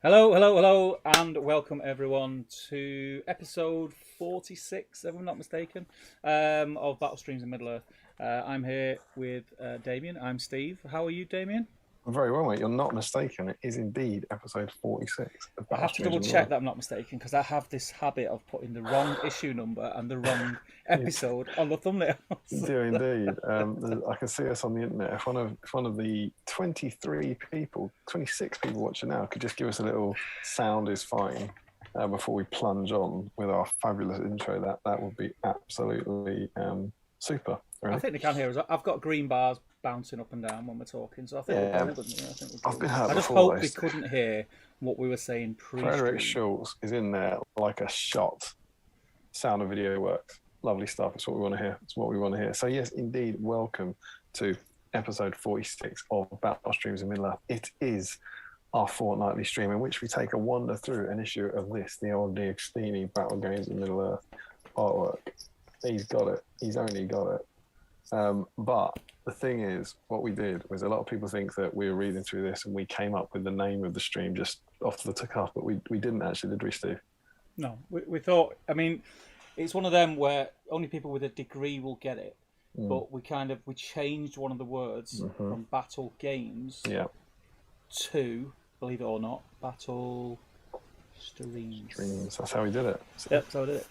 Hello, hello, hello, and welcome everyone to episode 46, if I'm not mistaken, of Battle Streams in Middle Earth. I'm here with Damian. I'm Steve. How are you, Damian? Very well, mate. You're not mistaken. It is indeed episode 46 of I Battle have to Streams double in check Middle that I'm not mistaken because I have this habit of putting the wrong issue number and the wrong Earth. episode on the thumbnails. You do indeed. I can see us on the internet. If one of the 26 people watching now could just give us a little sound is fine before we plunge on with our fabulous intro, that would be absolutely super. I Really. think they can hear us. I've got green bars bouncing up and down when we're talking, so I think we're Yeah, golden. I think we're I've been golden. hurt I just before, hope though. they couldn't hear what we were saying Frederick pre-stream. Schultz is in there like a shot. Sound and video works. Lovely stuff. It's what we want to hear. It's what we want to hear. So yes, indeed, welcome to episode 46 of Battle Streams in Middle Earth. It is our fortnightly stream in which we take a wander through an issue of this, the old Neoxtini Battle Games in Middle Earth artwork. He's got it. He's only got it. But the thing is, what we did was a lot of people think that we were reading through this and we came up with the name of the stream just off the cuff, but we didn't actually, did we, Steve? No, we thought. I mean, it's one of them where only people with a degree will get it. But we changed one of the words from battle games Yeah. to, believe it or not, battle streams. Dreams. That's how we did it. Yep, so I did it.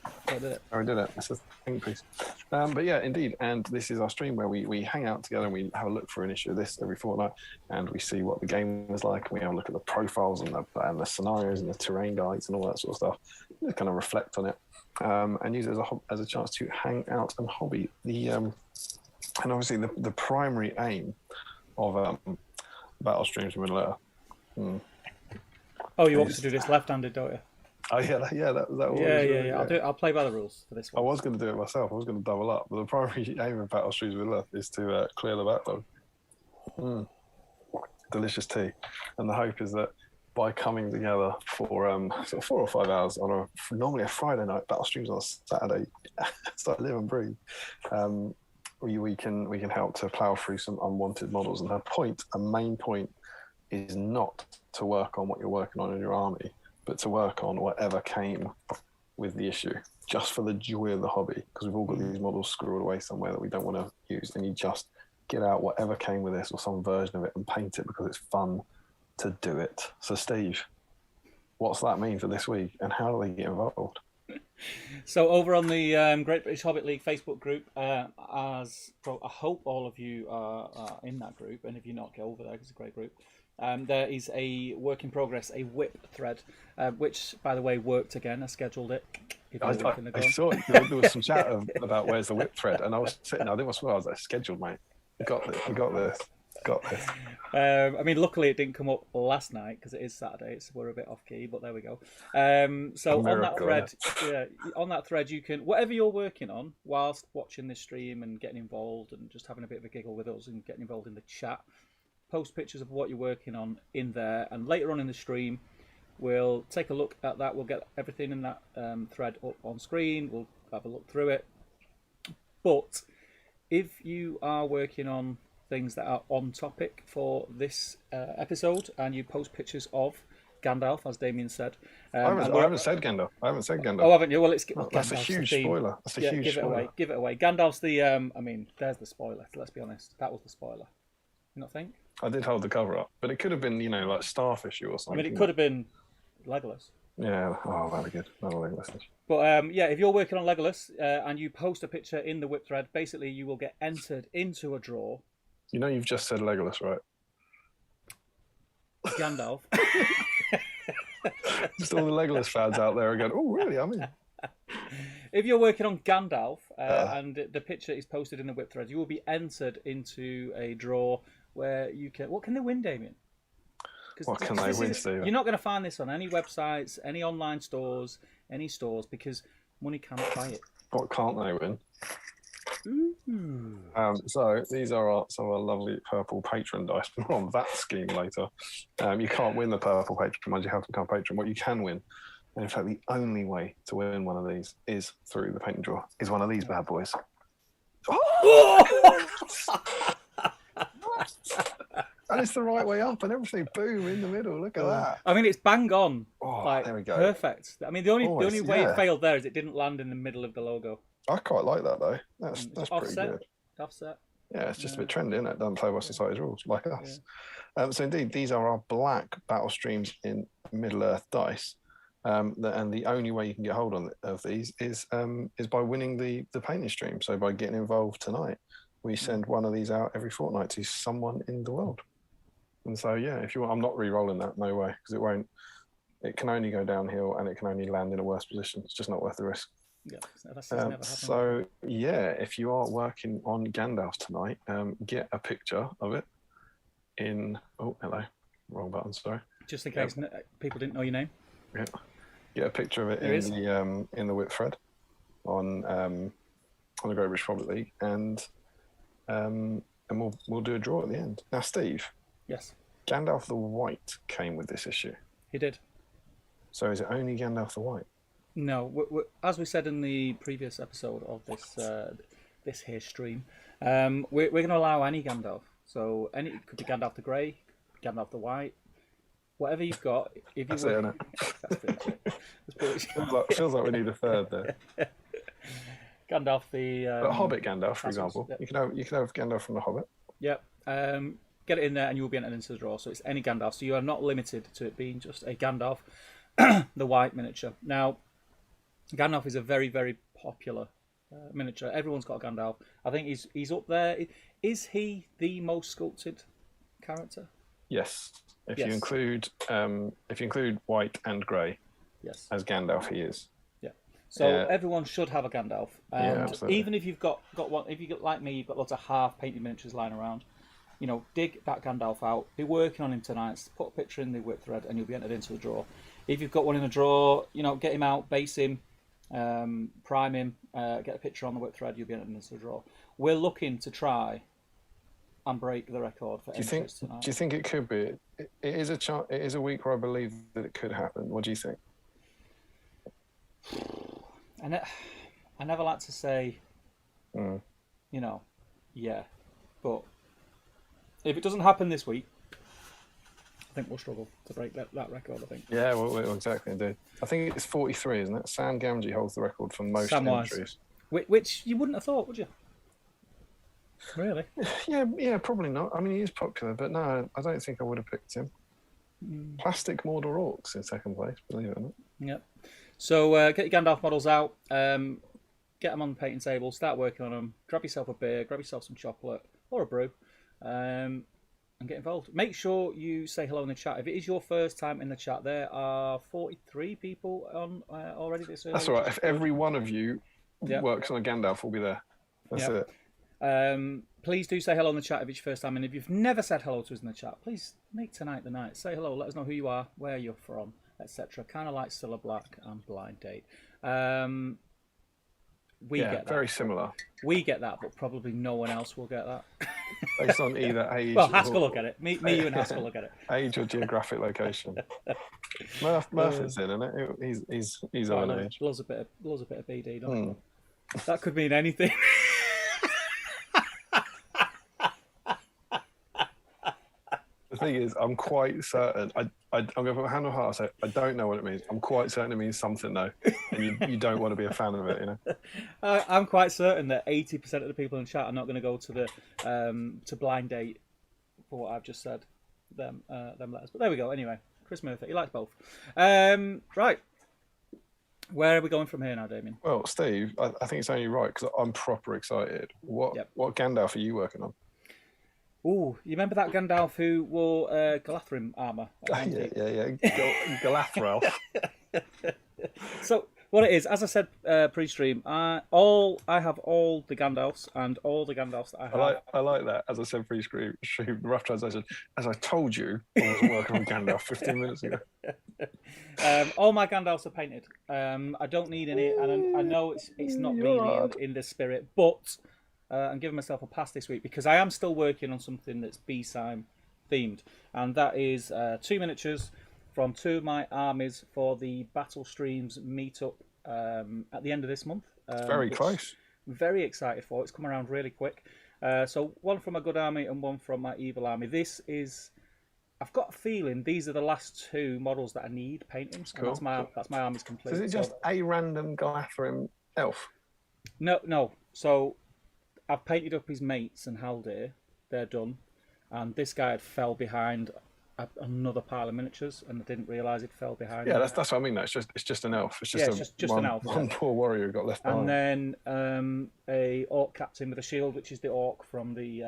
How we did it. It's a think piece. But yeah, indeed. And this is our stream where we hang out together and we have a look for an issue of this every fortnight, and we see what the game is like. We have a look at the profiles and the scenarios and the terrain guides and all that sort of stuff. Just kind of reflect on it and use it as a chance to hang out and hobby. And obviously the primary aim of Battle Streams in Middle Earth. Oh, you want me to do this left-handed, don't you? Oh yeah, that was Yeah. really, I'll do it. I'll play by the rules for this I one. was going to do it myself. I was going to double up, but the primary aim of Battle Streams with Love is to clear the backlog. Delicious tea, and the hope is that by coming together for sort of 4 or 5 hours on normally a Friday night, Battle Streams on a Saturday, start live and breathe. We can help to plough through some unwanted models, and a main point, is not to work on what you're working on in your army, but to work on whatever came with the issue, just for the joy of the hobby, because we've all got these models squirreled away somewhere that we don't want to use, and you just get out whatever came with this or some version of it and paint it because it's fun to do it. So Steve, what's that mean for this week, and how do they get involved? So over on the Great British Hobbit League Facebook group, I hope all of you are in that group, and if you're not, get over there because it's a great group. There is a work in progress, a whip thread, which, by the way, worked again. I scheduled it. I saw it. There was some chat about where's the whip thread, and I was sitting there. I didn't swear. I was like, scheduled, mate. We got this. I mean, luckily it didn't come up last night because it is Saturday, so we're a bit off key. But there we go. So on that thread, you can, whatever you're working on whilst watching this stream and getting involved and just having a bit of a giggle with us and getting involved in the chat, post pictures of what you're working on in there, and later on in the stream we'll take a look at that. We'll get everything in that thread up on screen. We'll have a look through it. But if you are working on things that are on topic for this episode and you post pictures of Gandalf, as Damian said, I haven't said Gandalf. Oh, haven't you? Well, that's a huge spoiler. That's a huge spoiler. Give it away. Gandalf's the I mean, there's the spoiler. Let's be honest, that was the spoiler. You not think? I did hold the cover up, but it could have been, like Starfish or something. I mean, it could have been Legolas. Yeah. Oh, that'd be good. Another Legolas. But yeah, if you're working on Legolas and you post a picture in the whip thread, basically you will get entered into a draw. You've just said Legolas, right? Gandalf. Just all the Legolas fans out there are going, oh, really? I mean, if you're working on Gandalf and the picture is posted in the whip thread, you will be entered into a draw where you can. What can they win, Damien? What can they win, Steve? You're not going to find this on any websites, any online stores, any stores, because money can't buy it. What can't they win? Ooh. So these are some of our lovely purple patron dice. More on that scheme later. You can't win the purple patron ones. You have to become a patron. What you can win, and in fact the only way to win one of these is through the paint draw, is one of these bad boys. And it's the right way up and everything. Boom, in the middle. Look at that. I mean, it's bang on. Oh, like, there we go. Perfect. I mean, the only way it failed there is it didn't land in the middle of the logo. I quite like that, though. That's pretty good. Offset. Yeah, it's just a bit trendy, isn't it? Doesn't play by society's rules, like us. Yeah. So indeed, these are our black battle streams in Middle-earth dice. And the only way you can get hold of these is by winning the painting stream. So by getting involved tonight, we send one of these out every fortnight to someone in the world. And so, yeah, if you want, I'm not re-rolling that, no way, because it won't. It can only go downhill and it can only land in a worse position. It's just not worth the risk. Yeah, that's never happened. So yeah, if you are working on Gandalf tonight, get a picture of it in. Oh, hello, wrong button. Sorry. Just in case people didn't know your name. Yeah, get a picture of it in the whip thread on the Great British Public League, and we'll do a draw at the end. Now, Steve. Yes. Gandalf the White came with this issue. He did. So is it only Gandalf the White? No, as we said in the previous episode of this here stream, we're going to allow any Gandalf. So it could be Gandalf the Grey, Gandalf the White, whatever you've got. If you That's it, isn't it? That's pretty feels like we need a third there. Gandalf the Hobbit Gandalf, for example. Yep. You can have Gandalf from the Hobbit. Yep. Get it in there, and you'll be entered into the draw. So it's any Gandalf. So you are not limited to it being just a Gandalf, the White miniature. Now, Gandalf is a very, very popular miniature. Everyone's got a Gandalf. I think he's up there. Is he the most sculpted character? Yes. If you include white and grey, yes, as Gandalf he is. Yeah. So everyone should have a Gandalf. Absolutely. Even if you've got one, if you like me, you've got lots of half painted miniatures lying around. Dig that Gandalf out. Be working on him tonight. Put a picture in the whip thread, and you'll be entered into the draw. If you've got one in the draw, get him out, base him. Prime him, get a picture on the whip thread, you'll be entered into the draw. We're looking to try and break the record for entries tonight. Do you think it could be? It is a week where I believe that it could happen. What do you think? I never like to say, yeah, but if it doesn't happen this week, I think we'll struggle to break that record, I think. Yeah, well, exactly, indeed. I think it's 43, isn't it? Sam Gamgee holds the record for most entries. Which you wouldn't have thought, would you? Really? Yeah, probably not. I mean, he is popular, but no, I don't think I would have picked him. Plastic Mordor Orcs in second place, believe it or not. Yep. So get your Gandalf models out, get them on the painting table, start working on them, grab yourself a beer, grab yourself some chocolate or a brew, and get involved. Make sure you say hello in the chat. If it is your first time in the chat, there are 43 people on already this early. That's all right. If every one of you works on a Gandalf, we'll be there. That's it. Please do say hello in the chat if it's your first time. And if you've never said hello to us in the chat, please make tonight the night. Say hello. Let us know who you are, where you're from, etc. Kind of like Cilla Black and Blind Date. We get that. Very similar. We get that, but probably no one else will get that. Based on either age. Well, Haskell will get it. Me, you, and Haskell will get it. Age or geographic location. Murph is in, isn't it? He's on age. Loves a bit of BD, doesn't it? That could mean anything. The thing is, I'm quite certain. I'm going to put my hand on heart and say, I don't know what it means. I'm quite certain it means something, though. And you don't want to be a fan of it, I'm quite certain that 80% of the people in the chat are not going to go to the to Blind Date for what I've just said. Them letters. But there we go. Anyway, Chris Murphy, he likes both. Right. Where are we going from here now, Damian? Well, Steve, I think it's only right because I'm proper excited. What Gandalf are you working on? Oh, you remember that Gandalf who wore Galadrim armour? Yeah. Galadriel. So what it is, as I said pre-stream, I have all the Gandalfs and all the Gandalfs that I have. I like that. As I said pre-stream, rough translation. As I told you, I wasn't working on Gandalf 15 minutes ago. All my Gandalfs are painted. I don't need any, and I know it's not really in the spirit, but I'm giving myself a pass this week because I am still working on something that's B-Sime themed, and that is 2 miniatures from 2 of my armies for the Battle Streams meetup at the end of this month. It's very close. Very excited for. It's come around really quick. So one from my good army and one from my evil army. I've got a feeling these are the last two models that I need painting. That's cool. That's my army's complete. So is it just a random Galathrim elf? No. So I've painted up his mates and Haldir. They're done. And this guy had fell behind another pile of miniatures, and I didn't realise it fell behind. Yeah, that's what I mean. Though. It's just an elf. It's just an elf. One poor warrior who got left behind. And then a orc captain with a shield, which is the orc from the.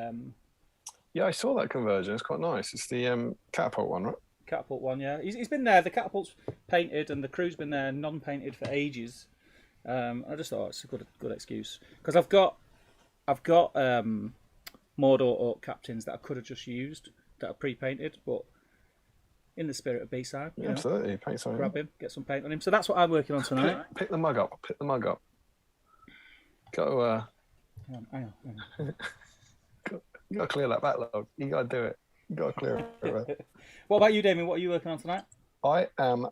Yeah, I saw that conversion. It's quite nice. It's the catapult one, right? Catapult one, yeah. He's been there. The catapult's painted, and the crew's been there non-painted for ages. I just thought it's a good excuse because I've got Mordor orc captains that I could have just used that are pre-painted, but in the spirit of B-side, absolutely, paint something. Grab him, get some paint on him. So that's what I'm working on tonight. Pick the mug up. Go. Hang on. You got to clear that backlog. You got to do it. You got to clear it. What about you, Damian? What are you working on tonight? I am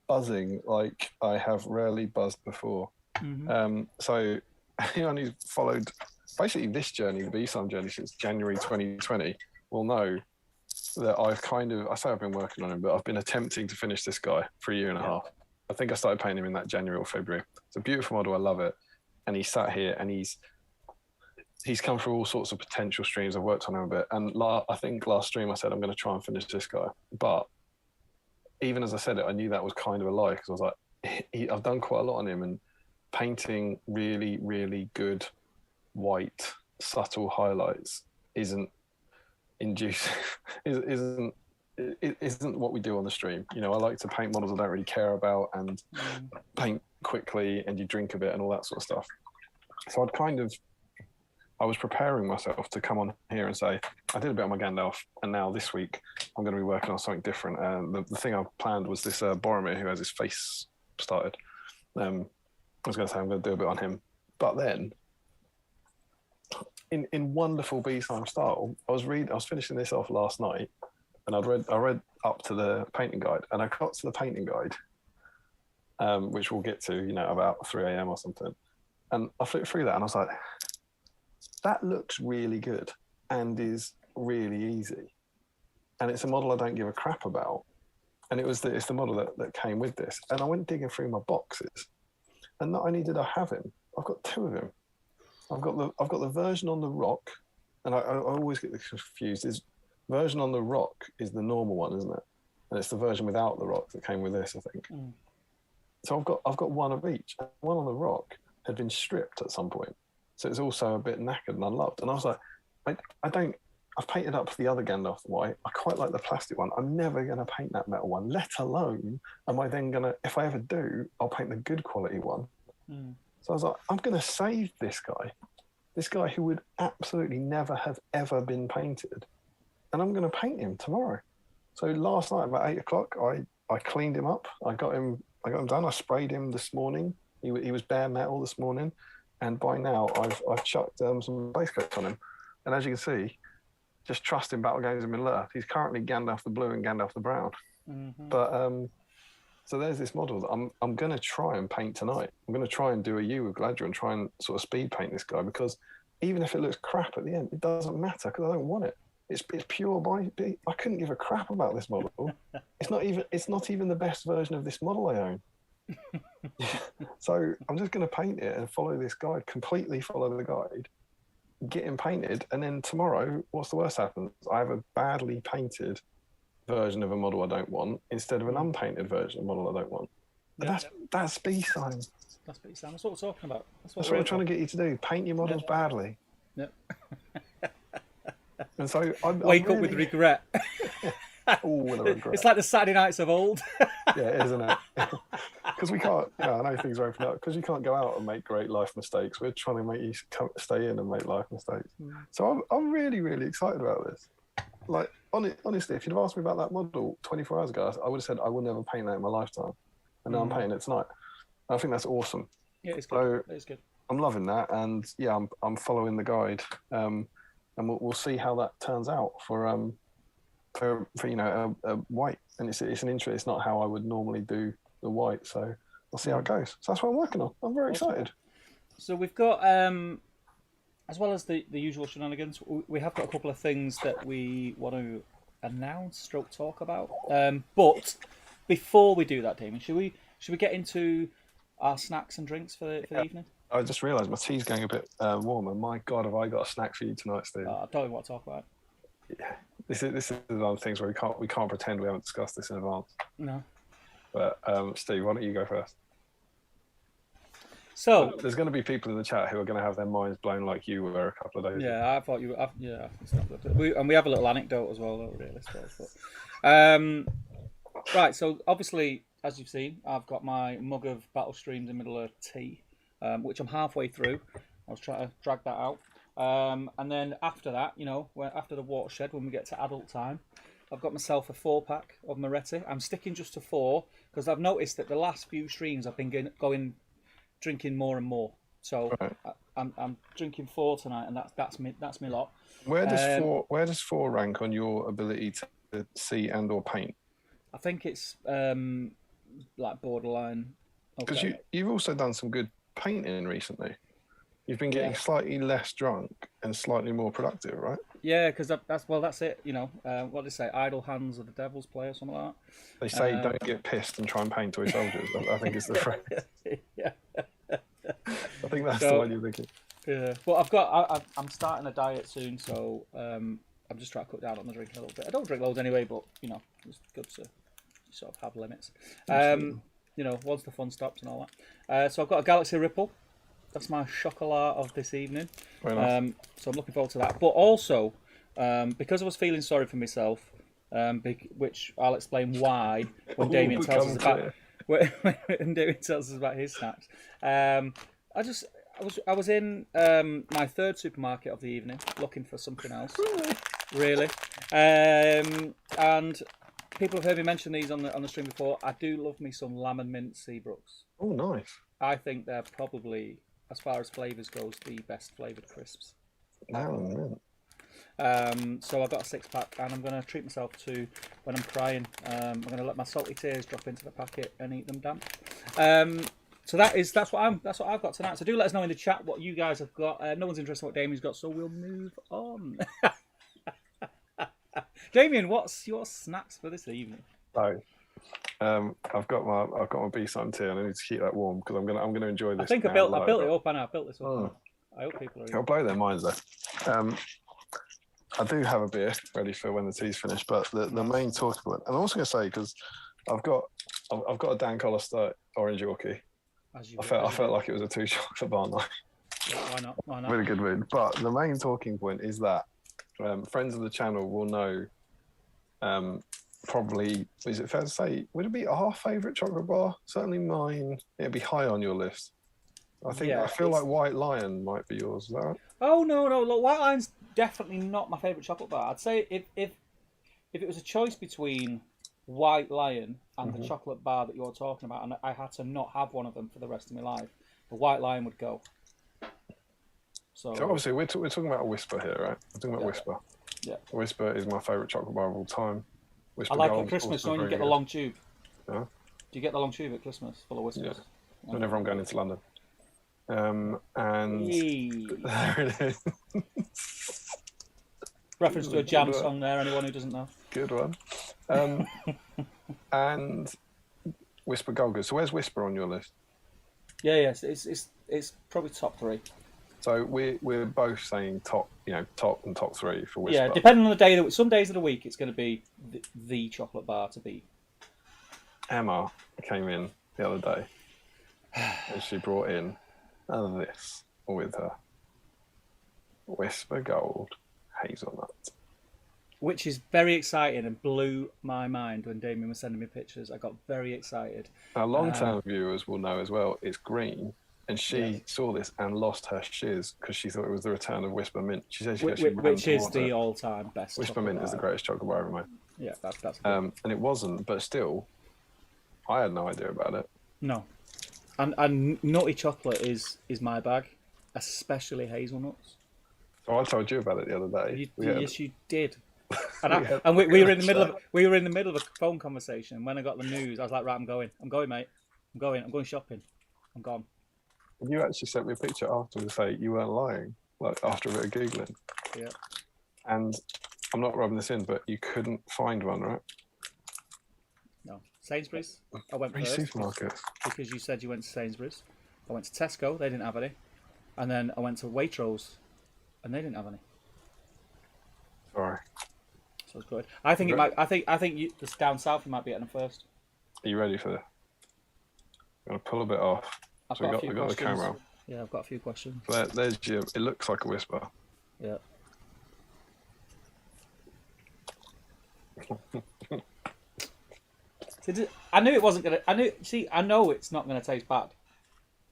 buzzing like I have rarely buzzed before. Mm-hmm. So anyone who's followed basically this journey, the B-Side journey, since January 2020, will know that I say I've been working on him, but I've been attempting to finish this guy for a year and a half. I think I started painting him in that January or February. It's a beautiful model. I love it. And he's sat here and he's come through all sorts of potential streams. I've worked on him a bit. And I think last stream I said, I'm going to try and finish this guy. But even as I said it, I knew that was kind of a lie because I was like, I've done quite a lot on him, and painting really, really good white, subtle highlights isn't what we do on the stream. I like to paint models I don't really care about and paint quickly and you drink a bit and all that sort of stuff. So I was preparing myself to come on here and say, I did a bit on my Gandalf, and now this week I'm going to be working on something different. The thing I planned was this Boromir who has his face started. I was going to say I'm going to do a bit on him. But then, in wonderful B-Side style, I was finishing this off last night, and I read up to the painting guide, and I got to the painting guide, which we'll get to, about 3 a.m. or something. And I flipped through that, and I was like, that looks really good and is really easy. And it's a model I don't give a crap about. And it's the model that came with this. And I went digging through my boxes. And not only did I have him, I've got two of him. I've got the version on the rock, and I always get this confused. Version on the rock is the normal one, isn't it? And it's the version without the rock that came with this, I think. Mm. So I've got one of each. And one on the rock had been stripped at some point. So it's also a bit knackered and unloved. And I was like, I've painted up the other Gandalf the white. I quite like the plastic one. I'm never going to paint that metal one, let alone am I then going to, if I ever do, I'll paint the good quality one. Mm. So I was like, I'm going to save this guy who would absolutely never have ever been painted. And I'm going to paint him tomorrow. So last night about 8 o'clock, I cleaned him up. I got him done. I sprayed him this morning. He was bare metal this morning. And by now, I've chucked some base coats on him. And as you can see, just trust in Battle Games of Middle-earth. He's currently Gandalf the Blue and Gandalf the Brown. Mm-hmm. But so there's this model that I'm going to try and paint tonight. I'm going to try and do a U with Gladra and try and sort of speed paint this guy, because even if it looks crap at the end, it doesn't matter because I don't want it. It's pure I couldn't give a crap about this model. It's not even the best version of this model I own. So I'm just going to paint it and follow this guide, completely follow the guide, get him painted, and then tomorrow, what's the worst happens? I have a badly painted version of a model I don't want instead of an unpainted version of a model I don't want. Yep. That's B-Side. That's B-Side. That's what we're talking about. That's what we're trying to get you to do. Paint your models badly. Yep. And so wake up with regret. With a regret. It's like the Saturday nights of old. Yeah, isn't it? Because we can't. Yeah, I know things are opening up because you can't go out and make great life mistakes. We're trying to make you stay in and make life mistakes. So I'm really, really excited about this. Like, honestly, if you'd have asked me about that model 24 hours ago, I would have said I will never paint that in my lifetime. And now I'm painting it tonight. I think that's awesome. Yeah, it's good. It's good. I'm loving that, and yeah, I'm following the guide, and we'll see how that turns out for a white. And it's an interest. It's not how I would normally do the white, so I'll see how it goes. So that's what I'm working on. I'm very excited. So we've got as well as the usual shenanigans, we have got a couple of things that we want to announce, stroke talk about. But before we do that, Damien, should we get into our snacks and drinks for the evening? I just realised my tea's getting a bit warm, and my God, have I got a snack for you tonight, Steve? I don't even want to talk about it. Yeah, this is one of the things where we can't pretend we haven't discussed this in advance. No. But Steve, why don't you go first? So there's going to be people in the chat who are going to have their minds blown like you were a couple of days ago. I thought you were. Yeah, it's not good. We have a little anecdote as well, though, really. But, right, so obviously, as you've seen, I've got my mug of Battle Streams in the middle of tea, which I'm halfway through. I was trying to drag that out. And then after that, after the watershed, when we get to adult time, I've got myself a 4-pack of Moretti. I'm sticking just to 4 because I've noticed that the last few streams I've been drinking more and more. So right. I'm drinking 4 tonight, and that's me lot. Where does 4 rank on your ability to see and or paint? I think it's like borderline. Because you've also done some good painting recently. You've been getting slightly less drunk and slightly more productive, right? Yeah, because that's it. What do they say? Idle hands are the devil's play, or something like that. They say don't get pissed and try and paint toy soldiers. I think it's the phrase. Yeah. I think that's the one you're thinking. Yeah. Well, I'm starting a diet soon, so I'm just trying to cut down on the drinking a little bit. I don't drink loads anyway, but it's good to sort of have limits. Once the fun stops and all that. So I've got a Galaxy Ripple. That's my chocolat of this evening. Very nice. So I'm looking forward to that. But also, because I was feeling sorry for myself, which I'll explain why when Damian tells us about when Damian tells us about his snacks. I was in my 3rd supermarket of the evening looking for something else. Really. And people have heard me mention these on the stream before. I do love me some lamb and mint Seabrooks. Oh, nice. I think they're probably, as far as flavours goes, the best flavoured crisps. Lamb and mint. So I've got a 6-pack, and I'm going to treat myself to when I'm crying. I'm going to let my salty tears drop into the packet and eat them damp. So that's what I've got tonight. So do let us know in the chat what you guys have got. No one's interested in what Damien's got, so we'll move on. Damien, what's your snacks for this evening? So, I've got my B-Sun tea, and I need to keep that warm because I'm gonna enjoy this. I think I built it up, and I built this up. I hope people are. It'll blow their minds though. I do have a beer ready for when the tea's finished, but the main talk point, and I'm also gonna say because I've got a Dan Collister orange Yorkie. I felt like it was a 2 chocolate bar night. Yeah, why not? Really good mood. But the main talking point is that friends of the channel will know. Probably, is it fair to say, would it be our favourite chocolate bar? Certainly mine. It'd be high on your list. I feel like White Lion might be yours. Is that right? Oh no! Look, White Lion's definitely not my favourite chocolate bar. I'd say if it was a choice between White Lion and the chocolate bar that you're talking about, and I had to not have one of them for the rest of my life, the White Lion would go. So obviously we're talking about a Whisper here, right? We're talking about Whisper. Yeah. Whisper is my favourite chocolate bar of all time. Whisper I like Gold at Christmas, don't you get the long tube? Yeah. Do you get the long tube at Christmas full of Whispers? Yeah. Whenever I'm going into London. And there it is. Reference to a Jam song there, anyone who doesn't know. Good one. And Whisper Gold. So where's Whisper on your list? Yeah, it's probably top 3. So we're both saying top and top 3 for Whisper. Yeah, depending on the day. Some days of the week, it's going to be the chocolate bar to beat. Emma came in the other day, and she brought in this with her. Whisper Gold Hazelnut. Which is very exciting and blew my mind when Damien was sending me pictures. I got very excited. Our long-term viewers will know as well, it's green. And she saw this and lost her shiz because she thought it was the return of Whisper Mint. She said which is the all-time best. Whisper Mint is the greatest chocolate bar ever made. Yeah, that's. And it wasn't, but still, I had no idea about it. No, and nutty chocolate is my bag, especially hazelnuts. So I told you about it the other day. Yes, you did. And we were in the middle of a phone conversation. When I got the news, I was like, right, I'm going, mate. I'm going shopping. I'm gone. You actually sent me a picture after to say you weren't lying. like after a bit of googling. Yeah. And I'm not rubbing this in, but you couldn't find one, right? No. Sainsbury's. I went Three first supermarkets. because you said you went to Sainsbury's. I went to Tesco. They didn't have any. And then I went to Waitrose, and they didn't have any. Sorry. So it's good. I think it might. I think you, this down south you might be getting them first. Are you ready for this? I'm gonna pull a bit off. We got the camera. Yeah, I've got a few questions. There's your. It looks like a whisper. Yeah. I knew it wasn't gonna. I know it's not gonna taste bad.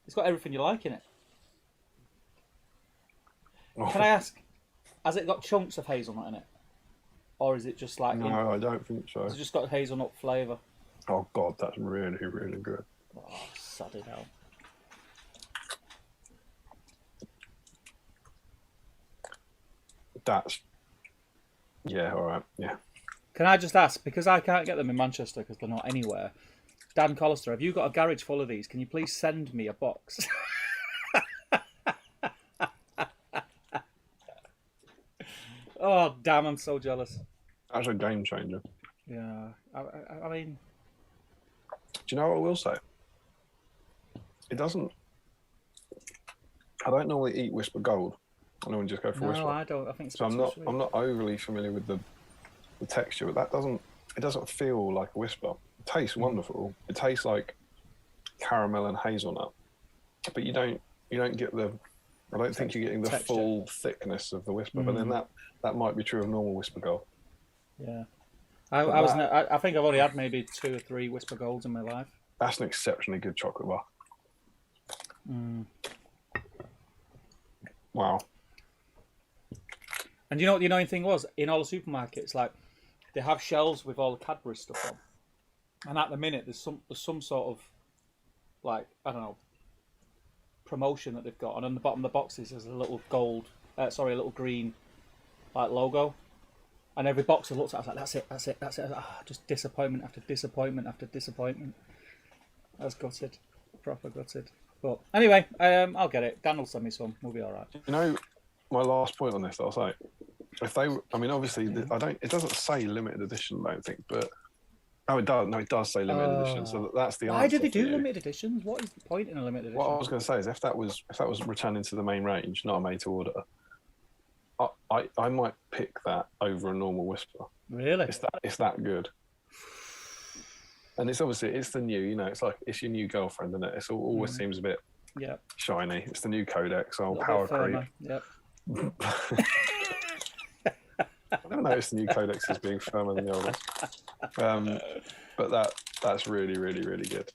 It's got everything you like in it. Can I ask? Has it got chunks of hazelnut in it, or is it just like? No, I don't think so. It's just got hazelnut flavour. Oh God, that's really, really good. Oh, sod it out. That's. Yeah. All right. Yeah. Can I just ask, because I can't get them in Manchester because they're not anywhere, Dan Collister, have you got a garage full of these? Can you please send me a box? Oh, damn, I'm so jealous. That's a game changer. Yeah, I mean... Do you know what I will say? It doesn't... I don't normally eat Whisper Gold. I normally just go for Whisper. No, I don't. I think it's so I'm not overly familiar with the texture, but it doesn't feel like a Whisper. It tastes wonderful. It tastes like caramel and hazelnut, but you don't get the. I don't think you're getting the texture. Full thickness of the Whisper. But then that might be true of normal Whisper Gold. Yeah, I think I've only had maybe 2 or 3 Whisper Golds in my life. That's an exceptionally good chocolate bar. Wow. And you know what the annoying thing was? In all the supermarkets, like, they have shelves with all the Cadbury stuff on. And at the minute, there's some sort of, like, I don't know, promotion that they've got. And on the bottom of the boxes, there's a little a little green, like, logo. And every box I looked at, I was like, that's it. Ah, just disappointment after disappointment after disappointment. I was gutted. Proper gutted. But anyway, I'll get it. Dan will send me some. We'll be all right. You know, my last point on this, I'll say, obviously, it doesn't say limited edition, I don't think, but it does. No, it does say limited edition. So that's the answer. Why do they do limited editions? What is the point in a limited edition? What I was going to say is, if that was returning to the main range, not a made to order, I might pick that over a normal Whisper. Really? It's that good. And it's obviously the new. It's like it's your new girlfriend, isn't it? It always seems a bit shiny. It's the new Codex. Power creep. Yep. I never noticed the new Codex as being firmer than the old ones. But that's really, really, really good.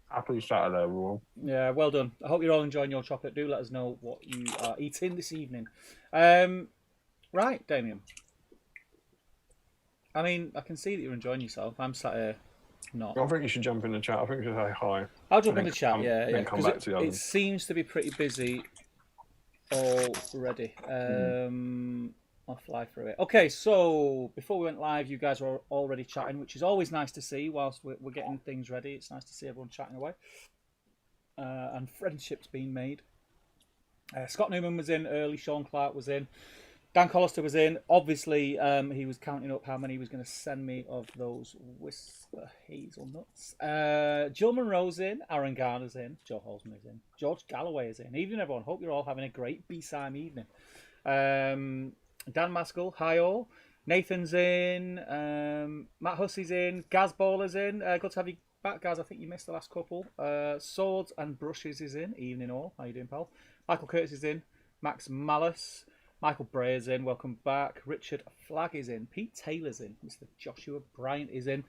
Happy Saturday, everyone. Yeah, well done. I hope you're all enjoying your chocolate. Do let us know what you are eating this evening. Right, Damian. I mean, I can see that you're enjoying yourself. I'm sat here not. I think you should jump in the chat. I think you should say hi. I'll jump in the chat, yeah. Come back to the it seems to be pretty busy already. I'll fly through it. Okay, so before we went live, you guys were already chatting, which is always nice to see whilst we're getting things ready. It's nice to see everyone chatting away. And friendships being made. Scott Newman was in early. Sean Clark was in. Dan Collister was in. Obviously, he was counting up how many he was going to send me of those Whisper hazelnuts. Jill Monroe's in. Aaron Garner's in. Joe Holzman is in. George Galloway is in. Evening, everyone. Hope you're all having a great B-Sime evening. Dan Maskell, hi all. Nathan's in. Matt Hussey's in. Gaz Baller's in. Good to have you back, Gaz. I think you missed the last couple. Swords and Brushes is in. Evening all. How you doing, pal? Michael Curtis is in. Max Malice. Michael Brayer's in. Welcome back. Richard Flagg is in. Pete Taylor's in. Mr. Joshua Bryant is in.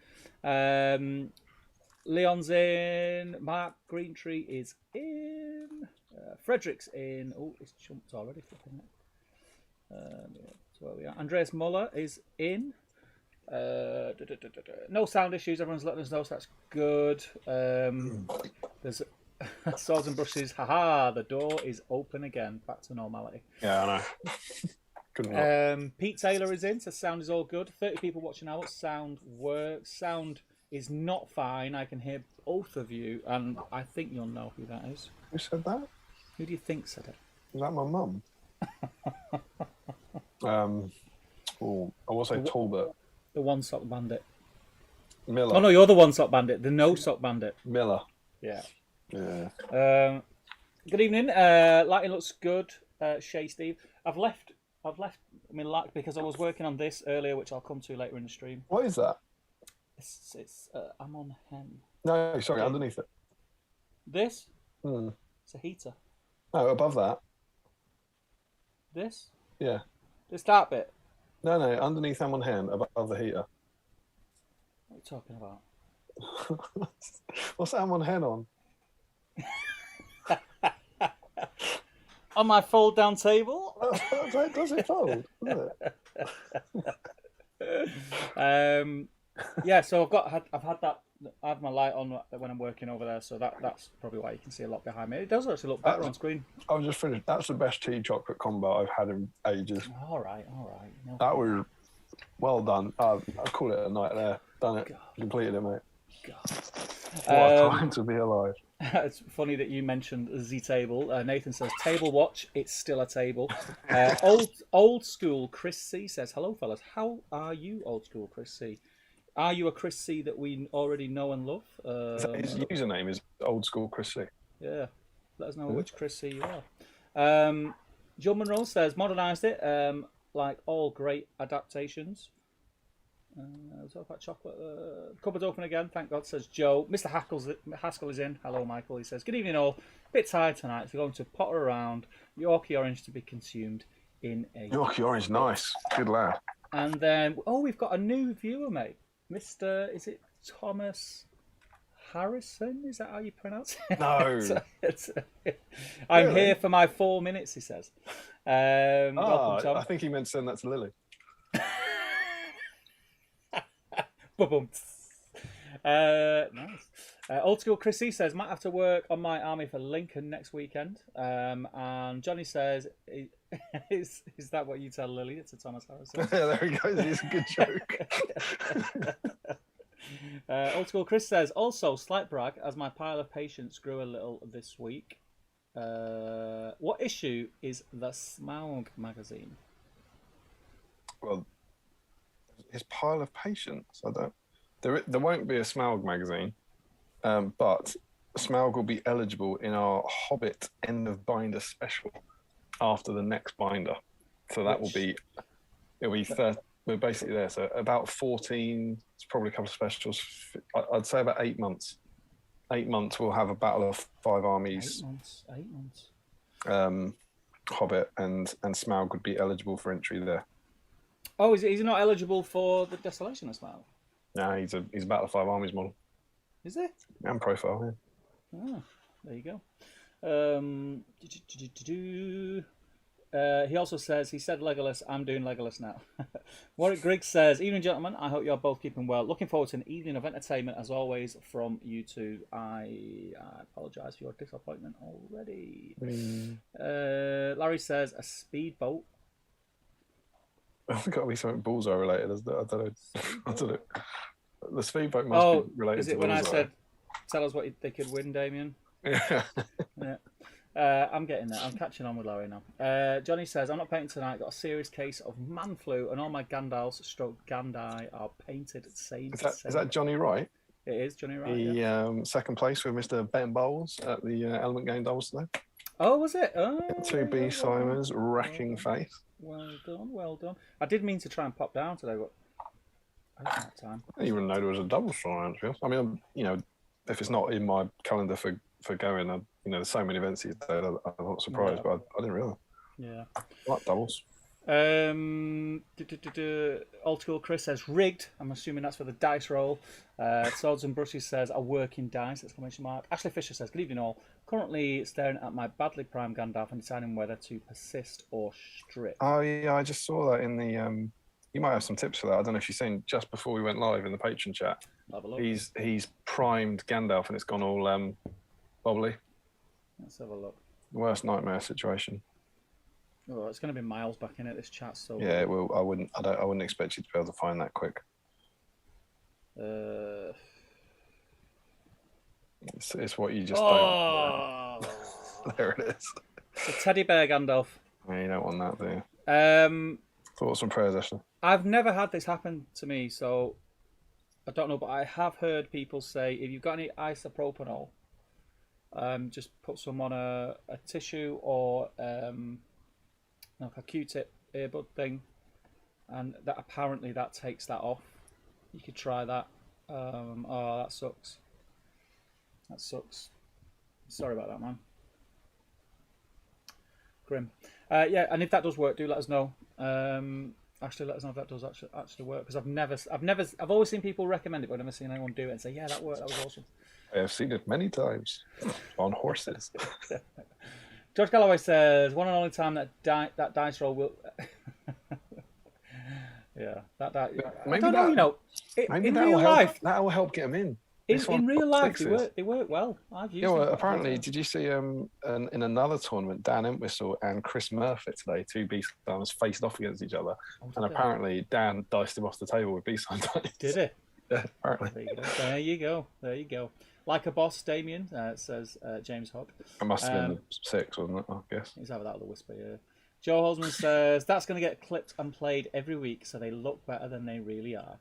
Leon's in. Mark Greentree is in. Frederick's in. Oh, it's jumped already. Flipping it. So where we are. Andreas Muller is in. No sound issues. Everyone's letting us know, so that's good. There's Swords and Brushes. Haha, the door is open again. Back to normality. Yeah, I know. Couldn't Pete Taylor is in, so sound is all good. 30 people watching now. Sound works. Sound is not fine. I can hear both of you, and I think you'll know who that is. Who said that? Who do you think said it? Is that my mum? I will say Talbot. The one sock bandit. Miller. Oh no, you're the one sock bandit. The no sock bandit. Miller. Yeah. Yeah. Good evening. Lighting looks good. Shay Steve. I've left my lack because I was working on this earlier, which I'll come to later in the stream. What is that? It's I'm on hen. No, sorry, underneath it. This? It's a heater. No, above that. This? Yeah. The start bit? No, underneath I'm on hen, above the heater. What are you talking about? What's that I'm on hen on? On my fold down table? Does it fold? Does it? Yeah, so I've had that. I have my light on when I'm working over there, so that's probably why you can see a lot behind me. It does actually look better on screen. I've just finished. That's the best tea chocolate combo I've had in ages. All right. No, that was well done. I'll call it a night there. Done it. God. Completed it, mate. God. What a time to be alive. It's funny that you mentioned the table. Nathan says, table watch, it's still a table. Old school Chris C says, hello, fellas. How are you, old school Chris C? Are you a Chris C that we already know and love? His username is old school Chris C. Yeah. Let us know which Chris C you are. John Monroe says, modernised it, like all great adaptations. We'll talk about chocolate. Cupboard's open again, thank God, says Joe. Mr. Haskell is in. Hello, Michael. He says, good evening, all. Bit tired tonight, so going to potter around. Yorkie orange to be consumed in a... Yorkie orange, nice. Good lad. And then, we've got a new viewer, mate. Mr. Is it Thomas Harrison? Is that how you pronounce it? No. I'm here for my 4 minutes, he says. Welcome, Tom. I think he meant to send that to Lily. Boom. Nice. Old school Chrissy says, might have to work on my army for Lincoln next weekend. And Johnny says, is that what you tell Lily? It's a Thomas Harrison. There he goes. It's a good joke. Old school Chris says, also slight brag as my pile of patience grew a little this week. What issue is the Smaug magazine? Well, his pile of patience. I don't. There won't be a Smaug magazine, but Smaug will be eligible in our Hobbit end of binder special after the next binder. So that will be. It'll be. We're basically there. So about 14. It's probably a couple of specials. I'd say about 8 months. 8 months we'll have a battle of 5 armies. 8 months. Hobbit and Smaug would be eligible for entry there. Oh, is he not eligible for the Desolation as well? No, he's a Battle of 5 Armies model. Is it? And profile, yeah. Oh, there you go. He also says, he said Legolas, I'm doing Legolas now. Warwick Griggs says, evening gentlemen, I hope you're both keeping well. Looking forward to an evening of entertainment as always from you two. I apologise for your disappointment already. Larry says, a speedboat. It's got to be something Bullseye related, isn't it? I don't know. The speedboat must be related is it to when Bullseye. I said, tell us what they could win, Damian? Yeah. I'm getting there. I'm catching on with Larry now. Johnny says, I'm not painting tonight. Got a serious case of man flu and all my Gandalfs stroke Gandai are painted same. Is that Johnny Wright? It is Johnny Wright. He second place with Mr. Ben Bowles at the Element Game Doubles today. Oh, was it? 2B Simons, wrecking face. Well done. I did mean to try and pop down today, but I didn't have time. I didn't even know there was a double sign. I mean, if it's not in my calendar for going, there's so many events these days. I'm not surprised, but I didn't realise. Yeah. I like doubles. Old school Chris says rigged. I'm assuming that's for the dice roll. Swords and Brushes says a working dice. Exclamation mark. Ashley Fisher says good evening all. Currently staring at my badly primed Gandalf and deciding whether to persist or strip. Oh yeah, I just saw that in the. You might have some tips for that. I don't know if you've seen just before we went live in the patron chat. Have a look. He's primed Gandalf and it's gone all bobbly. Let's have a look. Worst nightmare situation. Oh, it's going to be miles back in at this chat. So yeah, it will. I wouldn't expect you to be able to find that quick. Uh, It's what you just don't. There it is. The teddy bear Gandalf. Yeah, you don't want that, do you? Thoughts and prayers, Ashley? I've never had this happen to me, so I don't know, but I have heard people say if you've got any isopropanol, just put some on a tissue or like a Q-tip earbud thing, and that apparently that takes that off. You could try that. Oh, that sucks. That sucks. Sorry about that, man. Grim. Yeah, and if that does work, do let us know. Actually, let us know if that does actually work, because I've always seen people recommend it, but I've never seen anyone do it and say, yeah, that worked. That was awesome. I have seen it many times on horses. George Galloway says, one and only time that dice roll will. Yeah, that. I don't know. You know, in real life, that will help get them in. In real life, they work well. I've used them. Apparently, did you see in another tournament, Dan Entwistle and Chris Murphy today, two B-Stars faced off against each other, and apparently Dan diced him off the table with B-Side dice. Did he? Yeah, apparently. There you go. Like a boss, Damian, says James Hogg. It must have been the 6, wasn't it? I guess. He's over that with a whisper, yeah. Joe Holzman says, that's going to get clipped and played every week, so they look better than they really are.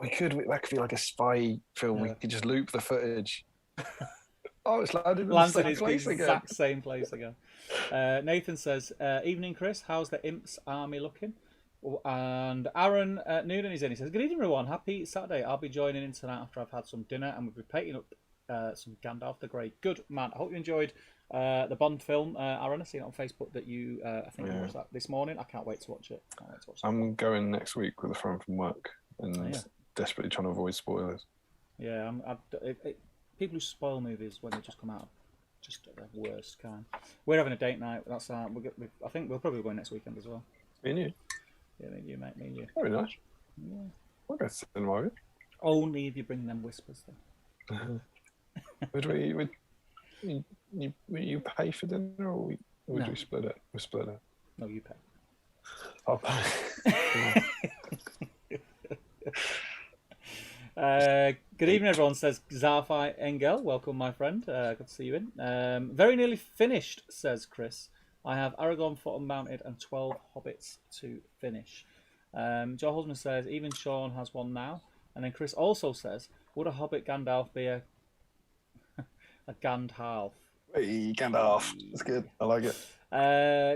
That could be like a spy film. Yeah. We could just loop the footage. It's landed in the exact same place again. Nathan says, evening, Chris. How's the Imps army looking? And Aaron Noonan is in. He says, good evening, everyone. Happy Saturday. I'll be joining in tonight after I've had some dinner, and we'll be painting up some Gandalf the Grey. Good, man. I hope you enjoyed the Bond film. Aaron, I've seen it on Facebook that you, I think you watched that this morning. I can't wait to watch it. I'm going next week with a friend from work and desperately trying to avoid spoilers. Yeah, people who spoil movies when they just come out, just the worst kind. We're having a date night. That's I think we'll probably go next weekend as well. Me and you? Yeah, me and you, mate. Me and you. Very nice. Yeah. We'll go to the cinema with you. Only if you bring them whispers, though. Would you pay for dinner, or would we split it? We split it. No, you pay. I'll pay. Good evening, everyone, says Zarfi Engel. Welcome, my friend. Good to see you in. Very nearly finished, says Chris. I have Aragorn foot mounted and 12 hobbits to finish. Joe Holzman says, even Sean has one now. And then Chris also says, would a hobbit Gandalf be a Gandalf? Hey, Gandalf. That's good. I like it.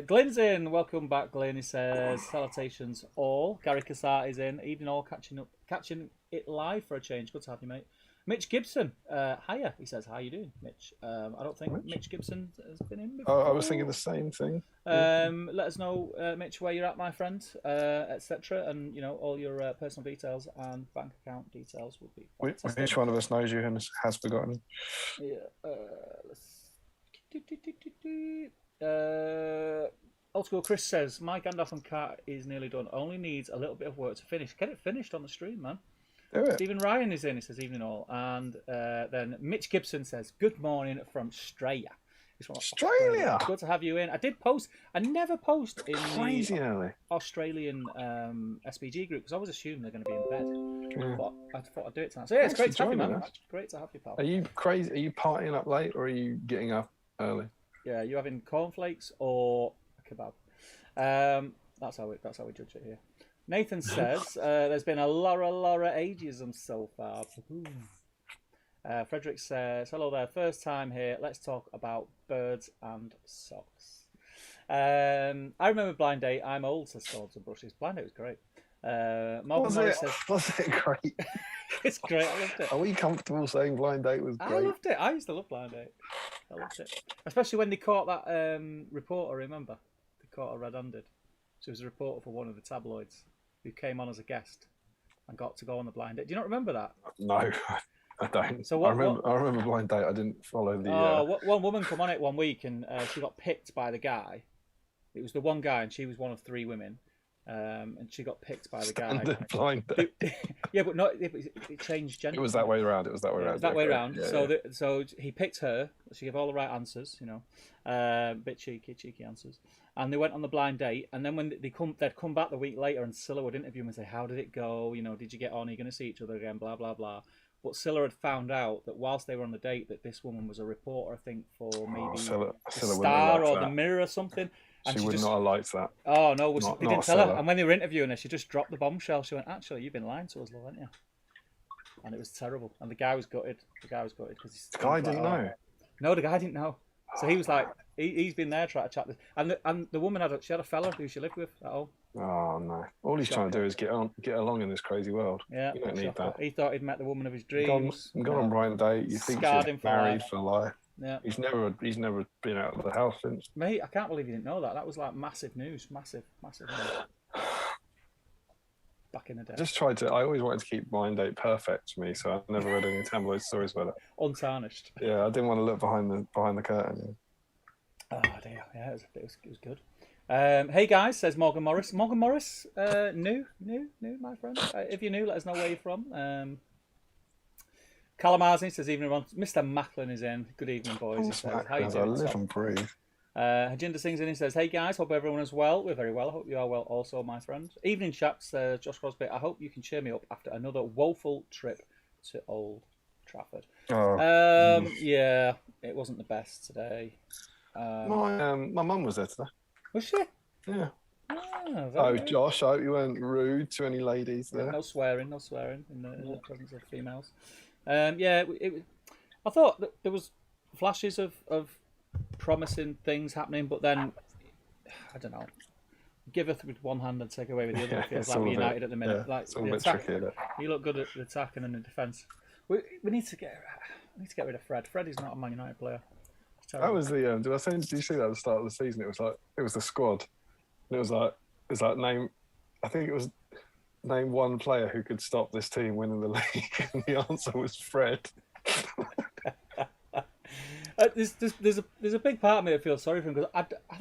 Glenn's in. Welcome back, Glenn. He says, salutations all. Gary Cassart is in. Evening all, catching it live for a change. Good to have you, mate. Mitch Gibson, hiya. He says, how you doing, Mitch? I don't think Mitch Gibson has been in before. Oh, I was thinking the same thing. Let us know, Mitch, where you're at, my friend, etc. And, you know, all your personal details and bank account details would be fantastic. Which one of us knows you and has forgotten? Yeah. Old School Chris says, my Gandalf and Cat is nearly done. Only needs a little bit of work to finish. Get it finished on the stream, man. Stephen Ryan is in. He says, evening all. And then Mitch Gibson says, good morning from Australia. Australia? Good to have you in. I did post. I never post in crazy the early Australian SBG group because I was assuming they're going to be in bed. Yeah. But I thought I'd do it tonight. So yeah, it's great to have you, man. Great to have you, pal. Are you crazy? Are you partying up late or are you getting up early? Yeah, you having cornflakes or a kebab? That's how we judge it here. Nathan says there's been a lot of ageism so far. Frederick says, hello there, first time here. Let's talk about birds and socks. I remember Blind Date. I'm old, says Swords and Brushes. Blind Date was great. Was it great? It's great. I loved it. Are we comfortable saying Blind Date was great? I loved it. I used to love Blind Date. I loved it. Especially when they caught that reporter, remember? They caught her red-handed. She was a reporter for one of the tabloids who came on as a guest and got to go on the Blind Date. Do you not remember that? No, I don't. So I remember Blind Date. I didn't follow the... one woman come on it one week and she got picked by the guy. It was the one guy and she was one of 3 women. And she got picked by the guy. Blind Date. Yeah, but not. It changed gender. It was that way around. Yeah, so he picked her. She gave all the right answers. You know, bit cheeky answers. And they went on the Blind Date. And then when they'd come back the week later, and Scylla would interview him and say, "How did it go? You know, did you get on? Are you going to see each other again? Blah blah blah." but Scylla had found out that whilst they were on the date, that this woman was a reporter, I think, for maybe Scylla the Star or that. the Mirror or something. And she would not have liked that. Oh no, they didn't tell her. And when they were interviewing her, she just dropped the bombshell. She went, "Actually, you've been lying to us, love, haven't you?" And it was terrible. And the guy was gutted. Because the guy didn't know. No, the guy didn't know. So he was like, he's been there trying to chat this. And the woman had a fella who she lived with at home. Oh no! All he's trying to do is get along in this crazy world. Yeah, you don't need that. He thought he'd met the woman of his dreams. Gone on blind date. You think she's married for life. Yeah. He's never been out of the house since. Mate, I can't believe you didn't know that. That was like massive news. Massive news. Back in the day. I always wanted to keep blind date perfect for me, so I never read any tabloid stories about it. Untarnished. Yeah, I didn't want to look behind the curtain. Oh dear, yeah, it was good. Hey guys, says Morgan Morris. Morgan Morris, new, my friend. If you're new, let us know where you're from. Kalamazin says, evening everyone. Mr. Macklin is in. Good evening, boys. He says, how you doing? I live and breathe. Hajinder sings in. He says, hey guys, hope everyone is well. We're very well. I hope you are well also, my friend. Evening chaps, Josh Crosby. I hope you can cheer me up after another woeful trip to Old Trafford. Yeah, it wasn't the best today. My mum was there today. Was she? Yeah. Oh, Josh, I hope you weren't rude to any ladies there. No swearing in the presence of females. Yeah, I thought that there was flashes of promising things happening, but then I don't know. Giveth with one hand and take away with the other. It feels like we're United at the minute. Yeah, like it's all a bit tricky, isn't it? You look good at the attack and then the defence. We need to get rid of Fred. Fred is not a Man United player. That was the. Did you see that at the start of the season? It was the squad. And it was like name. I think it was name one player who could stop this team winning the league, and the answer was Fred. There's a big part of me that feels sorry for him because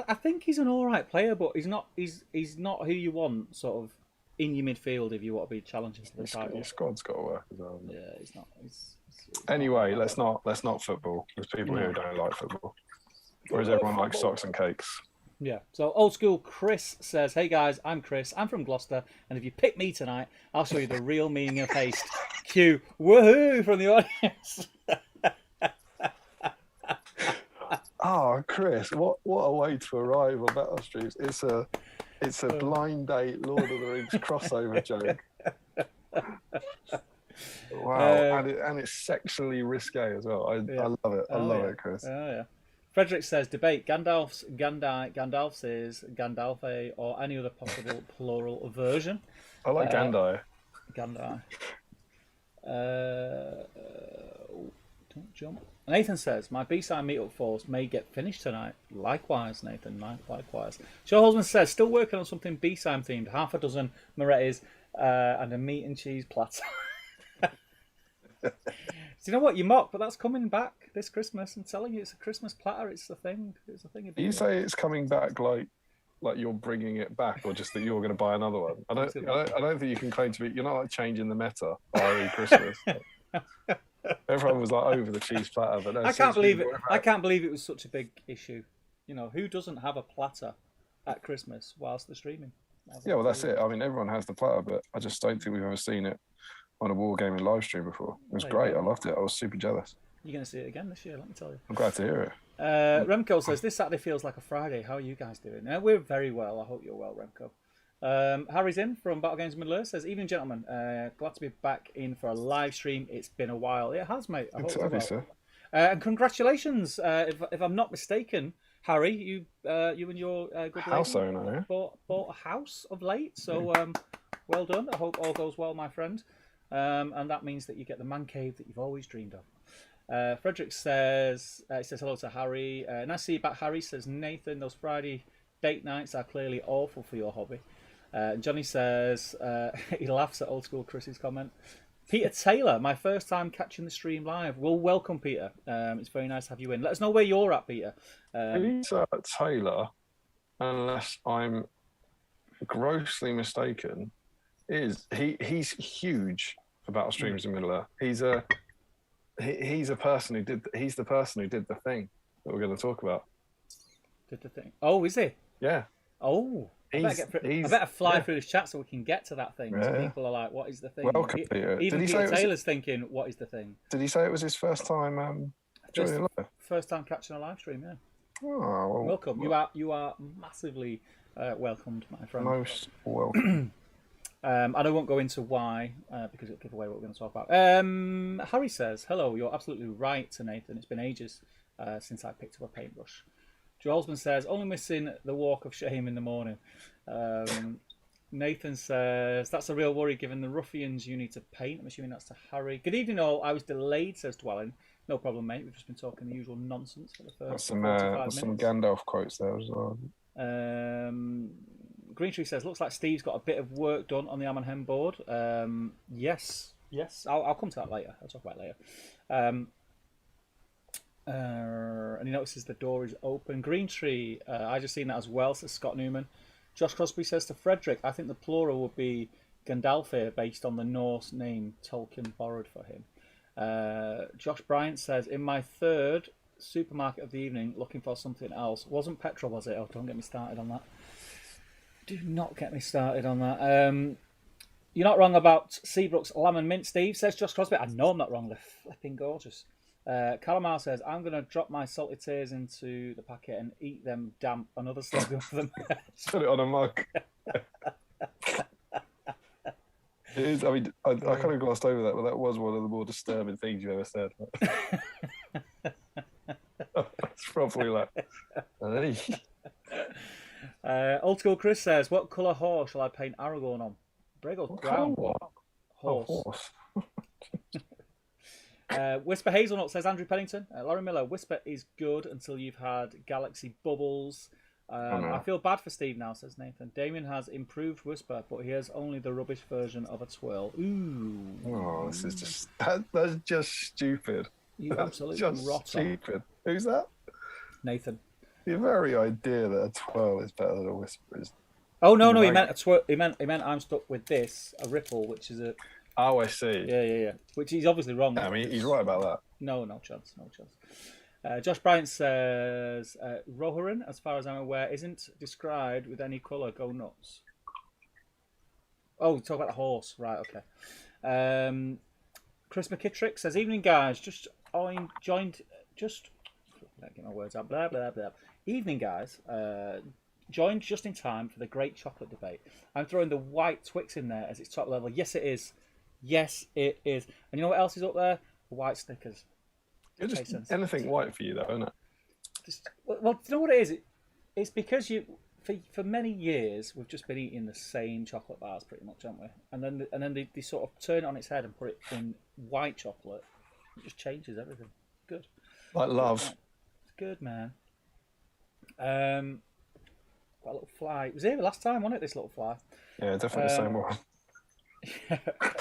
I think he's an all right player, but he's not who you want sort of in your midfield if you want to be challenging for the title. Your squad's got to work as well. Yeah, he's not. Anyway, let's not football. There's people who don't like football, whereas everyone likes socks and cakes. Yeah. So old school Chris says, "Hey guys, I'm Chris. I'm from Gloucester, and if you pick me tonight, I'll show you the real meaning of haste." Cue woohoo from the audience. Oh, Chris, what a way to arrive on Battle Streams. It's a blind date Lord of the Rings crossover joke. Wow, and it's sexually risque as well. I love it. I love it, Chris. Oh yeah. Frederick says, debate Gandalf's is Gandalfe or any other possible plural version. I like Gandai. Gandai. Don't jump. Nathan says, my B-side meetup force may get finished tonight. Likewise, Nathan. Likewise. Joe Holzman says, still working on something B-side themed. Half a dozen Moretti's and a meat and cheese platter. Do you know what? You mock, but that's coming back this Christmas. I'm telling you, it's a Christmas platter. It's the thing. It's the thing. You say it's coming back like you're bringing it back, or just that you're going to buy another one? I don't think you can claim to be. You're not like changing the meta. Christmas. Everyone was like over the cheese platter, but I can't believe it. I can't believe it was such a big issue. You know, who doesn't have a platter at Christmas whilst they're streaming? Yeah, well, that's it. I mean, everyone has the platter, but I just don't think we've ever seen it on a Wargaming live stream before. It was great. I loved it. I was super jealous. You're going to see it again this year, let me tell you. I'm glad to hear it. Remco says, this Saturday feels like a Friday. How are you guys doing? We're very well. I hope you're well, Remco. Harry's in from Battle Games Middle Earth, says, evening, gentlemen. Glad to be back in for a live stream. It's been a while. It has, mate. I hope to have you, sir. And congratulations. If I'm not mistaken, Harry, you and your good house lady owner, bought a house of late. So well done. I hope all goes well, my friend. And that means that you get the man cave that you've always dreamed of. Frederick says, he says hello to Harry. Nice to see you back, Harry. Says Nathan, those Friday date nights are clearly awful for your hobby. Johnny says, he laughs at old school Chris's comment. Peter Taylor, my first time catching the stream live. Well, welcome, Peter. It's very nice to have you in. Let us know where you're at, Peter. Peter Taylor, unless I'm grossly mistaken, he's huge for Battle Streams in Middle Earth. He's the person who did the thing that we're going to talk about. Did the thing? Oh, is he? Yeah. Oh, I better fly through this chat so we can get to that thing. So people are like, "What is the thing?" Welcome, Peter. Even Peter Taylor's thinking, "What is the thing?" Did he say it was his first time joining live? First time catching a live stream, yeah. Oh, well, welcome. You are massively welcomed, my friend. Most welcome. And I won't go into why because it'll give away what we're going to talk about. Harry says, "Hello, you're absolutely right, Nathan. It's been ages since I picked up a paintbrush." Joe Holzman says, "Only missing the walk of shame in the morning." Nathan says, "That's a real worry given the ruffians you need to paint." I'm assuming that's to Harry. "Good evening, all. I was delayed," says Dwelling. "No problem, mate. We've just been talking the usual nonsense for the first 45 minutes. Some Gandalf quotes there as well. Green Tree says, "Looks like Steve's got a bit of work done on the Am and Hem board." Yes. I'll come to that later. I'll talk about it later. And he notices the door is open. Green Tree, I just seen that as well, says Scott Newman. Josh Crosby says to Frederick, "I think the plural would be Gandalf based on the Norse name Tolkien borrowed for him." Josh Bryant says, "In my third supermarket of the evening, looking for something else. Wasn't petrol, was it? Oh, don't get me started on that. Do not get me started on that. You're not wrong about Seabrook's lamb and mint, Steve," says Josh Crosby. I know I'm not wrong. They're flipping gorgeous. Calamar says, "I'm going to drop my salty tears into the packet and eat them damp." Another slogan for them. Put it on a mug. It is. I mean, I kind of glossed over that, but that was one of the more disturbing things you've ever said. That's probably like. Old School Chris says, "What colour horse shall I paint Aragorn on?" Brago's brown. Horse. Whisper Hazelnut says, Andrew Pennington. Lauren Miller, "Whisper is good until you've had Galaxy Bubbles." I feel bad for Steve now, says Nathan. Damien has improved Whisper, but he has only the rubbish version of a twirl. Ooh. Oh, this is just that's just stupid. You absolutely just rotter. Stupid. Who's that? Nathan. The very idea that a twirl is better than a whisper is. Oh no, he meant a twirl. He meant I'm stuck with this, a ripple, which is a. Oh, I see. Yeah. Which he's obviously wrong. I mean, he's right about that. No chance. Josh Bryant says, "Rohirrim, as far as I'm aware, isn't described with any colour. Go nuts." Oh, talk about the horse, right? Okay. Chris McKittrick says, "Evening, guys. Just joined. Get my words out. Blah blah blah. Evening, guys. Joined just in time for the great chocolate debate. I'm throwing the white Twix in there as its top level. Yes, it is. Yes, it is. And you know what else is up there? The white Snickers." It's just anything white for you, though, isn't it? Well, do you know what it is? It's because for many years we've just been eating the same chocolate bars, pretty much, haven't we? And then they sort of turn it on its head and put it in white chocolate. It just changes everything. Good. Like love. It's good, man. Got a little fly. It was here last time, wasn't it? This little fly. Yeah, definitely the same one.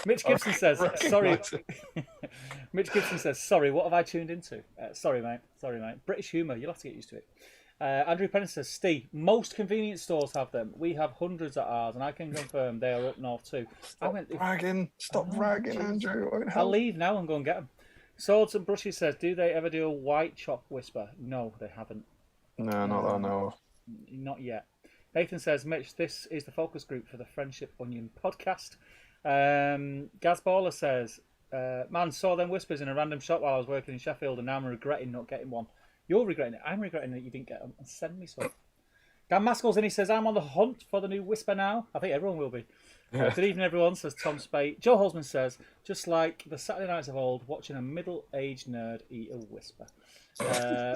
Mitch Gibson says, "Sorry." Mitch Gibson says, "Sorry, what have I tuned into?" Sorry, mate. British humour. You'll have to get used to it. Andrew Penn says, "Steve, most convenience stores have them. We have hundreds at ours, and I can confirm they are up north too." Stop bragging, Andrew. I'll leave now and go and get them. Swords and Brushes says, "Do they ever do a white chop Whisper?" No, they haven't. No, not that I know of. Not yet. Nathan says, "Mitch, this is the focus group for the Friendship Onion podcast." Gaz Baller says, "Man, saw them Whispers in a random shop while I was working in Sheffield, and now I'm regretting not getting one." You're regretting it. I'm regretting that you didn't get them. And send me some. Dan Maskell's in. He says, "I'm on the hunt for the new Whisper now." I think everyone will be. Good evening, everyone, says Tom Spate. Joe Holzman says, "Just like the Saturday nights of old, watching a middle-aged nerd eat a Whisper."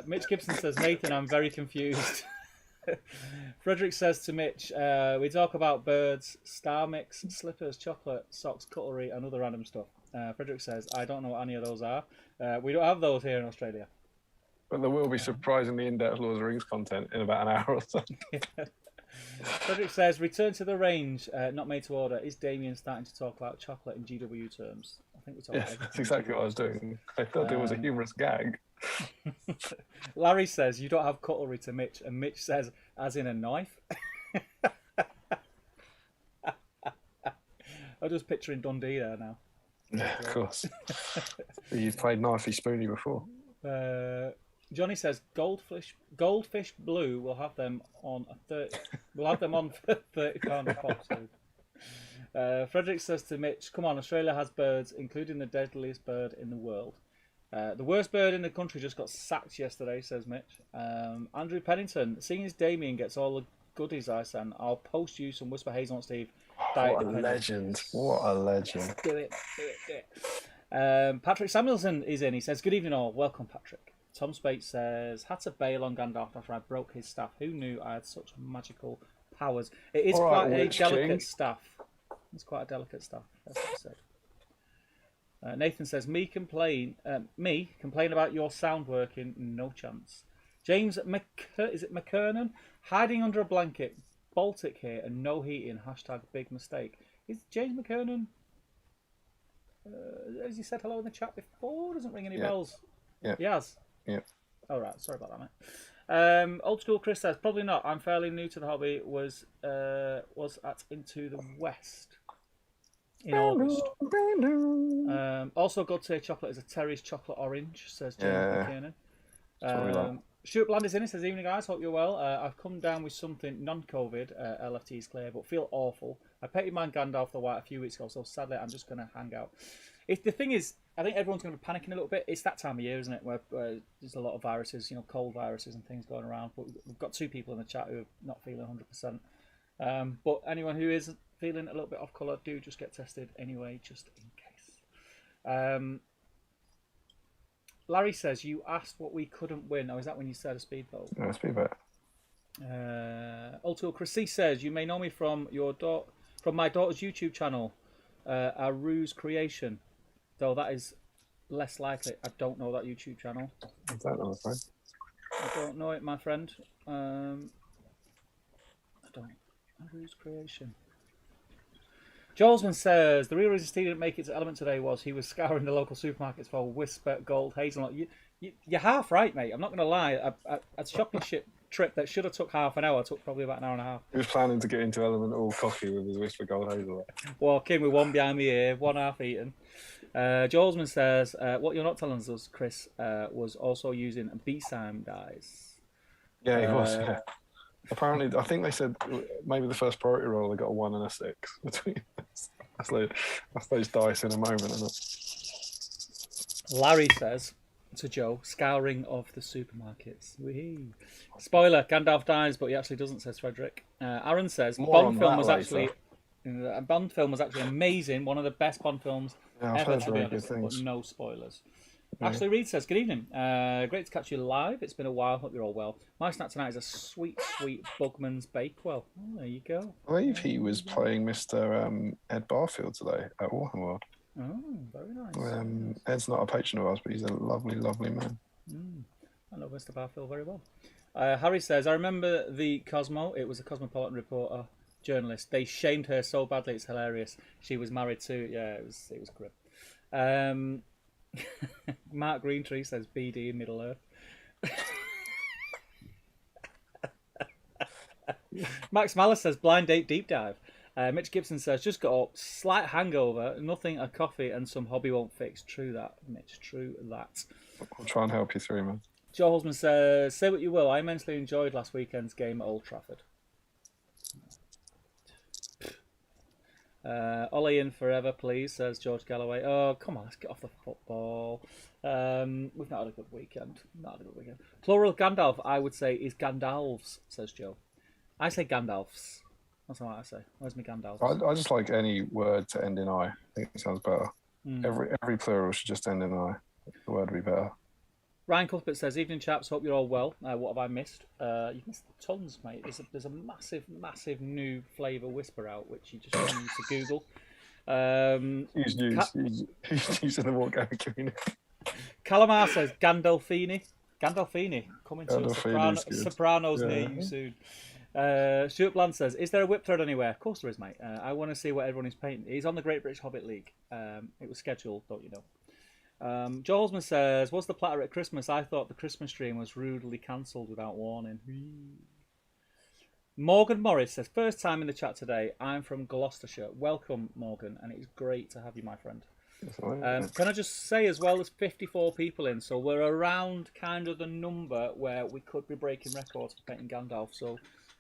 Mitch Gibson says, "Nathan, I'm very confused." Frederick says to Mitch, "We talk about birds, star mix, slippers, chocolate, socks, cutlery, and other random stuff." Frederick says, "I don't know what any of those are. We don't have those here in Australia." But there will be surprisingly in-depth Lord of the Rings content in about an hour or so. Frederick says, "Return to the range, not made to order. Is Damien starting to talk about chocolate in GW terms?" I think we're talking about that's exactly what I was doing. I thought it was a humorous gag. Larry says, "You don't have cutlery to Mitch," and Mitch says, "As in a knife." I'm just picturing Dundee there now. Yeah, of course. You've played Knifey Spoony before. Johnny says Goldfish Blue will have them on We'll have them on for £30 a pop soon. Frederick says to Mitch, "Come on, Australia has birds, including the deadliest bird in the world." The worst bird in the country just got sacked yesterday, says Mitch. Andrew Pennington, seeing as Damian gets all the goodies I send, I'll post you some Whisper Hazelnut Steve. What a legend! What a legend! Do it. Patrick Samuelson is in. He says, "Good evening all. Welcome, Patrick." Tom Spates says, "Had to bail on Gandalf after I broke his staff. Who knew I had such magical powers?" It is quite a delicate staff. It's quite a delicate staff. That's what I said. Nathan says, me complain about your sound working, no chance. James is it McKernan? Hiding under a blanket, Baltic here and no heating, #big mistake. Is James McKernan, has he said hello in the chat before? Doesn't ring any bells. Yeah. He has? Yeah. All right, sorry about that, mate. Old School Chris says, probably not. I'm fairly new to the hobby, was at Into the West in August. Also, God Say Chocolate is a Terry's Chocolate Orange, says James McKiernan. Stuart Bland is in it, says, "Evening guys, hope you're well. I've come down with something non-COVID, LFT is clear, but feel awful. I petted my Gandalf the White a few weeks ago, so sadly I'm just going to hang out." The thing is, I think everyone's going to be panicking a little bit. It's that time of year, isn't it, where there's a lot of viruses, cold viruses and things going around. But we've got 2 people in the chat who are not feeling 100%. But anyone who is feeling a little bit off colour, do just get tested anyway, just in case. Larry says, "You asked what we couldn't win." Oh, is that when you said a speedboat? No, speedboat. Ultra Chrissy says, "You may know me from from my daughter's YouTube channel, Aru's Creation. Though that is less likely. I don't know that YouTube channel. I don't know, my friend. I don't know it, my friend. I don't. Aru's Creation." Jolesman says, "The real reason Steve didn't make it to Element today was he was scouring the local supermarkets for Whisper Gold Hazelnut." You're half right, mate. I'm not going to lie. A shopping trip that should have took half an hour took probably about an hour and a half. He was planning to get into Element all coffee with his Whisper Gold Hazelnut. Walk in with one behind the ear, one half eaten. Jolesman says, "What you're not telling us, Chris, was also using B-Sime dyes." Yeah, he was, yeah. Apparently, I think they said maybe the first priority roll they got a 1 and a 6 between. That's those dice in a moment, isn't it? Larry says to Joe, "Scouring of the supermarkets." Wee. Spoiler: Gandalf dies, but he actually doesn't, says Frederick. Aaron says Bond film was actually amazing. One of the best Bond films ever, to be honest, but no spoilers. Yeah. Ashley Reed says, "Good evening. Great to catch you live. It's been a while. Hope you're all well. My snack tonight is a sweet, sweet Bugman's Bakewell." Oh, there you go. I believe he was playing Mr. Ed Barfield today at Warhammer World. Oh, very nice. Ed's not a patron of ours, but he's a lovely, lovely man. I know Mr. Barfield very well. Harry says, "I remember the Cosmo. It was a Cosmopolitan reporter, journalist. They shamed her so badly. It's hilarious. She was married too. Yeah, it was grim." Mark Greentree says, "BD in Middle Earth." Max Mallis says, "Blind date deep dive." Mitch Gibson says, "Just got up, slight hangover, nothing a coffee and some hobby won't fix." True that, Mitch, true that. I'll try and help you through, man. Joe Holzman says, "Say what you will, I immensely enjoyed last weekend's game at Old Trafford." Ollie in forever, please, says George Galloway. Oh, come on, let's get off the football. We've not had a good weekend. Plural Gandalf, I would say, is Gandalfs, says Joe. I say Gandalfs. That's what I say. Where's my Gandalfs? I just like any word to end in I. I think it sounds better. Every plural should just end in I. The word would be better. Ryan Cuthbert says, "Evening chaps, hope you're all well. What have I missed?" You've missed tons, mate. There's a massive new flavour Whisper out, which you just need to Google. Who's news in the Wargaming community? Calamar says, Gandalfini coming to Sopranos near you soon. Stuart Bland says, "Is there a whip thread anywhere?" Of course there is, mate. I want to see what everyone is painting. He's on the Great British Hobbit League. It was scheduled, don't you know? Joe Holzman says, "Was the platter at Christmas? I thought the Christmas stream was rudely cancelled without warning." Morgan Morris says, "First time in the chat today. I'm from Gloucestershire. Welcome, Morgan, and it's great to have you, my friend." Can I just say as well, there's 54 people in, so we're around kind of the number where we could be breaking records for painting Gandalf. So,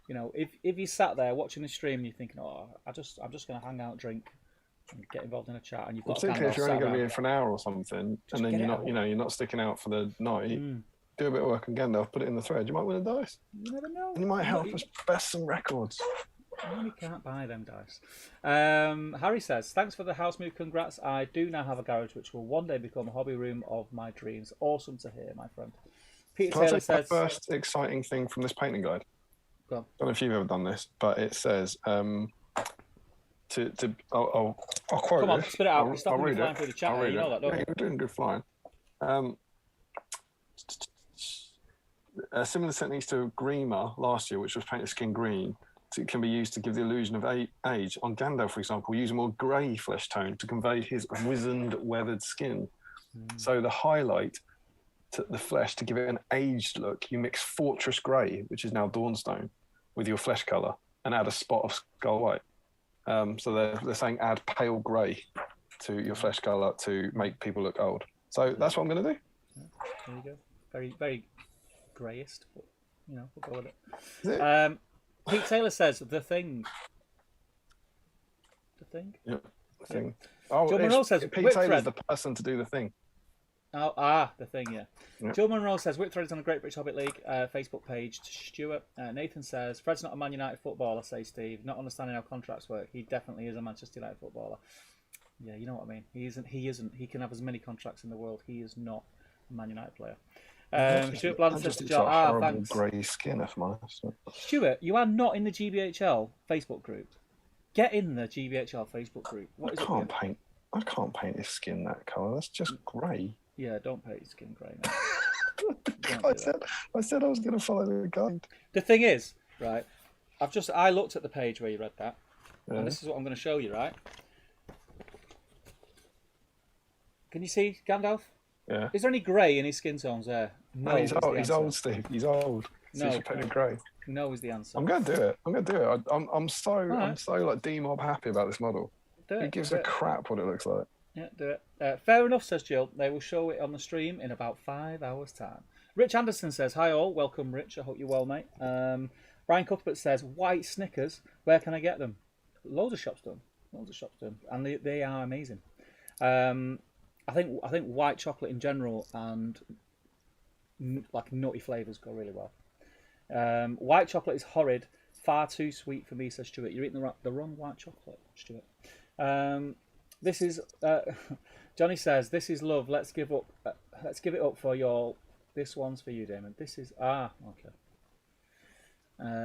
you know, if you sat there watching the stream and you're thinking, oh, I'm just going to hang out, drink, and get involved in a chat, and you've got particularly if you're only going to be in for an hour or something, and then you're not sticking out for the night. Do a bit of work on Gandalf, put it in the thread. You might win a dice. You never know. And you might help us best some records. You can't buy them dice. Harry says, thanks for the house move, congrats. I do now have a garage which will one day become a hobby room of my dreams. Awesome to hear, my friend. Peter Taylor says, the first exciting thing from this painting guide. Go on. I don't know if you've ever done this, but it says I'll quote. Come on, this. spit it out. I'll read it. Through the chat. You know that, don't you? You're doing good flying. Similar techniques to Grima last year, which was painted skin green. It can be used to give the illusion of age. On Gandalf, for example, use a more grey flesh tone to convey his wizened, weathered skin. So the highlight to the flesh, to give it an aged look, you mix Fortress Grey, which is now Dawnstone, with your flesh colour, and add a spot of Skull White. So they're saying add pale grey to your flesh colour to make people look old. So that's what I'm going to do. There you go. Very, very greyest, but, you know, we'll go with it. Pete Taylor says, The Thing. The Thing? Yeah, The Thing. Oh, Joe Monroe says, Pete Taylor's the person to do The Thing. The Thing, yeah. Joe Monroe says, Whip Thread is on the Great British Hobbit League Facebook page. Stuart. Nathan says, Fred's not a Man United footballer, say Steve. Not understanding how contracts work. He definitely is a Manchester United footballer. Yeah, you know what I mean. He isn't. He can have as many contracts in the world. He is not a Man United player. Stuart Bland says to Joe, thanks. Grey skin, if I'm honest. Stuart, you are not in the GBHL Facebook group. Get in the GBHL Facebook group. I can't paint his skin that colour. That's just grey. Yeah, don't paint your skin grey. I said I was going to follow the guide. The thing is, right, I looked at the page where you read that, and this is what I'm going to show you, right? Can you see Gandalf? Yeah. Is there any grey in his skin tones there? No, he's old. He's old, Steve. He's old. So you should paint him grey. No is the answer. I'm going to do it. I'm so like D-mob happy about this model. It gives a crap what it looks like. Yeah, do it. Fair enough, says Jill. They will show it on the stream in about 5 hours' time. Rich Anderson says, hi all. Welcome, Rich. I hope you're well, mate. Brian Cuthbert says, white Snickers. Where can I get them? Loads of shops done. And they are amazing. I think white chocolate in general and like nutty flavours go really well. White chocolate is horrid. Far too sweet for me, says Stuart. You're eating the wrong white chocolate, Stuart. This is Johnny says, this is love. Let's give it up for your. This one's for you, Damon. This is okay.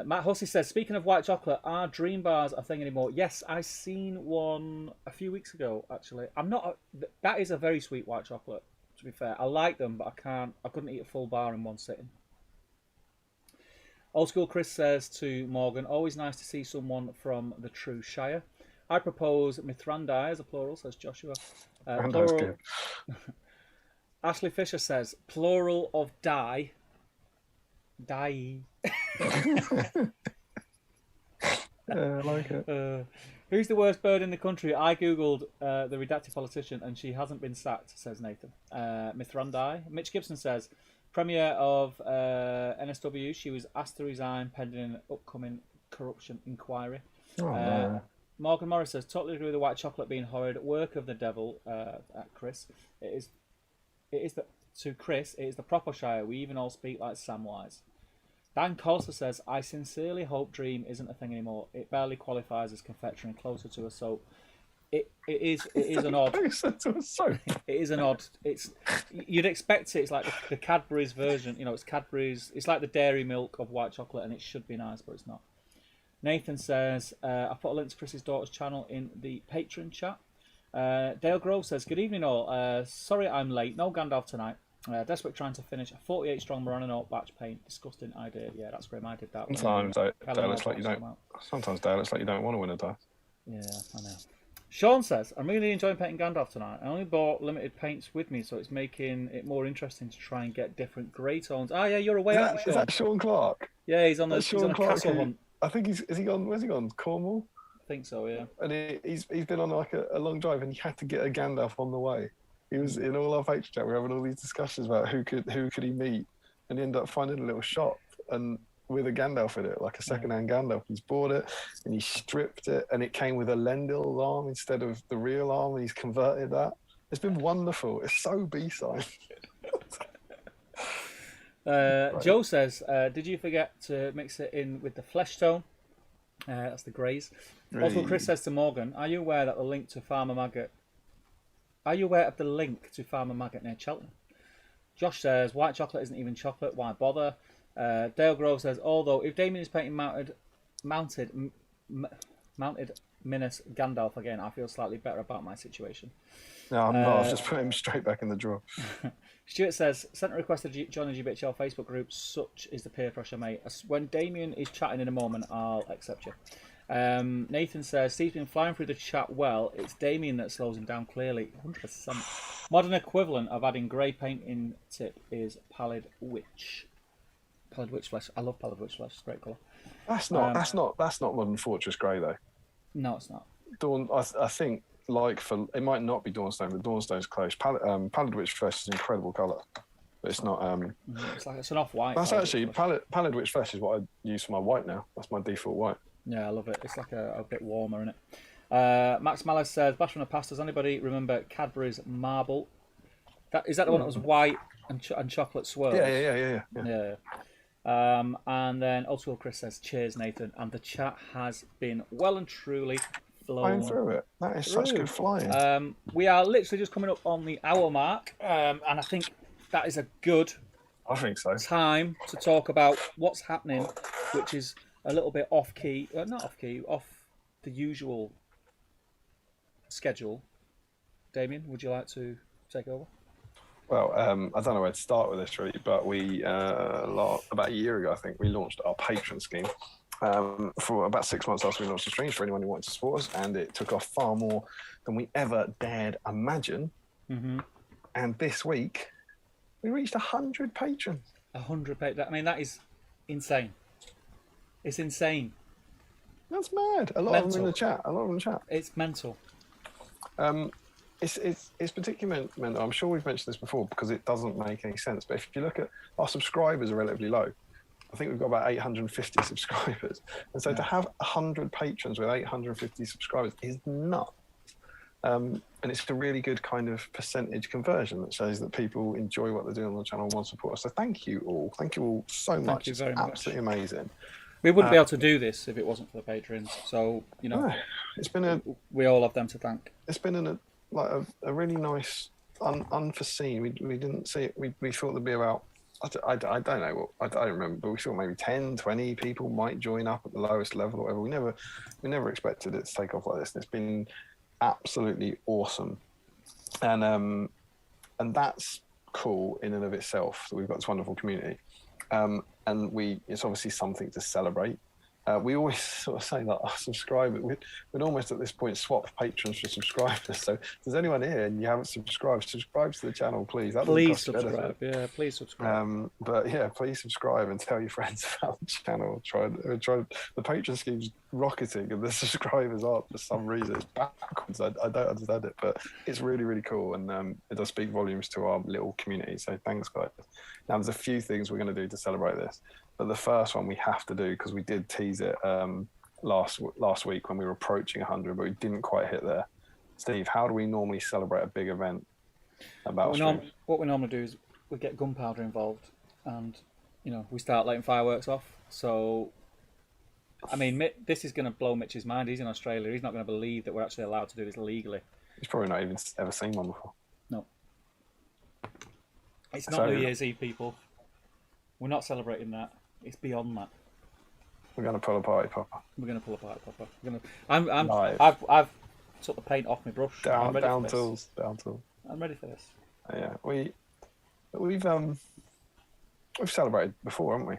Matt Hussey says, speaking of white chocolate, are dream bars a thing anymore? Yes, I seen one a few weeks ago. Actually, that is a very sweet white chocolate. To be fair, I like them, but I couldn't eat a full bar in one sitting. Old School Chris says to Morgan, always nice to see someone from the true Shire. I propose Mithrandai as a plural, says Joshua. Plural. Ashley Fisher says, plural of die. Die. I like it. Who's the worst bird in the country? I googled the redacted politician and she hasn't been sacked, says Nathan. Mithrandai. Mitch Gibson says, Premier of NSW, she was asked to resign pending an upcoming corruption inquiry. No. Morgan Morris says, totally agree with the white chocolate being horrid. Work of the devil, at Chris. To Chris, it is the proper Shire. We even all speak like Samwise. Dan Colster says, I sincerely hope Dream isn't a thing anymore. It barely qualifies as confectionery, closer to a soap. It is an odd. It is an odd. You'd expect it. It's like the Cadbury's version. You know, it's Cadbury's. It's like the dairy milk of white chocolate, and it should be nice, but it's not. Nathan says, I put a link to Chris's daughter's channel in the Patreon chat. Dale Grove says, good evening all. Sorry I'm late. No Gandalf tonight. Desperate trying to finish a 48 strong Marana Oak batch paint. Disgusting idea. Yeah, that's grim. I did that. Sometimes Dale, it's like you don't. Sometimes Dale, it's like you don't want to win a dice. Yeah, I know. Sean says, I'm really enjoying painting Gandalf tonight. I only bought limited paints with me, so it's making it more interesting to try and get different grey tones. Ah, yeah, you're away, aren't you, Sean? Is that Sean Clark? Yeah, he's on a castle hunt. I think he's gone. Where's he gone? Cornwall. think so, yeah. And he's been on like a long drive, and he had to get a Gandalf on the way. He was in all our Patreon chat. We're having all these discussions about who could he meet, and he ended up finding a little shop and with a Gandalf in it, like a second-hand Gandalf. He's bought it and he stripped it, and it came with a Lendil arm instead of the real arm, and he's converted that. It's been wonderful. It's so B-side. Joe says, did you forget to mix it in with the flesh tone? That's the greys. Also, Chris says to Morgan, are you aware that the link to Farmer Maggot? Are you aware of the link to Farmer Maggot near Cheltenham? Josh says, white chocolate isn't even chocolate. Why bother? Dale Grove says, although if Damien is painting mounted Minas Gandalf again, I feel slightly better about my situation. No, I'm not. I've just put him straight back in the drawer. Stuart says, sent a request to join the GBHL Facebook group. Such is the peer pressure, mate. When Damien is chatting in a moment, I'll accept you. Nathan says, Steve's been flying through the chat well. It's Damien that slows him down clearly. 100%. Modern equivalent of adding grey paint in tip is Pallid Witch. Pallid Witch Flesh. I love Pallid Witch Flesh. It's a great colour. That's not Modern Fortress Grey though. No, it's not. Dawn, I think, like it might not be Dawnstone, but Dawnstone's close. Pallid Witch Flesh is an incredible colour, but it's not. It's an off-white. That's actually Pallid Witch Flesh is what I use for my white now. That's my default white. Yeah, I love it. It's like a bit warmer, isn't it? Max Malice says, Bash from the past. Does anybody remember Cadbury's Marble? Is that the one that was white and chocolate swirls? Yeah. And then also Chris says, cheers, Nathan. And the chat has been well and truly flying through it. That is such good flying. We are literally just coming up on the hour mark, and I think that is a good time to talk about what's happening, which is a little bit off key, off the usual schedule. Damien, would you like to take over? Well, I don't know where to start with this really, but we about a year ago, I think, we launched our Patreon scheme. For about 6 months after we launched the streams for anyone who wanted to support us, and it took off far more than we ever dared imagine. Mm-hmm. And this week, we reached 100 patrons. 100 patrons. I mean, that is insane. It's insane. That's mad. A lot of them in the chat. It's mental. It's particularly mental. I'm sure we've mentioned this before because it doesn't make any sense. But if you look at our subscribers are relatively low. I think we've got about 850 subscribers. And so to have 100 patrons with 850 subscribers is nuts. And it's a really good kind of percentage conversion that shows that people enjoy what they're doing on the channel and want to support us. So thank you all. Thank you all so much. Thank you very much. Absolutely amazing. We wouldn't be able to do this if it wasn't for the patrons. So, it's been we all have them to thank. It's been a really nice, unforeseen. We didn't see it. We thought there'd be about, I don't know, I don't remember, but we thought maybe 10, 20 people might join up at the lowest level or whatever. We never expected it to take off like this. And it's been absolutely awesome. And that's cool in and of itself that we've got this wonderful community. And it's obviously something to celebrate. We always sort of say that our subscribers, we'd almost at this point swap patrons for subscribers. So if there's anyone here and you haven't subscribed to the channel, please. Please subscribe. Yeah, please subscribe. But yeah, please subscribe and tell your friends about the channel. Try the patron scheme's rocketing and the subscribers aren't for some reason. It's backwards. I don't understand it, but it's really, really cool. And it does speak volumes to our little community. So thanks, guys. Now, there's a few things we're going to do to celebrate this. But the first one we have to do, because we did tease it last week when we were approaching 100, but we didn't quite hit there. Steve, how do we normally celebrate a big event about streams? What we normally do is we get gunpowder involved and, we start lighting fireworks off. So, I mean, this is going to blow Mitch's mind. He's in Australia. He's not going to believe that we're actually allowed to do this legally. He's probably not even ever seen one before. No. It's not New Year's Eve, people. We're not celebrating that. It's beyond that. We're going to pull a party popper. I've took the paint off my brush. Down tools. I'm ready for this. Yeah, we've celebrated before, haven't we?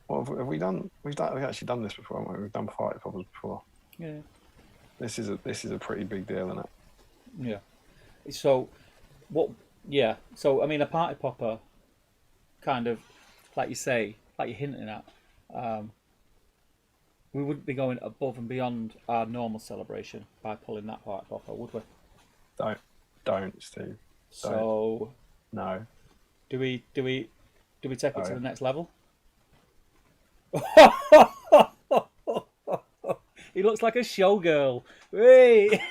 What have we done? We've actually done this before, haven't we? We've done party poppers before. Yeah. This is a pretty big deal, isn't it? Yeah. So, what? Yeah. So I mean, a party popper, kind of, like you say, like you're hinting at, we wouldn't be going above and beyond our normal celebration by pulling that part off, would we? Don't, Steve. So no. Do we take it to the next level? He looks like a showgirl. Hey!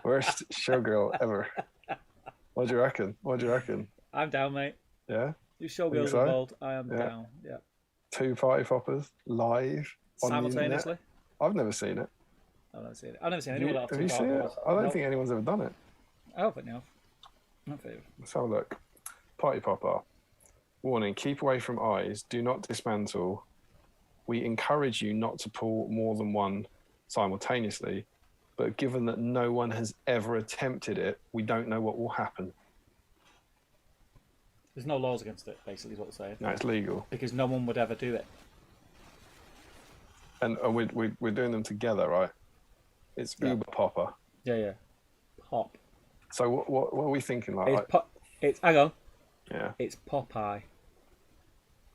Worst showgirl ever. What do you reckon? I'm down, mate. Yeah? You showgirls involved. I am down. Yeah. 2 party poppers live simultaneously. On the I've never seen it. I've never seen anyone else. Have you seen it? I don't think anyone's ever done it. I don't think they have. Not for you. Let's have a look. Party popper. Warning, keep away from eyes. Do not dismantle. We encourage you not to pull more than one simultaneously, but given that no one has ever attempted it, we don't know what will happen. There's no laws against it, basically, is what they're saying. No, it's legal. Because no one would ever do it. And we're doing them together, right? It's Uber popper. Yeah. Pop. So what are we thinking like? It's hang on. Yeah. It's Popeye.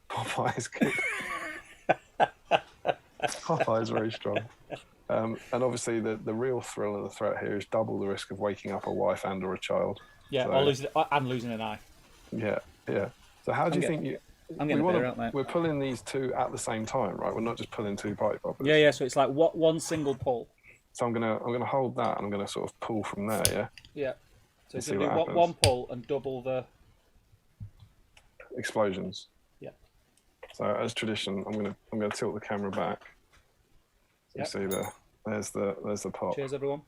Popeye's good. Popeye's very strong. And obviously the real thrill and the threat here is double the risk of waking up a wife and or a child. Yeah, so, or losing an eye. Yeah. So how do you think we're pulling these two at the same time, right? We're not just pulling 2 party poppers. Yeah. So it's like one single pull. So I'm gonna hold that and I'm gonna sort of pull from there, yeah? Yeah. So it's gonna do one pull and double the explosions. Yeah. So as tradition, I'm gonna tilt the camera back. You see there's the pop. Cheers, everyone.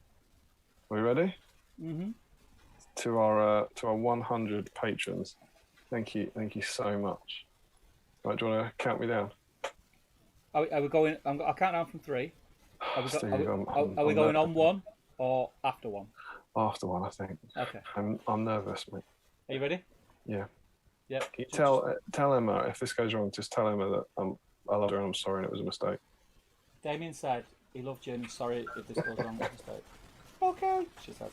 Are we ready? Mm-hmm. To our 100 patrons, thank you so much. Right, do you want to count me down? Are we going? I'll count down from 3. Are we going on 1 or after 1? After 1, I think. Okay. I'm nervous, mate. Are you ready? Yeah. Yep. Can you tell Emma if this goes wrong? Just tell Emma that I love her and I'm sorry and it was a mistake. Damian said he loved you and he's sorry if this goes wrong. It was a mistake. Okay. She says.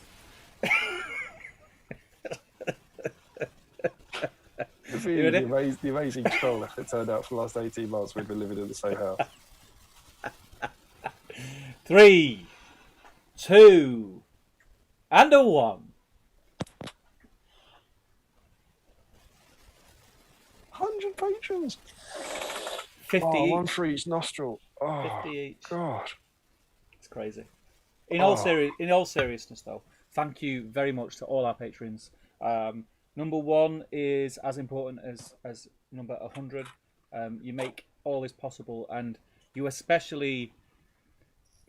The amazing troll if it turned out for the last 18 months we've been living in the same house. 3, 2, and 1. 100 patrons. 50 each. 1 for each nostril. Oh, 50 each. God. It's crazy. In all seriousness, though, thank you very much to all our patrons. Number 1 is as important as number 100. You make all this possible, and you especially,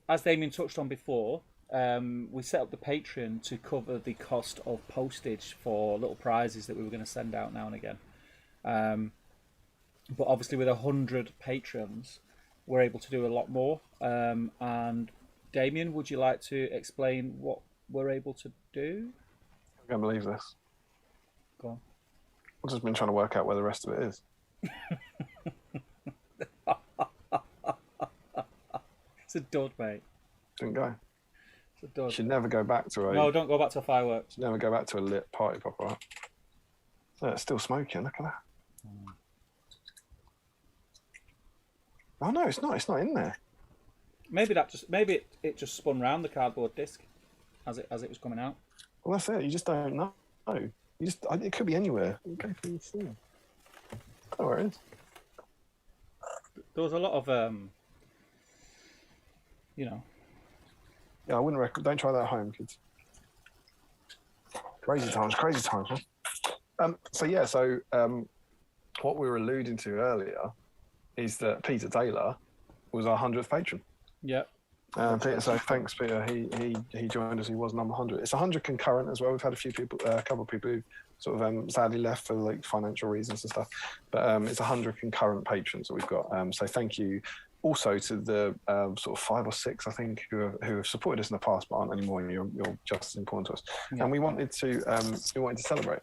as Damian touched on before, we set up the Patreon to cover the cost of postage for little prizes that we were going to send out now and again. But obviously with 100 patrons, we're able to do a lot more. And Damian, would you like to explain what we're able to do? I can't believe this. Go on. I've just been trying to work out where the rest of it is. It's a dud, mate. Didn't go. It's a dud. You should never go back to a... No, don't go back to fireworks. Never go back to a lit party popper, right? Yeah, it's still smoking. Look at that. Oh no, it's not. It's not in there. Maybe it just spun round the cardboard disc as it was coming out. Well, that's it. You just don't know. It could be anywhere. Okay, I don't know where it is. There was a lot of Yeah, I wouldn't recommend. Don't try that at home, kids. Crazy times, huh? What we were alluding to earlier is that Peter Taylor was our 100th patron. Yeah. Peter, so thanks, Peter. He joined us. He was number 100. It's 100 concurrent as well. We've had a couple of people who sort of sadly left for like financial reasons and stuff. But it's 100 concurrent patrons that we've got. So thank you also to the sort of 5 or 6 I think who have supported us in the past but aren't anymore. And you're just as important to us. Yeah. And we wanted to celebrate.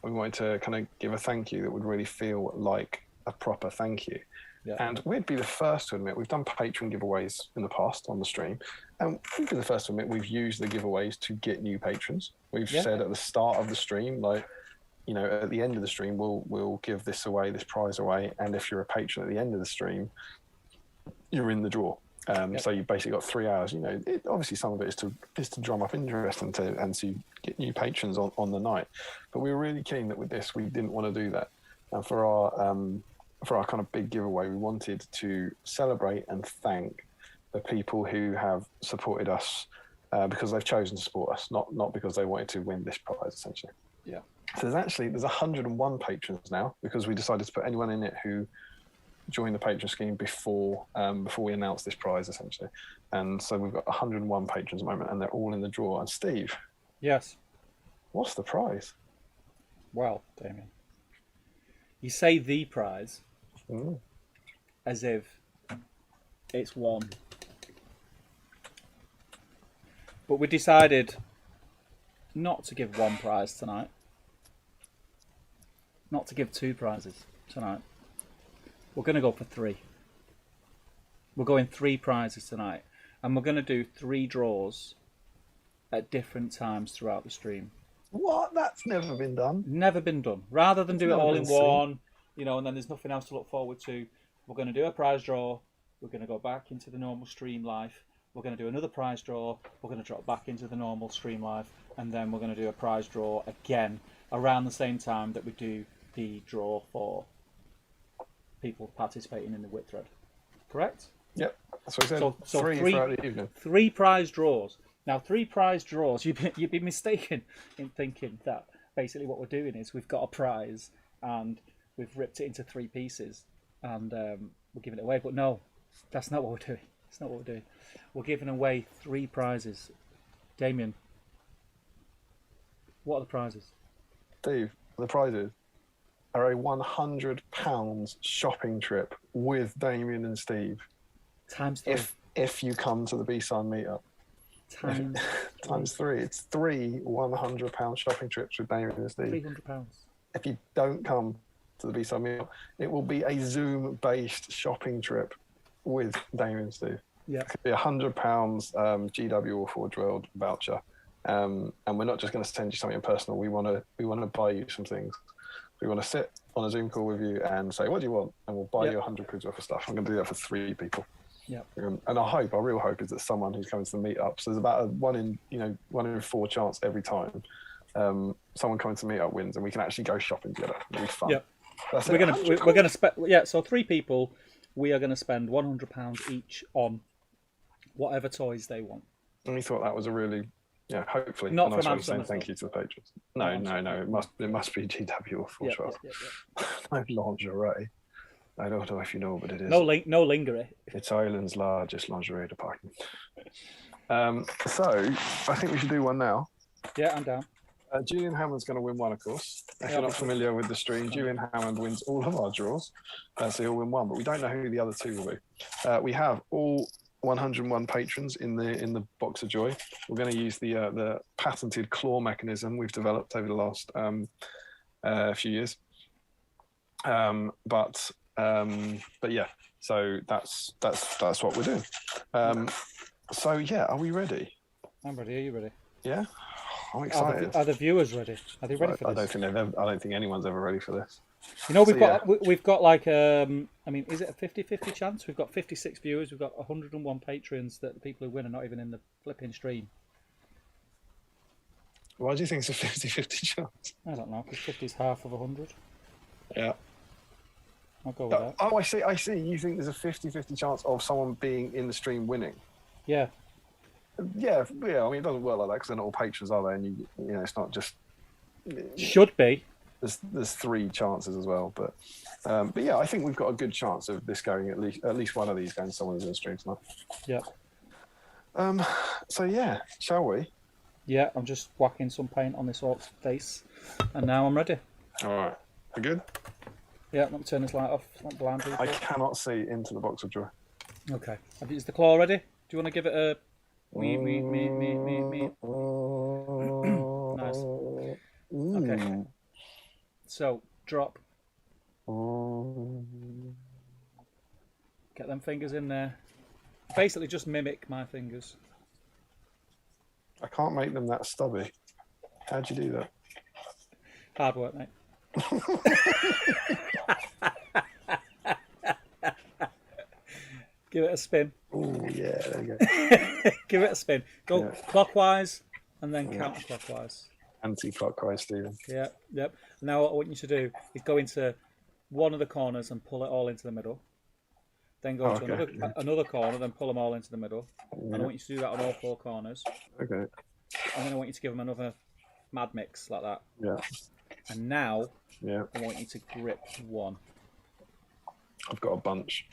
We wanted to kind of give a thank you that would really feel like a proper thank you. Yeah. And we'd be the first to admit we've done Patreon giveaways in the past on the stream, and we'd be the first to admit we've used the giveaways to get new patrons. We've said at the start of the stream, like, you know, at the end of the stream, we'll give this prize away, and if you're a patron at the end of the stream, you're in the draw. So you basically got 3 hours. You know, obviously some of it is to drum up interest and to get new patrons on the night. But we were really keen that with this, we didn't want to do that. And for our kind of big giveaway, we wanted to celebrate and thank the people who have supported us because they've chosen to support us, not because they wanted to win this prize, essentially. Yeah. So there's 101 patrons now, because we decided to put anyone in it who join the patron scheme before we announce this prize, essentially. And so we've got 101 patrons at the moment, and they're all in the draw. And Steve, yes, what's the prize? Well, Damian, you say the prize as if it's one, but we decided not to give one prize tonight, not to give two prizes tonight. We're going to go for three. We're going 3 prizes tonight. And we're going to do 3 draws at different times throughout the stream. What? That's never been done. Never been done. Rather than do it all in one, you know, and then there's nothing else to look forward to, we're going to do a prize draw. We're going to go back into the normal stream life. We're going to do another prize draw. We're going to drop back into the normal stream life. And then we're going to do a prize draw again around the same time that we do the draw for people participating in the WIT thread. Correct? Yep, that's what I said. So 3 throughout the evening. 3 prize draws. Now, 3 prize draws, you'd be mistaken in thinking that basically what we're doing is we've got a prize and we've ripped it into 3 pieces and we're giving it away. But no, that's not what we're doing. It's not what we're doing. We're giving away 3 prizes. Damian, what are the prizes? Steve, the prizes are a £100 shopping trip with Damian and Steve. Times 3. If you come to the B-Sign meetup. Times 3. It's 3 £100 shopping trips with Damian and Steve. £300. If you don't come to the B-Sign meetup, it will be a Zoom-based shopping trip with Damian and Steve. Yeah. It could be £100 GW or Forge World voucher. And we're not just going to send you something personal. We want to buy you some things. We want to sit on a Zoom call with you and say, what do you want? And we'll buy you £100 worth of stuff. I'm going to do that for 3 people. Yeah. And our real hope is that someone who's coming to the meetup, so there's about a 1 in 4 chance every time someone coming to the meetup wins, and we can actually go shopping together. It'll be fun. Yeah. We're gonna spend so 3 people, we are going to spend £100 each on whatever toys they want. And we thought that was a really hopefully not a nice from way to say Amazon. Thank you to the patrons. No. It must be GW or Forge World. No lingerie. I don't know if you know, but it is. No lingerie. It's Ireland's largest lingerie department. So I think we should do one now. Yeah, I'm down. Julian Hammond's going to win one, of course. If you're not familiar with the stream, Julian Hammond wins all of our draws. So he'll win one, but we don't know who the other 2 will be. We have all 101 patrons in the Box of Joy. We're going to use the patented claw mechanism we've developed over the last few years. But yeah, so that's what we're doing. So yeah, are we ready? I'm ready. Are you ready? Yeah, I'm excited. Are the viewers ready? Are they ready for this? I don't think anyone's ever ready for this. You know, we've got like I mean, is it a 50-50 chance? We've got 56 viewers. We've got 101 patrons. That the people who win are not even in the flipping stream. Why do you think it's a 50-50 chance? I don't know, because 50 is half of 100. Yeah. I'll go with that. Oh, I see. You think there's a 50-50 chance of someone being in the stream winning? Yeah. Yeah. I mean, it doesn't work like that because they're not all patrons, are they? And you know, it's not just. Should be. There's 3 chances as well, but yeah, I think we've got a good chance of this going at least one of these going to someone who's in the stream tonight. Yeah. So yeah, shall we? Yeah, I'm just whacking some paint on this orc's face, and now I'm ready. All right, we're good. Yeah, let me turn this light off. It's not blind people. I cannot see into the Box of Joy. Okay. Is the claw ready? Do you want to give it a wee? Nice. Okay. So drop. Get them fingers in there. Basically, just mimic my fingers. I can't make them that stubby. How'd you do that? Hard work, mate. Give it a spin. Oh, yeah, there you go. Give it a spin. Go clockwise and then counterclockwise. Anti-clockwise, Stephen. Yep. Now what I want you to do is go into one of the corners and pull it all into the middle. Then go to another corner, then pull them all into the middle. And I want you to do that on all 4 corners. Okay. And then I want you to give them another mad mix like that. Yeah. And now I want you to grip 1. I've got a bunch.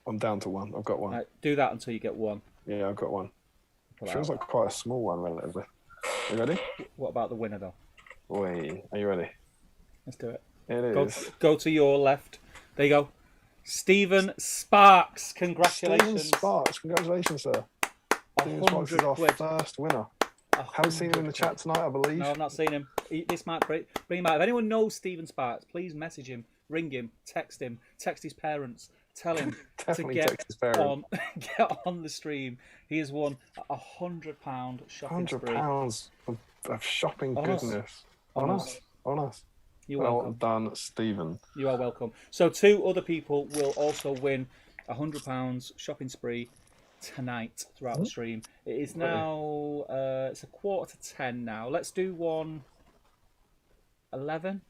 I'm down to 1. I've got 1. Right, do that until you get 1. Yeah, I've got 1. Feels like quite a small one relatively. You ready? What about the winner though? Wait, are you ready? Let's do it. It is. Go to your left. There you go. Stephen Sparks. Congratulations. Stephen Sparks. Congratulations, sir. Stephen Sparks is our first winner. Haven't seen him in the chat tonight, I believe. No, I've not seen him. This might bring him out. If anyone knows Stephen Sparks, please message him, ring him, text his parents, tell him to get on the stream. He has won £100 shopping spree. £100 of shopping goodness. On us. You're welcome. Well done, Stephen. You are welcome. So 2 other people will also win £100 shopping spree tonight throughout the stream. It is now it's 9:45 now. Let's do one 11.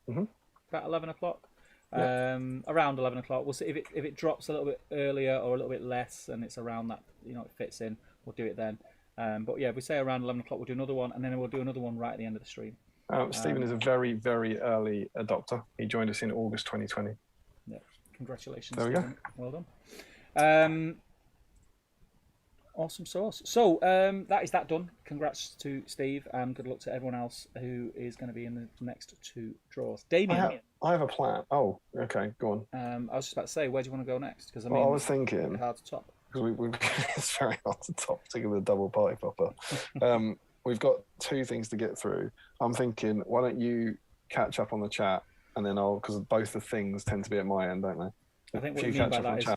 About 11 o'clock. Around 11 o'clock. We'll see if it drops a little bit earlier or a little bit less, and it's around that, it fits in. We'll do it then. But yeah, if we say around 11 o'clock, we'll do another one, and then we'll do another one right at the end of the stream. Stephen is a very, very early adopter. He joined us in August 2020. Yeah, congratulations. There we go. Well done. Awesome sauce. So that is that done. Congrats to Steve, and good luck to everyone else who is going to be in the next 2 draws. Damian, I have a plan. Oh, okay, go on. I was just about to say, where do you want to go next? Because I was thinking, hard to top. Because it's very hard to top, particularly the double party popper. We've got 2 things to get through. I'm thinking, why don't you catch up on the chat, and then because both the things tend to be at my end, don't they? I think what you mean by that is,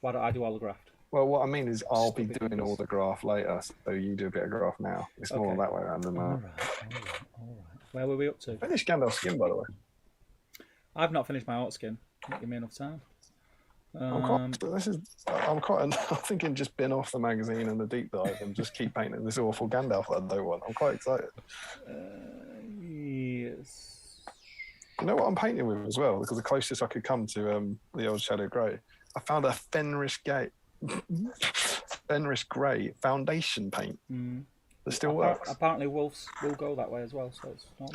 why don't I do all the graft? Well, what I mean is I'll be doing all the graph later, so you do a bit of graph now. It's more that way around than that. All right. Where were we up to? Finished Gandalf skin, by the way. I've not finished my art skin. Not give me enough time. I'm thinking just bin off the magazine and the deep dive and just keep painting this awful Gandalf that I don't want. I'm quite excited. Yes. You know what I'm painting with as well? Because the closest I could come to the old Shadow Grey, I found a Fenris Grey foundation paint that still works. Apparently wolves will go that way as well, so it's not.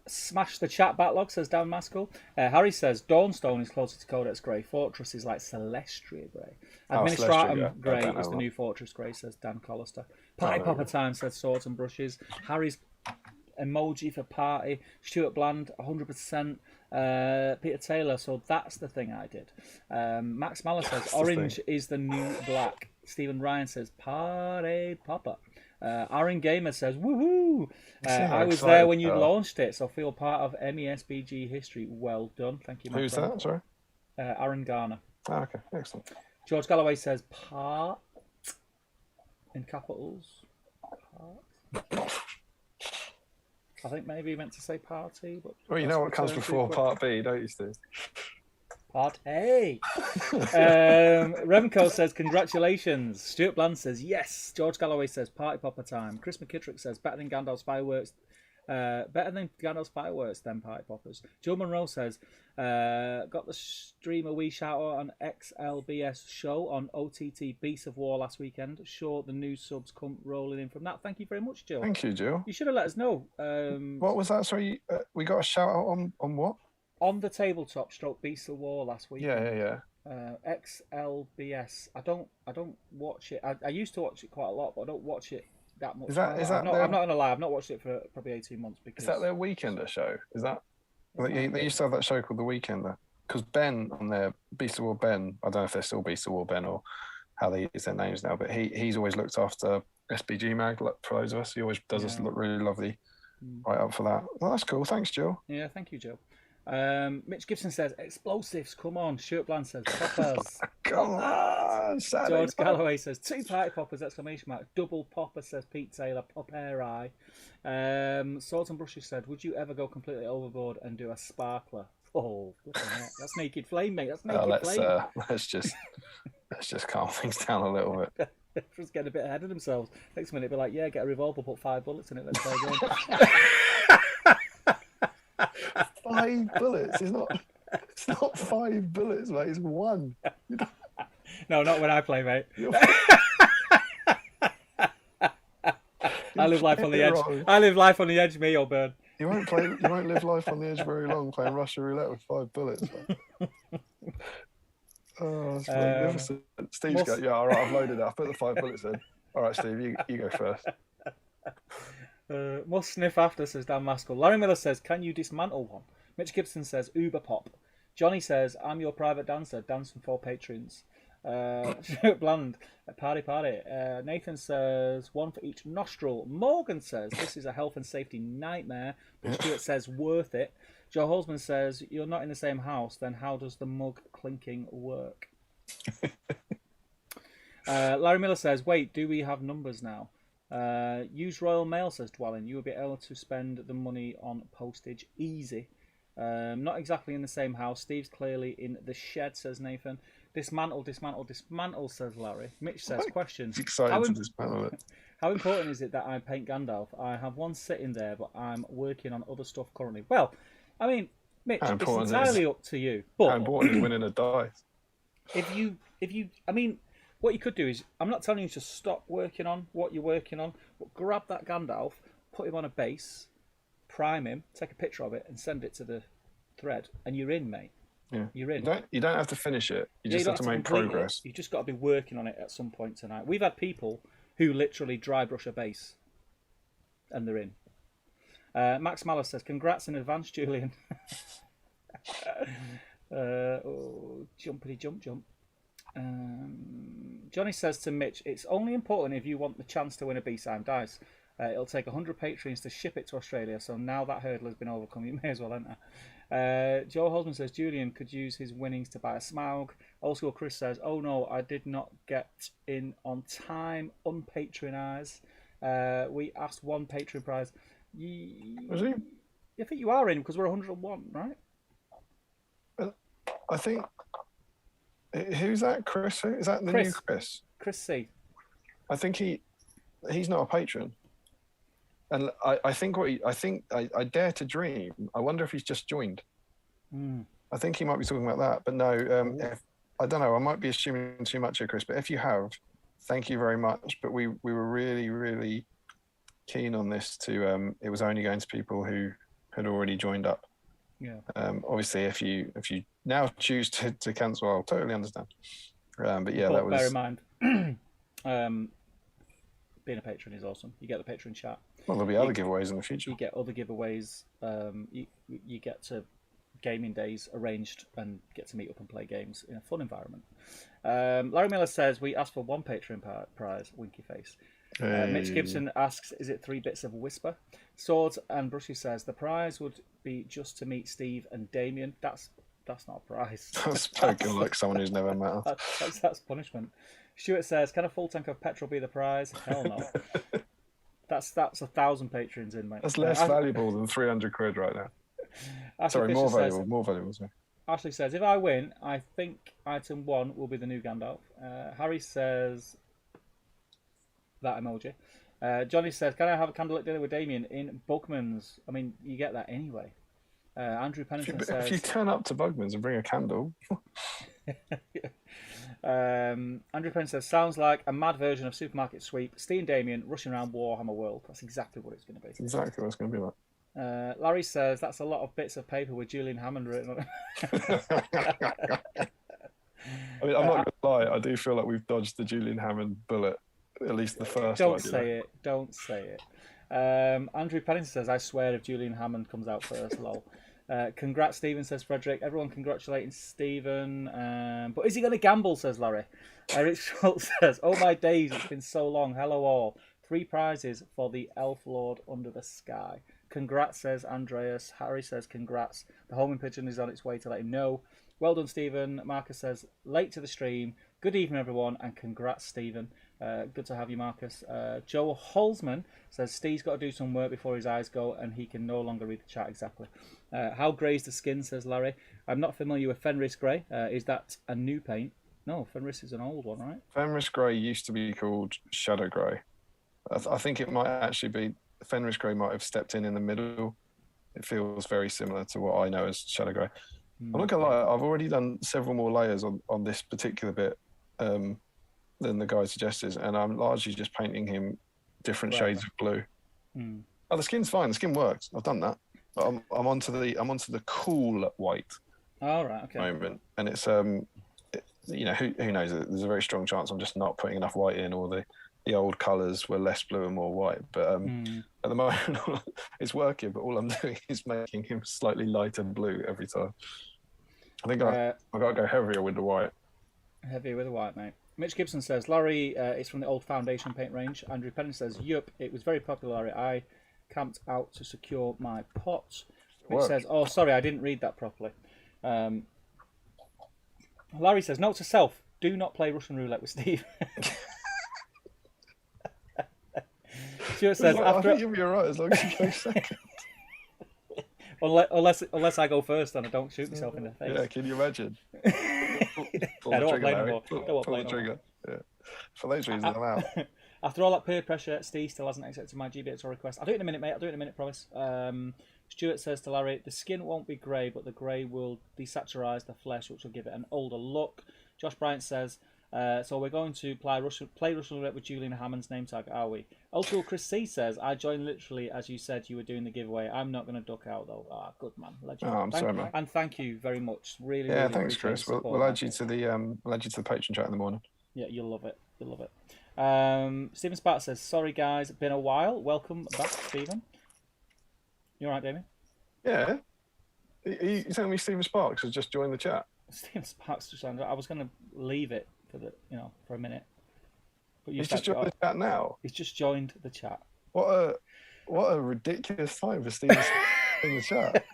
Smash the chat backlog, says Dan Maskell. Harry says Dawnstone is closer to Codex Grey. Fortress is like Celestria Grey. Administratum Grey is the new Fortress Grey, says Dan Collister. Party Popper Time, says Swords and Brushes. Harry's emoji for party. Stuart Bland, 100%. Peter Taylor, so that's the thing I did. Max Maller says orange is the new black. Stephen Ryan says Party Popper. Aaron Gamer says woohoo. I was there when you launched it, so feel part of SBG history. Well done, thank you. Who's that? Sorry, Aaron Garner. Okay, excellent. George Galloway says part in capitals. Part. I think maybe he meant to say party, but well, you know what comes before part B, don't you, Steve? Part A. Remco says congratulations. Stuart Bland says yes. George Galloway says party popper time. Chris McKittrick says better than Gandalf's fireworks. Better than Gandalf's fireworks than party poppers. Joe Monroe says got the stream a wee shout out on XLBS show on OTT Beasts of War last weekend. Sure, the new subs come rolling in from that. Thank you very much, Joe. Thank you, Joe. You should have let us know. What was that? Sorry, we got a shout out on what? On the tabletop stroke Beasts of War last week. Yeah. XLBS. I don't watch it. I used to watch it quite a lot, but I don't watch it that much. I'm not gonna lie. I've not watched it for probably 18 months. Because is that their Weekender show? Is that? They used to have that show called The Weekender. Because Ben on their Beast of War Ben, I don't know if they're still Beast of War Ben or how they use their names now, but he's always looked after SBG Mag for those of us. He always does us look really lovely. Right up for that. Well, that's cool. Thanks, Joe. Yeah, thank you, Joe. Mitch Gibson says, explosives, come on. Stuart Bland says, poppers. Come on, George Galloway says, 2 party poppers, exclamation mark. Double popper, says Pete Taylor, pop air eye. Swords and Brushes said, would you ever go completely overboard and do a sparkler? Oh, that's naked flame, mate. That's naked flame. Let's just calm things down a little bit. Just getting a bit ahead of themselves. Next minute, be like, yeah, get a revolver, put 5 bullets in it, let's play again. 5 bullets? It's not 5 bullets, mate. It's 1. No, not when I play, mate. I live life on the edge. Wrong. I live life on the edge, me, old bird. You won't live life on the edge very long playing Russian roulette with 5 bullets. Oh, that's magnificent. Steve's going, yeah, all right, I've loaded it. I've put the 5 bullets in. All right, Steve, you go first. Must sniff after, says Dan Maskell. Larry Miller says, can you dismantle one? Mitch Gibson says, Uber pop. Johnny says, I'm your private dancer, dancing for patrons. Bland, party. Nathan says, 1 for each nostril. Morgan says, this is a health and safety nightmare. But Stuart says, worth it. Joe Holzman says, you're not in the same house, then how does the mug clinking work? Larry Miller says, wait, do we have numbers now? Use Royal Mail, says Dwellin. You will be able to spend the money on postage easy. Not exactly in the same house. Steve's clearly in the shed, says Nathan. Dismantle, says Larry. Mitch says, question. He's excited to dismantle it. How important is it that I paint Gandalf? I have one sitting there, but I'm working on other stuff currently. Well, I mean, Mitch, it's entirely up to you. But how important is winning a dice? If you, I mean, what you could do is, I'm not telling you to stop working on what you're working on, but grab that Gandalf, put him on a base, prime him, take a picture of it, and send it to the thread, and you're in, mate. Yeah, you're in. You don't have to finish it. You just have to make progress. You've just got to be working on it at some point tonight. We've had people who literally dry brush a base, and they're in. Max Mallow says, congrats in advance, Julian. Jumpity jump. Johnny says to Mitch, it's only important if you want the chance to win a B-Sime dice. It'll take 100 patrons to ship it to Australia, so now that hurdle has been overcome, you may as well enter. Joe Holzman says, Julian could use his winnings to buy a Smaug. Old School Chris says, oh no, I did not get in on time, unpatronize. We asked 1 Patreon prize. Was he? I think you are in because we're 101, right? I think. Who's that? Chris? Is that the new Chris? Chris C. I think he's not a patron, and I think I dare to dream. I wonder if he's just joined. I think he might be talking about that, but no. I don't know. I might be assuming too much here, Chris. But if you have, thank you very much. But we were really, really keen on this to. It was only going to people who had already joined up. Yeah. Obviously, if you now choose to cancel, I'll totally understand. But yeah, that was. Bear in mind, being a patron is awesome. You get the patron chat. Well, there'll be other giveaways in the future. You get other giveaways. You get to gaming days arranged and get to meet up and play games in a fun environment. Larry Miller says we asked for 1 Patreon prize. Winky face. Hey. Mitch Gibson asks, is it 3 bits of Whisper? Swords and Brushy says the prize would be just to meet Steve and Damian. That's not a prize. That's spoken like someone who's never met us. That's punishment. Stuart says, can a full tank of petrol be the prize? Hell no. That's 1,000 patrons in, mate. That's less valuable than 300 quid right now. Ashley more Fisher valuable. More valuable. Sorry. Ashley says, if I win, I think item 1 will be the new Gandalf. Harry says that emoji. Johnny says, can I have a candlelit dinner with Damien in Bugman's? I mean, you get that anyway. Andrew Pennington says, if you turn up to Bugman's and bring a candle. Andrew Pennington says, sounds like a mad version of Supermarket Sweep. Steve and Damien rushing around Warhammer World. That's exactly what it's going to be. Exactly what it's going to be like. Larry says, that's a lot of bits of paper with Julian Hammond written on it. I mean, I'm not going to lie. I do feel like we've dodged the Julian Hammond bullet. At least the first. Don't say it. Andrew Pennington says, I swear if Julian Hammond comes out first, lol. Congrats, Stephen, says Frederick. Everyone congratulating Stephen. But is he going to gamble, says Larry. Eric Schultz says, oh my days, it's been so long. Hello all. 3 prizes for the Elf Lord under the sky. Congrats, says Andreas. Harry says congrats. The homing pigeon is on its way to let him know. Well done, Stephen. Marcus says, late to the stream. Good evening, everyone, and congrats, Stephen. Good to have you, Marcus. Joe Holzman says, Steve's got to do some work before his eyes go and he can no longer read the chat exactly. How grey is the skin, says Larry. I'm not familiar with Fenris Grey. Is that a new paint? No, Fenris is an old one, right? Fenris Grey used to be called Shadow Grey. I think it might actually be, Fenris Grey might have stepped in the middle. It feels very similar to what I know as Shadow Grey. I'm not going to lie, I've already done several more layers on this particular bit than the guy suggested, and I'm largely just painting him different shades of blue. Oh, the skin's fine. The skin works. I've done that. But I'm onto the cool white. All right. Okay. Moment, and it's you know, who knows? There's a very strong chance I'm just not putting enough white in, or the old colours were less blue and more white. But at the moment, it's working. But all I'm doing is making him slightly lighter blue every time. I think I got to go heavier with the white. Heavier with the white, mate. Mitch Gibson says, Larry is from the old foundation paint range. Andrew Pennant says, yup, it was very popular, Larry. I camped out to secure my pot. Mitch says, oh, sorry, I didn't read that properly. Larry says, note to self, do not play Russian roulette with Steve. Stuart says, I think you'll be all right as long as you go second. Unless I go first and I don't shoot myself in the face. Yeah, can you imagine? Pull the trigger, Larry. Pull the trigger. Yeah. For those reasons, I'm out. After all that peer pressure, Steve still hasn't accepted my GBXR request. I'll do it in a minute, mate. I'll do it in a minute, promise. Stuart says to Larry, the skin won't be grey, but the grey will desaturize the flesh, which will give it an older look. Josh Bryant says, so we're going to play Russian roulette with Julian Hammond's name tag, are we? Also, Chris C says, I joined literally as you said you were doing the giveaway. I'm not going to duck out, though. Ah, good man. Legend. Oh, I'm sorry, man. And thank you very much. Really, yeah, really thanks, Chris. We'll add you to the patron chat in the morning. Yeah, you'll love it. You'll love it. Stephen Sparks says, sorry, guys. Been a while. Welcome back, Stephen. You all right, Damien? Yeah. You telling me Stephen Sparks has just joined the chat? Stephen Sparks just joined. I was going to leave it for a minute. But he's just joined the chat now. He's just joined the chat. What a ridiculous time for Stephen in the chat.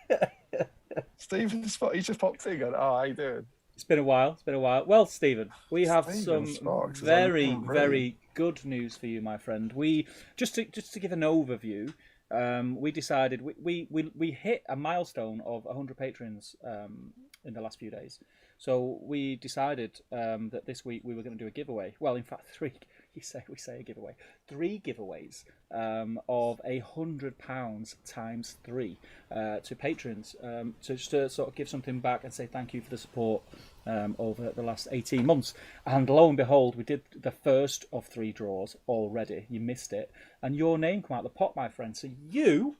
Stephen Sparks, he just popped in. Going, oh, how you doing? It's been a while. Well, Stephen, we have some very, very good news for you, my friend. We just to give an overview. We decided we hit a milestone of 100 patrons in the last few days. So we decided that this week we were going to do a giveaway. Well, in fact, three. We say a giveaway. 3 giveaways of £100 times 3 to patrons to sort of give something back and say thank you for the support over the last 18 months. And lo and behold, we did the first of 3 draws already. You missed it, and your name come out the pot, my friend. So you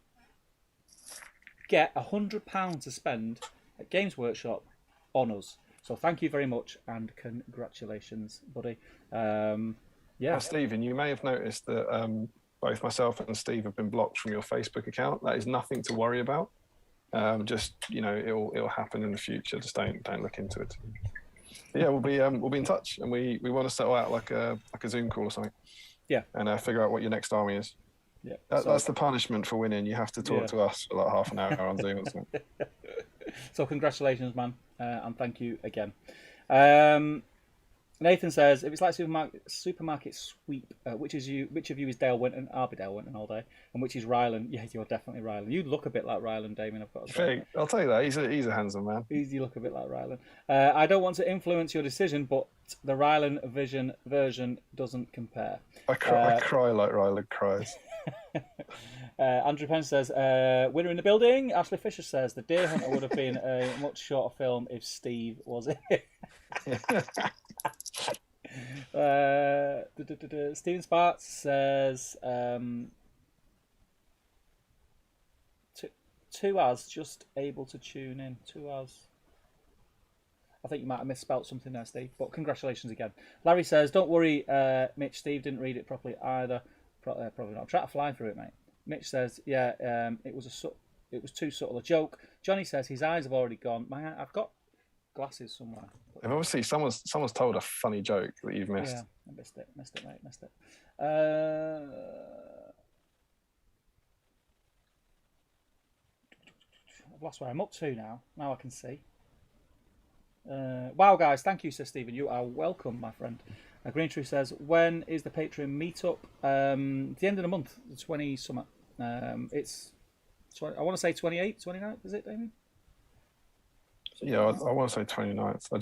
get £100 to spend at Games Workshop on us. So thank you very much and congratulations, buddy. Yeah. Now, Stephen, you may have noticed that both myself and Steve have been blocked from your Facebook account. That is nothing to worry about. Just, you know, it'll happen in the future. Just don't look into it. But yeah, we'll be in touch, and we want to settle out like a Zoom call or something. Yeah. And figure out what your next army is. Yeah. That's the punishment for winning. You have to talk to us for like half an hour on Zoom or something. So congratulations, man, and thank you again. Nathan says, if it's like supermarket sweep, which of you is Dale Winton? I'll be Dale Winton all day. And which is Rylan? Yeah, you're definitely Rylan. You look a bit like Rylan, Damien. I've got to say. I'll tell you that. He's a handsome man. You look a bit like Rylan. I don't want to influence your decision, but the Rylan version doesn't compare. I cry like Rylan cries. Andrew Penn says, winner in the building. Ashley Fisher says, the Deer Hunter would have been a much shorter film if Steve was it. Stephen Sparks says, 2 hours just able to tune in. 2 hours. I think you might have misspelt something there, Steve, but congratulations again. Larry says, don't worry, Mitch, Steve didn't read it properly either. Probably not. Try to fly through it, mate. Mitch says, yeah, it was too subtle a joke. Johnny says his eyes have already gone. I've got glasses somewhere. And obviously, someone's told a funny joke that you've missed. Yeah, I missed it, mate, missed it. lost where I'm up to now. Now I can see. Wow, guys, thank you, says Stephen. You are welcome, my friend. Green Tree says, when is the Patreon meetup? The end of the month, the 20 summer. It's, I want to say 28th, 29th, is it, Damien? Yeah, I want to say 29th. I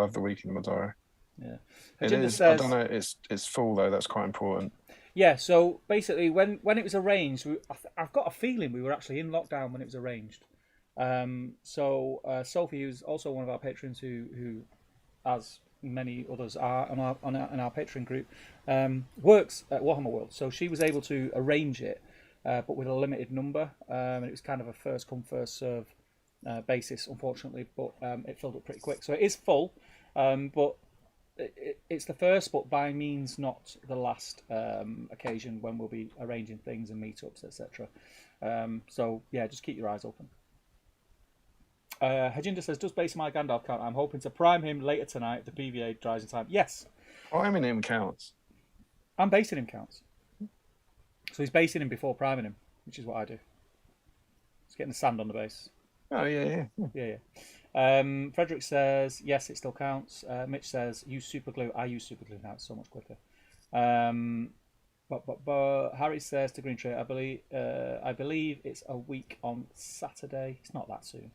have the week in my diary. Yeah. It is. Says, I don't know. It's full though. That's quite important. Yeah. So basically, when it was arranged, I've got a feeling we were actually in lockdown when it was arranged. So Sophie, who's also one of our patrons, who as many others are on our Patreon group, works at Warhammer World. So she was able to arrange it, but with a limited number, and it was kind of a first come first serve basis, unfortunately. But it filled up pretty quick, so it is full. But it's the first, but by means not the last occasion when we'll be arranging things and meetups, etc. So yeah, just keep your eyes open. Hajinda says, does base my Gandalf count? I'm hoping to prime him later tonight if the PVA dries in time. Yes. Priming him counts. I'm basing him counts. So he's basing him before priming him, which is what I do. He's getting the sand on the base. Oh, yeah. Frederick says, yes, it still counts. Mitch says, use super glue. I use super glue now. It's so much quicker. But Harry says to Green Tree, I believe it's a week on Saturday. It's not that soon.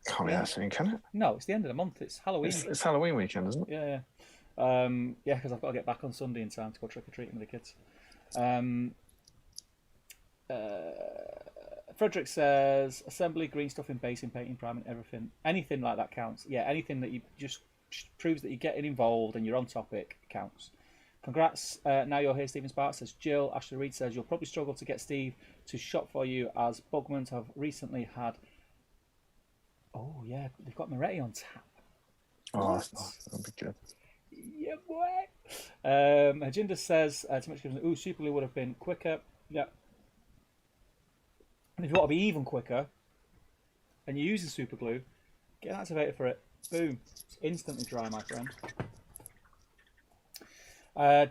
Can't be that soon, can it? No, it's the end of the month. It's Halloween. It's Halloween weekend, isn't it? Yeah. Yeah, because I've got to get back on Sunday in time to go trick-or-treating with the kids. Frederick says, assembly, green stuff in basing, painting, priming, everything. Anything like that counts. Yeah, anything that you just proves that you're getting involved and you're on topic counts. Congrats. Now you're here, Stephen Sparks says. Jill. Ashley Reed says, you'll probably struggle to get Steve to shop for you as Bugmans have recently had... Oh, yeah, they've got Moretti on tap. Oh, that'd be good. Yeah, boy. Hajinda says, Super Glue would have been quicker. Yeah. And if you want to be even quicker, and you're using Super Glue, get an activator for it. Boom. It's instantly dry, my friend.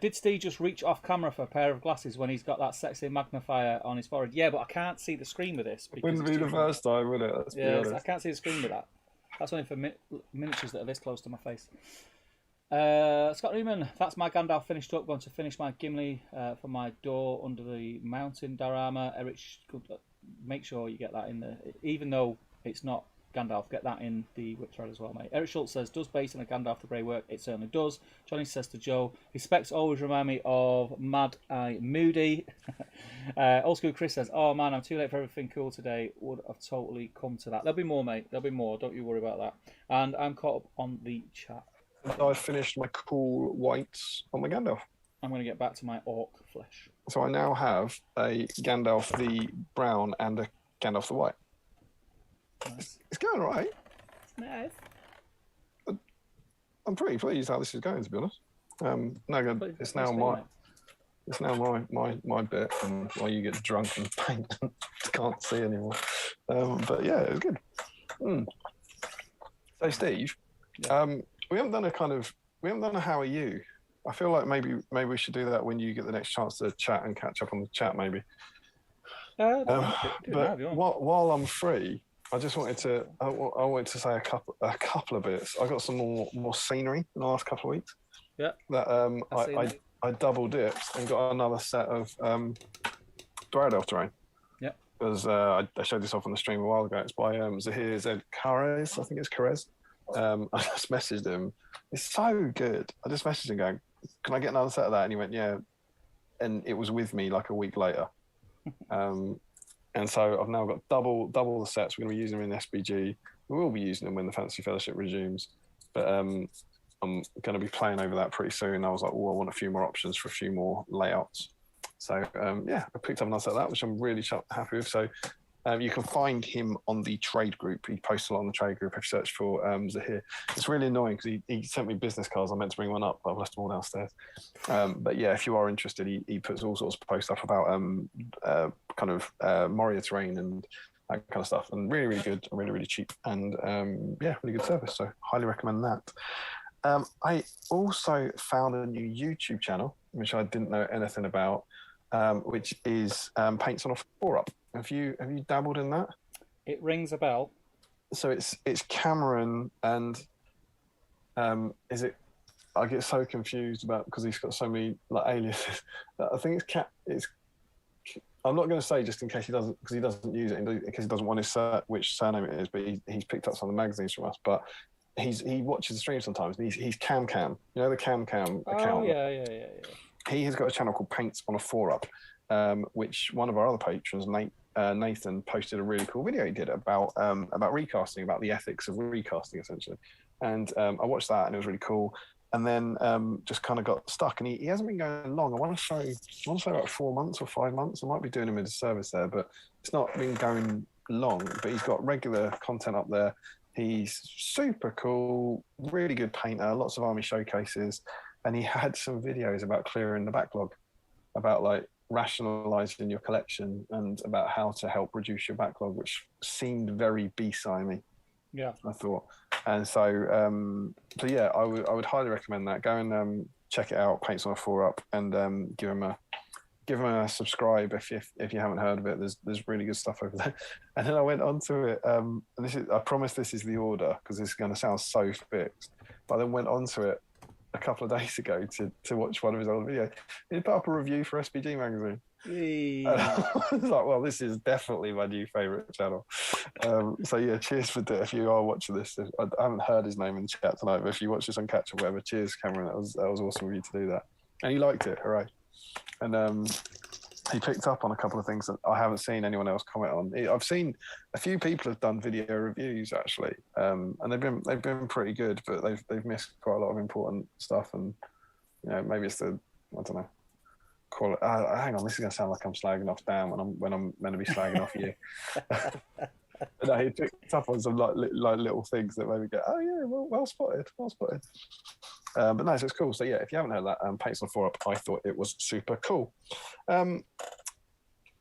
Did Steve just reach off camera for a pair of glasses when he's got that sexy magnifier on his forehead? Yeah, but I can't see the screen with this. Wouldn't be the first time, would it? Let's be honest. I can't see the screen with that. That's only for miniatures that are this close to my face. Scott Newman, that's my Gandalf finished up. Going to finish my Gimli for my door under the mountain diorama. Eric, make sure you get that in there. Even though it's not Gandalf, get that in the whip thread as well, mate. Eric Schultz says, does basing a Gandalf the Grey work? It certainly does. Johnny says to Joe, his specs always remind me of Mad Eye Moody. Old School Chris says, oh man, I'm too late for everything cool today. Would have totally come to that. There'll be more, mate. There'll be more. Don't you worry about that. And I'm caught up on the chat. I've finished my cool whites on my Gandalf. I'm going to get back to my orc flesh. So I now have a Gandalf the brown and a Gandalf the white. Nice. It's going all right. Nice. I'm pretty pleased how this is going, to be honest. It's now my bit, and while you get drunk and paint and can't see anymore. But yeah, it was good. So Steve, we haven't done a how are you? I feel like maybe we should do that when you get the next chance to chat and catch up on the chat, maybe. While I'm free, I just wanted to say a couple of bits. I got some more scenery in the last couple of weeks. Yeah. That I double dipped and got another set of Dryad terrain. Yeah. Because I showed this off on the stream a while ago. It's by Zahir Z Carez. I think it's Carez. I just messaged him. It's so good. I just messaged him going, "Can I get another set of that?" And he went, "Yeah." And it was with me like a week later. And so I've now got double the sets. We're going to be using them in SBG. We will be using them when the Fantasy Fellowship resumes. But I'm going to be playing over that pretty soon. I was like, I want a few more options for a few more layouts. So, I picked up another set of that, which I'm really happy with. So you can find him on the trade group. He posts a lot on the trade group if you search for Zahir. It's really annoying because he sent me business cards. I meant to bring one up, but I've left them all downstairs. But yeah, if you are interested, he puts all sorts of posts up about Moria terrain and that kind of stuff. And really, really good and really, really cheap. And really good service. So highly recommend that. I also found a new YouTube channel, which I didn't know anything about, which is Paints on a 4-Up. Have you dabbled in that? It rings a bell. so it's Cameron and is it? I get so confused about because he's got so many like aliases. I think it's. I'm not going to say just in case he doesn't use it because he doesn't want which surname it is. But he's picked up some of the magazines from us. But he watches the stream sometimes. And he's Cam. You know the Cam account. Oh yeah. He has got a channel called Paints on a 4-Up, which one of our other patrons, Nathan, posted a really cool video he did about recasting, about the ethics of recasting essentially. And I watched that and it was really cool. And then just kind of got stuck. And he hasn't been going long. I want to say about 4 months or 5 months. I might be doing him a disservice there, but it's not been going long. But he's got regular content up there. He's super cool, really good painter, lots of army showcases. And he had some videos about clearing the backlog, about like rationalizing your collection and about how to help reduce your backlog, which seemed very B-Simey. Yeah, I thought. And so yeah, I would highly recommend that. Go and check it out. Paints on a 4-Up, and give him a subscribe if you haven't heard of it. There's really good stuff over there. And then I went onto it, and I promise this is the order because this is going to sound so fixed. But I then went onto it a couple of days ago to watch one of his old videos. He put up a review for SBG magazine. Hey. And I was like, well, this is definitely my new favourite channel. So yeah, cheers for that. If you are watching this, I haven't heard his name in the chat tonight, but if you watch this on Catch or whatever, cheers, Cameron. That was awesome of you to do that, and you liked it, hooray! And he picked up on a couple of things that I haven't seen anyone else comment on. I've seen a few people have done video reviews actually, and they've been pretty good, but they've missed quite a lot of important stuff, and maybe it's I don't know. Hang on, this is going to sound like I'm slagging off Dan when I'm meant to be slagging off you. No, he picked up on some like little things that made me go, oh yeah, well spotted. But no, so it's cool. So yeah, if you haven't heard that, Paints on a 4-Up, I thought it was super cool.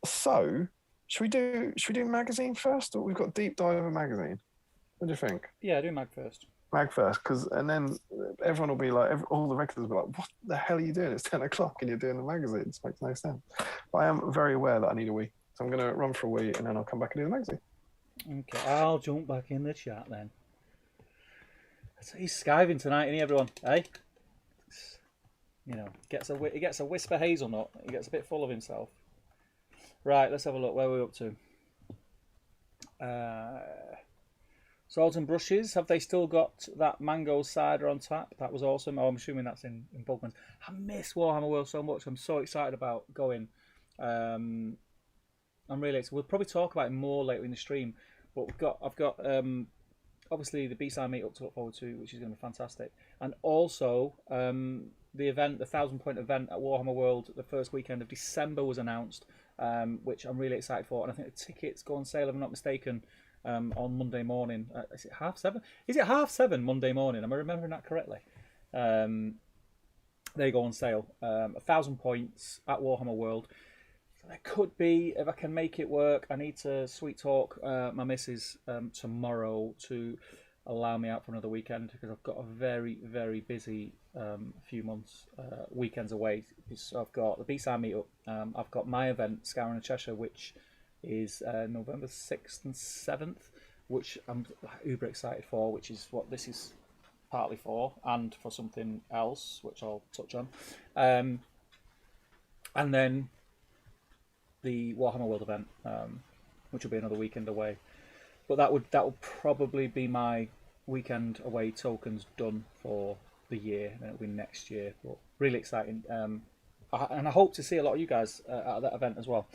So should we do magazine first, or we've got deep dive of magazine? What do you think? Yeah, do mag first. Mag first, and then everyone will be like, all the regulars will be like, what the hell are you doing? It's 10 o'clock and you're doing the magazine. It makes no sense. But I am very aware that I need a wee. So I'm going to run for a wee and then I'll come back and do the magazine. Okay, I'll jump back in the chat then. He's skiving tonight, isn't he, everyone? Hey? He gets a whisper hazelnut. He gets a bit full of himself. Right, let's have a look. Where are we up to? Salt and Brushes, have they still got that mango cider on tap? That was awesome. Oh, I'm assuming that's in Bugman's. I miss Warhammer World so much. I'm so excited about going. I'm really excited. We'll probably talk about it more later in the stream. But I've got obviously the B-side meetup to look forward to, which is going to be fantastic. And also the event, the 1,000-point event at Warhammer World, the first weekend of December was announced, which I'm really excited for. And I think the tickets go on sale, if I'm not mistaken, on Monday morning. Is it 7:30? Is it 7:30 Monday morning? Am I remembering that correctly? They go on sale. 1,000 points at Warhammer World. So there could be, if I can make it work, I need to sweet talk my missus tomorrow to allow me out for another weekend, because I've got a very, very busy few months, weekends away. So I've got the B-side meetup. I've got my event, Scouring of Cheshire, which is November 6th and 7th, which I'm uber excited for, which is what this is partly for, and for something else, which I'll touch on. And then the Warhammer World event, which will be another weekend away. But that would probably be my weekend away tokens done for the year, and it'll be next year. But really exciting. And I hope to see a lot of you guys at that event as well.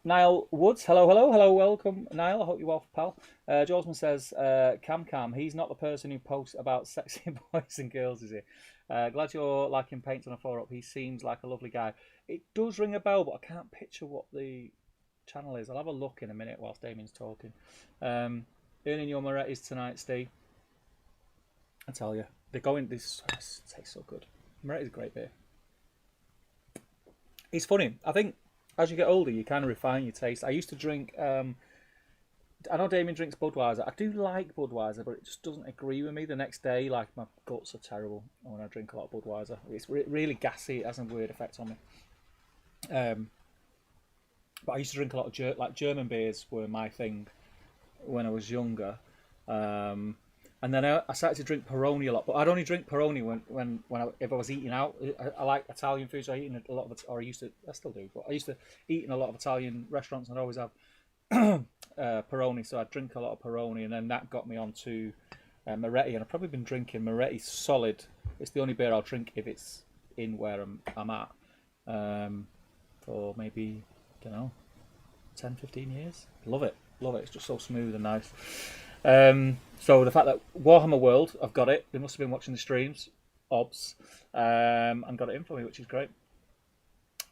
Niall Woods, hello, welcome, Niall. I hope you're well, pal. Josman says, Cam, he's not the person who posts about sexy boys and girls, is he? Glad you're liking Paints on a 4-Up. He seems like a lovely guy. It does ring a bell, but I can't picture what the channel is. I'll have a look in a minute whilst Damien's talking. Earning your Moretti's tonight, Steve. I tell you, they're going. This tastes so good. Moretti's a great beer. It's funny. I think as you get older, you kind of refine your taste. I used to drink. I know Damien drinks Budweiser. I do like Budweiser, but it just doesn't agree with me. The next day, like, my guts are terrible when I drink a lot of Budweiser. It's really gassy. It has a weird effect on me. But I used to drink a lot of German beers were my thing. when I was younger. And then I started to drink Peroni a lot, but I'd only drink Peroni if I was eating out. I like Italian food, so I eat in a lot of it, or I still do, but I used to eat in a lot of Italian restaurants, and I'd always have Peroni, so I'd drink a lot of Peroni, and then that got me onto Moretti, and I've probably been drinking Moretti solid. It's the only beer I'll drink if it's in where I'm at, for maybe, I don't know, 10, 15 years. Love it. It's just so smooth and nice. So the fact that Warhammer World, I've got it. They must have been watching the streams, obs, and got it in for me, which is great.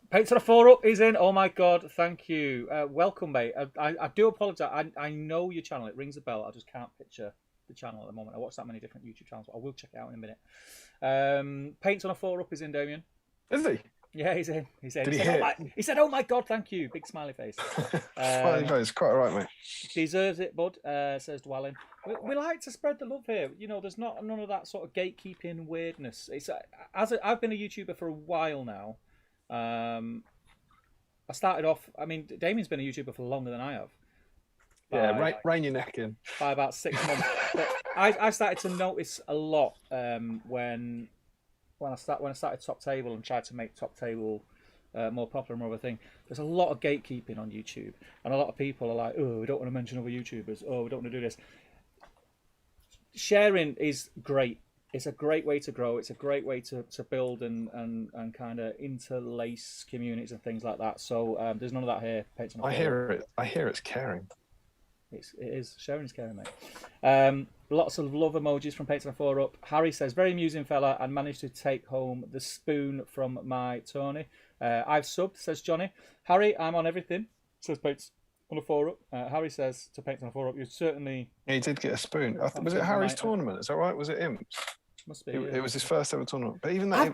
Paints on a 4-up is in. Oh my god, thank you. Welcome, mate. I do apologise. I know your channel. It rings a bell. I just can't picture the channel at the moment. I watch that many different YouTube channels, but I will check it out in a minute. Paints on a 4-up is in, Damian. Is he? Yeah, he's in. He said, "Oh my god, thank you!" Big smiley face. Smiley face, quite all right, mate. Deserves it, bud. Says Dwellin. We like to spread the love here. You know, there's none of that sort of gatekeeping weirdness. It's I've been a YouTuber for a while now. I started off. I mean, Damien's been a YouTuber for longer than I have. Yeah, rein your neck in. By about 6 months. But I started to notice a lot when I started Top Table and tried to make Top Table more popular and more of a thing. There's a lot of gatekeeping on YouTube, and a lot of people are like, "Oh, we don't want to mention other YouTubers. Oh, we don't want to do this." Sharing is great. It's a great way to grow. It's a great way to build and kind of interlace communities and things like that. So there's none of that here. I hear it's caring. It is. Sharing is caring, mate. Lots of love emojis from Patreon 4-up. Harry says, very amusing fella, and managed to take home the spoon from my Tony. I've subbed, says Johnny. Harry, I'm on everything, says Pates on a 4-up. Harry says to Pates on a 4-up, you certainly... Yeah, he did get a spoon. Was it Harry's tournament? Is that right? Was it him? Must be. It was his first ever tournament. But even that...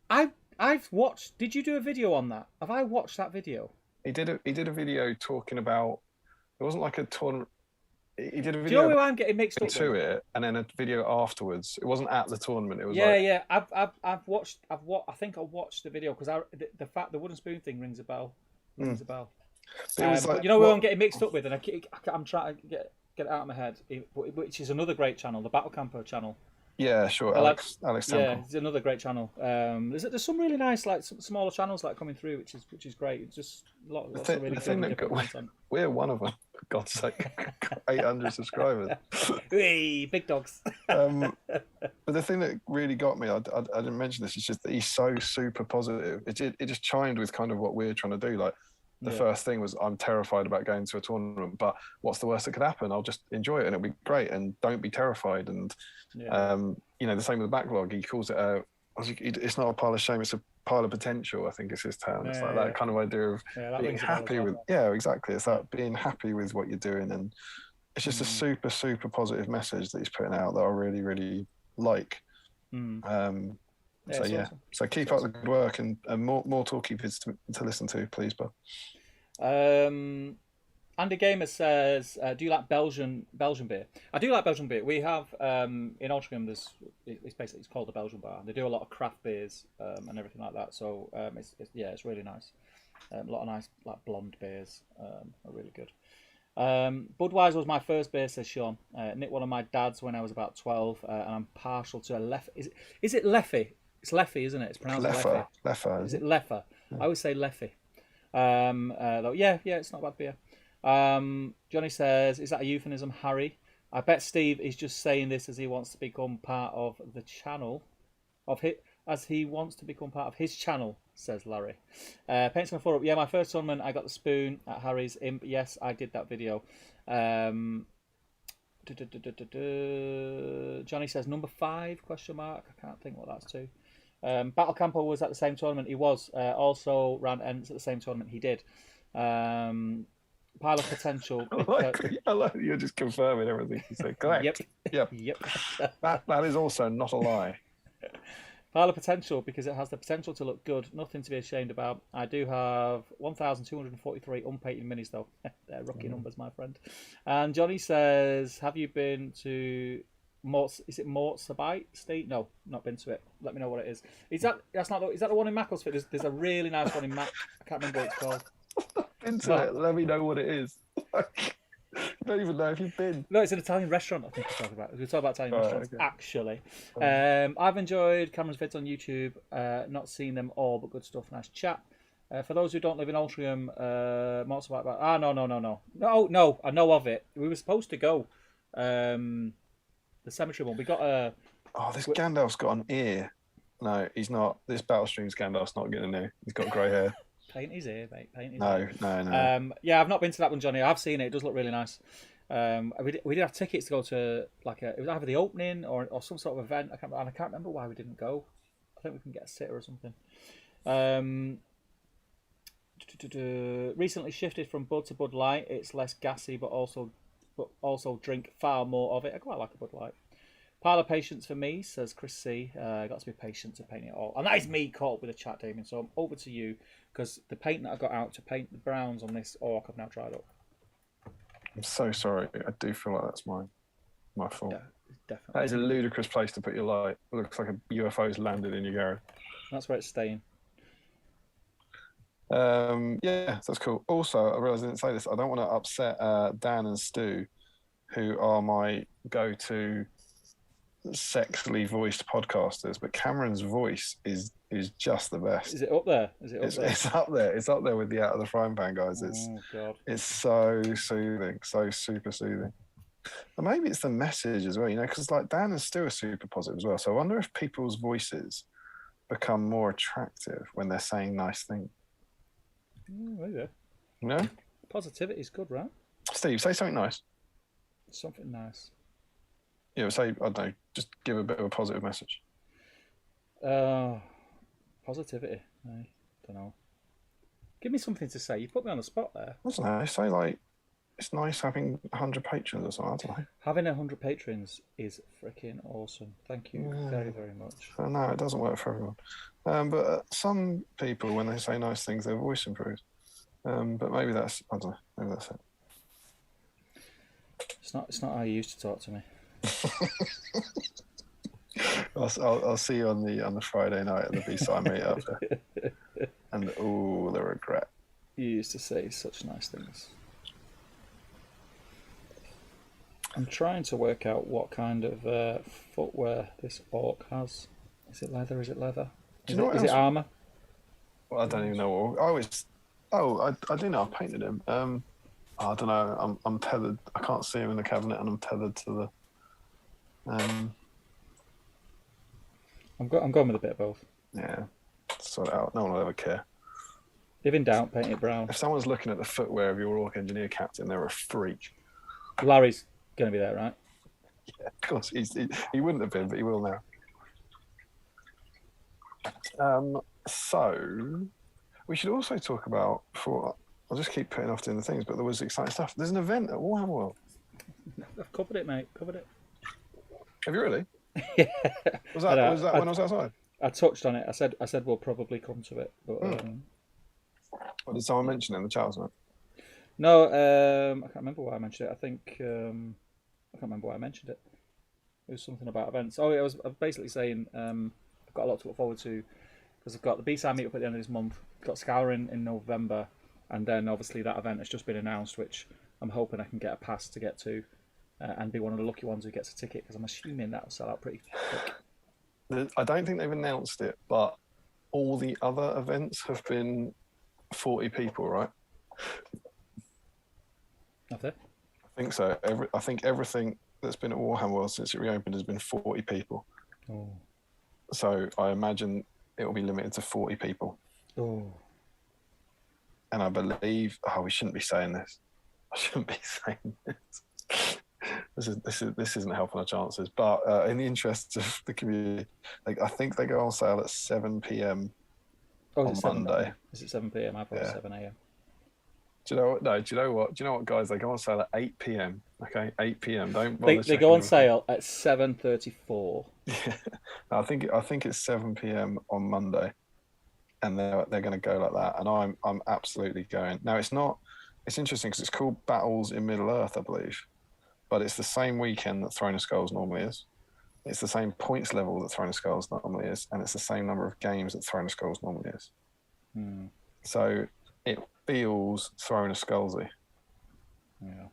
I've watched... Did you do a video on that? Have I watched that video? He did a video talking about... It wasn't like a tournament... He did a video. Do you know who I'm getting mixed up to it, and then a video afterwards. It wasn't at the tournament. It was I've watched. I think I watched the video because the fact the wooden spoon thing rings a bell. Rings a bell. But you know who I'm getting mixed up with, and I'm trying to get it out of my head, which is another great channel, the Battle Camper channel. Yeah, sure. Alex Temple. Yeah, it's another great channel. There's some really nice, like some smaller channels like coming through, which is great. It's just lots of really good content. We're one of them, for God's sake. 800 subscribers. Hey, big dogs. But the thing that really got me, I didn't mention this, it's just that he's so super positive. It just chimed with kind of what we're trying to do. Like the first thing was, I'm terrified about going to a tournament, but what's the worst that could happen? I'll just enjoy it and it'll be great, and don't be terrified. And you know, the same with the backlog. He calls it it's not a pile of shame, it's a pile of potential, I think is his term. It's like that kind of idea of being happy with exactly. It's that being happy with what you're doing, and it's just a super, super positive message that he's putting out that I really, really like. Awesome. So keep up the good work, and more Toolkeepers to listen to, please, bud. Andy Gamer says, do you like Belgian beer? I do like Belgian beer. We have in Altrincham, it's called the Belgian Bar. They do a lot of craft beers and everything like that. So it's really nice. A lot of nice like blonde beers are really good. Budweiser was my first beer, says Sean. Nicked one of my dad's when I was about 12, and I'm partial to a Leffe. Is it Leffe? It's Leffe, isn't it? It's pronounced Leffe. Leffe. Is it Leffe? Yeah. I always say Leffe. Though, it's not bad beer. Johnny says, is that a euphemism, Harry? I bet Steve is just saying this as he wants to become part of the channel his channel, says Larry. Paints on the 4-up. Yeah, my first tournament, I got the spoon at Harry's Imp. Yes, I did that video. Johnny says number 5 ? I can't think what that's to. Battle Camper was at the same tournament. He was also ran ends at the same tournament. He did. Pile of potential. I like you're just confirming everything you said. Correct. Yep. That is also not a lie. Pile of potential because it has the potential to look good. Nothing to be ashamed about. I do have 1,243 unpainted minis though. They're rookie numbers, my friend. And Johnny says, have you been to is it Mort Sabai State? No, not been to it. Let me know what it is. Is that the one in Macclesfield? There's a really nice one in Mac. I can't remember what it's called. Into it. Let me know what it is. don't even know if you've been. No, it's an Italian restaurant. I think we're talking about. We're talking about Italian restaurants, Okay. actually. I've enjoyed Cameron's vids on YouTube. Not seen them all, but good stuff. Nice chat. For those who don't live in Altrincham, motorbike about. No. I know of it. We were supposed to go. The cemetery one. We got a. This Gandalf's got an ear. No, he's not. This Battlestream's Gandalf's not getting new. He's got grey hair. Paint his ear, mate. Paint his ear. No. Yeah, I've not been to that one, Johnny. I've seen it. It does look really nice. We did have tickets to go to it was either the opening or some sort of event. I can't remember why we didn't go. I think we can get a sitter or something. Recently shifted from Bud to Bud Light. It's less gassy, but also drink far more of it. I quite like a Bud Light. Pile of patience for me, says Chris C. Got to be patient to paint it all. And that is me caught up with the chat, Damian. So I'm over to you because the paint that I got out to paint the browns on this orc I've now dried up. I'm so sorry. I do feel like that's my fault. Yeah, definitely. That is a ludicrous place to put your light. It looks like a UFO's landed in your garage. That's where it's staying. Yeah, that's cool. Also, I realised I didn't say this. I don't want to upset Dan and Stu, who are my go-to sexily voiced podcasters, but Cameron's voice is just the best. Is it up there? It's up there. It's up there with the Out of the Frying Pan guys. It's so soothing, so super soothing. And maybe it's the message as well, because like Dan and Stu are super positive as well. So I wonder if people's voices become more attractive when they're saying nice things. Maybe. Positivity is good, right? Steve, say something nice. Something nice. Yeah, say, I don't know, just give a bit of a positive message. Positivity. I don't know. Give me something to say. You put me on the spot there. I don't know. Say like, it's nice having 100 patrons or something. I don't know. Having 100 patrons is freaking awesome. Thank you very, very much. No, it doesn't work for everyone. But some people, when they say nice things, their voice improves. But maybe that's, I don't know. Maybe that's it. It's not how you used to talk to me. I'll see you on the Friday night at the B-side meetup. And the regret. You used to say such nice things. I'm trying to work out what kind of footwear this orc has. Is it leather? Is it armor? Well, I don't even know. I do know. I painted him. I don't know. I'm tethered. I can't see him in the cabinet, and I'm tethered to the. I'm going with a bit of both. Yeah, sort it out. No one will ever care. If in doubt, paint it brown. If someone's looking at the footwear of your orc engineer captain, they're a freak. Larry's going to be there, right? Yeah, of course. He wouldn't have been, but he will now. So we should also talk about. I'll just keep putting off doing the things, but there was exciting stuff. There's an event at Warhammer World. I've covered it, mate. Covered it. Have you really? Yeah. Was that when I was outside? I touched on it. I said we'll probably come to it, but. Or did someone mention it in the chat? No, I can't remember why I mentioned it. I think I can't remember why I mentioned it. It was something about events. I was basically saying I've got a lot to look forward to because I've got the B-side meetup at the end of this month. Got Scouring in November, and then obviously that event has just been announced, which I'm hoping I can get a pass to get to, and be one of the lucky ones who gets a ticket because I'm assuming that'll sell out pretty quick. I don't think they've announced it, but all the other events have been 40 people, right? Have they? I think so. I think everything that's been at Warhammer World since it reopened has been 40 people. Oh. So I imagine it will be limited to 40 people. Oh. And I believe, we shouldn't be saying this. I shouldn't be saying this. This isn't helping our chances. But in the interests of the community, I think they go on sale at 7 p.m. on Monday. Is it 7 p.m? I thought it was 7 a.m. Do you know what? No. Do you know what, guys? They go on sale at 8 p.m. Okay, 8 p.m. Don't bother. They go on sale at 7:34. Yeah, I think it's 7 p.m. on Monday, and they're going to go like that. And I'm absolutely going. Now it's not. It's interesting because it's called Battles in Middle Earth, I believe, but it's the same weekend that Throne of Skulls normally is. It's the same points level that Throne of Skulls normally is, and it's the same number of games that Throne of Skulls normally is. So it feels Throne of Skullsy. Yeah.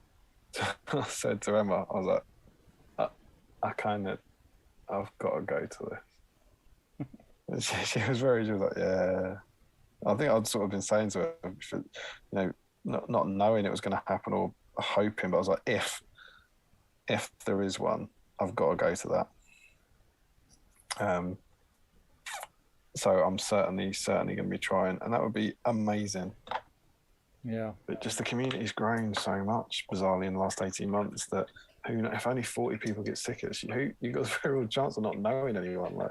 I said to Emma, I was like, I've got to go to this. And she was like, yeah. I think I'd sort of been saying to her, you know, not knowing it was going to happen or hoping, but I was like, if there is one, I've got to go to that. So I'm certainly going to be trying, and that would be amazing. Yeah. But just the community's grown so much, bizarrely, in the last 18 months that if only 40 people get tickets, you've got a very real chance of not knowing anyone. Like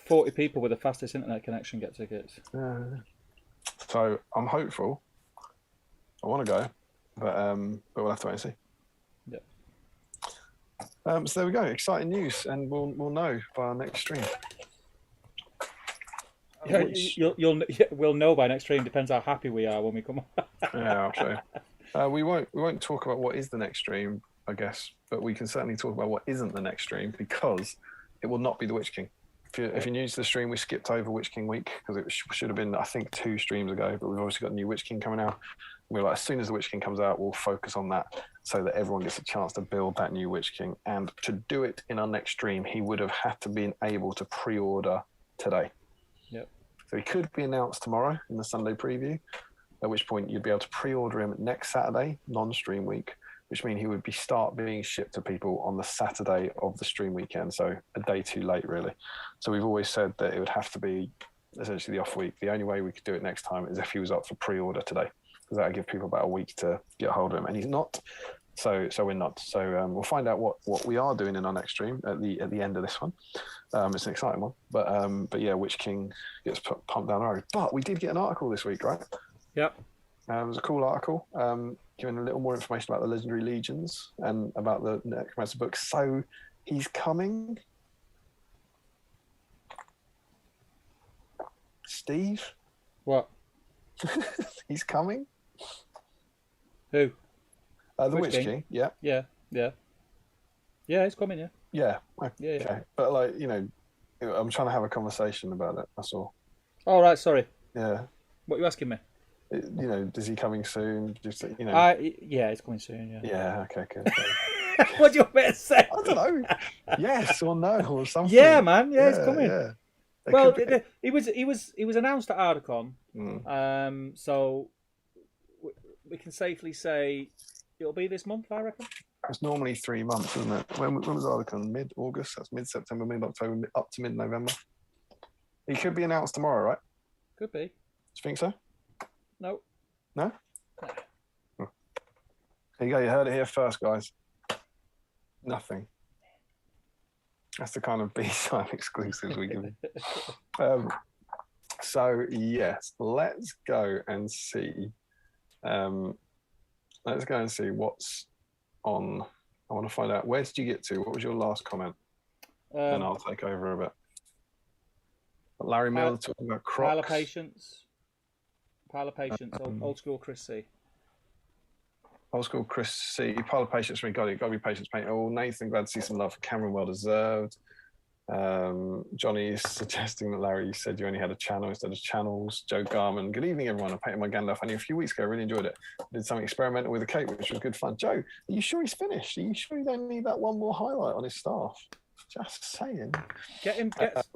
40 people with the fastest internet connection get tickets. So I'm hopeful. I want to go, but we'll have to wait and see. Yeah. So there we go. Exciting news, and we'll know by our next stream. Yeah, we'll know by next stream. Depends how happy we are when we come on. Yeah, absolutely. We won't talk about what is the next stream, I guess, but we can certainly talk about what isn't the next stream, because it will not be the Witch King. If you're new to the stream, we skipped over Witch King week because it should have been, I think, 2 streams ago, but we've obviously got a new Witch King coming out. We're like, as soon as the Witch King comes out, we'll focus on that so that everyone gets a chance to build that new Witch King. And to do it in our next stream, he would have had to been able to pre-order today. Yep. So he could be announced tomorrow in the Sunday preview, at which point you'd be able to pre-order him next Saturday, non-stream week, which means he would start being shipped to people on the Saturday of the stream weekend, so a day too late, really. So we've always said that it would have to be essentially the off week. The only way we could do it next time is if he was up for pre-order today, because that would give people about a week to get hold of him, and he's not. So we're not. So we'll find out what we are doing in our next stream at the end of this one. It's an exciting one, but yeah, Witch King gets pumped down the road. But we did get an article this week, right? Yep. It was a cool article, giving a little more information about the Legendary Legions and about the Necromancer book. So he's coming. Steve? What? He's coming? Who? The Witch King. Yeah. Yeah, he's coming, yeah. Yeah. Okay. Yeah. But I'm trying to have a conversation about it, that's all. Oh, right, sorry. Yeah. What are you asking me? Is he coming soon? Yeah, he's coming soon, yeah. Yeah, okay, good. What do you want me to say? I don't know. Yes or no or something. Yeah, man. Yeah, he's coming. Yeah. Well, he was announced at Ardacon. So we can safely say it'll be this month, I reckon. It's normally 3 months, isn't it? When was Ardacon? Mid-August? That's mid-September, mid-October, up to mid-November. He could be announced tomorrow, right? Could be. Do you think so? No. No? There you go. You heard it here first, guys. Nothing. That's the kind of B-side exclusives we give. So, yes, let's go and see. Let's go and see what's on. I want to find out, where did you get to? What was your last comment? Then I'll take over a bit. Larry Miller talking about Crocs. Pile of Patience. Old school Chris C. Old school Chris C. Pile of Patience for me. Got to be patience, mate. Oh, Nathan, glad to see some love for Cameron. Well deserved. Johnny's suggesting that Larry said you only had a channel instead of channels. Joe Garman, good evening, everyone. I painted my Gandalf only a few weeks ago. I really enjoyed it. Did something experimental with a cape, which was good fun. Joe, are you sure he's finished? Are you sure you don't need that one more highlight on his staff? Just saying.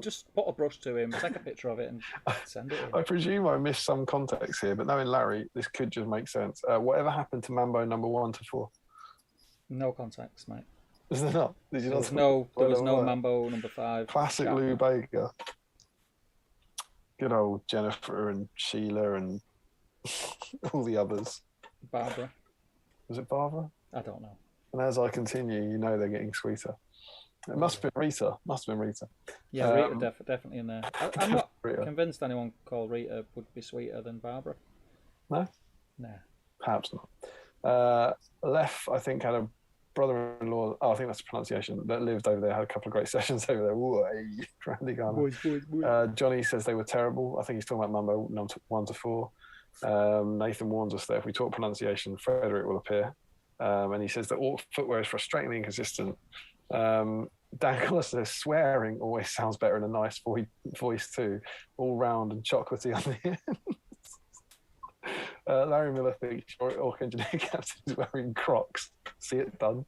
Just put a brush to him, take a picture of it, and send it in. I presume I missed some context here, but knowing Larry, this could just make sense. Whatever happened to Mambo number 1 to 4? No context, mate. Was there not? Did you there was no Mambo number 5. Classic Lou Baker. Good old Jennifer and Sheila and all the others. Barbara. Was it Barbara? I don't know. And as I continue, you know they're getting sweeter. It must have been Rita. Yeah, Rita definitely in there. I'm not convinced anyone called Rita would be sweeter than Barbara. No? No. Perhaps not. Lef, I think, had a brother-in-law, I think that's the pronunciation, that lived over there, had a couple of great sessions over there. Ooh, hey, Randy Garner. Boys. Johnny says they were terrible. I think he's talking about Mambo 1 to 4. Nathan warns us that if we talk pronunciation, Frederick will appear. And he says that all footwear is frustratingly inconsistent. Dan Collis says swearing always sounds better in a nice voice too. All round and chocolatey on the end. Larry Miller thinks Orc Engineer Captain is wearing Crocs. See it done.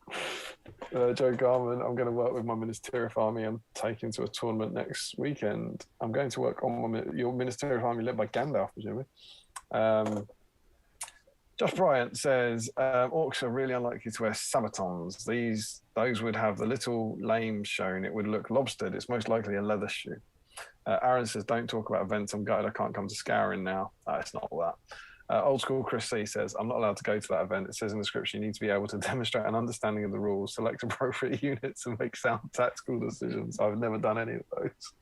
Joe Garman, I'm going to work with my Ministerial Army. I'm taking to a tournament next weekend. I'm going to work on your Ministerial Army led by Gandalf, presumably. Josh Bryant says orcs are really unlikely to wear sabatons. Those would have the little lame shown. It would look lobstered. It's most likely a leather shoe. Aaron says, don't talk about events. I'm gutted I can't come to Scouring now. It's not all that. Old School Chris C says, I'm not allowed to go to that event. It says in the scripture you need to be able to demonstrate an understanding of the rules, select appropriate units, and make sound tactical decisions. I've never done any of those.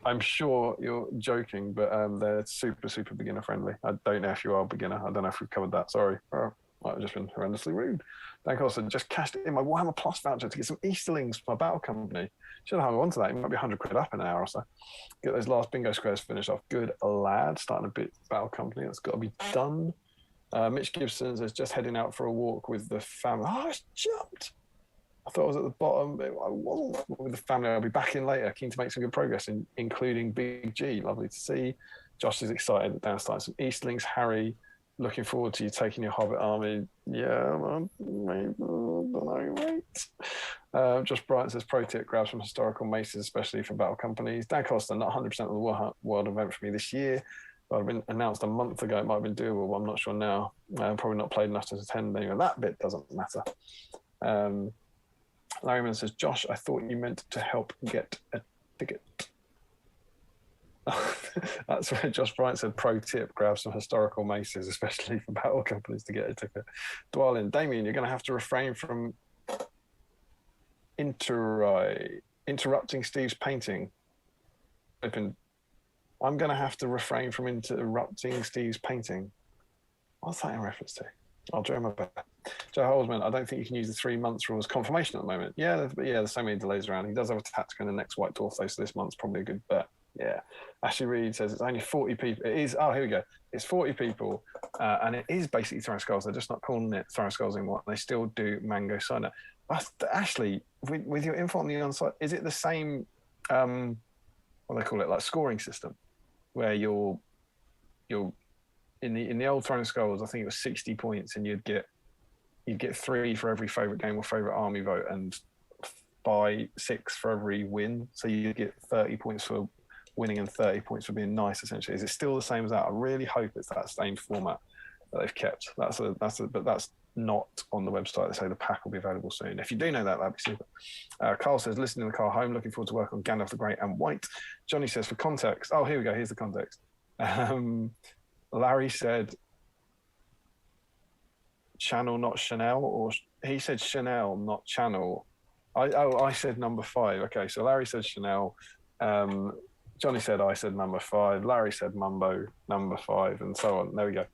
I'm sure you're joking, but they're super, super beginner friendly. I don't know if you are a beginner. I don't know if we've covered that. Sorry. Might have just been horrendously rude. Dan Coulson just cashed in my Warhammer Plus voucher to get some Easterlings for my battle company. Should have hung on to that. It might be 100 quid up in an hour or so. Get those last bingo squares finished off. Good lad. Starting a bit battle company. That's got to be done. Mitch Gibson says, just heading out for a walk with the family. Oh, it's jumped. I thought I was at the bottom. I wasn't with the family. I'll be back in later. Keen to make some good progress, including Big G. Lovely to see. Josh is excited that Dan's starting some Eastlings. Harry, looking forward to you taking your Hobbit army. Yeah, well, maybe, right. Josh Bryant says, pro tip, grab some historical maces, especially for battle companies. Dan Costa, not 100% of the world event for me this year. But I've been announced a month ago. It might have been doable, but I'm not sure now. Probably not played enough to attend anyway. That bit doesn't matter. Larryman says, Josh, I thought you meant to help get a ticket. That's where Josh Bryant said, pro tip, grab some historical maces, especially for battle companies to get a ticket. Dwalin, Damian, you're going to have to refrain from interrupting Steve's painting. I'm going to have to refrain from interrupting Steve's painting. What's that in reference to? I'll try my best. Joe Holzman, I don't think you can use the 3 months rule as confirmation at the moment. Yeah, there's so many delays around. He does have a tactical in the next White Dwarf, though, so this month's probably a good bet. Yeah. Ashley Reed says it's only 40 people. It is, here we go. It's 40 people, and it is basically throwing skulls. They're just not calling it throwing skulls anymore. They still do Mango Signer. Ashley, with your info on the on-site, is it the same, what do they call it, like scoring system, where you're in the old throwing skulls, I think it was 60 points, and you'd get 3 for every favourite game or favourite army vote, and 6 for every win. So you get 30 points for winning and 30 points for being nice, essentially. Is it still the same as that? I really hope it's that same format that they've kept. But that's not on the website. They say the pack will be available soon. If you do know that, that'd be super. Carl says, listening in the car home, looking forward to work on Gandalf the Great and White. Johnny says, for context, here we go, here's the context. Larry said channel, not Chanel, or he said Chanel, not channel. I said number 5. Okay, so Larry said Chanel. Johnny said I said number 5. Larry said Mumbo, number 5, and so on. There we go.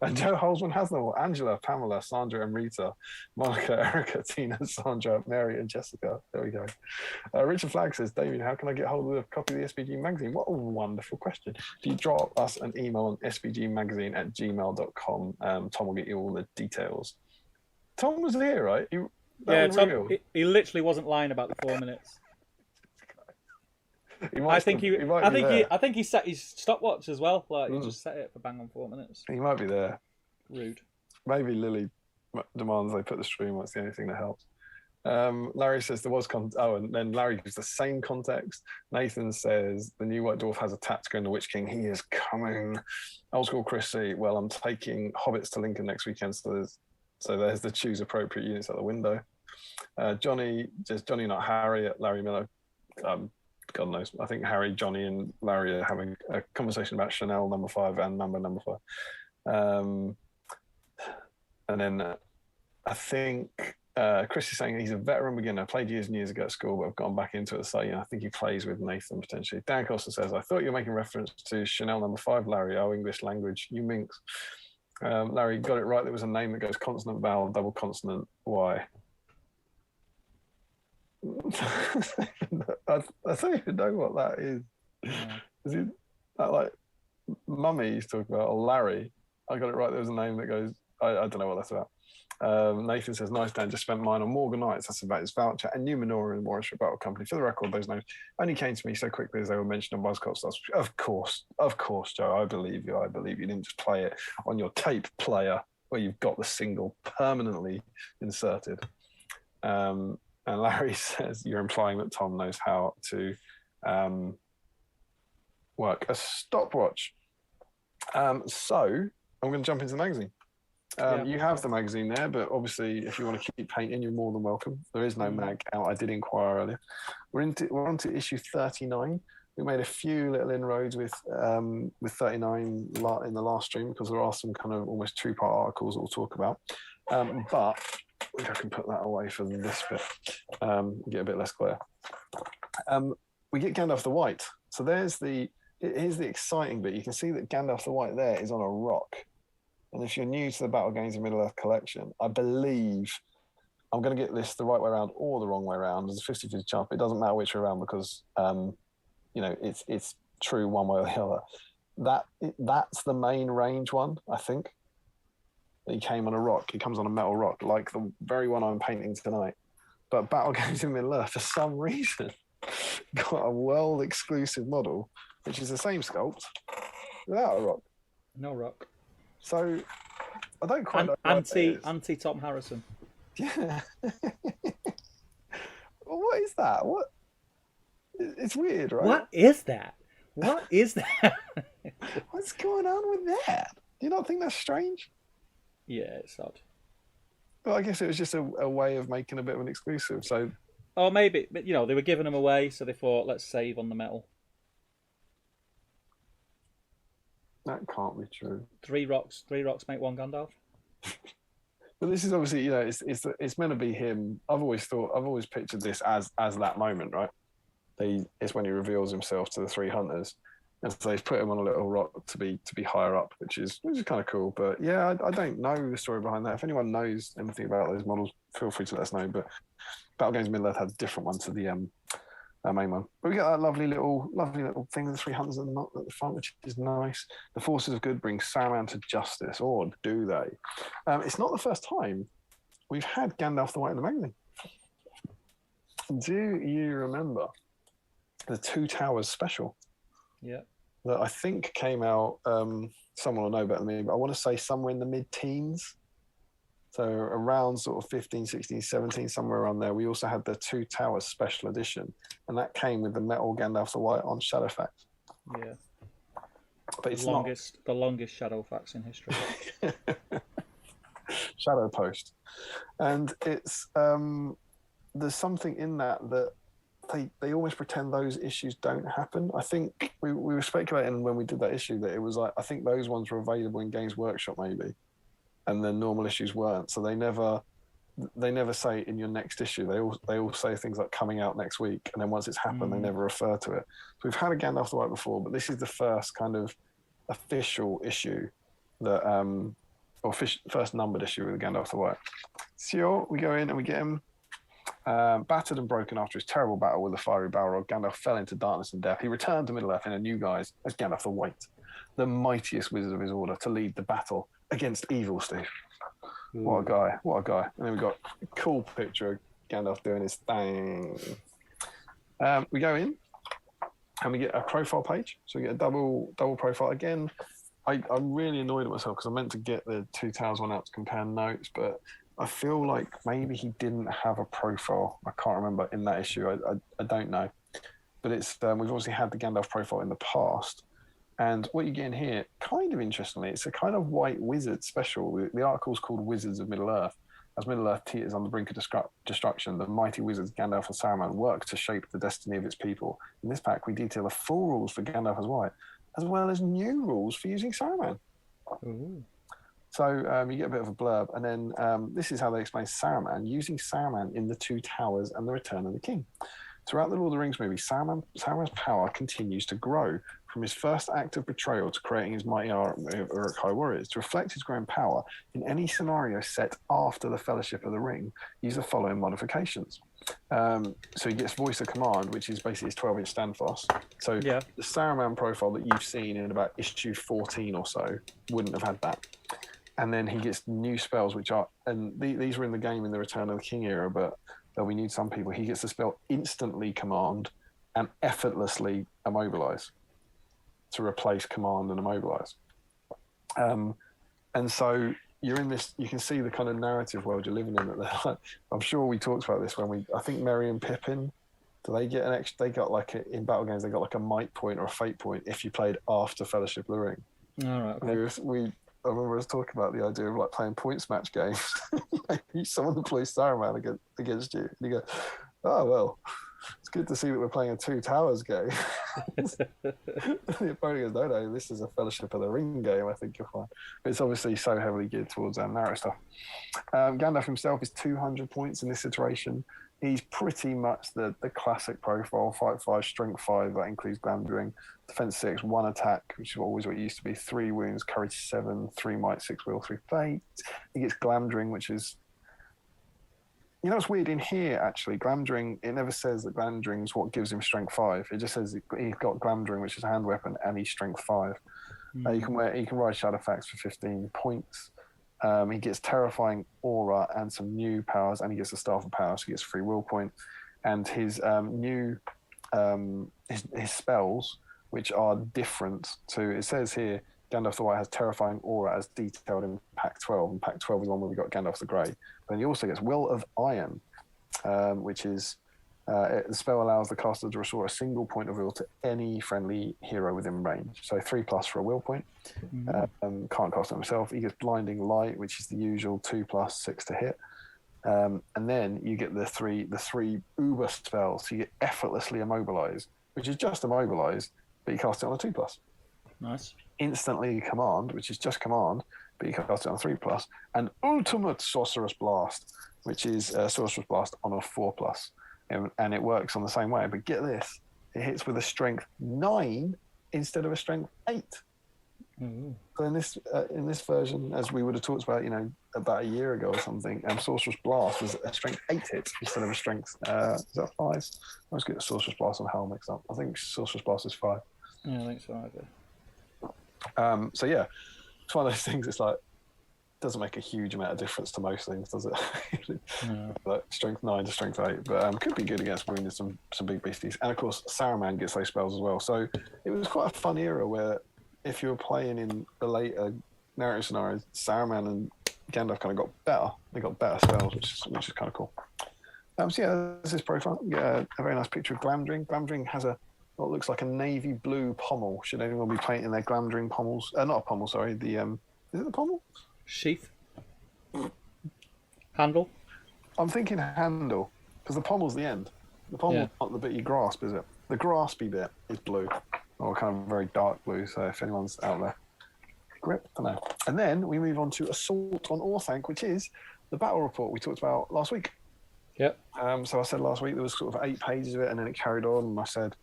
And Joe Holzman has them all. Angela, Pamela, Sandra, and Rita, Monica, Erica, Tina, Sandra, Mary, and Jessica. There we go. Richard Flagg says, David, how can I get hold of a copy of the SBG magazine? What a wonderful question. If you drop us an email on sbgmagazine@gmail.com, Tom will get you all the details. Tom was here, right? Tom, he literally wasn't lying about the 4 minutes. I think he set his stopwatch as well. Like he just set it for bang on 4 minutes. He might be there. Rude. Maybe Lily demands they put the stream on. It's the only thing that helps. Larry says there was and then Larry gives the same context. Nathan says the new White Dwarf has a tactical in the Witch King. He is coming. Old School Chris C. Well, I'm taking Hobbits to Lincoln next weekend, so there's the choose appropriate units out the window. Johnny, not Harry, at Larry Miller. God knows. I think Harry, Johnny, and Larry are having a conversation about Chanel number 5 and number 5. And then I think Chris is saying he's a veteran beginner. Played years and years ago at school, but I've gone back into it. So I think he plays with Nathan potentially. Dan Costa says, I thought you were making reference to Chanel number 5, Larry. Oh, English language, you minx. Larry got it right. There was a name that goes consonant, vowel, double consonant, Y. I don't even know what that is. Yeah. Is it that like Mummy used to talk about, or Larry? I got it right. There was a name that goes. I don't know what that's about. Nathan says, nice, Dan, just spent mine on Morgan Knights. That's about his voucher. And Numenor and Warwickshire Battle Company. For the record, those names only came to me so quickly as they were mentioned on Buzzcocks. Of course, Joe, I believe you. You didn't just play it on your tape player where you've got the single permanently inserted. And Larry says, you're implying that Tom knows how to work a stopwatch. So I'm going to jump into the magazine. You have the magazine there, but obviously if you want to keep painting, you're more than welcome. There is no mag out. I did inquire earlier. We're on to issue 39. We made a few little inroads with 39 in the last stream because there are some kind of almost two-part articles that we'll talk about. But if I can put that away for this bit, get a bit less clear. We get Gandalf the White. So here's the exciting bit. You can see that Gandalf the White there is on a rock. And if you're new to the Battle Games of Middle-earth collection, I believe I'm going to get this the right way around or the wrong way around. There's a 50-50 chance. It doesn't matter which way around because, it's true one way or the other. That's the main range one, I think. He came on a rock. He comes on a metal rock, like the very one I'm painting tonight. But Battle Games of Middle-earth, for some reason, got a world-exclusive model, which is the same sculpt, without a rock. No rock. So I don't quite know. Anti Tom Harrison. Yeah. What is that? What? It's weird, right? What is that? What is that? What's going on with that? Do you not think that's strange? Yeah, it's odd. Well, I guess it was just a way of making a bit of an exclusive. So, or maybe, but they were giving them away, so they thought, let's save on the metal. That can't be true. Three rocks make one Gandalf. But this is obviously, it's meant to be him. I've always pictured this as that moment, right? It's when he reveals himself to the three hunters, and so they've put him on a little rock to be higher up, which is kind of cool. But yeah, I don't know the story behind that. If anyone knows anything about those models, feel free to let us know. But Battle Games Middle-earth had a different one to the main one. But we got that lovely little thing with the three hunters at the front, which is nice. The forces of good bring Saruman to justice, or do they? It's not the first time we've had Gandalf the White in the magazine. Do you remember the Two Towers special? Yeah. That I think came out, someone will know better than me, but I want to say somewhere in the mid-teens. So around sort of 15, 16, 17, somewhere around there. We also had the Two Towers special edition, and that came with the metal Gandalf the White on Shadowfax. Yeah. But it's the longest Shadowfax in history. Shadow Post. And it's there's something in that they almost pretend those issues don't happen. I think we were speculating when we did that issue that it was like, I think those ones were available in Games Workshop maybe, and the normal issues weren't. So they never say in your next issue. They all say things like coming out next week, and then once it's happened, they never refer to it. So we've had a Gandalf the White before, but this is the first kind of official issue that first numbered issue with Gandalf the White. So we go in and we get him battered and broken after his terrible battle with the fiery Balrog. Gandalf fell into darkness and death. He returned to Middle-earth in a new guise as Gandalf the White, the mightiest wizard of his order, to lead the battle against evil, Steve. What a guy. And then we've got a cool picture of Gandalf doing his thing. We go in and we get a profile page. So we get a double profile. Again, I'm really annoyed at myself because I meant to get the Two Towers one out to compare notes, but I feel like maybe he didn't have a profile. I can't remember in that issue. I don't know. But it's we've obviously had the Gandalf profile in the past. And what you get in here, kind of interestingly, it's a kind of white wizard special. The article's called Wizards of Middle-earth. As Middle-earth teeters on the brink of destruction, the mighty wizards Gandalf and Saruman work to shape the destiny of its people. In this pack, we detail the full rules for Gandalf as White, as well as new rules for using Saruman. Ooh. So you get a bit of a blurb, and then this is how they explain Saruman, using Saruman in the Two Towers and the Return of the King. Throughout the Lord of the Rings movie, Saruman's power continues to grow, from his first act of betrayal to creating his mighty Uruk-hai warriors. To reflect his growing power, in any scenario set after the Fellowship of the Ring, use the following modifications. So he gets Voice of Command, which is basically his 12-inch standfoss. So the Saruman profile that you've seen in about issue 14 or so wouldn't have had that. and then he gets new spells, which are, and these were in the game in the Return of the King era, but there'll be new to some people. He gets the spell Instantly Command and Effortlessly Immobilize to replace Command and Immobilize. And so you're in this, you can see the kind of narrative world you're living in. That I'm sure we talked about this when I think Merry and Pippin, do they get an extra, they got like in battle games, they got like a might point or a fate point if you played after Fellowship of the Ring. All right, okay. I remember us talking about the idea of like playing points match games. Someone deploys Saruman against you, and you go, "Oh well, it's good to see that we're playing a Two Towers game." The opponent goes, "No, this is a Fellowship of the Ring game. I think you're fine." But it's obviously so heavily geared towards narrow stuff. Gandalf himself is 200 points in this iteration. He's pretty much the classic profile: fight 5, strength 5. That includes glamdring. Defense 6, 1 attack, which is always what it used to be. 3 wounds, courage 7, 3 might, 6 will, 3 fate. He gets glamdring, which is, you know, it's weird in here actually. Glamdring, it never says that glamdring is what gives him strength 5. It just says he's got glamdring, which is a hand weapon, and he's strength 5. He can ride Shadowfax for 15 points. He gets terrifying aura and some new powers, and he gets the staff of power, so he gets a free will point. And his new his spells, which are different to, it says here, Gandalf the White has terrifying aura as detailed in Pack 12, and Pack 12 is the one where we got Gandalf the Grey. But he also gets Will of Iron, which is the spell allows the caster to restore a single point of will to any friendly hero within range. So 3+ for a will point. Can't cast it himself. He gets Blinding Light, which is the usual 2+, 6 to hit. And then you get the three uber spells. So you get Effortlessly Immobilize, which is just Immobilize, but you cast it on a 2+. Nice. Instantly Command, which is just Command, but you cast it on a 3+. And Ultimate Sorcerous Blast, which is Sorcerous Blast on a 4+. And it works on the same way. But get this, it hits with a strength 9 instead of a strength 8. Mm-hmm. So in this version, as we would have talked about, about a year ago or something, Sorcerous Blast was a strength 8 hit instead of a strength, is that 5? I always get Sorcerous Blast and Howl mixed up. I think Sorcerous Blast is 5. Yeah, I think so either. So yeah, it's one of those things. It's like, doesn't make a huge amount of difference to most things, does it? No. Like strength 9 to strength 8, but could be good against wounded some big beasties. And of course, Saruman gets those spells as well. So it was quite a fun era where, if you were playing in the later narrative scenarios, Saruman and Gandalf kind of got better. They got better spells, which is kind of cool. So yeah, this is profile. Yeah, a very nice picture of Glamdring. Glamdring has what looks like a navy blue pommel. Should anyone be painting their Glamdring pommels? Not a pommel, sorry. The is it the pommel? Sheath. Handle. I'm thinking handle, because the pommel's the end. The pommel's not the bit you grasp, is it? The graspy bit is blue, or kind of very dark blue. So if anyone's out there, grip, I don't know. And then we move on to Assault on Orthanc, which is the battle report we talked about last week. Yep. So I said last week there was sort of 8 pages of it, and then it carried on, and I said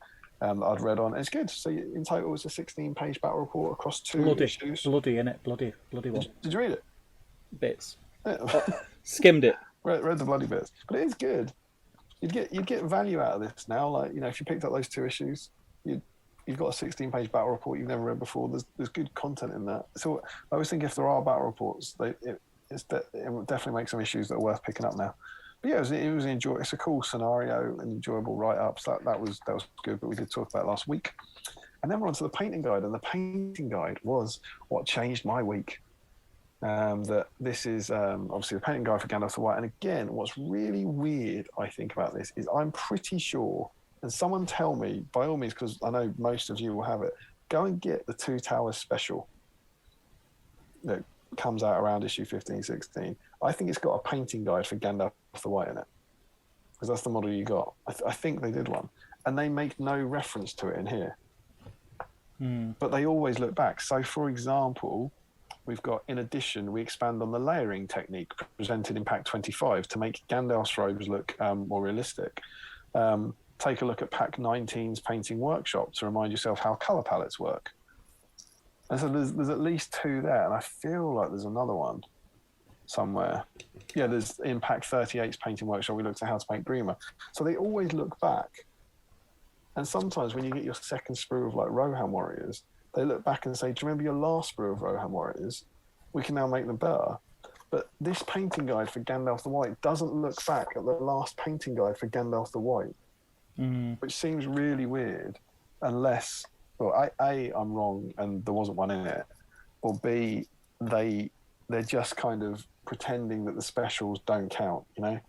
I'd read on. And it's good. So in total, it's a 16-page battle report across 2 issues. Bloody, innit? Bloody one. Did you read it? Bits. Skimmed it. Read the bloody bits, but it is good. You'd get value out of this now. Like, if you picked up those 2 issues, you've got a 16-page battle report you've never read before. There's good content in that. So I always think if there are battle reports, it would definitely make some issues that are worth picking up now. But yeah, it was enjoyable. It's a cool scenario and enjoyable write-ups. That was good. But we did talk about it last week, and then we're on to the painting guide. And the painting guide was what changed my week. That this is obviously the painting guide for Gandalf the White. And again, what's really weird, I think, about this is I'm pretty sure, and someone tell me, by all means, because I know most of you will have it, go and get the Two Towers special that comes out around issue 15, 16. I think it's got a painting guide for Gandalf the White in it, because that's the model you got. I think they did one, and they make no reference to it in here. But they always look back. So, for example, we've got, in addition, we expand on the layering technique presented in Pack 25 to make Gandalf's robes look more realistic. Take a look at Pack 19's painting workshop to remind yourself how colour palettes work. And so there's at least 2 there, and I feel like there's another one somewhere. Yeah, there's in Pack 38's painting workshop, we looked at how to paint Grima. So they always look back. And sometimes when you get your second sprue of like Rohan warriors, they look back and say, do you remember your last sprue of Rohan warriors? we can now make them better. But this painting guide for Gandalf the White doesn't look back at the last painting guide for Gandalf the White, which seems really weird, unless, well, I'm wrong and there wasn't one in it, or B, they're just kind of pretending that the specials don't count, you know,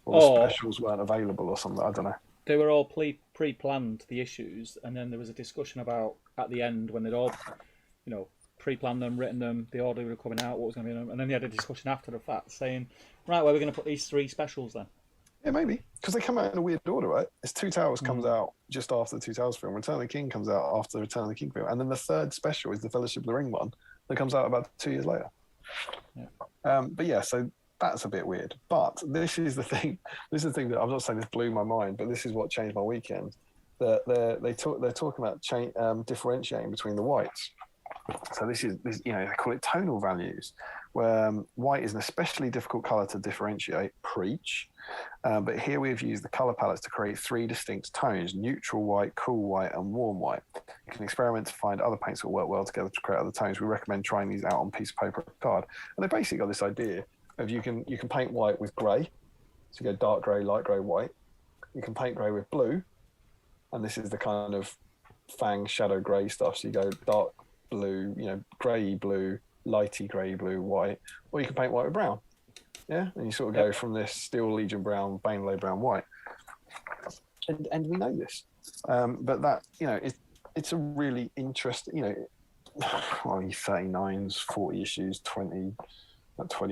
or the specials weren't available or something. I don't know. They were all pre-planned, the issues, and then there was a discussion about at the end when they'd all, you know, pre-planned them, written them, the order they were coming out, what was going to be in them, and then they had a discussion after the fact saying, right, where are we going to put these 3 specials then? Yeah, maybe, because they come out in a weird order, right? It's Two Towers comes out just after the Two Towers film, Return of the King comes out after the Return of the King film, and then the third special is the Fellowship of the Ring one that comes out about 2 years later. Yeah. But yeah, so that's a bit weird. But this is the thing. This is the thing that I'm not saying this blew my mind, but this is what changed my weekend. They're talking about differentiating between the whites. So this, you know, they call it tonal values, where white is an especially difficult color to differentiate. Preach. But here we've used the color palettes to create 3 distinct tones: neutral white, cool white, and warm white. You can experiment to find other paints that work well together to create other tones. We recommend trying these out on a piece of paper or card. And they basically got this idea of you can paint white with grey, so you go dark grey, light grey, white. You can paint grey with blue, and this is the kind of fang shadow grey stuff. So you go dark blue, you know, grey blue, lighty grey blue, white, or you can paint white with brown. Yeah, and you sort of go from this Steel Legion brown, Bainlay brown, white, and we know this. But that, you know, it's a really interesting, you know, well, 39s, 40 issues, 20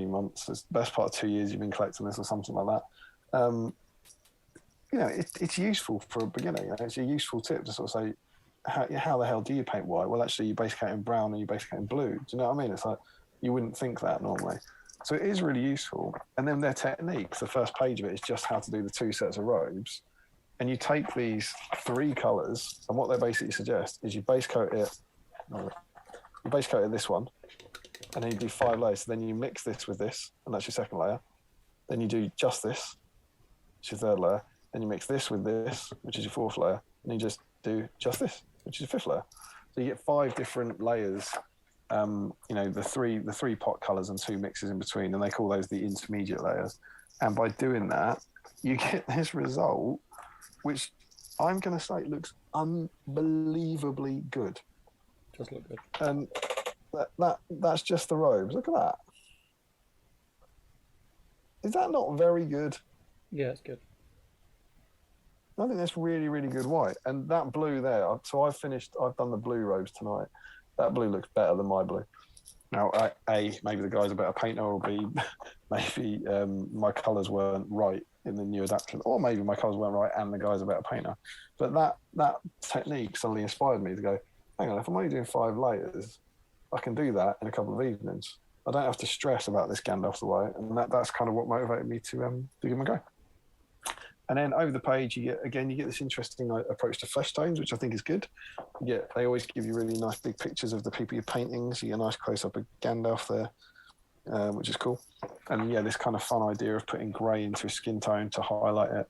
months. It's the best part of 2 years you've been collecting this or something like that. You know, it's useful for a beginner. You know, it's a useful tip to sort of say, how the hell do you paint white? Well, actually, you base coat in brown and you base coat in blue. Do you know what I mean? It's like, you wouldn't think that normally. So it is really useful. And then their techniques, the first page of it is just how to do the 2 sets of robes. And you take these 3 colours, and what they basically suggest is you base coat it this one, and then you do 5 layers. So then you mix this with this, and that's your second layer. Then you do just this, which is your 3rd layer. Then you mix this with this, which is your 4th layer. And you just do just this, which is your 5th layer. So you get 5 different layers. You know, the three pot colours and 2 mixes in between, and they call those the intermediate layers. And by doing that, you get this result, which I'm going to say looks unbelievably good. Does look good. And that's just the robes. Look at that. Is that not very good? Yeah, it's good. I think that's really, really good white. And that blue there, so I've done the blue robes tonight. That blue looks better than my blue. Now, A, maybe the guy's a better painter, or B, maybe my colours weren't right in the new adaptation, or maybe my colours weren't right and the guy's a better painter. But that technique suddenly inspired me to go, hang on, if I'm only doing 5 layers, I can do that in a couple of evenings. I don't have to stress about this Gandalf the White, and that's kind of what motivated me to give him a go. And then over the page, you get this interesting approach to flesh tones, which I think is good. They always give you really nice big pictures of the people you're painting, so you get a nice close-up of Gandalf there, which is cool. And yeah, this kind of fun idea of putting grey into a skin tone to highlight it,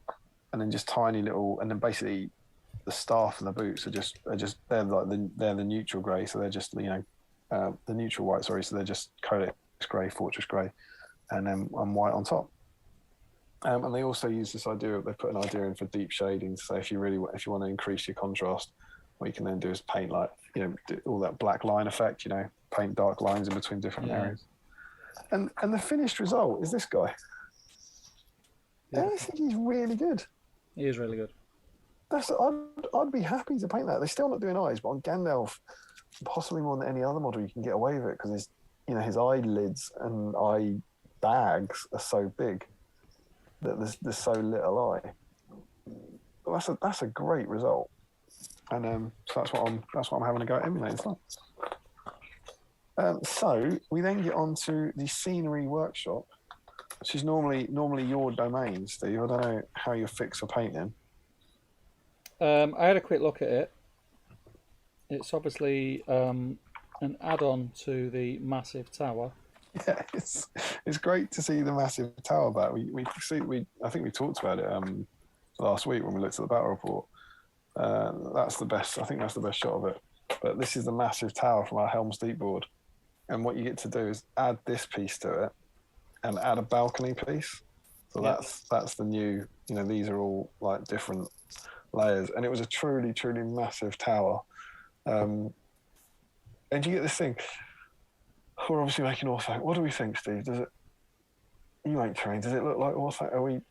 and then just tiny little, and then basically the staff and the boots they're the neutral grey, so they're just, you know, the neutral white, sorry, so they're just Codex grey, Fortress grey, and then white on top. And they also use this idea. They put an idea in for deep shading. So if you want to increase your contrast, what you can then do is paint, like, you know, do all that black line effect. You know, paint dark lines in between different areas. And the finished result is this guy. Yeah. I think he's really good. He is really good. I'd be happy to paint that. They're still not doing eyes, but on Gandalf, possibly more than any other model, you can get away with it because his eyelids and eye bags are so big that there's so little eye. But that's a great result, and so that's what I'm having a go at emulating tonight. So we then get on to the scenery workshop, which is normally your domain, Steve. I don't know how you're fixed for painting. I had a quick look at it. It's obviously an add-on to the massive tower. Yeah, it's great to see the massive tower back. I think we talked about it last week when we looked at the battle report. That's the best. I think that's the best shot of it. But this is the massive tower from our Helm's Deep board. And what you get to do is add this piece to it and add a balcony piece. So that's the new, these are all like different layers. And it was a truly, truly massive tower. And you get this thing. We're obviously making Orthanc. What do we think, Steve? You make terrain. Does it look like Orthanc? Are we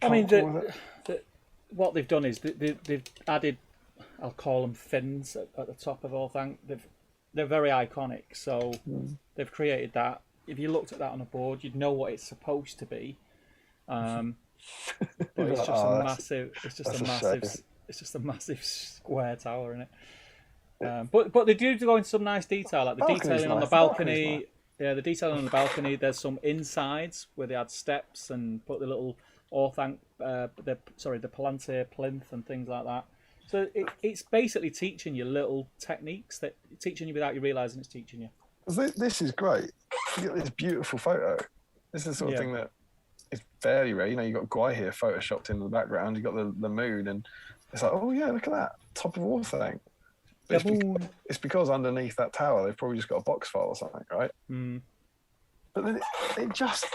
comfortable with it? What they've done is they've added, I'll call them fins at the top of Orthanc. They're very iconic, so they've created that. If you looked at that on a board, you'd know what it's supposed to be. But it's just a massive. It's just a massive square tower, isn't it? But they do go into some nice detail, like the detailing on the balcony. Yeah, the detailing on the balcony. There's some insides where they add steps and put the little Orthanc, the Palantir plinth and things like that. So it's basically teaching you little techniques that teaching you without you realising it's teaching you. This is great. You get this beautiful photo. This is the sort of thing that is fairly rare. You've got Gwai here photoshopped into the background. You've got the moon, and it's like, oh yeah, look at that top of Orthanc. It's because underneath that tower, they've probably just got a box file or something, right? Mm. But then it just,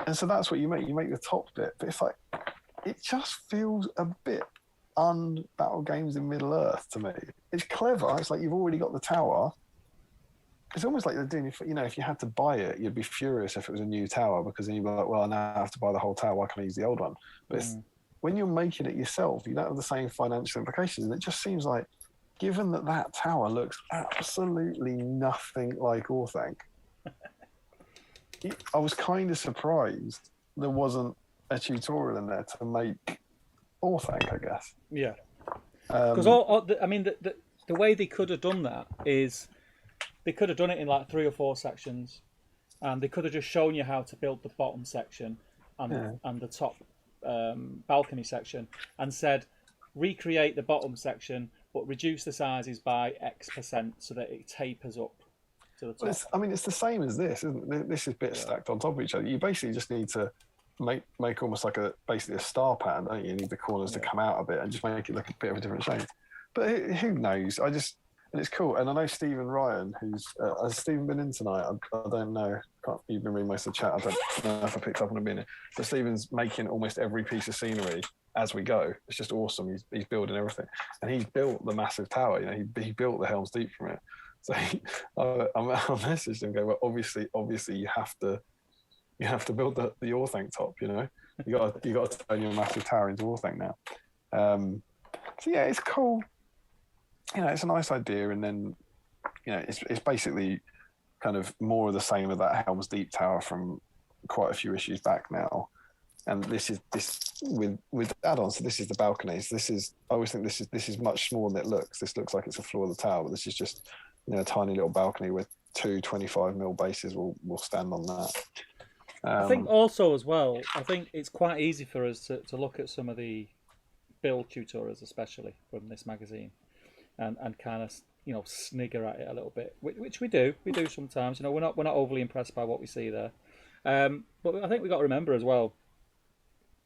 and so that's what you make. You make the top bit, but it's like it just feels a bit un-Battle Games in Middle Earth to me. It's clever. It's like you've already got the tower. It's almost like they're doing, if you had to buy it, you'd be furious if it was a new tower, because then you'd be like, well, I now have to buy the whole tower. Why can't I use the old one? But when you're making it yourself, you don't have the same financial implications. And it just seems like, given that tower looks absolutely nothing like Orthanc, I was kind of surprised there wasn't a tutorial in there to make Orthanc, I guess. Yeah. Because the way they could have done that is they could have done it in like 3 or 4 sections, and they could have just shown you how to build the bottom section and the top balcony section, and said recreate the bottom section but reduce the sizes by X% so that it tapers up to the top. It's the same as this, isn't it? This is bits stacked on top of each other. You basically just need to make almost like basically a star pattern, don't you? You need the corners to come out a bit and just make it look a bit of a different shape. But who knows? And it's cool. And I know Steve and Ryan, has Stephen been in tonight? I don't know. You've been reading most of the chat. I don't know if I picked up on a minute. But Stephen's making almost every piece of scenery as we go. It's just awesome. He's building everything. And he's built the massive tower. He built the Helm's Deep from it. So I messaged him and go, well, obviously you have to build the Orthanc top, You got to turn your massive tower into Orthanc now. So yeah, it's cool. It's a nice idea, and then it's basically kind of more of the same of that Helm's Deep tower from quite a few issues back now. And this with add-ons. So this is the balconies. I always think this is much smaller than it looks. This looks like it's a floor of the tower, but this is just a tiny little balcony with 2 25mm bases will stand on that. I think also as well, I think it's quite easy for us to look at some of the build tutorials, especially from this magazine, and kind of snigger at it a little bit, which we do sometimes. We're not overly impressed by what we see there, but I think we've got to remember as well,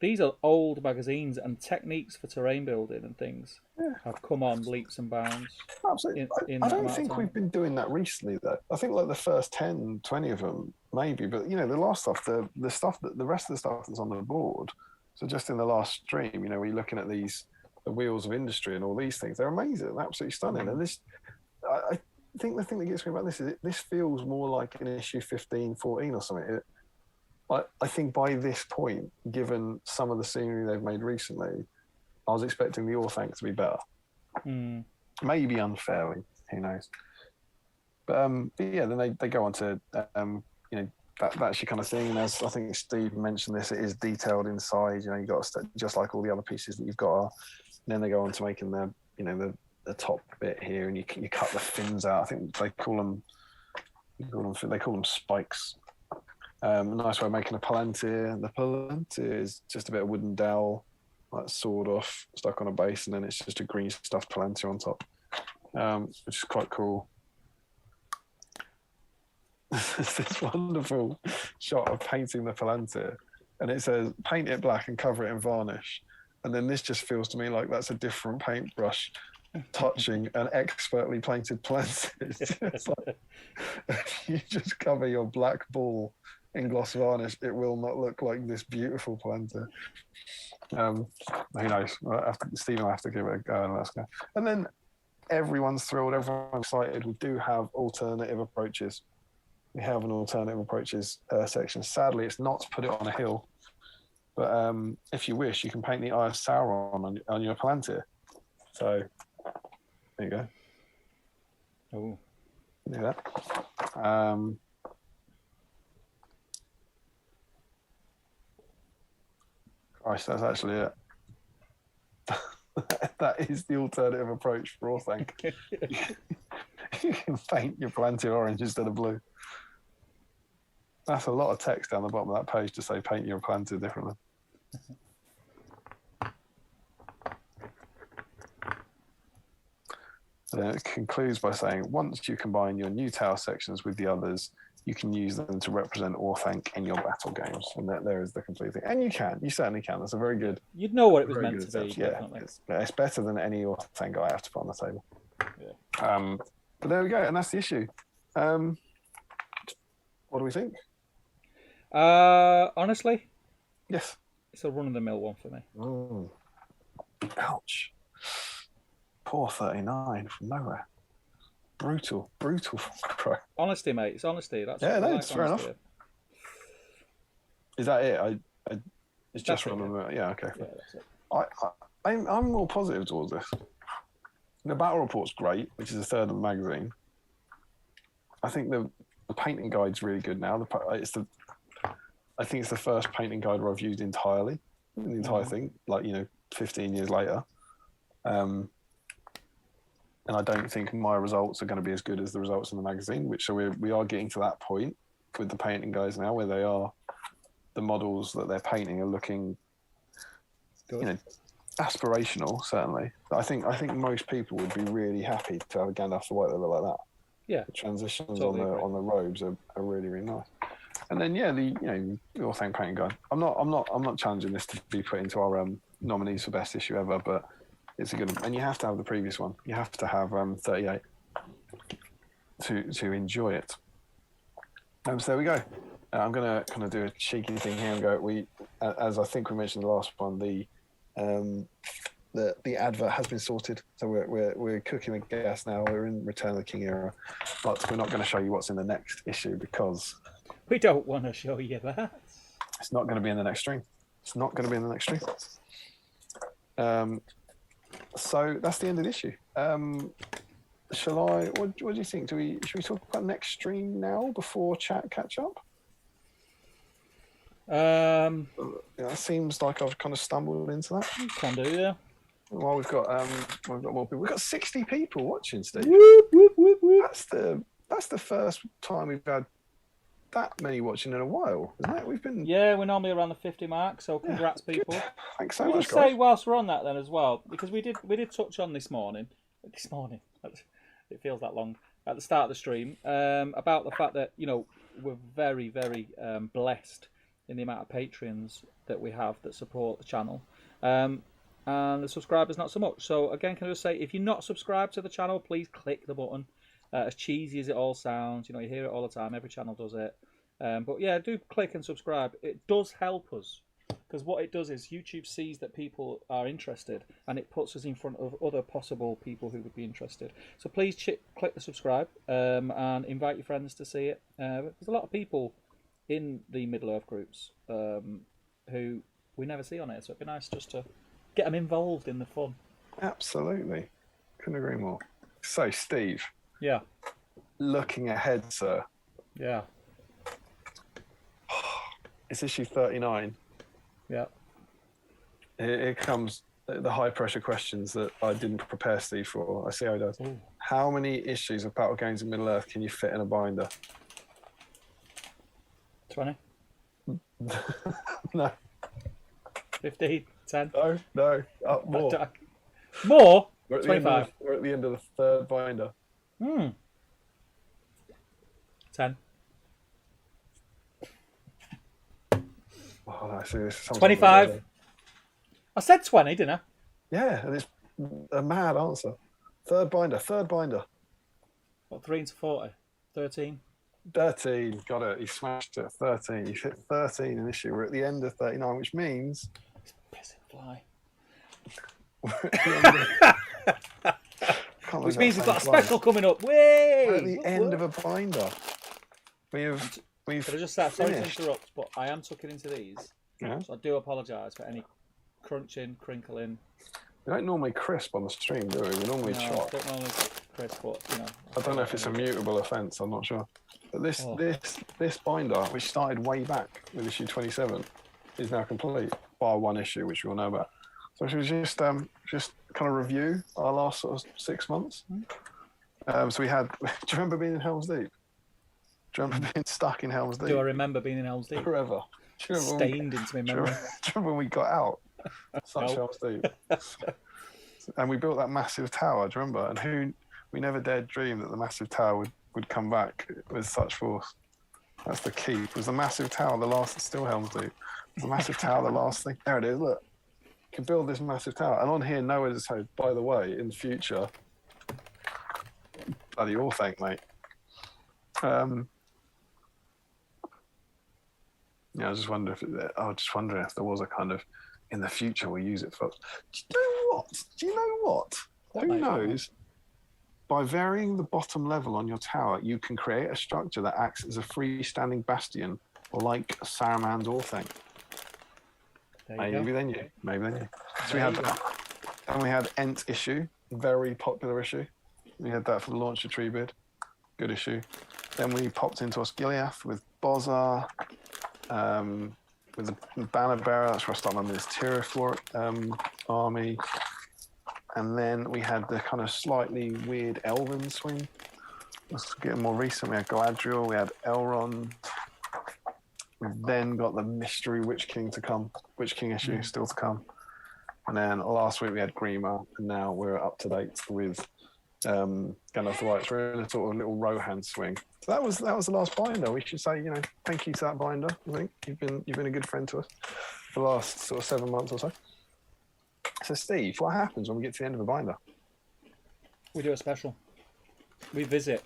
these are old magazines, and techniques for terrain building and things have come on leaps and bounds. Absolutely. I don't think we've been doing that recently, though. I think like the first 10, 20 of them, maybe. But, the last stuff, the rest of the stuff that's on the board, so just in the last stream, we're looking at the wheels of industry and all these things. They're amazing. They're absolutely stunning. And this, I think the thing that gets me about this is this feels more like an issue 15, 14 or something. I think by this point, given some of the scenery they've made recently, I was expecting the Orthanc to be better. Maybe unfairly, who knows? But yeah, then they go on to that actually kind of thing. And as I think Steve mentioned this, it is detailed inside. You got to just like all the other pieces that you've got. And then they go on to making the top bit here, and you cut the fins out. I think they call them spikes. A nice way of making a Palantir. The Palantir is just a bit of wooden dowel, like sawed off, stuck on a base, and then it's just a green stuffed Palantir on top, which is quite cool. There's this wonderful shot of painting the Palantir, and it says, paint it black and cover it in varnish. And then this just feels to me like that's a different paintbrush touching an expertly painted planter. It's like, if you just cover your black ball in gloss varnish, it will not look like this beautiful planter. Who knows? Stephen will have to give it a go and let's go. And then everyone's thrilled, everyone's excited. We do have alternative approaches. We have an alternative approaches section. Sadly, it's not to put it on a hill, but if you wish, you can paint the Eye of Sauron on your planter. So there you go. Oh, do that. Christ, that's actually it. That is the alternative approach for Orthanc. You can paint your planter orange instead of blue. That's a lot of text down the bottom of that page to say paint your planter differently. Then it concludes by saying, once you combine your new tower sections with the others, you can use them to represent Orthanc in your battle games. And there is the complete thing. And you certainly can. That's a very good... You'd know what it was meant to be, definitely. Yeah, it's better than any Orthanc I have to put on the table. Yeah. But there we go, and that's the issue. What do we think? Honestly? Yes. It's a run-of-the-mill one for me. Mm. Ouch. Poor 39 from nowhere. Brutal cry. Honesty, mate. It's honesty. That's it's fair enough. Is that it? It's just from the... Yeah, okay. Yeah, that's it. I'm more positive towards this. The battle report's great, which is a third of the magazine. I think the painting guide's really good now. I think it's the first painting guide where I've used entirely in the entire thing, 15 years later. And I don't think my results are going to be as good as the results in the magazine, so we are getting to that point with the painting guys now, where the models that they're painting are looking, aspirational, certainly. But I think most people would be really happy to have a Gandalf the White that look like that. Yeah. The transitions on the robes are really, really nice. And then the Orthanc painting guide. I'm not challenging this to be put into our nominees for best issue ever, but it's a good one. And you have to have the previous one. You have to have 38 to enjoy it. So there we go. I'm going to kind of do a cheeky thing here and go. As I think we mentioned the last one, the advert has been sorted. So we're cooking with gas now. We're in Return of the King era, but we're not going to show you what's in the next issue because we don't want to show you that. It's not going to be in the next stream. So that's the end of the issue. Shall I? What do you think? Should we talk about next stream now before chat catch up? It seems like I've kind of stumbled into that. Can do, yeah. Well, we've got more people. We've got 60 people watching, Steve. Whoop, whoop, whoop, whoop. That's the first time we've had that many watching in a while, isn't it? We're normally around the 50 mark. So congrats, people. Good. Thanks so much, guys. Say whilst we're on that then as well, because we did touch on this morning. It feels that long at the start of the stream about the fact that we're very, very blessed in the amount of Patreons that we have that support the channel, and the subscribers not so much. So again, can I just say, if you're not subscribed to the channel, please click the button. As cheesy as it all sounds, you hear it all the time. Every channel does it, but yeah, do click and subscribe. It does help us, because what it does is YouTube sees that people are interested, and it puts us in front of other possible people who would be interested. So please click the subscribe and invite your friends to see it. There's a lot of people in the Middle-earth groups who we never see on it, so it'd be nice just to get them involved in the fun. Absolutely. Couldn't agree more. So, Steve. Yeah. Looking ahead, sir. Yeah. It's issue 39. Yeah. Here comes the high-pressure questions that I didn't prepare Steve for. I see how he does. Ooh. How many issues of Battle Games in Middle-earth can you fit in a binder? 20? No. 15? 10? No. More. More? We're at 25. We're at the end of the third binder. 10. Oh, I see this. 25. I said 20, didn't I? Yeah, and it's a mad answer. Third binder. What, 3 into 40? 13? 13, got it. He smashed it. 13. He hit 13 in issue. We're at the end of 39, which means. It's pissing fly. Which means we've got a special coming up. Way! We're at the end of a binder. We've Could I just say, sorry to interrupt, but I am tucking into these. Yeah. So I do apologise for any crunching, crinkling. We don't normally crisp on the stream, do we? We normally chop. Don't normally crisp, but I don't know if it's a mutable offence. I'm not sure. But this binder, which started way back with issue 27, is now complete, bar one issue, which we all know about. So should we just kind of review our last sort of 6 months? So we had. Do you remember being in Helm's Deep? Do you remember being stuck in Helm's Deep? Do I remember being in Helm's Deep? Forever. Stained into my memory. Do you remember when we got out? Such Helm's Deep. And we built that massive tower, do you remember? And we never dared dream that the massive tower would come back with such force. That's the key. Was the massive tower the last, still Helm's Deep? Was the massive tower the last thing? There it is, look. You can build this massive tower. And on here, Noah has said, by the way, in the future, bloody all thank, mate. Yeah, I was just wondering if there was a kind of, in the future we'll use it for. Do you know what? Who knows? By varying the bottom level on your tower, you can create a structure that acts as a freestanding bastion, like Saruman's Orthanc. Maybe then you. So we had that. And we had Ent issue, very popular issue. We had that for the launch of Treebid, good issue. Then we popped into Osgiliath with Bozar, with the Banner Bearer. That's where I started my Ministerial army. And then we had the kind of slightly weird Elven swing. Let's get more recent. We had Galadriel, we had Elrond. We've then got the Mystery Witch King to come, Witch King issue still to come. And then last week we had Grima, and now we're up to date with Gandalf the White. We're in a sort of little Rohan swing. So that was the last binder. We should say, thank you to that binder. I think you've been a good friend to us for the last sort of 7 months or so. So Steve, what happens when we get to the end of a binder? We do a special. We visit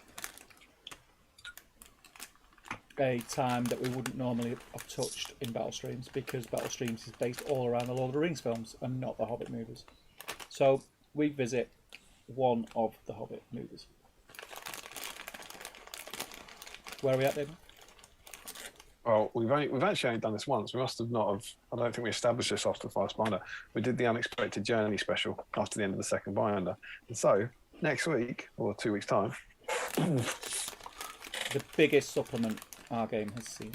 a time that we wouldn't normally have touched in Battle Streams, because Battle Streams is based all around the Lord of the Rings films and not the Hobbit movies. So we visit one of the Hobbit movies. Where are we at, David? Well, we've actually only done this once. We must have not have. I don't think we established this after the first binder. We did the Unexpected Journey special after the end of the second binder. And so next week, or 2 weeks' time, the biggest supplement our game has seen.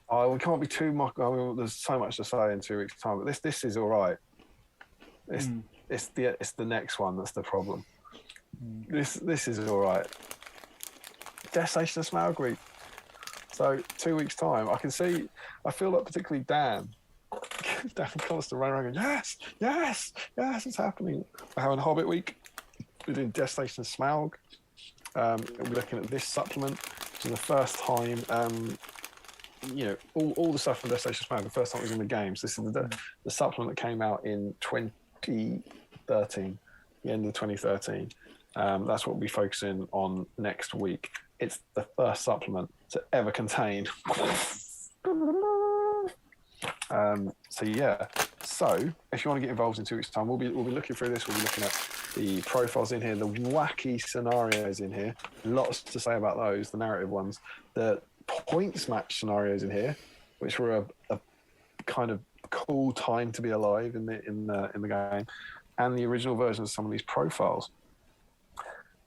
Oh, we can't be too much. I mean, there's so much to say in 2 weeks' time, but this is all right. It's the next one that's the problem. This is all right. Destination of Smaug Week. So 2 weeks' time, I feel like particularly Dan comes to run around going, yes, it's happening. We're having Hobbit Week. We're doing Destination of Smaug. We're looking at this supplement, which is the first time, all the stuff from Destination of Smaug, the first time it was in the games. This is the supplement that came out in 2013, the end of 2013. That's what we'll be focusing on next week. It's the first supplement to ever contain. So if you want to get involved in 2 weeks' time, we'll be looking through this. We'll be looking at the profiles in here, the wacky scenarios in here. Lots to say about those, the narrative ones. The points match scenarios in here, which were a kind of cool time to be alive in the game, and the original version of some of these profiles.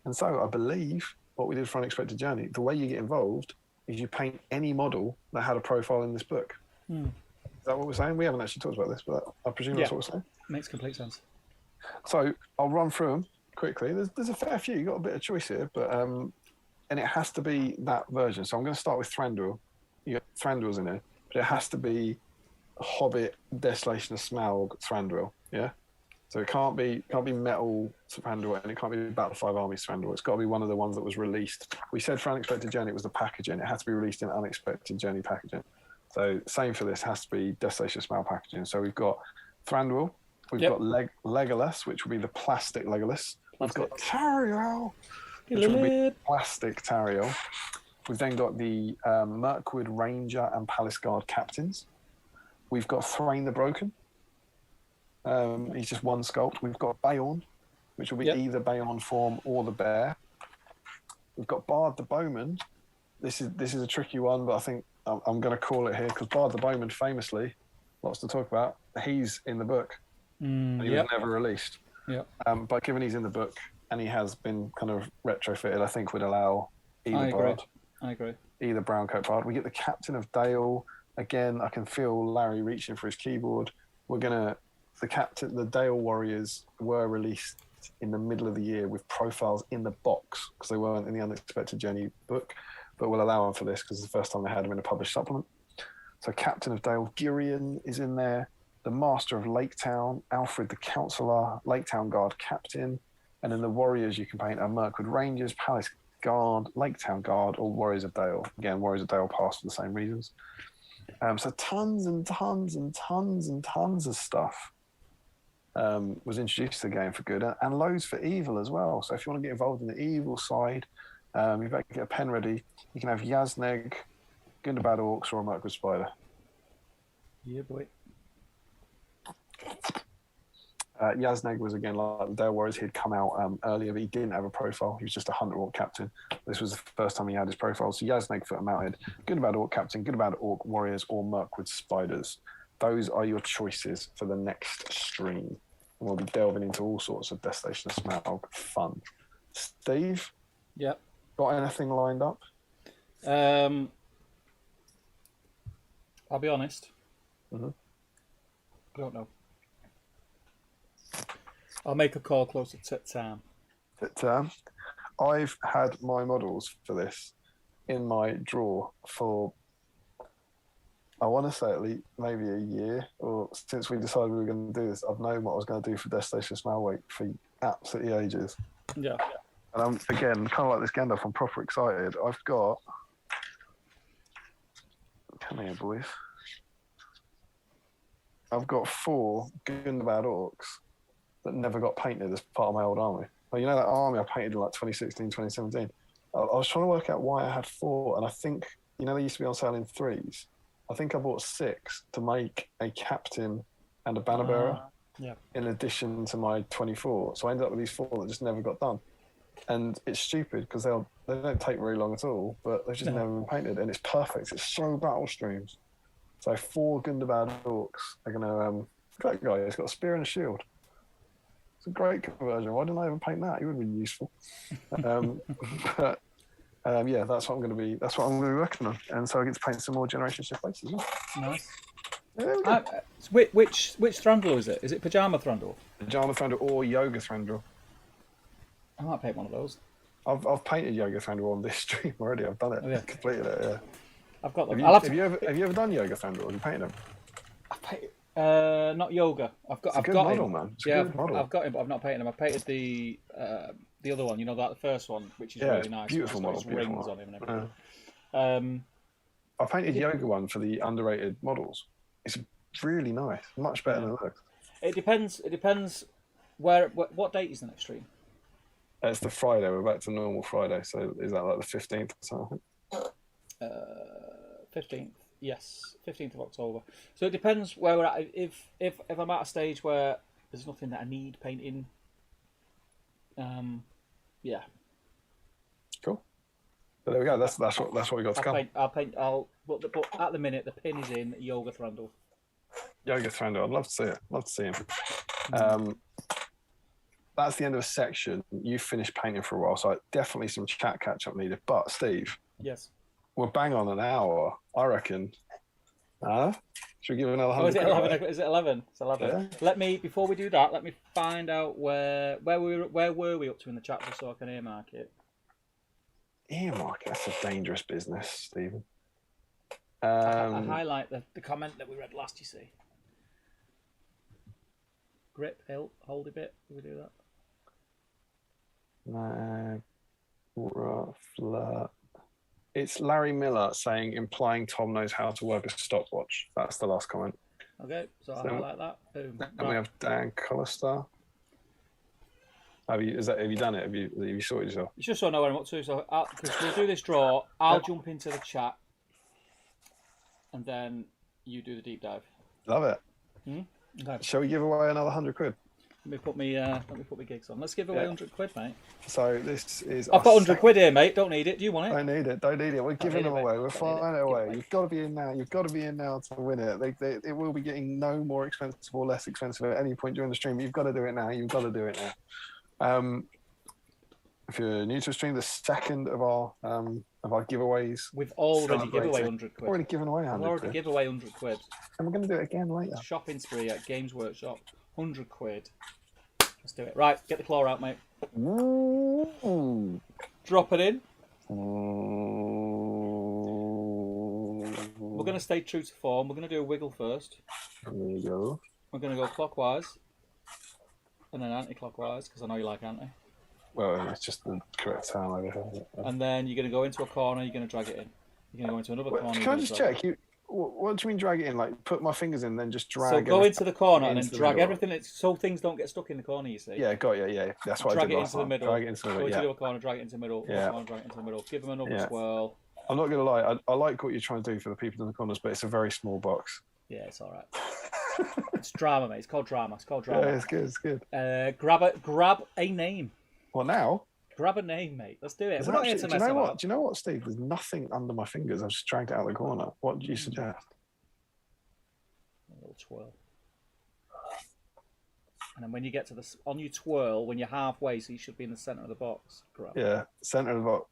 And so I believe what we did for Unexpected Journey, the way you get involved is you paint any model that had a profile in this book. Is that what we're saying? We haven't actually talked about this, but I presume that's what we're saying. Makes complete sense. So I'll run through them quickly. There's a fair few. You've got a bit of choice here, but and it has to be that version. So I'm going to start with Thranduil. You got Thranduil's in there, but it has to be Hobbit Desolation of Smaug Thranduil. Yeah. So it can't be Metal Thranduil, and it can't be Battle 5 Army Thranduil. It's got to be one of the ones that was released. We said for Unexpected Journey it was the packaging. It had to be released in Unexpected Journey packaging. So same for this, has to be Desolation of Smaug packaging. So we've got Thranduil, we've got Legolas, which will be the plastic Legolas, We've got Tariel, which will be plastic Tariel. We've then got the Mirkwood Ranger and Palace Guard captains. We've got Thrain the Broken. He's just one sculpt. We've got Bayorn, which will be either Bayorn form or the bear. We've got Bard the Bowman. This is a tricky one, but I think I'm going to call it here because Bard the Bowman, famously, lots to talk about. He's in the book. And he was never released. Yep. But given he's in the book and he has been kind of retrofitted, I think would allow either Bard. I agree. Either Browncoat Bard. We get the Captain of Dale. Again, I can feel Larry reaching for his keyboard. The Dale Warriors were released in the middle of the year with profiles in the box because they weren't in the Unexpected Journey book, but we'll allow them for this because it's the first time they had them in a published supplement. So Captain of Dale, Girion is in there. The Master of Laketown, Alfred the Counsellor, Laketown Guard Captain, and then the Warriors you can paint are Mirkwood Rangers, Palace Guard, Laketown Guard, or Warriors of Dale. Again, Warriors of Dale passed for the same reasons. So tons and tons and tons and tons of stuff was introduced to the game for good, and loads for evil as well. So if you want to get involved in the evil side, you better get a pen ready. You can have Yazneg, Gundabad Orcs, or a Mirkwood Spider. Yeah, boy. Yazneg was again like the Dale Warriors. He'd come out earlier, but he didn't have a profile. He was just a Hunter Orc captain. This was the first time he had his profile. So Yazneg foot mounted, Gundabad Orc captain, Gundabad Orc Warriors, or Mirkwood Spiders. Those are your choices for the next stream. And we'll be delving into all sorts of Destination Smaug fun. Steve? Yep. Got anything lined up? I'll be honest. Mm-hmm. I don't know. I'll make a call closer to time. I've had my models for this in my drawer for, I want to say at least maybe a year, or since we decided we were going to do this. I've known what I was going to do for Destination Smaug Week for absolutely ages. Yeah. And I'm, again, kind of like this Gandalf, I'm proper excited. I've got, come here, boys. I've got 4 Gundabad Orcs that never got painted as part of my old army. Well, you know that army I painted in like 2016, 2017? I was trying to work out why I had 4, and I think, you know, they used to be on sale in 3s. I think I bought 6 to make a captain and a banner bearer in addition to my 24. So I ended up with these 4 that just never got done. And it's stupid because they don't take very long at all, but they've just never been painted, and it's perfect. It's so battle streams. So 4 Gundabad Orcs are going to... great guy, he's got a spear and a shield. It's a great conversion. Why didn't I even paint that? He would have been useful. But yeah, that's what I'm going to be working on. And so I get to paint some more Generation Shift bases. Nice. Yeah, there we go. Which Thrandle is it? Is it Pajama Thrandle? Pajama Thrandle or Yoga Thrandle. I might paint one of those. I've painted Yoga Thrandle on this stream already. I've done it. Oh, yeah. Completed it. Yeah. I've got them. Have you ever done Yoga Thrandle? Have you painted them? I've painted not Yoga. I've got model, him. Man. It's yeah, a good model. I've got him, but I've not painted him. I painted the other one. You know, the first one, which is really nice. Beautiful model. Rings model. on him and everything. I painted Yoga one for the underrated models. It's really nice. Much better than it looks. It depends. What date is the next stream? It's the Friday. We're back to normal Friday. So is that like the 15th or something? 15th. Yes, 15th of October. So it depends where we're at. If I'm at a stage where there's nothing that I need painting, yeah. Cool. But there we go. That's what we got to come. But at the minute the pin is in Yoga Thrandle. Yoga Thrandle. I'd love to see it. Love to see him. That's the end of a section. You've finished painting for a while, so definitely some chat catch up needed. But Steve. Yes. We're bang on an hour, I reckon. Should we give another 100? Is it 11? Is it 11? It's 11. Yeah. Before we do that, let me find out where were we up to in the chat, just so I can earmark it. Earmark? That's a dangerous business, Stephen. I highlight the comment that we read last. You see. Grip, hilt, hold a bit. Do we do that? Ruffler. It's Larry Miller saying, implying Tom knows how to work a stopwatch. That's the last comment. Okay, so I'll highlight that. Boom. And we have Dan Collister. Have you done it? Have you sorted yourself? It's just so I know what I'm up to. So, because we'll do this draw, I'll jump into the chat, and then you do the deep dive. Love it. Okay. Shall we give away another £100? Let me put me gigs on. Let's give away 100 quid, mate. So this is. I've got 100 quid here, mate. Don't need it. Do you want it? Don't need it. Don't need it. We're giving them away. We're firing it away. You've got to be in now. You've got to be in now to win it. It will be getting no more expensive or less expensive at any point during the stream. You've got to do it now. You've got to do it now. If you're new to the stream, the second of our giveaways. We've already given away 100 quid. Already given away 100 We've already given away 100 quid. And we're going to do it again later. Shopping spree at Games Workshop. 100 quid. Let's do it. Right, get the claw out, mate. Ooh. Drop it in. Ooh. We're going to stay true to form. We're going to do a wiggle first. There you go. We're going to go clockwise. And then anti-clockwise, because I know you like anti. Well, it's just the correct time over here. And then you're going to go into a corner, you're going to drag it in. You're going to go into another corner. Can I just check? What do you mean drag it in? Like put my fingers in, then just drag. So go into the corner and then drag everything. So things don't get stuck in the corner. You see? Yeah, got you. Yeah, that's what I did last time. Drag it into the middle. Go into the corner, drag it into the middle. Yeah. Corner, drag it into the middle. Give them another swirl. I'm not gonna lie. I like what you're trying to do for the people in the corners, but it's a very small box. Yeah, it's all right. It's drama, mate. It's called drama. Yeah, it's good. It's good. Grab a name. What now? Grab a name, mate. Let's do it. We're not here to mess about. Do you know what, Steve? There's nothing under my fingers. I've just dragged it out of the corner. What do you suggest? A little twirl. And then when you get to on your twirl, when you're halfway, so you should be in the centre of the box. Grab. Yeah, centre of the box.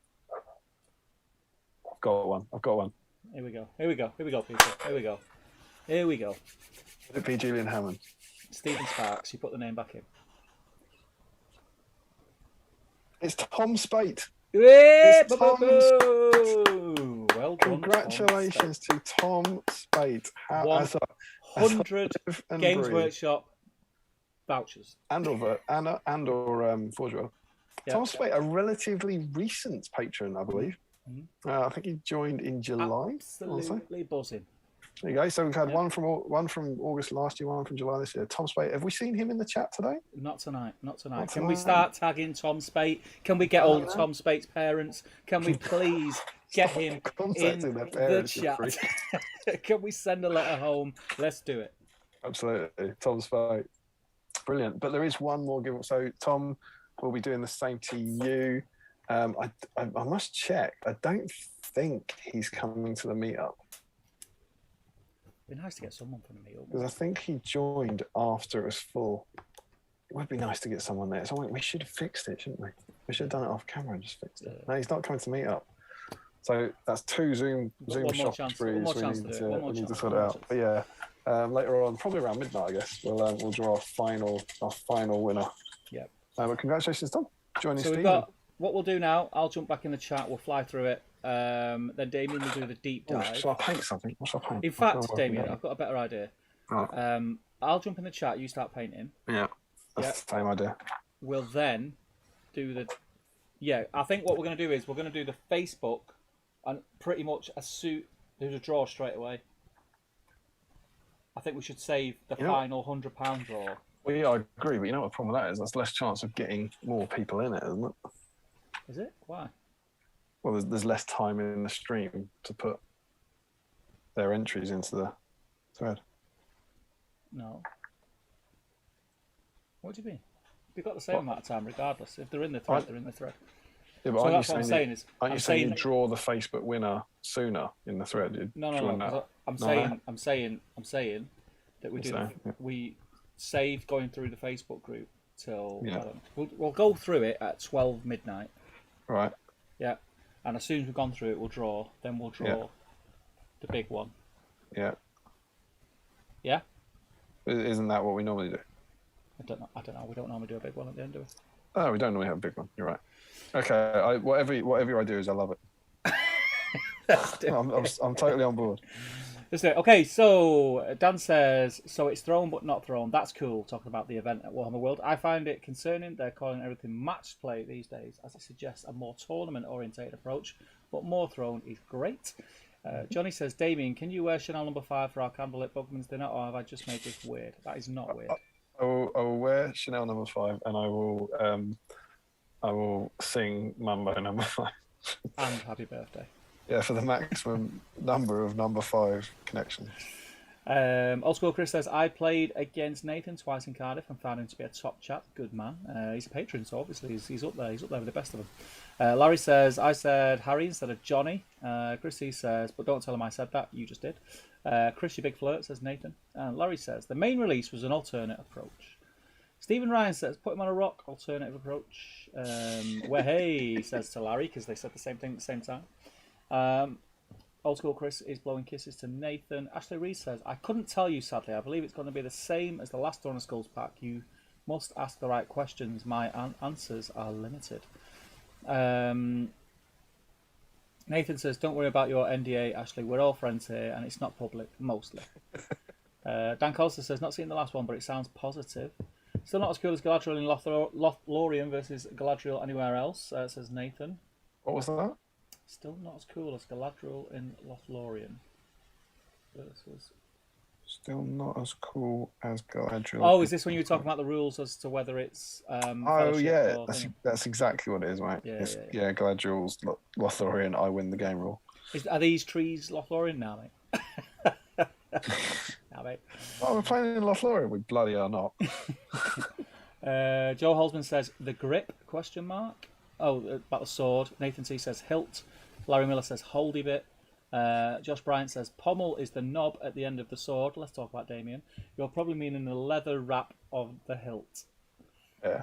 I've got one. Here we go, people. Here we go. Would it be Julian Hammond? Stephen Sparks. You put the name back in. It's Tom Spate. Well done. Congratulations to Tom Spate. 100 Games Workshop vouchers. And or Forge World. Yep. Tom Spate, a relatively recent patron, I believe. I think he joined in July. Absolutely buzzing. There you go. So we've had one from August last year, one from July this year. Tom Spate. Have we seen him in the chat today? Not tonight. Can we start tagging Tom Spate? Can we get all Tom Spate's parents? Can we please get him in the chat? Can we send a letter home? Let's do it. Absolutely. Tom Spate. Brilliant. But there is one more giveaway. So Tom will be doing the same to you. I must check. I don't think he's coming to the meetup. It'd be nice to get someone from the meetup. Because I think he joined after it was full. It would be nice to get someone there. So we should have fixed it, shouldn't we? We should have done it off camera and just fixed it. No, he's not coming to meet up. So that's two Zoom shop sprees we need to sort out. But yeah, later on, probably around midnight, I guess, we'll draw our final winner. Yep. But congratulations, Tom. Joining Steve. What we'll do now, I'll jump back in the chat. We'll fly through it. Then Damian will do the deep dive. Shall I paint something? What shall I paint? In fact, Damian, I've got a better idea. Oh. I'll jump in the chat. You start painting. Yeah, that's the same idea. We'll then do the... Yeah, I think what we're going to do is we're going to do the Facebook and pretty much do the draw straight away. I think we should save the final £100 draw. Well, yeah, I agree, but you know what the problem with that is? That's less chance of getting more people in it, isn't it? Is it? Why? Well, there's less time in the stream to put their entries into the thread. No. What do you mean? We've got the same amount of time regardless. If they're in the thread, they're in the thread. Yeah, but aren't you saying you draw the Facebook winner sooner in the thread? No. I'm saying that we save going through the Facebook group till we'll go through it at 12 midnight. Right. Yeah. And as soon as we've gone through it, we'll draw. Then we'll draw the big one. Yeah. Yeah? Isn't that what we normally do? I don't know. We don't normally do a big one at the end, do we? Oh, we don't normally have a big one. You're right. Okay. Whatever your idea is, I love it. I'm totally on board. Let's do it. Okay, so Dan says, so it's thrown but not thrown. That's cool, talking about the event at Warhammer World. I find it concerning they're calling everything match play these days, as it suggests a more tournament-orientated approach, but more thrown is great. Johnny says, Damien, can you wear Chanel number 5 for our candlelit Bugman's dinner, or have I just made this weird? That is not weird. Oh, will wear Chanel number 5, and I will sing Mambo number 5. And happy birthday. Yeah, for the maximum number of number 5 connections. Old School Chris says, I played against Nathan twice in Cardiff and found him to be a top chap. Good man. He's a patron, so obviously he's up there. He's up there with the best of them. Larry says, I said Harry instead of Johnny. Chrissy says, but don't tell him I said that. You just did. Chris, you big flirt, says Nathan. And Larry says, the main release was an alternate approach. Stephen Ryan says, put him on a rock, alternative approach. Where hey, says to Larry, because they said the same thing at the same time. Old School Chris is blowing kisses to Nathan. Ashley Reed says, I couldn't tell you, sadly. I believe it's going to be the same as the last Dawn of Skulls pack. You must ask the right questions. My answers are limited. Nathan says, don't worry about your NDA, Ashley. We're all friends here, and it's not public, mostly. Dan Colster says, not seen the last one, but it sounds positive. Still not as cool as Galadriel in Lothlorien versus Galadriel anywhere else, says Nathan. What was that? Still not as cool as Galadriel in Lothlorien versus... Still not as cool as Galadriel. Oh, is this when you were talking about the rules as to whether it's... oh, yeah, that's exactly what it is, mate. Yeah. Galadriel's Lothlorien, I win the game rule. Are these trees Lothlorien now, mate? Now, mate. Oh, we're playing in Lothlorien. We bloody are not. Joe Holzman says, the grip, question mark? Oh, about the sword. Nathan C says, hilt. Larry Miller says, holdy bit. Josh Bryant says, pommel is the knob at the end of the sword. Let's talk about Damian. You're probably meaning the leather wrap of the hilt. Yeah.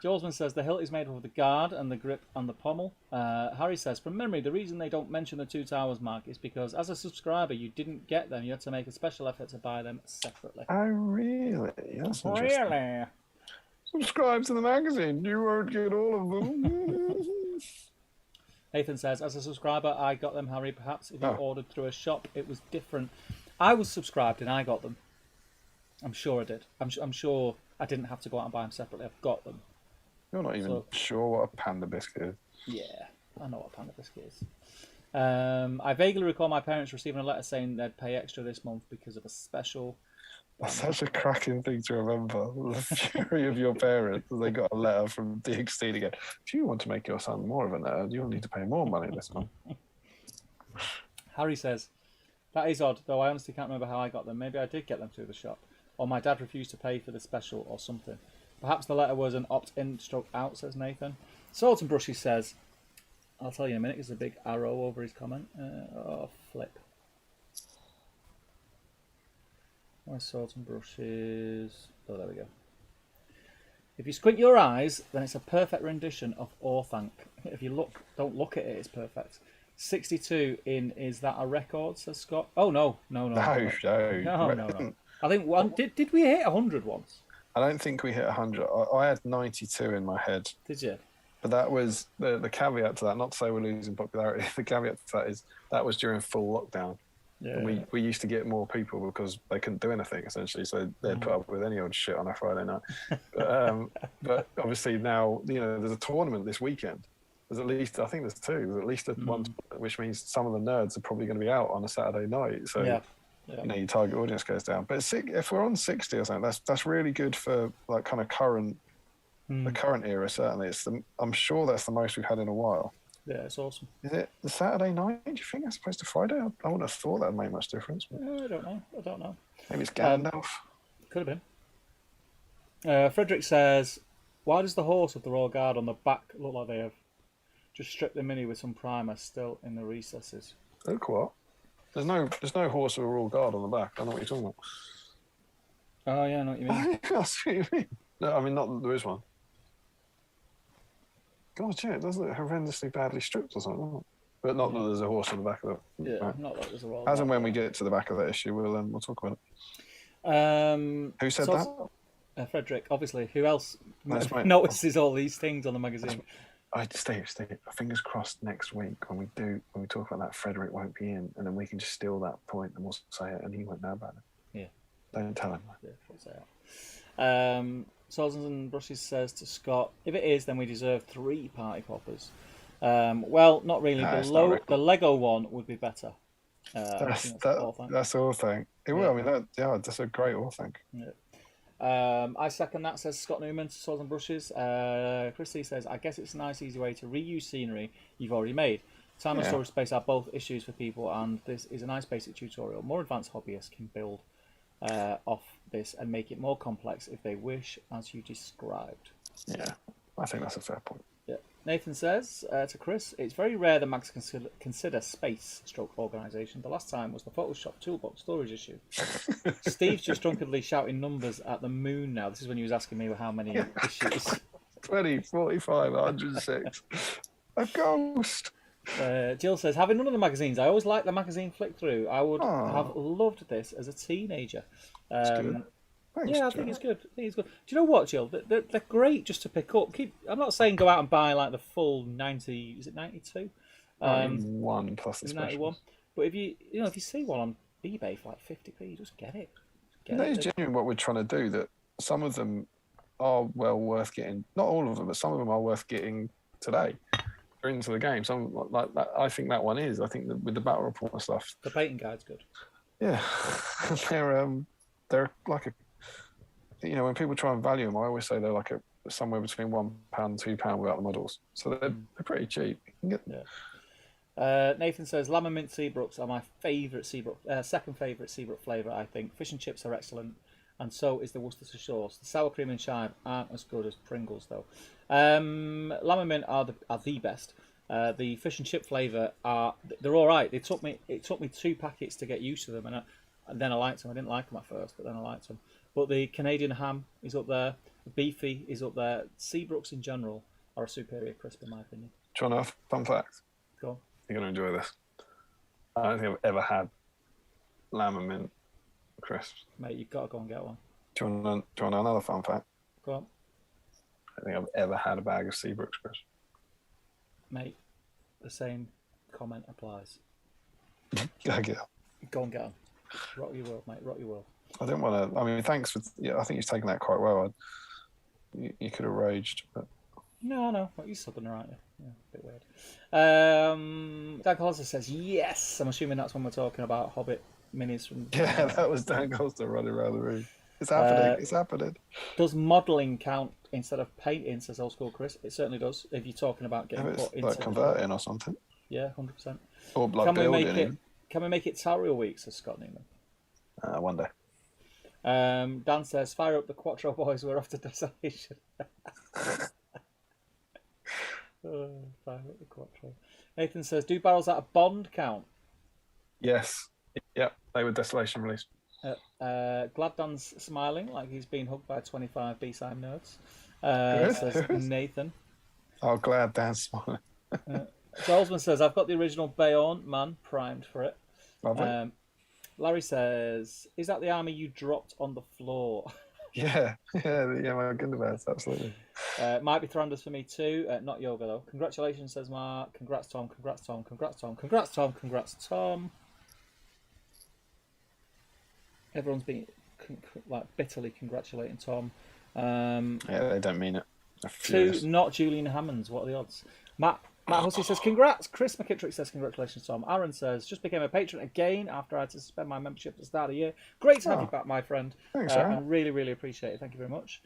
Joe Holzman says, the hilt is made of the guard and the grip on the pommel. Harry says, from memory, the reason they don't mention the 2 towers mark is because as a subscriber, you didn't get them. You had to make a special effort to buy them separately. Oh, really? That's interesting. Really? Subscribe to the magazine. You won't get all of them. Nathan says, as a subscriber, I got them, Harry. Perhaps if you ordered through a shop, it was different. I was subscribed and I got them. I'm sure I did. I'm sure I didn't have to go out and buy them separately. I've got them. You're not even sure what a panda biscuit is. Yeah, I know what a panda biscuit is. I vaguely recall my parents receiving a letter saying they'd pay extra this month because of a special... That's such a cracking thing to remember. The fury of your parents. They got a letter from DXT again. If you want to make your son more of a nerd, you'll need to pay more money this month. Harry says, that is odd, though I honestly can't remember how I got them. Maybe I did get them through the shop. Or my dad refused to pay for the special or something. Perhaps the letter was an opt-in stroke out, says Nathan. Salt and Brushy says, I'll tell you in a minute, there's a big arrow over his comment. Flip. My Salt and Brushes. Oh, there we go. If you squint your eyes, then it's a perfect rendition of Orthanc. If you don't look at it, it's perfect. 62 in Is That a Record, says Scott. Oh, no. No. I think did we hit 100 once? I don't think we hit 100. I had 92 in my head. Did you? But that was the caveat to that. Not to say we're losing popularity. The caveat to that is that was during full lockdown. Yeah. And we used to get more people because they couldn't do anything essentially, so they'd put up with any old shit on a Friday night. But obviously now there's a tournament this weekend. There's at least I think there's 2. There's at least one, which means some of the nerds are probably going to be out on a Saturday night. So your target audience goes down. But if we're on 60 or something, that's really good for like kind of the current era. Certainly, I'm sure that's the most we've had in a while. Yeah, it's awesome. Is it the Saturday night? Do you think as opposed to Friday? I wouldn't have thought that would make much difference. But... I don't know. Maybe it's Gandalf. Could have been. Frederick says, why does the horse of the Royal Guard on the back look like they have just stripped the mini with some primer still in the recesses? Look what? There's no horse of a Royal Guard on the back. I don't know what you're talking about. Oh, yeah, I know what you mean. I see what you mean. No, I mean, not that there is one. God, yeah, it does look horrendously badly stripped or something. But not that there's a horse on the back of it. Yeah, right. Not that there's a Royal As and when we get to the back of that issue, we'll talk about it. Who said that? Frederick, obviously. Who else notices all these things on the magazine? Stay. Fingers crossed next week when we talk about that, Frederick won't be in, and then we can just steal that point and we'll say it, and he won't know about it. Yeah. Don't tell him. Yeah, we'll say it. Swords and Brushes says to Scott, if it is, then we deserve 3 party poppers. Well, not really. The Lego one would be better. That's Orthanc. It will. I mean, that's a great Orthanc. Yeah. I second that, says Scott Newman, Swords and Brushes. Christy says, I guess it's a nice, easy way to reuse scenery you've already made. Time and storage space are both issues for people, and this is a nice basic tutorial. More advanced hobbyists can build off this and make it more complex if they wish, as you described. Yeah, I think that's a fair point. Yeah. Nathan says to Chris, it's very rare that Macs consider space stroke organisation. The last time was the Photoshop toolbox storage issue. Steve's just drunkenly shouting numbers at the moon now. This is when he was asking me how many issues. 20, 45, 106. A ghost. Jill says, having none of the magazines, I always liked the magazine flick through. I would have loved this as a teenager. Thanks, I think it's good. Do you know what, Jill? They're great just to pick up. I'm not saying go out and buy like the full 90. Is it 92? 91 plus the specials. 91. But if you see one on eBay for like 50p, just get it. That is genuine what we're trying to do. That some of them are well worth getting. Not all of them, but some of them are worth getting today. Into the game. Some like that. I think that one is. I think that with the battle report and stuff. The painting guide's good. Yeah, they're like a. When people try and value them, I always say they're like somewhere between £1 and £2 without the models. So they're pretty cheap. You can get... Nathan says lamb and mint Seabrooks are my favourite second favourite Seabrook flavour. I think fish and chips are excellent, and so is the Worcestershire sauce. The sour cream and chive aren't as good as Pringles though. Lamb and mint are the best. The fish and chip flavour they're all right. It took me 2 packets to get used to them, and then I liked them. I didn't like them at first, but then I liked them. But the Canadian ham is up there. The beefy is up there. Seabrooks in general are a superior crisp in my opinion. Do you want a fun fact? Go on. You're going to enjoy this. I don't think I've ever had lamb and mint crisps. Mate, you've got to go and get one. Do you want another fun fact? Go on. I don't think I've ever had a bag of Seabrooks crisps. Mate, the same comment applies. Go get them. Go and get them. Rock your world, mate. Rock your world. I didn't want to. I mean, thanks for. Yeah, I think you've taken that quite well. You could have raged, but no. What you southern, aren't you? Yeah, a bit weird. Dan Collister says yes. I'm assuming that's when we're talking about Hobbit minis from. Yeah, that was Dan Collister running around the room. It's happening. It's happening. Does modelling count instead of painting? Says Old School Chris. It certainly does. If you're talking about getting put into like converting or something. Yeah, 100%. Or like building. Can we make it Tutorial Week? Says Scott Newman. One day. Dan says, fire up the Quattro boys, we're off to desolation. Fire up the Quattro. Nathan says, do barrels out of Bond count? Yes. Yep, they were desolation released. Glad Dan's smiling like he's been hugged by 25 B-side nerds. Says Nathan. Oh, glad Dan's smiling. Jolsman says, I've got the original Bayonne, man, primed for it. Lovely. Larry says, is that the army you dropped on the floor? Yeah, my Gandalf, absolutely. Might be Thranduil's for me too. Not yoga though. Congratulations, says Mark. Congrats, Tom. Congrats, Tom. Congrats, Tom. Congrats, Tom. Congrats, Tom. Everyone's been bitterly congratulating Tom. Yeah, they don't mean it. 2 not Julian Hammonds. What are the odds? Matt Hussey says, congrats. Chris McKittrick says, congratulations, Tom. Aaron says, just became a patron again after I had to suspend my membership at the start of the year. Great to have you back, my friend. Thanks, Aaron. I really, really appreciate it. Thank you very much.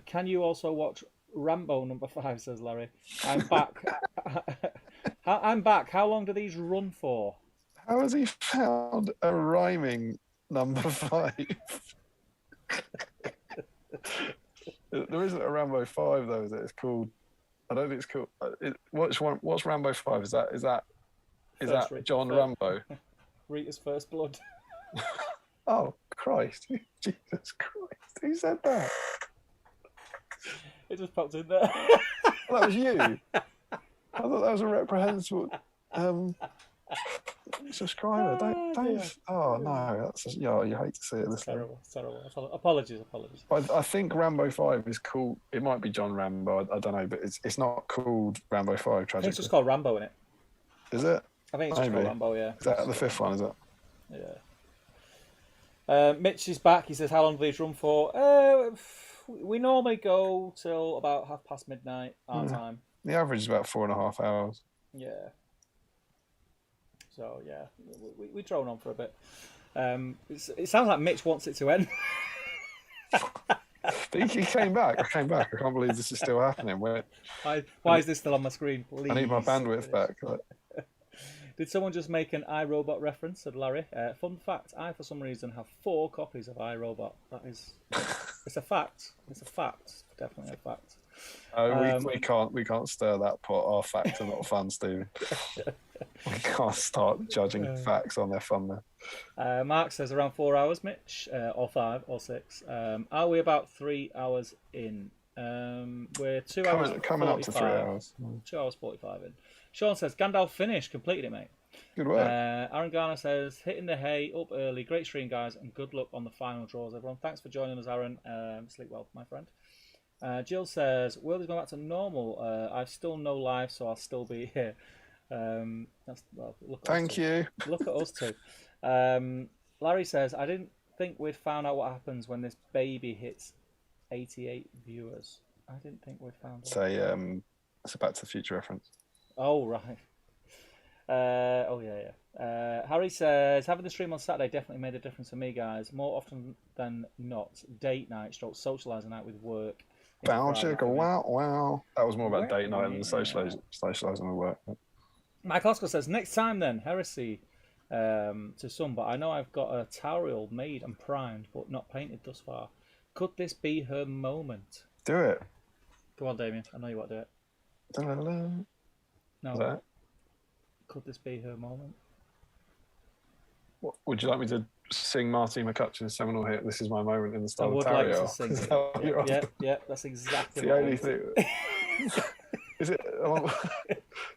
Can you also watch Rambo #5, says Larry. I'm back. I'm back. How long do these run for? How has he found a rhyming #5? There isn't a Rambo 5 though, is it? It's called. I don't think it's called. What's Rambo 5? Is that John Rambo? Rita's First Blood. Oh Christ! Jesus Christ! Who said that? It just popped in there. Well, that was you. I thought that was a reprehensible subscriber. Don't. Oh no, that's just, you hate to see it. This terrible. Apologies. I think Rambo 5 is called. It might be John Rambo. I don't know, but it's not called Rambo 5. Tragically. I think it's just called Rambo in it. Is it? I think it's just called Rambo. Yeah. Is that the 5th one? Is it? Yeah. Mitch is back. He says, "How long do these run for?" We normally go till about midnight our time. The average is about 4.5 hours. Yeah. So yeah, we drone on for a bit. It sounds like Mitch wants it to end. But he came back. I came back. I can't believe this is still happening. Why is this still on my screen? Please. I need my bandwidth back. Did someone just make an iRobot reference? Said Larry. Fun fact: I, for some reason, have 4 copies of iRobot. That is, it's a fact. It's a fact. Definitely a fact. We can't stir that pot. Our facts are not fun, Stephen. We can't start judging facts on their fun there. Mark says around 4 hours, Mitch, or 5 or 6. Are we about 3 hours in? We're 2 hours. Coming up to 3 hours. 2 hours 45 in. Sean says Gandalf finished, completed it, mate. Good work. Aaron Garner says hitting the hay up early. Great stream, guys, and good luck on the final draws, everyone. Thanks for joining us, Aaron. Sleep well, my friend. Jill says world is going back to normal. I've still no life, so I'll still be here. Thank you. Look at us too. Larry says I didn't think we'd found out what happens when this baby hits 88 viewers. I didn't think we'd found out. Say it's a Back to the Future reference. Oh right. Harry says having the stream on Saturday definitely made a difference for me, guys. More often than not, date night, socialising out with work. Wow. That was more about date night than socialising with work. Mike Oscar says next time then heresy to some, but I know I've got a tutorial made and primed but not painted thus far. Could this be her moment? Do it. Go on, Damian. I know you want to do it. Da-da-da. No. Is that? Could this be her moment? What, would you like me to sing Marty McCutcheon's seminal hit, This Is My Moment, in the style of Tario? I would like to sing it. Yeah, that's exactly the only thing. Is it?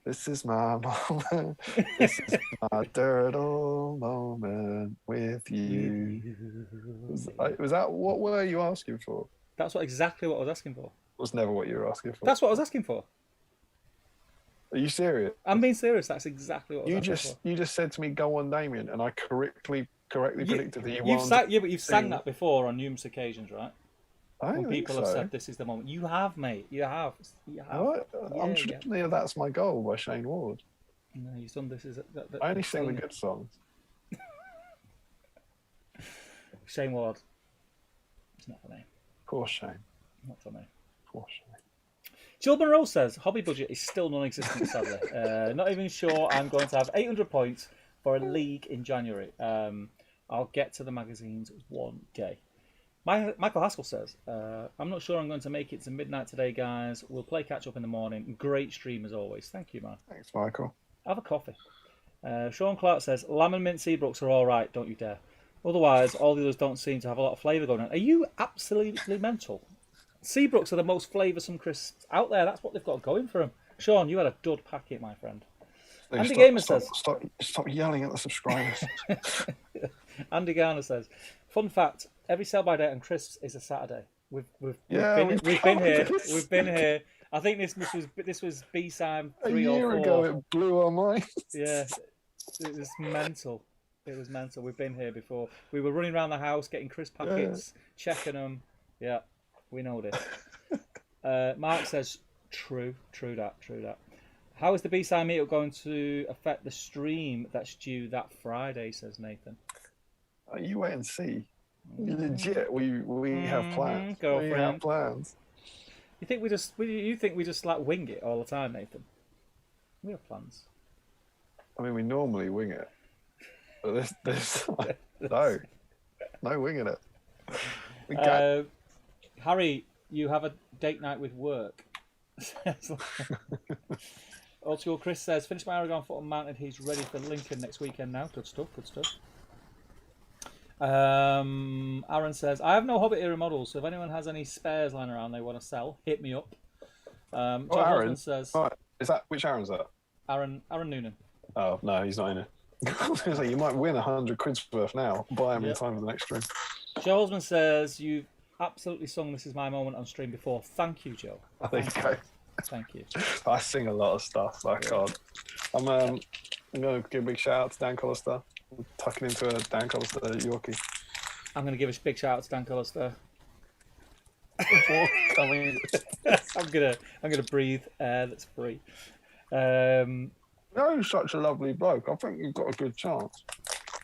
This is my moment. This is my dirtle moment with you. Was that what were you asking for? That's exactly what I was asking for. Was never what you were asking for. That's what I was asking for. Are you serious? I'm being serious. That's exactly what I was asking for. You just said to me, "Go on, Damien," and I correctly predicted that you wanted. But you've sang that before on numerous occasions, right? When people have said this is the moment. You have, mate. You have. I'm traditionally That's My Goal by Shane Ward. No, you've done This Is... I only sing the good songs. Shane Ward. It's not for me. Poor Shane. Not for me. Poor Shane. Jill Monroe says, hobby budget is still non-existent, sadly. Not even sure I'm going to have 800 points for a league in January. I'll get to the magazines one day. Michael Haskell says, I'm not sure I'm going to make it to midnight today, guys. We'll play catch-up in the morning. Great stream as always. Thank you, man. Thanks, Michael. Have a coffee. Sean Clark says, lamb and mint Seabrooks are all right, don't you dare. Otherwise, all the others don't seem to have a lot of flavour going on. Are you absolutely mental? Seabrooks are the most flavoursome crisps out there. That's what they've got going for them. Sean, you had a dud packet, my friend. Andy Gamer says... Stop yelling at the subscribers. Andy Garner says, fun fact, every sell-by date on crisps is a Saturday. We've been here. I think this was B-Sam 3 or 4. A year ago, it blew our minds. Yeah, it was mental. It was mental. We've been here before. We were running around the house getting crisp packets, checking them. Yeah, we know this. Mark says, true that. How is the B-Side meetup going to affect the stream that's due that Friday, says Nathan. You wait and see. Legit, we have plans. Girlfriend. We have plans. You think we just like wing it all the time, Nathan? We have plans. I mean, we normally wing it, but this no winging it. Harry, you have a date night with work. Old School Chris says, finished my Aragon foot mounted. He's ready for Lincoln next weekend now. Good stuff. Aaron says, I have no Hobbit era models, so if anyone has any spares lying around they want to sell, hit me up. Aaron says, is that which Aaron's that? Aaron Noonan. Oh no, he's not in it. I was going to say, you might win 100 quid's worth now. Buy him in time for the next stream. Joe Osmond says, you've absolutely sung This Is My Moment on stream before. Thank you, Joe. There you go. Thank you. I sing a lot of stuff. I can't. I'm going to give a big shout out to Dan Collister. I'm tucking into a Dan Collister Yorkie. I'm going to give a big shout out to Dan Collister. I'm gonna breathe air that's free. You're such a lovely bloke. I think you've got a good chance.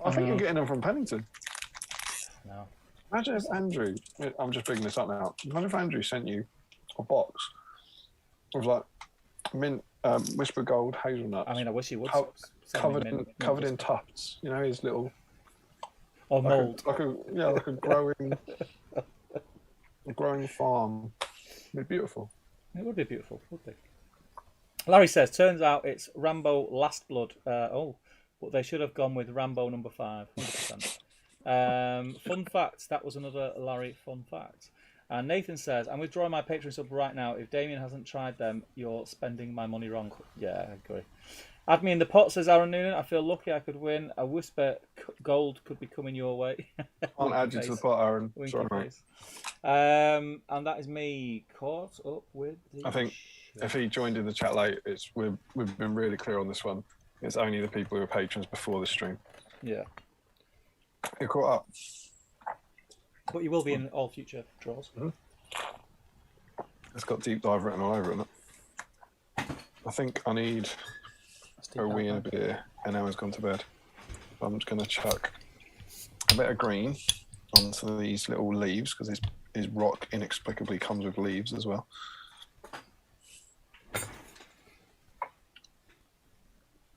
I think you're getting them from Pennington. No, Imagine if Andrew, I'm just bringing this up now. Imagine if Andrew sent you a box. It was like mint, whisper gold hazelnuts. I mean, I wish he would. Covered in tufts. You know, his little. Or mold. Like a growing farm. It'd be beautiful. It would be beautiful, would be. Larry says, turns out it's Rambo Last Blood. But they should have gone with Rambo number 5, 100%. Fun fact, that was another Larry fun fact. And Nathan says, I'm withdrawing my Patreon sub right now. If Damian hasn't tried them, you're spending my money wrong. Yeah, I agree. Add me in the pot, says Aaron Noonan. I feel lucky I could win. A whisper gold could be coming your way. I'll add you to the pot, Aaron. Sorry, mate. And that is me caught up with the... I think if he joined in the chat late, we've been really clear on this one. It's only the people who are patrons before the stream. Yeah. You're caught up. But you will be in all future draws. Mm-hmm. It's got deep dive written all over it. I think I need a wee and a beer, and Emma's gone to bed. I'm just going to chuck a bit of green onto these little leaves, because his rock inexplicably comes with leaves as well.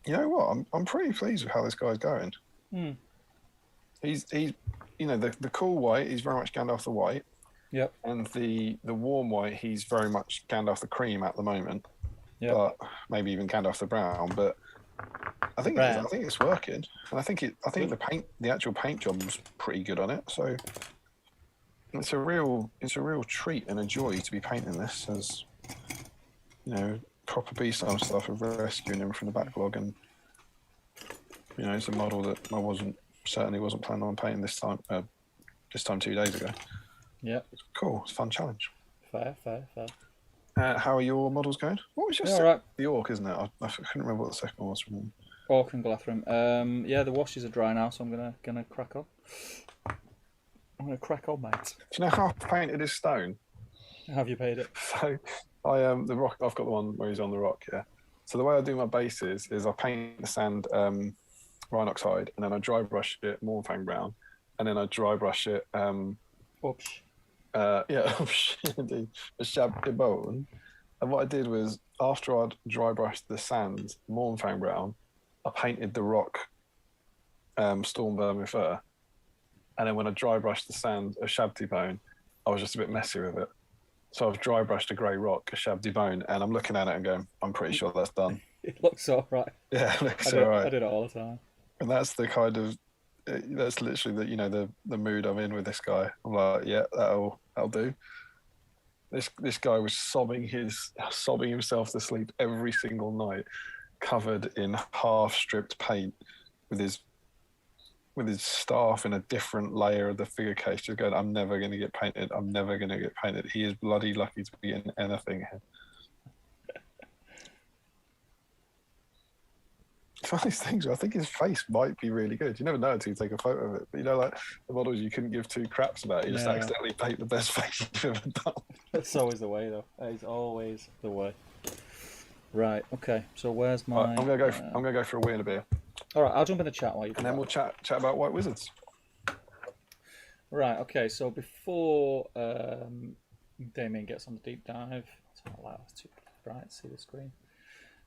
You know what? I'm pretty pleased with how this guy's going. Mm. He's you know, the cool white, he's very much Gandalf the white. Yep. And the warm white, he's very much Gandalf the cream at the moment. Yep. But maybe even Gandalf the brown. But I think it's working, and I think the actual paint job was pretty good on it. So it's a real treat and a joy to be painting this, as you know, proper B-style stuff of rescuing him from the backlog. And you know, it's a model that I certainly wasn't planning on painting this time 2 days ago. Yeah, it's cool. It's a fun challenge. Fair. How are your models going? What was your second? Right. The Orc, isn't it? I couldn't remember what the second one was from him. Orc and Glathrim. Yeah, the washes are dry now, so I'm gonna crack on. I'm gonna crack on, mate. Do you know how I painted his stone? Have you paid it? So the rock. I've got the one where he's on the rock. Yeah. So the way I do my bases is I paint the sand Rhinoxide, and then I dry brush it Mornfang brown, and then I dry brush it. Oops. Indeed, a Shab de Bone. And what I did was, after I'd dry brushed the sand Mornfang brown, I painted the rock Storm Vermin Fur. And then when I dry brushed the sand a Shabty Bone, I was just a bit messy with it. So I've dry brushed a grey rock, a Shabty Bone, and I'm looking at it and going, I'm pretty sure that's done. It looks all right. Yeah, it looks all right. I did it all the time. And that's the kind of, that's literally the mood I'm in with this guy. I'm like, yeah, that'll do. This guy was sobbing himself to sleep every single night, covered in half stripped paint, with his staff in a different layer of the figure case, just going, I'm never going to get painted. I'm never going to get painted. He is bloody lucky to be in anything here. It's one of these things where I think his face might be really good. You never know until you take a photo of it. But you know, like the models you couldn't give two craps about. You just accidentally paint the best face you've ever done. That's always the way, though. That is always the way. Right. Okay. So where's my? Right, I'm gonna go for a wee and a beer. All right. I'll jump in the chat while you. And then we'll chat about White Wizards. Right. Okay. So before Damien gets on the deep dive, it's too bright to see the screen.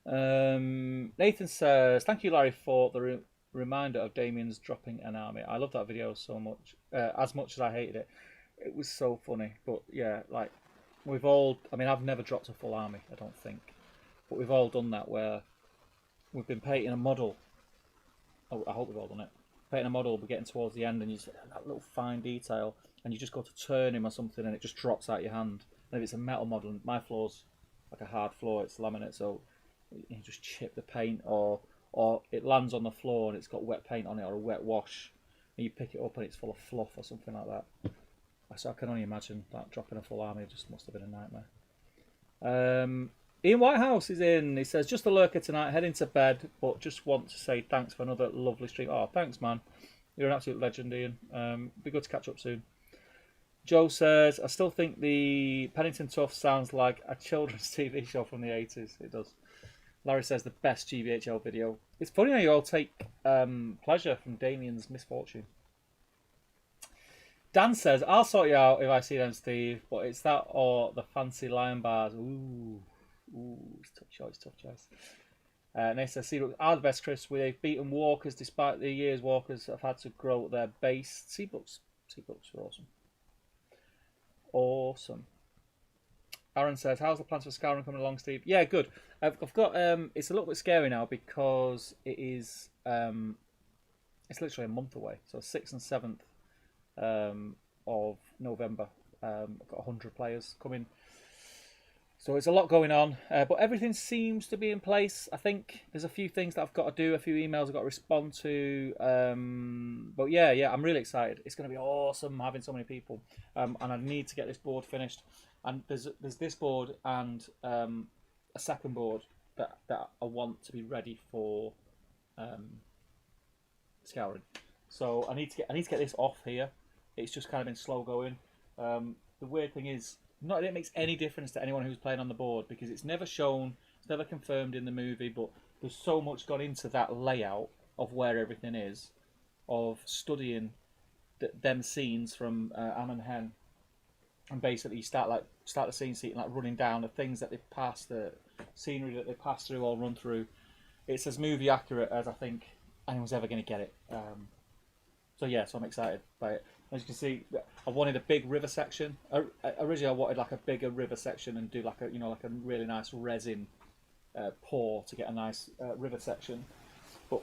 Nathan says, thank you, Larry, for the reminder of Damien's dropping an army. I love that video so much, as much as I hated it. It was so funny. But yeah, like I've never dropped a full army, I don't think, but we've all done that, where we've been painting a model. I hope we've all done it. Painting a model, we're getting towards the end, and you just that little fine detail, and you just go to turn him or something, and it just drops out your hand. And if it's a metal model, my floor's like a hard floor, it's laminate, so you just chip the paint, or it lands on the floor and it's got wet paint on it, or a wet wash, and you pick it up and it's full of fluff or something like that. So I can only imagine that dropping a full army just must have been a nightmare. Ian Whitehouse is in. He says, just a lurker tonight, heading to bed, but just want to say thanks for another lovely stream. Oh, thanks, man. You're an absolute legend, Ian. Be good to catch up soon. Joe says, I still think the Pennington Tough sounds like a children's TV show from the 80s. It does. Larry says, the best GVHL video. It's funny how you all take pleasure from Damien's misfortune. Dan says, I'll sort you out if I see them, Steve, but it's that or the fancy lion bars. Ooh, it's tough choice. Nate says, Seabrooks are the best, Chris. We've beaten Walkers despite the years Walkers have had to grow their base. Seabrooks are awesome. Awesome. Aaron says, how's the plans for Skyrim coming along, Steve? Yeah, good. I've got, it's a little bit scary now because it is, it's literally a month away. So 6th and 7th of November. I've got 100 players coming. So it's a lot going on, but everything seems to be in place. I think there's a few things that I've got to do, a few emails I've got to respond to. But yeah, I'm really excited. It's going to be awesome having so many people, and I need to get this board finished. And there's this board and a second board that I want to be ready for scouring. So I need to get this off here. It's just kind of been slow going. The weird thing is, not that it makes any difference to anyone who's playing on the board because it's never shown, it's never confirmed in the movie, but there's so much gone into that layout of where everything is, of studying them scenes from Am and Hen, and basically start the scene like running down the things that they've passed, the scenery that they passed through or run through. It's as movie accurate as I think anyone's ever going to get it. So I'm excited by it. As you can see, I wanted a big river section. Originally, I wanted like a bigger river section and do like a really nice resin pour to get a nice river section. But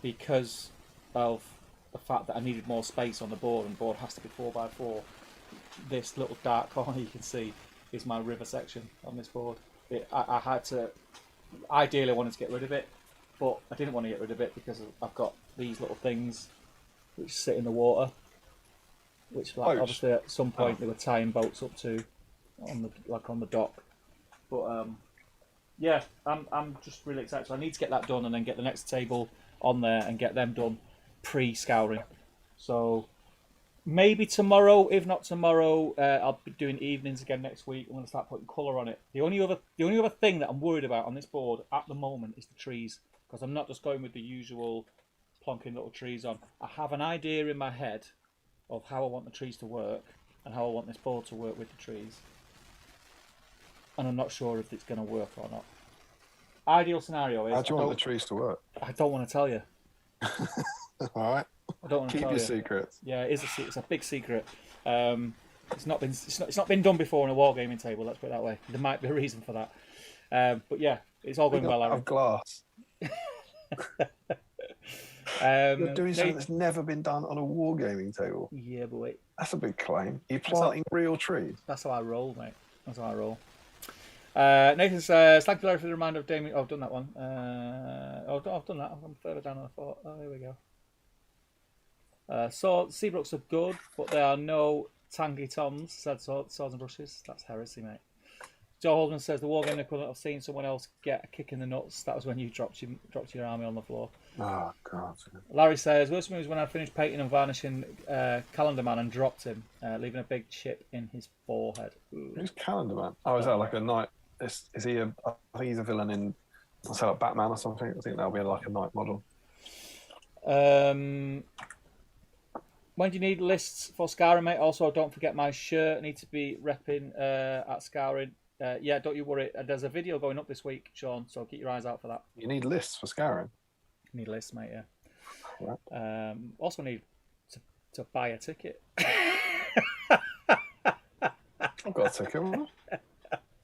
because of the fact that I needed more space on the board, and the board has to be 4x4, this little dark corner you can see is my river section on this board. I had to, ideally I wanted to get rid of it, but I didn't want to get rid of it because I've got these little things which sit in the water, which obviously at some point they were tying boats up to on the dock. But I'm just really excited. So I need to get that done and then get the next table on there and get them done pre-scouring. So maybe tomorrow, if not tomorrow, I'll be doing evenings again next week. I'm going to start putting colour on it. The only other thing that I'm worried about on this board at the moment is the trees, because I'm not just going with the usual plonking little trees on. I have an idea in my head of how I want the trees to work and how I want this board to work with the trees, and I'm not sure if it's going to work or not. Ideal scenario is, how do you want the trees to work? I don't want to tell you. All right. I don't want to keep tell your you. secrets. Yeah, it's a big secret. It's not been done before on a wargaming table. Let's put it that way. There might be a reason for that. But yeah, it's all going well. Of glass. You're doing something that's never been done on a wargaming table. Yeah, but wait. That's a big claim. You're planting real trees. That's how I roll, mate. That's how I roll. Nathan says, thank you, Larry, for the reminder of Damian. Oh, I've done that one. I've done that. I'm further down than I thought. Oh, here we go. Seabrooks are good, but there are no tangy toms, said Swords and Brushes. That's heresy, mate. Joe Holden says, the wargaming equivalent of seeing someone else get a kick in the nuts. That was when you dropped your army on the floor. Oh, God. Larry says, worst move was when I finished painting and varnishing Calendar Man and dropped him, leaving a big chip in his forehead. Ooh. Who's Calendar Man? Oh, is that like a knight? Is he I think he's a villain in, I'll say like Batman or something. I think that'll be like a knight model. When do you need lists for Scouring, mate? Also, don't forget my shirt. I need to be repping at Scouring. Yeah, don't you worry. There's a video going up this week, Sean, so keep your eyes out for that. You need lists for Scouring? Need lists, mate, yeah. Right. Also need to buy a ticket. I've got a ticket, haven't I?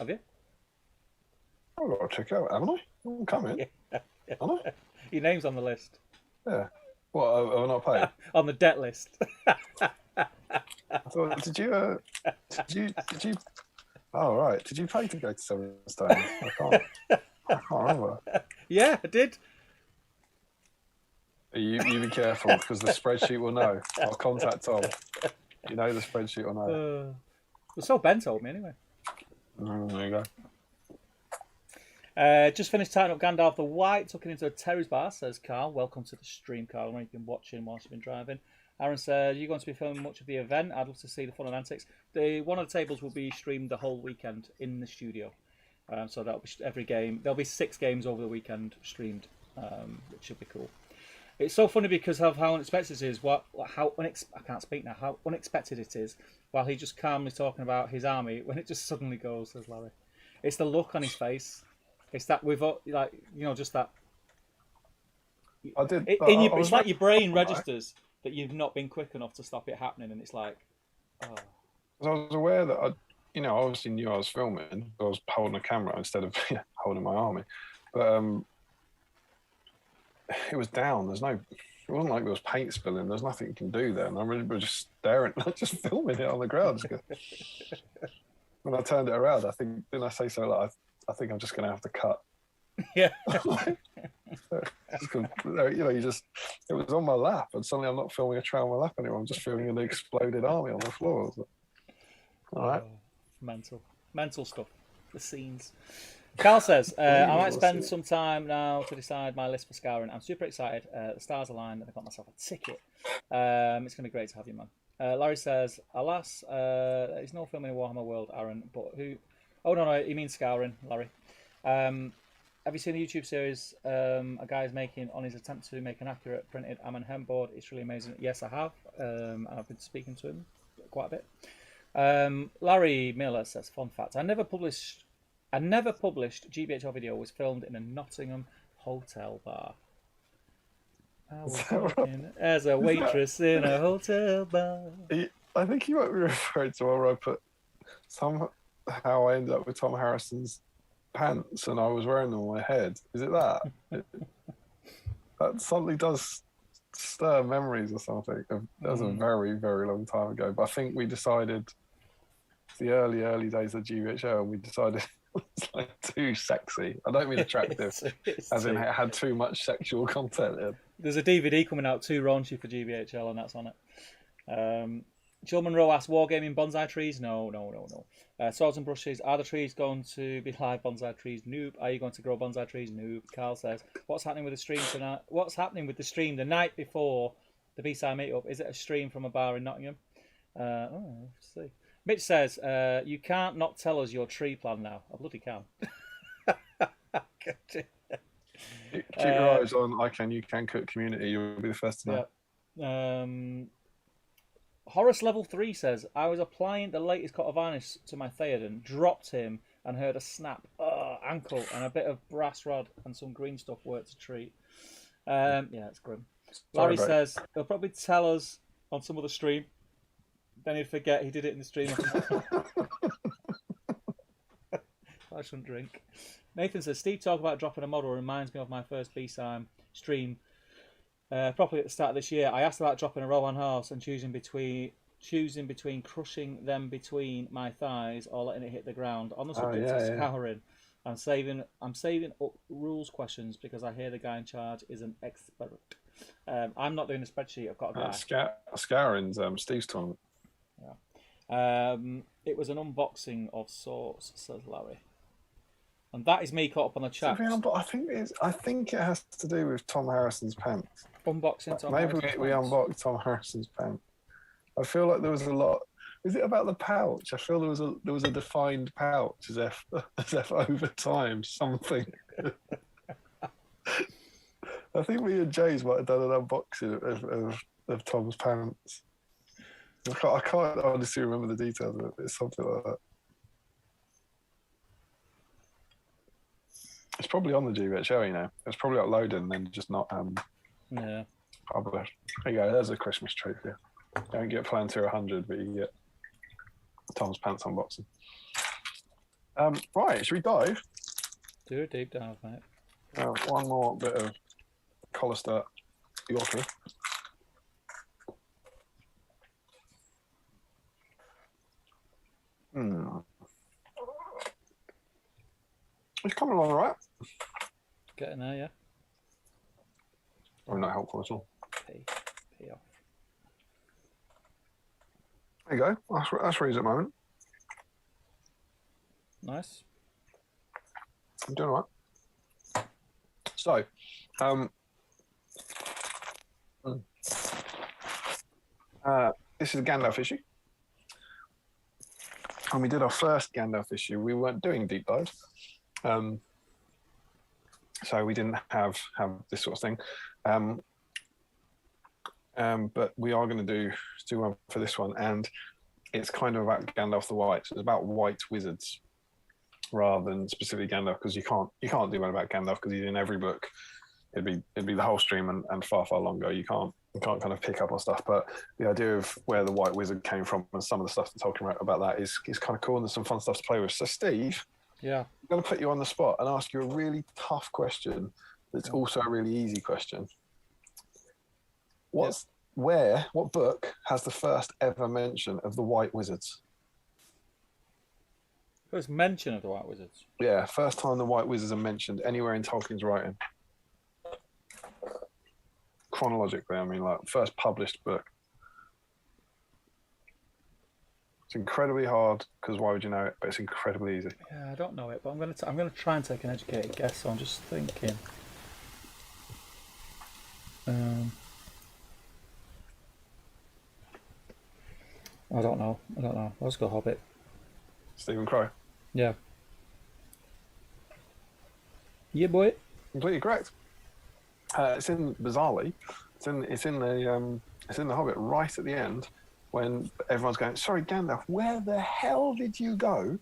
Have you? I've got a ticket, haven't I? I'm coming. Yeah. Haven't I? Your name's on the list. Yeah. What, have I not paid? On the debt list. I thought, did you? Oh, right. Did you pay to go to Sevenstone? I can't remember. Yeah, I did. You be careful, because the spreadsheet will know. I'll contact Tom. You know the spreadsheet will know. Well, so Ben told me anyway. There you go. Just finished tying up Gandalf the White, tucking into a Terry's bar, says Carl. Welcome to the stream, Carl, where you've been watching whilst you've been driving. Aaron says, you're going to be filming much of the event. I'd love to see the fun and antics. One of the tables will be streamed the whole weekend in the studio. So that'll be every game. There'll be 6 games over the weekend streamed, which should be cool. It's so funny because of how unexpected it is. I can't speak now. How unexpected it is. While he just calmly talking about his army, when it just suddenly goes, says Larry. It's the look on his face. It's that we've just that. I did. It's like your brain registers that you've not been quick enough to stop it happening, and it's like, oh. I was aware that I obviously knew I was filming. I was holding a camera instead of holding my army, but it was down. It wasn't like there was paint spilling. There's nothing you can do there, and I really was just staring, just filming it on the ground. When I turned it around, didn't I say so? Like, I think I'm just going to have to cut. Yeah. It was on my lap, and suddenly I'm not filming a trail on my lap anymore. I'm just filming an exploded army on the floor. All right. Mental stuff. The scenes. Carl says, I might spend some time now to decide my list for scouring. I'm super excited. The stars aligned and I got myself a ticket. It's going to be great to have you, man. Larry says, alas, there's no filming in Warhammer World, Aaron, but who... Oh, no, he means scouring, Larry. Have you seen the YouTube series a guy is making on his attempt to make an accurate printed Ammon Hem board? It's really amazing. Yes, I have. I've been speaking to him quite a bit. Larry Miller says, fun fact, I never published GBHL video was filmed in a Nottingham hotel bar. I was working as a waitress in a hotel bar. I think you might be referring to where I put somehow I ended up with Tom Harrison's pants and I was wearing them on my head. Is it that? That suddenly does stir memories or something. That was a very, very long time ago. But I think we decided the early days of GBHL, and we decided it's like too sexy. I don't mean attractive, as in it had too much sexual content in. There's a DVD coming out, too raunchy for GBHL, and that's on it. Jill Monroe asks, wargaming bonsai trees? No. Swords and brushes, are the trees going to be live bonsai trees? Noob. Are you going to grow bonsai trees? Noob. Carl says, what's happening with the stream tonight? What's happening with the stream the night before the B-side meetup? Is it a stream from a bar in Nottingham? Let's see. Mitch says, you can't not tell us your tree plan now. I bloody can. Keep your eyes on You Can Cook community. You'll be the first to know. Yeah. Horace Level 3 says, I was applying the latest coat of varnish to my Theoden, dropped him and heard a snap, ankle, and a bit of brass rod and some green stuff worked a treat. Yeah, it's grim. Larry says, they'll probably tell us on some other stream. Then he'd forget he did it in the stream. I shouldn't drink. Nathan says, Steve talk about dropping a model reminds me of my first B-Sime stream. Properly at the start of this year, I asked about dropping a Rohan horse and choosing between crushing them between my thighs or letting it hit the ground. On the subject of scouring, I'm saving up rules questions because I hear the guy in charge is an expert. I'm not doing a spreadsheet. I've got a guy. Scouring's Steve's tournament. Yeah. It was an unboxing of sorts, says Larry. And that is me caught up on the chat. I think it has to do with Tom Harrison's pants. Unboxing Tom Harrison's pants. Maybe we unboxed Tom Harrison's pants. I feel like there was a lot. Is it about the pouch? I feel there was a defined pouch as if over time something. I think me and James might have done an unboxing of Tom's pants. I can't honestly remember the details of it. It's something like that. It's probably on the GBHL, you know. It's probably uploaded and then just not published. There you go. There's a Christmas tree for you. You don't get Plan 200, but you get Tom's pants unboxing. Right, should we dive? Do a deep dive, mate. One more bit of Collister Yorkie. It's coming along all right. Getting there, yeah. Probably not helpful at all. Pee off. There you go. That's Ree's at the moment. Nice. I'm doing all right. So, this is a Gandalf issue. When we did our first Gandalf issue, we weren't doing deep dives. So we didn't have this sort of thing. But we are going to do one for this one, and it's kind of about Gandalf the White. So it's about white wizards rather than specifically Gandalf, because you can't do one about Gandalf because he's in every book. It'd be the whole stream and far longer. You can't kind of pick up on stuff. But the idea of where the White Wizard came from and some of the stuff that Tolkien wrote about that is kind of cool, and there's some fun stuff to play with. So Steve, yeah, I'm going to put you on the spot and ask you a really tough question. That's also a really easy question. What book has the first ever mention of the White Wizards? First mention of the White Wizards. Yeah, first time the White Wizards are mentioned anywhere in Tolkien's writing. Chronologically, I mean, like first published book. It's incredibly hard because why would you know it? But it's incredibly easy. Yeah, I don't know it, but I'm gonna try and take an educated guess. So I'm just thinking. I don't know. Let's go Hobbit. Stephen Crow. Yeah. Yeah, boy. Completely correct. It's in bizarrely. It's in the Hobbit right at the end when everyone's going, sorry, Gandalf, where the hell did you go?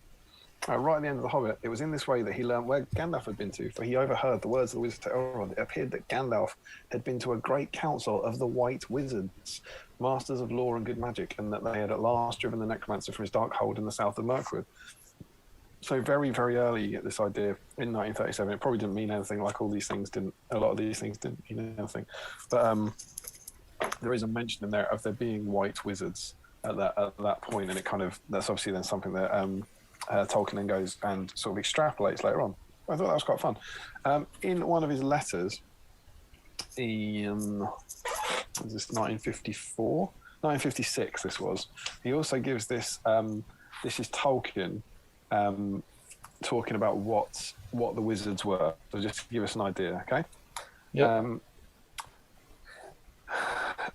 Right at the end of the Hobbit, it was in this way that he learned where Gandalf had been to, for he overheard the words of the wizard to Elrond. It appeared that Gandalf had been to a great council of the White Wizards, masters of law and good magic, and that they had at last driven the necromancer from his dark hold in the south of Mirkwood. So very, very early you get this idea in 1937. It probably didn't mean anything, like all these things didn't. A lot of these things didn't mean anything. But there is a mention in there of there being white wizards at that point, and that's obviously then something that Tolkien then goes and sort of extrapolates later on. I thought that was quite fun. In one of his letters, in was this 1954, 1956? This was. He also gives this. This is Tolkien. Talking about what the wizards were. So just to give us an idea, okay? Yeah.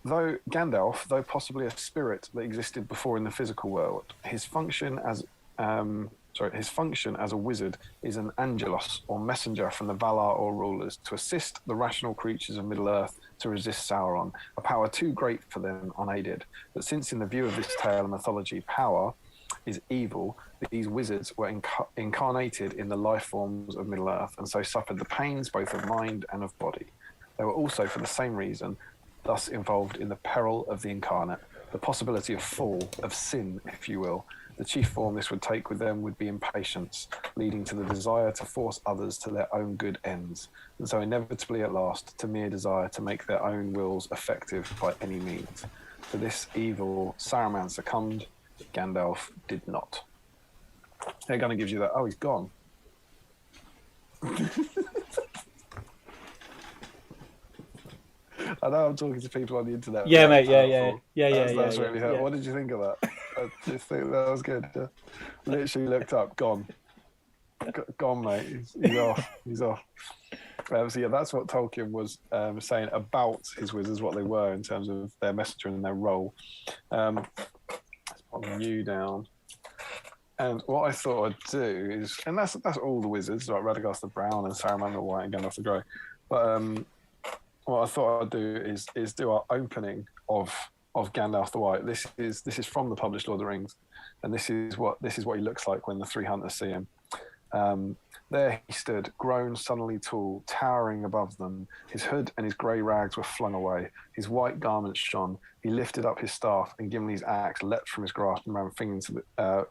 Though Gandalf, though possibly a spirit that existed before in the physical world, his function as a wizard is an angelos, or messenger from the Valar or rulers, to assist the rational creatures of Middle-earth to resist Sauron, a power too great for them unaided. But since in the view of this tale and mythology, power is evil, these wizards were incarnated in the life forms of Middle-earth, and so suffered the pains both of mind and of body. They were also, for the same reason, thus involved in the peril of the incarnate, the possibility of fall, of sin, if you will. The chief form this would take with them would be impatience, leading to the desire to force others to their own good ends, and so inevitably at last to mere desire to make their own wills effective by any means. To this evil Saruman succumbed, Gandalf did not. They're going to give you that, oh, he's gone. I know I'm talking to people on the internet. Yeah, mate. Yeah. That's really hurt. What did you think of that? I just think that was good. Literally looked up, gone, mate. He's off. So yeah, that's what Tolkien was saying about his wizards, what they were in terms of their messenger and their role. Let's put you down. And what I thought I'd do is, and that's all the wizards, like Radagast the Brown and Saruman the White and Gandalf the Grey. But what I thought I'd do is do our opening of Gandalf the White. This is from the published Lord of the Rings, and this is what he looks like when the three hunters see him. There he stood, grown suddenly tall, towering above them. His hood and his grey rags were flung away. His white garments shone. He lifted up his staff, and Gimli's axe leapt from his grasp and ran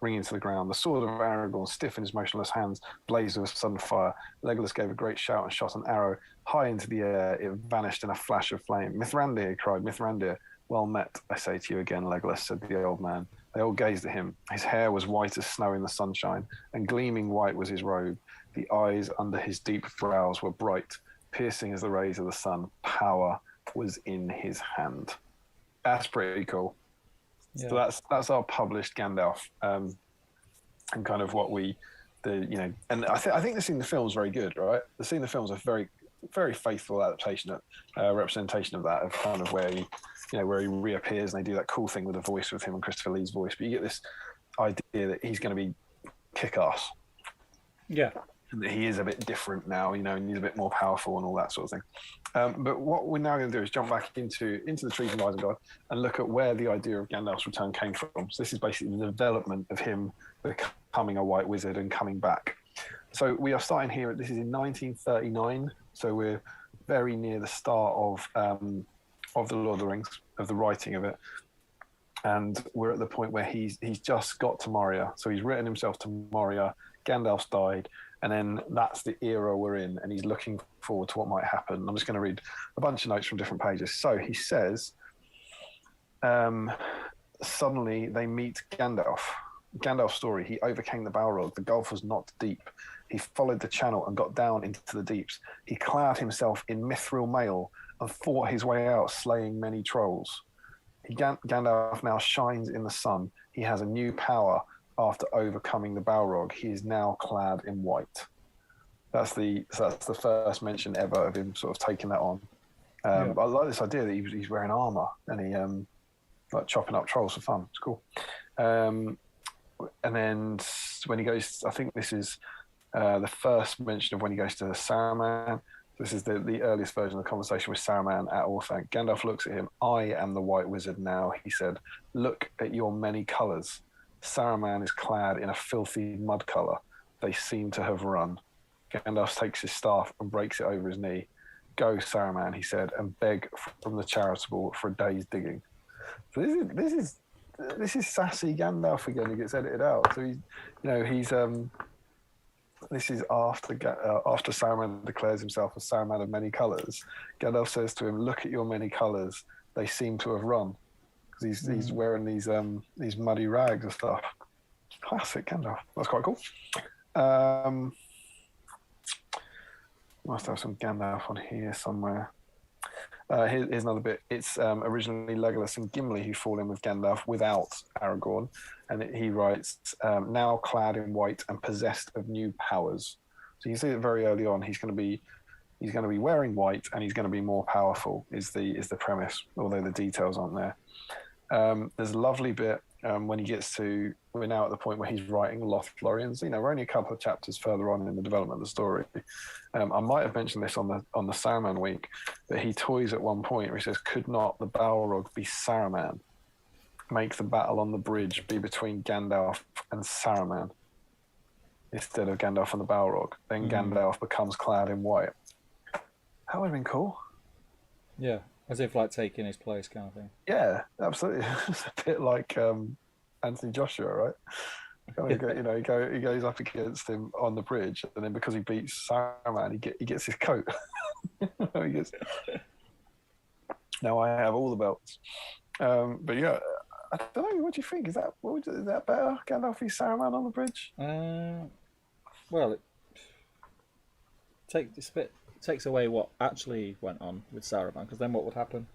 ringing to the ground. The sword of Aragorn, stiff in his motionless hands, blazed with a sudden fire. Legolas gave a great shout and shot an arrow high into the air. It vanished in a flash of flame. Mithrandir, he cried, Mithrandir. Well met, I say to you again, Legolas, said the old man. They all gazed at him. His hair was white as snow in the sunshine, and gleaming white was his robe. The eyes under his deep brows were bright, piercing as the rays of the sun. Power was in his hand. That's pretty cool. Yeah. So that's our published Gandalf, and kind of what and I think the scene in the film is very good, right? The scene in the film is a very, very faithful adaptation, representation of that, of kind of where he reappears and they do that cool thing with the voice with him and Christopher Lee's voice. But you get this idea that he's going to be kick-ass. Yeah. he is a bit different now, and he's a bit more powerful and all that sort of thing. But what we're now going to do is jump back into the Trees of Isengard and look at where the idea of Gandalf's return came from. So this is basically the development of him becoming a white wizard and coming back. So we are starting here. This is in 1939. So we're very near the start of the Lord of the Rings, of the writing of it. And we're at the point where he's just got to Moria. So he's written himself to Moria. Gandalf's died. And then that's the era we're in, and he's looking forward to what might happen. I'm just going to read a bunch of notes from different pages. So he says, suddenly they meet Gandalf. Gandalf's story: he overcame the Balrog. The gulf was not deep. He followed the channel and got down into the deeps. He clad himself in mithril mail and fought his way out, slaying many trolls. Gandalf now shines in the sun. He has a new power. After overcoming the Balrog, he is now clad in white. That's the first mention ever of him sort of taking that on. I like this idea that he's wearing armor and he like chopping up trolls for fun. It's cool. And then when he goes, I think this is the first mention of when he goes to Saruman. This is the earliest version of the conversation with Saruman at Orthanc. Gandalf looks at him. "I am the White Wizard now," he said. "Look at your many colours. Saruman is clad in a filthy mud colour. They seem to have run." Gandalf takes his staff and breaks it over his knee. "Go, Saruman," he said, "and beg from the charitable for a day's digging." So this is sassy Gandalf again, who gets edited out. So this is after Saruman declares himself as Saruman of many colours. Gandalf says to him, "Look at your many colours. They seem to have run." Because he's wearing these muddy rags and stuff. Classic Gandalf. That's quite cool. Must have some Gandalf on here somewhere. Here's another bit. It's originally Legolas and Gimli who fall in with Gandalf without Aragorn, and he writes, "Now clad in white and possessed of new powers." So you see it very early on. He's going to be wearing white and he's going to be more powerful. Is the premise, although the details aren't there. There's a lovely bit when he gets to, we're now at the point where he's writing Lothlorians. We're only a couple of chapters further on in the development of the story. I might have mentioned this on the Saruman week, but he toys at one point where he says, "Could not the Balrog be Saruman? Make the battle on the bridge be between Gandalf and Saruman instead of Gandalf and the Balrog." Then Gandalf becomes clad in white. That would have been cool. Yeah. As if like taking his place, kind of thing. Yeah, absolutely. It's a bit like Anthony Joshua, right? He goes up against him on the bridge, and then because he beats Saruman, he gets his coat. He gets. Now I have all the belts. But yeah, I don't know. What do you think? Is that better? Gandalf v Saruman on the bridge? Well, it takes away what actually went on with Saruman, because then what would happen?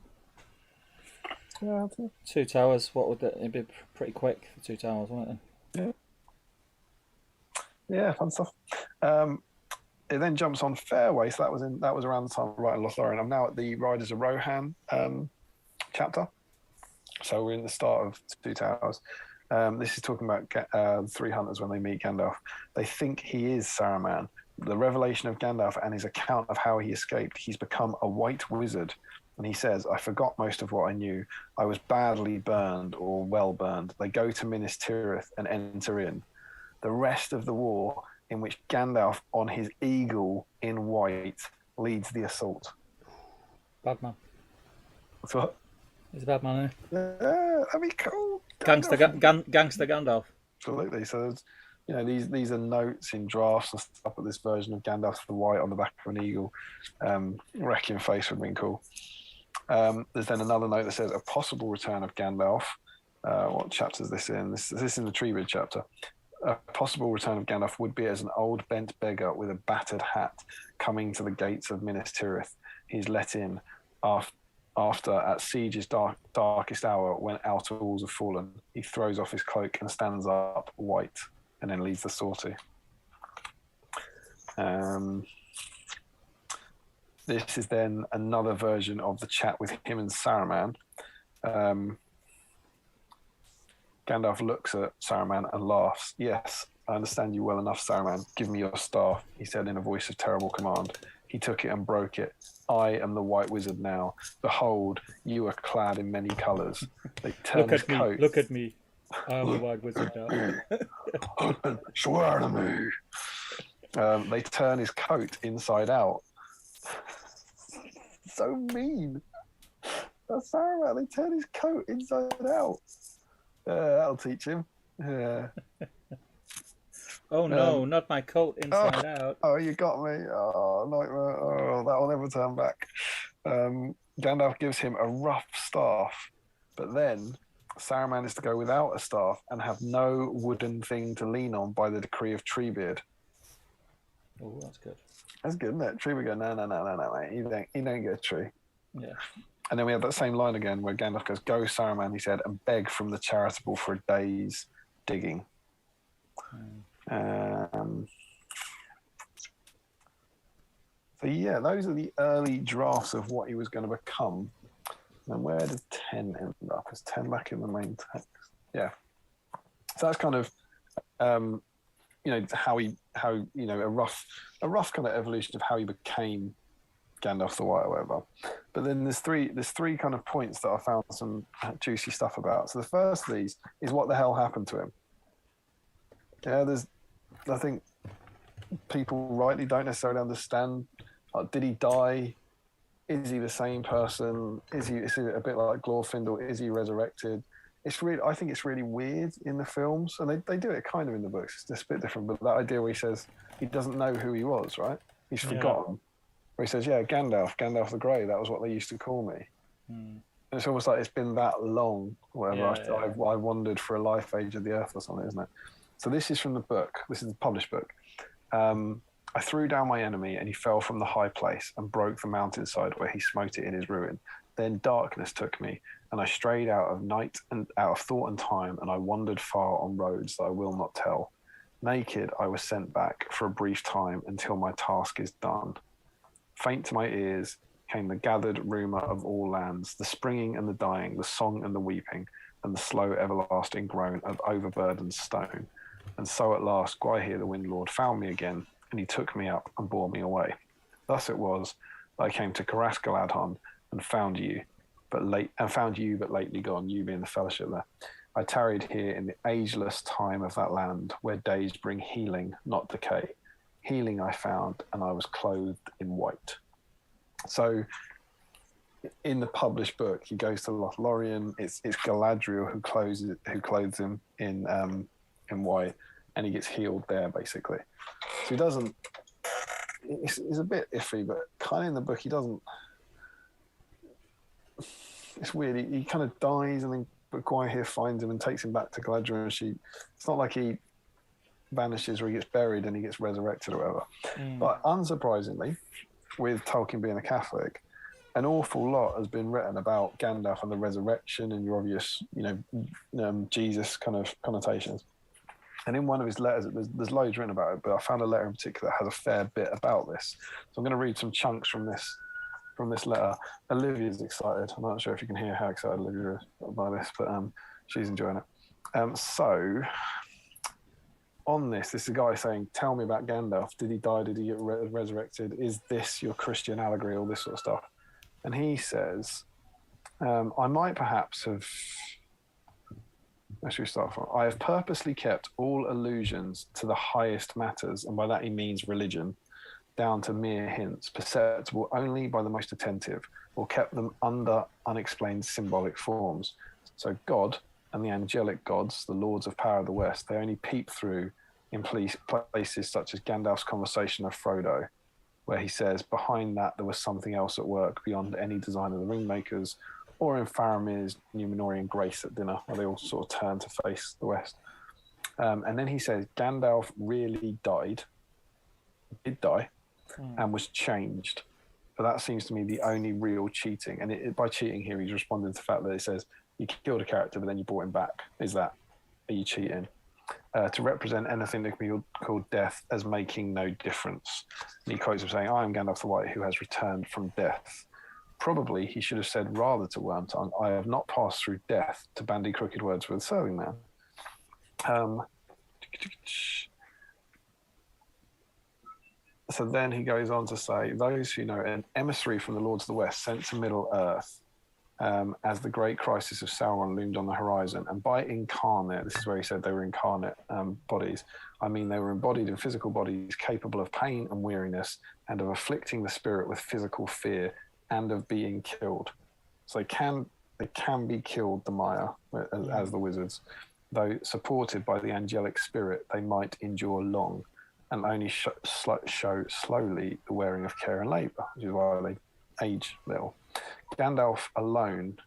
Yeah, Two Towers. What would it? It'd be pretty quick for Two Towers, wouldn't it? Yeah, fun stuff. It then jumps on Fairway, so that was around the time of writing Lothlorien. I'm now at the Riders of Rohan chapter, so we're in the start of Two Towers. This is talking about three hunters when they meet Gandalf. They think he is Saruman. The revelation of Gandalf and his account of how he escaped. He's become a white wizard. And he says, "I forgot most of what I knew. I was badly burned or well burned." They go to Minas Tirith and enter in. The rest of the war, in which Gandalf on his eagle in white leads the assault. Bad man. What's what? He's a bad man, isn't he? Yeah, that'd be cool. Gangster Gandalf. Absolutely. So these are notes in drafts and stuff, but this version of Gandalf the White on the back of an eagle, wrecking face would have been cool. There's then another note that says a possible return of Gandalf. What chapter is this in? This is in the Treeridge chapter. A possible return of Gandalf would be as an old bent beggar with a battered hat coming to the gates of Minas Tirith. He's let in after at Siege's darkest hour, when outer walls have fallen. He throws off his cloak and stands up white, and then leads the sortie. This is then another version of the chat with him and Saruman. Gandalf looks at Saruman and laughs. "Yes, I understand you well enough, Saruman. Give me your staff, he said in a voice of terrible command. He took it and broke it. I am the White Wizard now. Behold, you are clad in many colours. They turn his coat. Look at me. I am the White Wizard now. Swear to me. They turn his coat inside out. So mean. That's Saruman. They turn his coat inside out. That'll teach him. Oh no, not my coat inside out. Oh, you got me. Oh, nightmare. Oh, that'll never turn back. Gandalf gives him a rough staff, but then Saruman is to go without a staff and have no wooden thing to lean on by the decree of Treebeard. Oh, that's good. That's good, isn't it? Treebeard go, no, mate. You don't get a tree. Yeah. And then we have that same line again where Gandalf goes, go, Saruman, he said, and beg from the charitable for a day's digging. So yeah, those are the early drafts of what he was going to become. And where did 10 end up? Is 10 back in the main text? Yeah. So that's kind of, how a rough kind of evolution of how he became Gandalf the White or whatever. But then there's three kind of points that I found some juicy stuff about. So the first of these is what the hell happened to him. Yeah, I think people rightly don't necessarily understand. Did he die? Is he the same person? Is he a bit like Glorfindel? Is he resurrected? I think it's really weird in the films, and they do it kind of in the books. It's just a bit different, but that idea where he says he doesn't know who he was, right? He's forgotten. Where he says, yeah, Gandalf the Grey, that was what they used to call me. And it's almost like it's been that long, whatever. I wandered for a life age of the earth or something, isn't it? So this is from the book. This is the published book. I threw down my enemy, and he fell from the high place and broke the mountainside where he smote it in his ruin. Then darkness took me, and I strayed out of night and out of thought and time, and I wandered far on roads that I will not tell. Naked, I was sent back for a brief time until my task is done. Faint to my ears came the gathered rumour of all lands, the springing and the dying, the song and the weeping, and the slow everlasting groan of overburdened stone. And so at last Gwaihir the Wind Lord found me again, and he took me up and bore me away. Thus it was that I came to Caras-Galadhon and found you, but lately gone, you being the fellowship there. I tarried here in the ageless time of that land, where days bring healing, not decay. Healing I found, and I was clothed in white. So in the published book, he goes to Lothlorien. It's Galadriel who clothes him in white, and he gets healed there, basically. So he doesn't. It's a bit iffy, but kind of in the book he doesn't. It's weird. He kind of dies, and then Gwaihir finds him and takes him back to Galadriel. And it's not like he vanishes or he gets buried and he gets resurrected or whatever. But unsurprisingly, with Tolkien being a Catholic, an awful lot has been written about Gandalf and the resurrection and your obvious, Jesus kind of connotations. And in one of his letters, there's loads written about it, but I found a letter in particular that has a fair bit about this. So I'm going to read some chunks from this letter. Olivia's excited. I'm not sure if you can hear how excited Olivia is by this, but she's enjoying it. So on this is a guy saying, tell me about Gandalf. Did he die? Did he get resurrected? Is this your Christian allegory? All this sort of stuff. And he says, I might perhaps have... Where should we start from? I have purposely kept all allusions to the highest matters, and by that he means religion, down to mere hints, perceptible only by the most attentive, or kept them under unexplained symbolic forms. So God and the angelic gods, the lords of power of the West, they only peep through in places such as Gandalf's conversation of Frodo, where he says, behind that there was something else at work beyond any design of the ringmakers, or in Faramir's Numenorian Grace at dinner, where they all sort of turn to face the West. And then he says, Gandalf really did die, and was changed. But that seems to me the only real cheating. And by cheating here, he's responding to the fact that it says, you killed a character, but then you brought him back. Are you cheating? To represent anything that can be called death as making no difference. And he quotes him saying, I am Gandalf the White, who has returned from death. Probably he should have said rather to Wormtongue, I have not passed through death to bandy crooked words with a serving man. So then he goes on to say, those who know an emissary from the Lords of the West sent to Middle Earth as the great crisis of Sauron loomed on the horizon. And by incarnate, this is where he said they were incarnate bodies. I mean, they were embodied in physical bodies capable of pain and weariness and of afflicting the spirit with physical fear and of being killed. So they can be killed, the Maya, as the wizards. Though supported by the angelic spirit, they might endure long and only show slowly the wearing of care and labour, which is why they age little. Gandalf alone,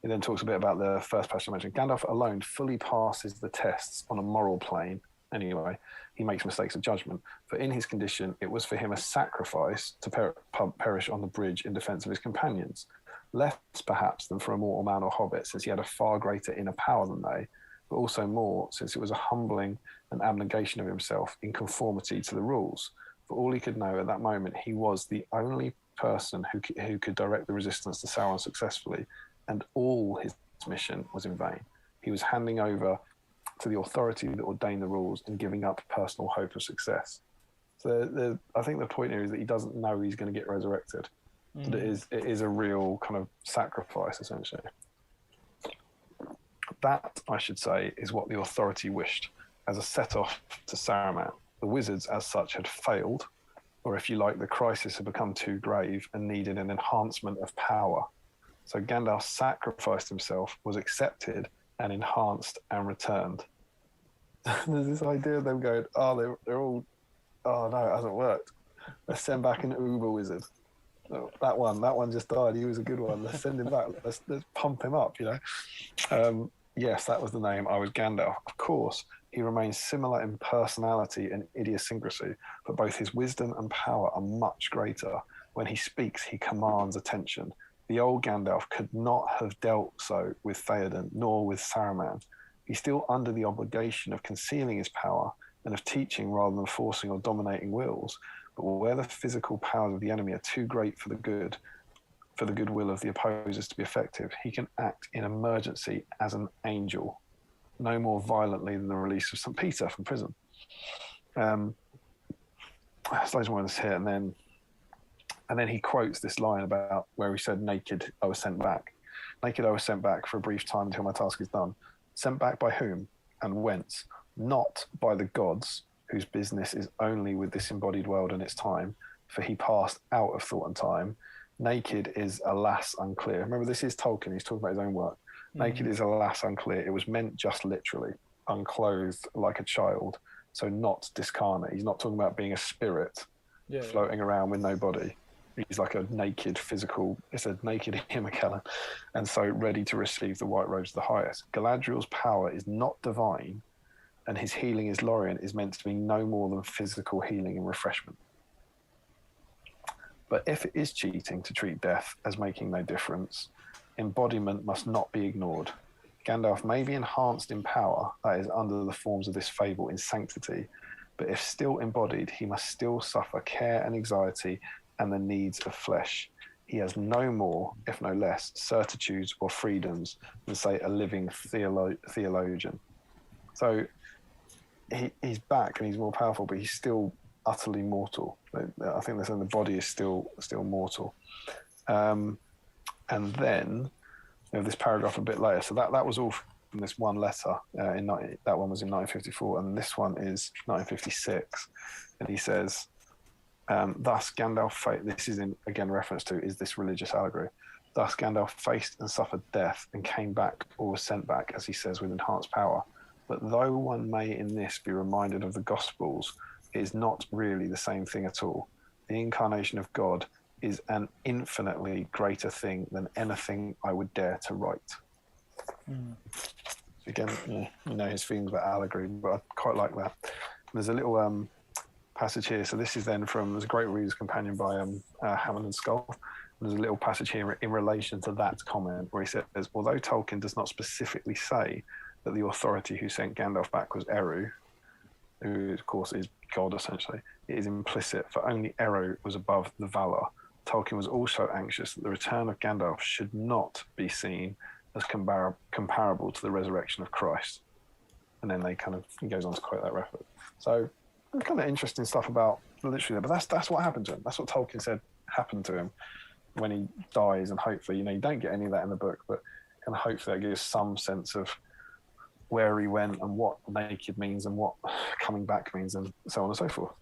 he then talks a bit about the first passage I mentioned. Gandalf alone fully passes the tests on a moral plane. Anyway, he makes mistakes of judgment. For in his condition, it was for him a sacrifice to perish on the bridge in defence of his companions. Less perhaps than for a mortal man or hobbit, since he had a far greater inner power than they, but also more, since it was a humbling and abnegation of himself in conformity to the rules. For all he could know at that moment, he was the only person who could direct the resistance to Sauron successfully, and all his mission was in vain. He was handing over to the authority that ordained the rules and giving up personal hope of success. So I think the point here is that he doesn't know he's going to get resurrected. But it is a real kind of sacrifice, essentially. That, I should say, is what the authority wished as a set-off to Saruman. The wizards, as such, had failed, or if you like, the crisis had become too grave and needed an enhancement of power. So Gandalf sacrificed himself, was accepted and enhanced and returned. There's this idea of them going, they're all, oh no, it hasn't worked. Let's send back an uber wizard. Oh, that one just died. He was a good one. Let's send him back. Let's pump him up, Yes, that was the name. I was Gandalf. Of course, he remains similar in personality and idiosyncrasy, but both his wisdom and power are much greater. When he speaks, he commands attention. The old Gandalf could not have dealt so with Theoden, nor with Saruman. He's still under the obligation of concealing his power and of teaching rather than forcing or dominating wills. But where the physical powers of the enemy are too great for the goodwill of the opposers to be effective, he can act in emergency as an angel, no more violently than the release of St. Peter from prison. Stage one is here, and then he quotes this line about where he said, "Naked, I was sent back. Naked, I was sent back for a brief time until my task is done. Sent back by whom and whence? Not by the gods, whose business is only with this embodied world and its time, for he passed out of thought and time. Naked is, alas, unclear." Remember, this is Tolkien. He's talking about his own work. Naked is, alas, unclear. It was meant just literally, unclothed like a child, so not discarnate. He's not talking about being a spirit floating around with no body. He's like a naked physical, it's a naked Himakalan, and so ready to receive the white robes of the highest. Galadriel's power is not divine, and his healing as Lorien is meant to be no more than physical healing and refreshment. But if it is cheating to treat death as making no difference, embodiment must not be ignored. Gandalf may be enhanced in power, that is, under the forms of this fable in sanctity, but if still embodied, he must still suffer care and anxiety and the needs of flesh. He has no more, if no less, certitudes or freedoms than, say, a living theologian. So he's back and he's more powerful, but he's still utterly mortal. I think they're saying the body is still mortal. And then this paragraph a bit later. So that was all from this one letter. That one was in 1954, and this one is 1956. And he says, thus Gandalf, this is in, again, reference to, is this religious allegory. Thus Gandalf faced and suffered death and came back, or was sent back, as he says, with enhanced power. But though one may in this be reminded of the Gospels, it is not really the same thing at all. The incarnation of God is an infinitely greater thing than anything I would dare to write. Again, his feelings about allegory, but I quite like that. There's a little passage here. So this is then there's a great reader's companion by Hammond and Skull. There's a little passage here in relation to that comment where he says, although Tolkien does not specifically say that the authority who sent Gandalf back was Eru, who of course is God essentially, it is implicit, for only Eru was above the Valar. Tolkien was also anxious that the return of Gandalf should not be seen as comparable to the resurrection of Christ. And then he goes on to quote that reference. So kind of interesting stuff about literally, but that's what happened to him. That's what Tolkien said happened to him when he dies, and hopefully, you don't get any of that in the book, but kind of hopefully that gives some sense of where he went and what naked means and what coming back means and so on and so forth.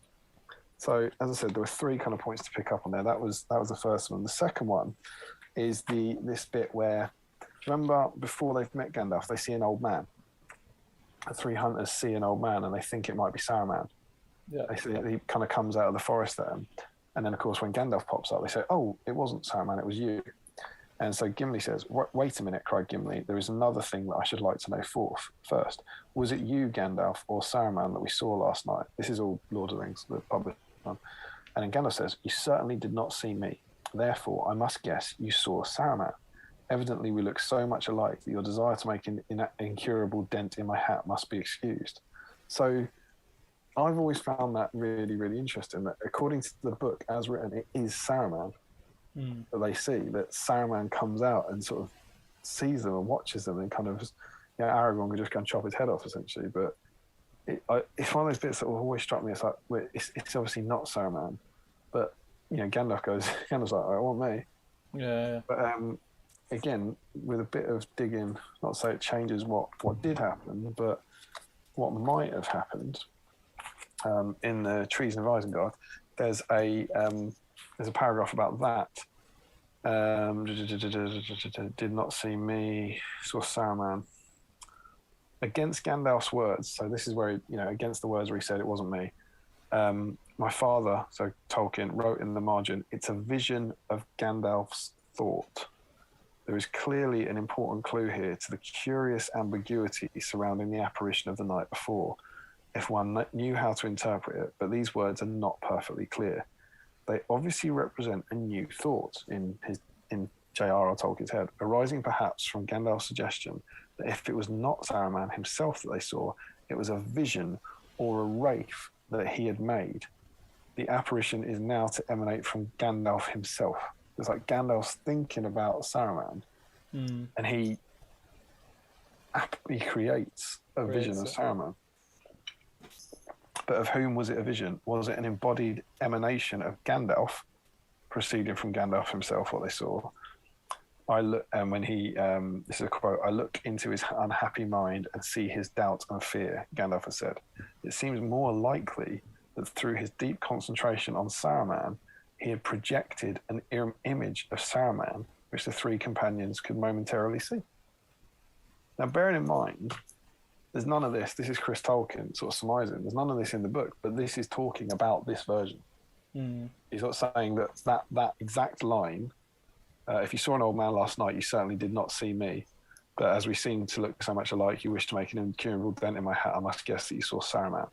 So, as I said, there were 3 kind of points to pick up on there. That was the first one. The second one is this bit where, remember, before they've met Gandalf, they see an old man. The 3 hunters see an old man and they think it might be Saruman. Yeah. They see he kind of comes out of the forest at them. And then, of course, when Gandalf pops up, they say, "Oh, it wasn't Saruman, it was you." And so Gimli says, "Wait a minute," cried Gimli. "There is another thing that I should like to know first. Was it you, Gandalf, or Saruman that we saw last night?" This is all Lord of the Rings, the published one. And then Gandalf says, "You certainly did not see me. Therefore, I must guess you saw Saruman. Evidently, we look so much alike that your desire to make an incurable dent in my hat must be excused." So I've always found that really, really interesting, that according to the book as written, it is Saruman that they see, that Saruman comes out and sort of sees them and watches them and kind of, Aragorn could just go and chop his head off, essentially. But it's one of those bits that always struck me. It's like, it's obviously not Saruman, but, Gandalf's like, "I want me." Yeah. But again, with a bit of digging, not to say it changes what did happen, but what might have happened. In the Treason of Isengard, there's a paragraph about that. Did not see me, saw Saruman. Against Gandalf's words, so this is where against the words where he said it wasn't me. My father, so Tolkien, wrote in the margin, "It's a vision of Gandalf's thought. There is clearly an important clue here to the curious ambiguity surrounding the apparition of the night before, if one knew how to interpret it, but these words are not perfectly clear. They obviously represent a new thought in J.R.R. Tolkien's head, arising perhaps from Gandalf's suggestion that if it was not Saruman himself that they saw, it was a vision or a wraith that he had made. The apparition is now to emanate from Gandalf himself." It's like Gandalf's thinking about Saruman, and he creates a vision of Saruman. But of whom was it a vision? Was it an embodied emanation of Gandalf, proceeding from Gandalf himself, what they saw? This is a quote, "I look into his unhappy mind and see his doubt and fear," Gandalf has said. "It seems more likely that through his deep concentration on Saruman, he had projected an image of Saruman, which the 3 companions could momentarily see." Now, bearing in mind, there's none of this. This is Chris Tolkien sort of surmising. There's none of this in the book, but this is talking about this version. He's not saying that exact line, "If you saw an old man last night, you certainly did not see me. But as we seem to look so much alike, you wish to make an incurable dent in my hat, I must guess that you saw Saruman."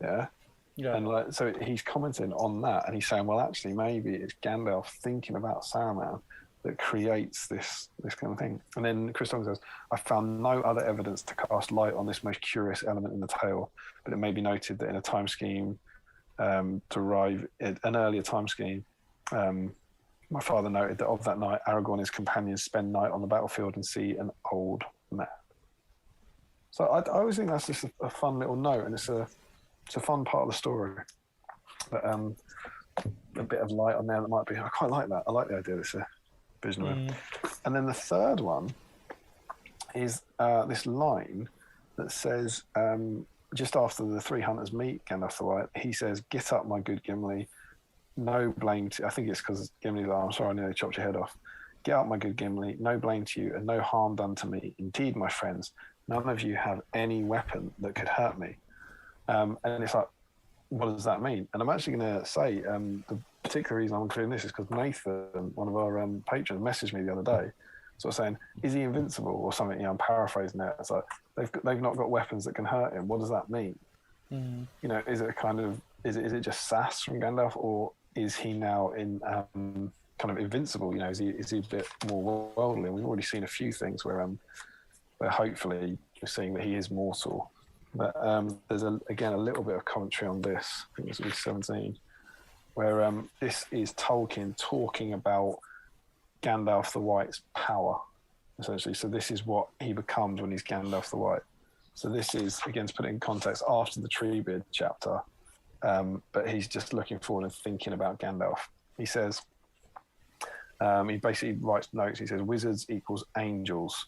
Yeah? And so he's commenting on that, and he's saying, well, actually, maybe it's Gandalf thinking about Saruman that creates this kind of thing. And then Chris Tolkien says, "I found no other evidence to cast light on this most curious element in the tale, but it may be noted that in a time scheme derived an earlier time scheme, my father noted that of that night, Aragorn and his companions spend night on the battlefield and see an old man." So I always think that's just a fun little note, and it's a fun part of the story. But a bit of light on there that might be, I quite like that. I like the idea that it's a vision of him. And then the third one is this line that says, just after the 3 hunters meet Gandalf the White, he says, "Get up, my good Gimli. No blame to," I think it's because Gimli's like, "I'm sorry, I nearly chopped your head off. Get up, my good Gimli. No blame to you and no harm done to me. Indeed, my friends, none of you have any weapon that could hurt me." And it's like, what does that mean? And I'm actually going to say the particular reason I'm including this is because Nathan, one of our patrons, messaged me the other day, sort of saying, "Is he invincible?" or something. I'm paraphrasing it. It's like they've not got weapons that can hurt him. What does that mean? Is it a kind of is it just sass from Gandalf, or is he now in kind of invincible? Is he a bit more worldly? And we've already seen a few things where hopefully we're seeing that he is mortal. But there's again a little bit of commentary on this. I think this will be 17, where this is Tolkien talking about Gandalf the White's power, essentially. So this is what he becomes when he's Gandalf the White. So this is, again, to put it in context, after the Treebeard chapter, but he's just looking forward and thinking about Gandalf. He says, he basically writes notes. He says, wizards equals angels.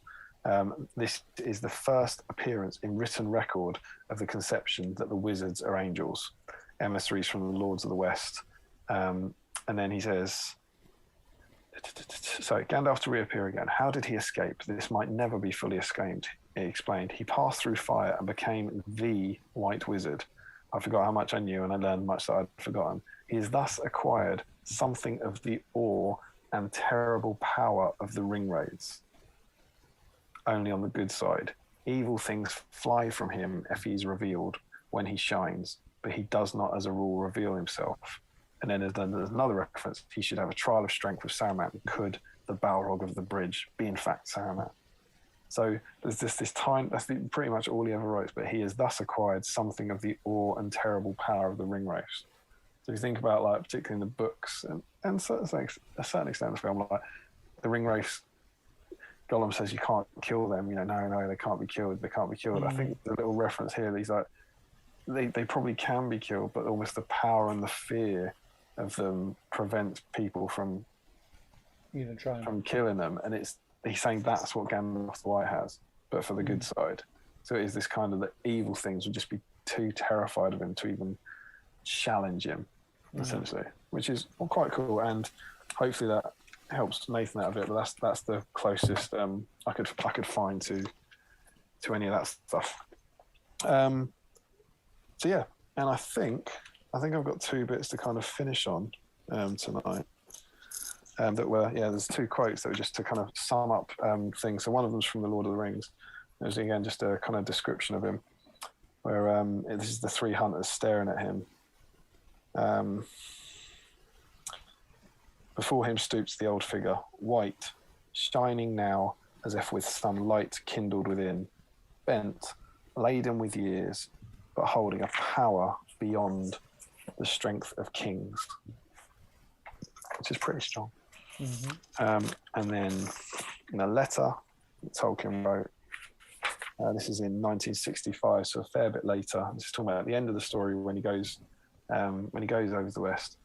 This is the first appearance in written record of the conception that the wizards are angels, emissaries from the Lords of the West. And then he says, so Gandalf to reappear again. How did he escape? This might never be fully escaped, he explained. He passed through fire and became the White Wizard. I forgot how much I knew, and I learned much that I'd forgotten. He has thus acquired something of the awe and terrible power of the Ringwraiths. Only on the good side. Evil things fly from him if he's revealed when he shines, but he does not as a rule reveal himself. And then there's another reference. He should have a trial of strength with Saruman. Could the Balrog of the bridge be in fact Saruman? So there's this time, that's pretty much all he ever writes, but he has thus acquired something of the awe and terrible power of the Ringwraiths. So if you think about, like, particularly in the books and to a certain extent in the film, like the Ringwraiths, Gollum says you can't kill them, no, they can't be killed, I think the little reference here, he's like, they probably can be killed, but almost the power and the fear of them prevents people from even trying, from killing them. And he's saying that's what Gandalf the White has, but for the good side. So it is this kind of, the evil things would just be too terrified of him to even challenge him, essentially, which is quite cool. And hopefully that helps Nathan out a bit, but that's the closest I could find to any of that stuff. So yeah, and I think I've got two bits to kind of finish on tonight. There's two quotes that were just to kind of sum up things. So one of them's from The Lord of the Rings. There's, again, just a kind of description of him, where this is the three hunters staring at him. Before him stoops the old figure, white, shining now as if with some light kindled within, bent, laden with years, but holding a power beyond the strength of kings, which is pretty strong. And then in a letter that Tolkien wrote, this is in 1965, so a fair bit later. This is talking about at the end of the story when he goes over the West.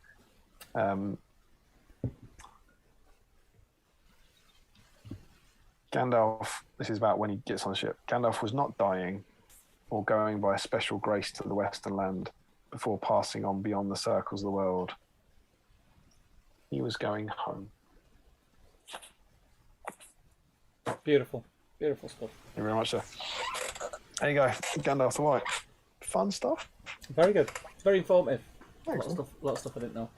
Gandalf, this is about when he gets on the ship. Gandalf was not dying or going by a special grace to the Western land before passing on beyond the circles of the world. He was going home. Beautiful stuff. Thank you very much, sir. There you go, Gandalf the White. Fun stuff. Very good. Very informative. Thanks. A lot of stuff I didn't know.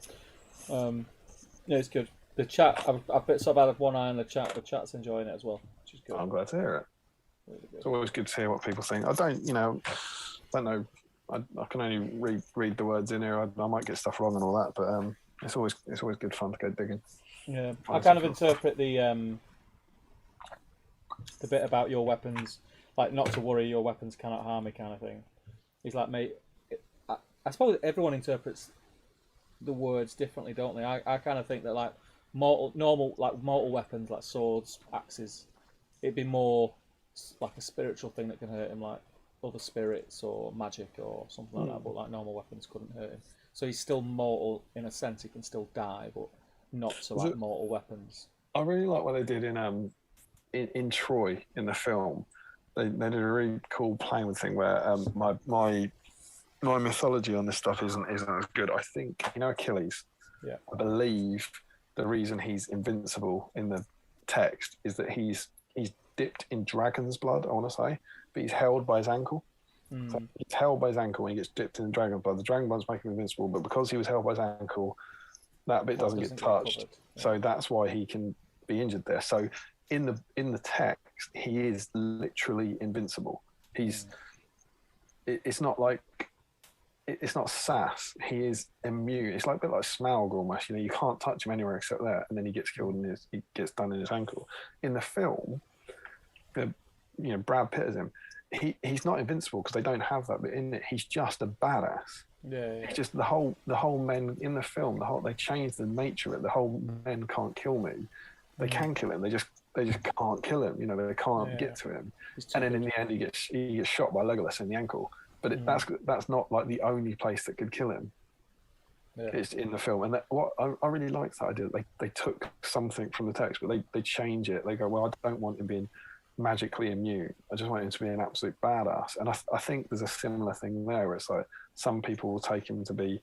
Yeah, it's good. The chat, I've sort of had one eye on the chat. The chat's enjoying it as well, which is good. I'm glad to hear it. Really good. It's always good to hear what people think. I don't know. I can only read the words in here. I might get stuff wrong and all that, but it's always good fun to go digging. Yeah, I kind of interpret the bit about your weapons, like not to worry, your weapons cannot harm me, kind of thing. He's like, mate, I suppose everyone interprets the words differently, don't they? I kind of think that like mortal weapons like swords, axes, it'd be more like a spiritual thing that can hurt him, like other spirits or magic or something like that. But like normal weapons couldn't hurt him. So he's still mortal in a sense. He can still die, but not to like mortal weapons. I really like what they did in Troy in the film. They did a really cool playing with thing where my mythology on this stuff isn't as good. I think Achilles. Yeah. I believe the reason he's invincible in the text is that he's dipped in dragon's blood, I want to say, but he's held by his ankle. So he's held by his ankle when he gets dipped in dragon blood. The dragon blood's making him invincible, but because he was held by his ankle, that bit doesn't get touched. Yeah. So that's why he can be injured there. So in the text, he is literally invincible. It's not like, it's not sass. He is immune. It's like a bit like Smaug almost. You can't touch him anywhere except there, and then he gets killed and he gets done in his ankle. In the film, Brad Pitt is him. He's not invincible because they don't have that bit in it. He's just a badass. Yeah. It's just the whole men in the film. They changed the nature of it. The whole men can't kill me. They can kill him. They just they just can't kill him. You know, they can't get to him. And then in the end, he gets shot by Legolas in the ankle. But that's not like the only place that could kill him. Yeah. It's in the film, and what I really liked that idea. They took something from the text, but they change it. They go, well, I don't want him being magically immune. I just want him to be an absolute badass. And I think there's a similar thing there. Where it's like some people will take him to be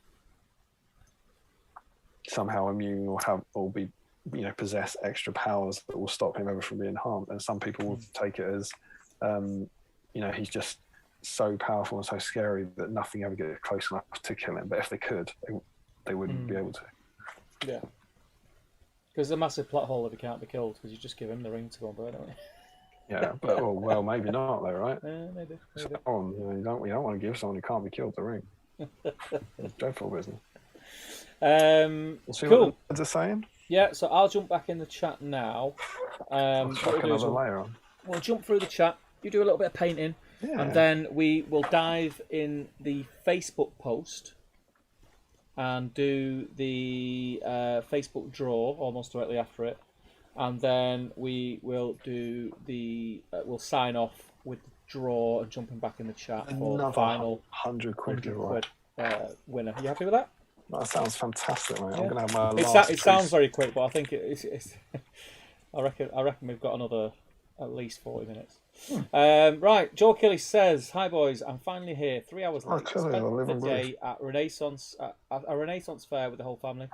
somehow immune or be, you know, possess extra powers that will stop him ever from being harmed, and some people will take it as, you know, he's just so powerful and so scary that nothing ever gets close enough to kill him. But if they could, they wouldn't be able to. Yeah. Because the massive plot hole if he can't be killed, because you just give him the ring to go and burn it. Yeah, but well, maybe not though, right? Maybe. You know, you don't want to give someone who can't be killed the ring. It's dreadful business. See cool. What the ads are saying? Yeah, so I'll jump back in the chat now. We'll jump through the chat. You do a little bit of painting, and then we will dive in the Facebook post and do the Facebook draw almost directly after it, and then we will do we'll sign off with the draw and jumping back in the chat for the final 100 quid winner. You happy with that? That sounds fantastic, mate. Yeah. I'm gonna have my It sounds very quick, but I think it's I reckon we've got another at least 40 minutes. Right, Joe Kelly says, "Hi boys, I'm finally here. 3 hours late. Spent the day at a Renaissance fair with the whole family.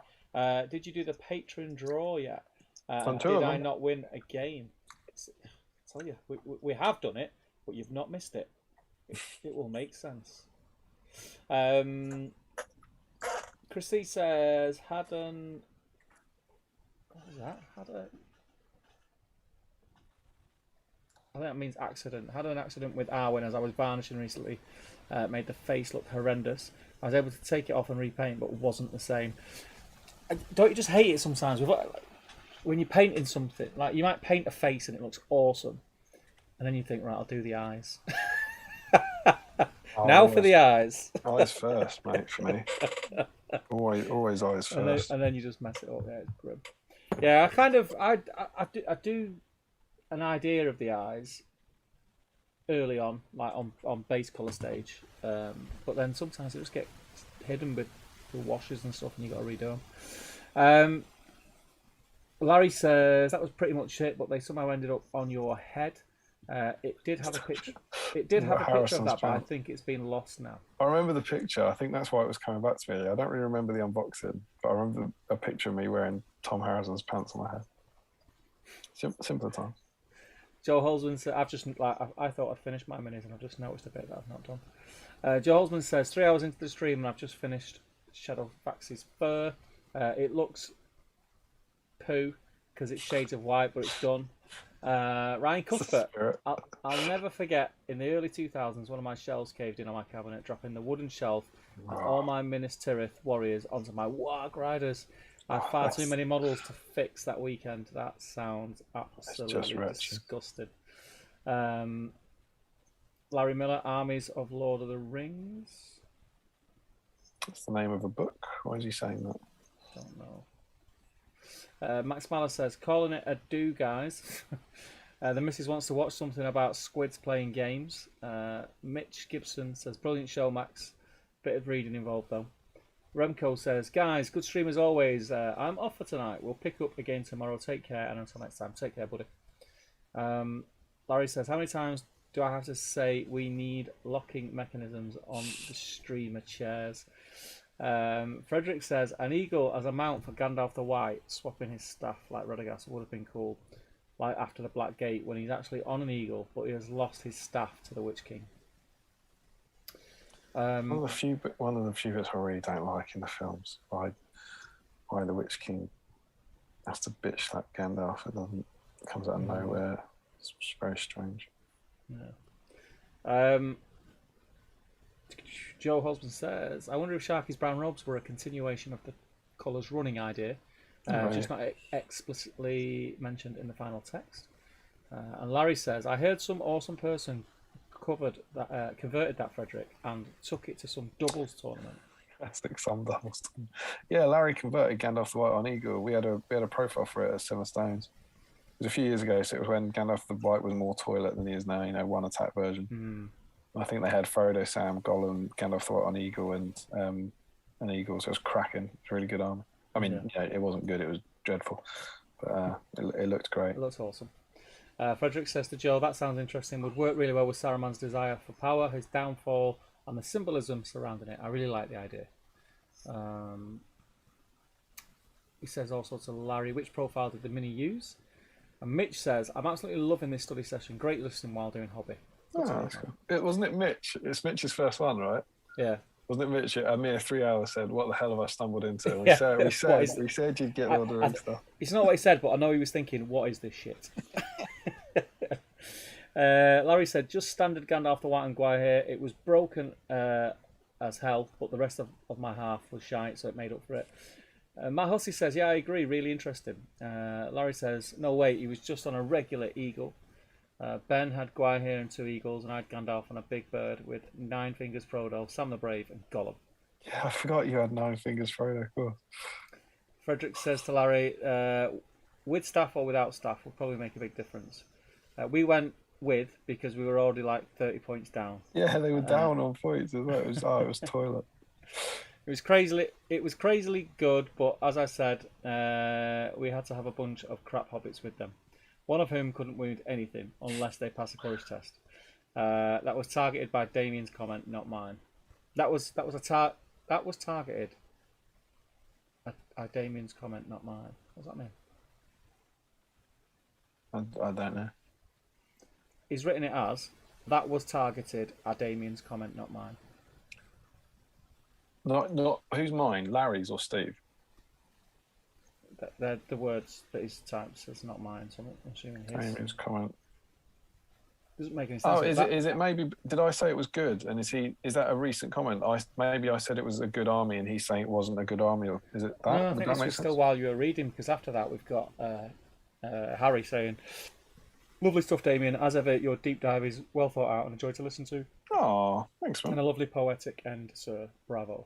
Did you do the patron draw yet? Did I not win a game? I tell you, we have done it, but you've not missed it. It will make sense." Chrissy says, what is that? I think that means accident. Had an accident with Arwen as I was varnishing recently. Made the face look horrendous. I was able to take it off and repaint, but wasn't the same. Don't you just hate it sometimes? When you're painting something, like you might paint a face and it looks awesome, and then you think, right, I'll do the eyes. Now for the eyes. Eyes first, mate, for me. Always eyes first. And then you just mess it up. Yeah, it's grim. Yeah, I do an idea of the eyes early on, like on base colour stage, but then sometimes it just get hidden with the washes and stuff, and you got to redo them. Larry says that was pretty much it, but they somehow ended up on your head. It did have a picture. It did have a picture of that, but I think it's been lost now. I remember the picture. I think that's why it was coming back to me. I don't really remember the unboxing, but I remember a picture of me wearing Tom Harrison's pants on my head. Simpler times. Joe Holzman said, I thought I'd finished my minis and I've just noticed a bit that I've not done. Joe Holzman says, 3 hours into the stream and I've just finished Shadowfax's fur. It looks poo because it's shades of white, but it's done. Ryan Cuthbert, I'll never forget, in the early 2000s, one of my shelves caved in on my cabinet, dropping the wooden shelf and all my Minas Tirith warriors onto my Warg Riders. I had far too many models to fix that weekend. That sounds absolutely disgusting. Larry Miller, Armies of Lord of the Rings. That's the name of a book. Why is he saying that? Don't know. Max Maller says, calling it a do, guys. The missus wants to watch something about squids playing games. Mitch Gibson says, brilliant show, Max. Bit of reading involved, though. Remco says, guys, good stream as always. I'm off for tonight. We'll pick up again tomorrow. Take care, and until next time, take care, buddy. Larry says, how many times do I have to say we need locking mechanisms on the streamer chairs? Frederick says, an eagle as a mount for Gandalf the White, swapping his staff like Radagast would have been cool. Like after the Black Gate, when he's actually on an eagle, but he has lost his staff to the Witch King. One of the few bits I really don't like in the films, why the Witch King has to bitch slap Gandalf. It comes out of nowhere. It's very strange. Yeah. Joe Hosman says, I wonder if Sharky's brown robes were a continuation of the colours running idea, just not explicitly mentioned in the final text. And Larry says, I heard some awesome person converted that Frederick and took it to some doubles tournament. Classic some doubles. Yeah, Larry converted Gandalf the White on Eagle. We had a profile for it at 7 Stones. was a few years ago, so it was when Gandalf the White was more toilet than he is now. One attack version. I think they had Frodo, Sam, Gollum, Gandalf the White on Eagle, and an Eagle. So it was cracking. It's really good armor. I mean, it wasn't good. It was dreadful, but it looked great. It looks awesome. Frederick says to Joe, that sounds interesting. Would work really well with Saruman's desire for power, his downfall, and the symbolism surrounding it. I really like the idea. He says also to Larry, which profile did the mini use? And Mitch says, I'm absolutely loving this study session. Great listening while doing hobby. That's cool. Wasn't it Mitch? It's Mitch's first one, right? Yeah. Wasn't it Mitch? A mere 3 hours said, what the hell have I stumbled into? We said you'd get all the ring stuff. It's not what he said, but I know he was thinking, what is this shit? Larry said, just standard Gandalf the White and Gwaihir. It was broken as hell, but the rest of my half was shite, so it made up for it. Matt Hussey says, yeah, I agree, really interesting. Larry says, no, wait, he was just on a regular eagle. Ben had Gwaihir and 2 eagles, and I had Gandalf on a big bird with 9 fingers Frodo, Sam the Brave, and Gollum. Yeah, I forgot you had 9 fingers Frodo, of course. Frederick says to Larry, with staff or without staff will probably make a big difference. We went with because we were already like 30 points down. Yeah, they were down on points as well. It was toilet. It was crazily good, but as I said, we had to have a bunch of crap hobbits with them. One of whom couldn't wound anything unless they passed a courage test. That was targeted by Damian's comment, not mine. That was targeted at Damian's comment, not mine. What does that mean? I don't know. He's written it as, that was targeted at Damian's comment, not mine. Not who's mine? Larry's or Steve? They're the words that he's typed says not mine, so I'm assuming his. Damian's comment. Doesn't make any sense. Oh, is it maybe? Did I say it was good? And is that a recent comment? Maybe I said it was a good army, and he's saying it wasn't a good army. Or is it that? No, I think this was still while you were reading, because after that we've got Harry saying, "Lovely stuff, Damian. As ever, your deep dive is well thought out and a joy to listen to." Oh, thanks, man. And a lovely poetic end, sir. Bravo.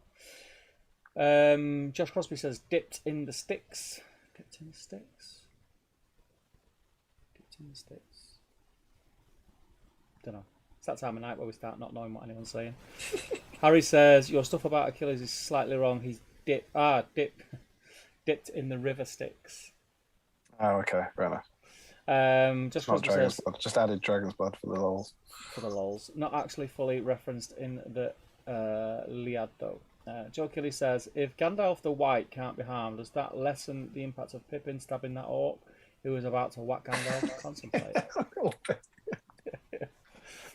Josh Crosby says, "Dipped in the sticks." Dipped in the sticks. Dipped in the sticks. Don't know. It's that time of night where we start not knowing what anyone's saying. Harry says, your stuff about Achilles is slightly wrong. He's dipped in the river Styx. Oh, okay, fair enough. Just Crosby says, just added Dragon's Blood for the lols. For the lols. Not actually fully referenced in the Liad, though. Joe Kelly says, if Gandalf the White can't be harmed, does that lessen the impact of Pippin stabbing that orc who was about to whack Gandalf? Contemplate.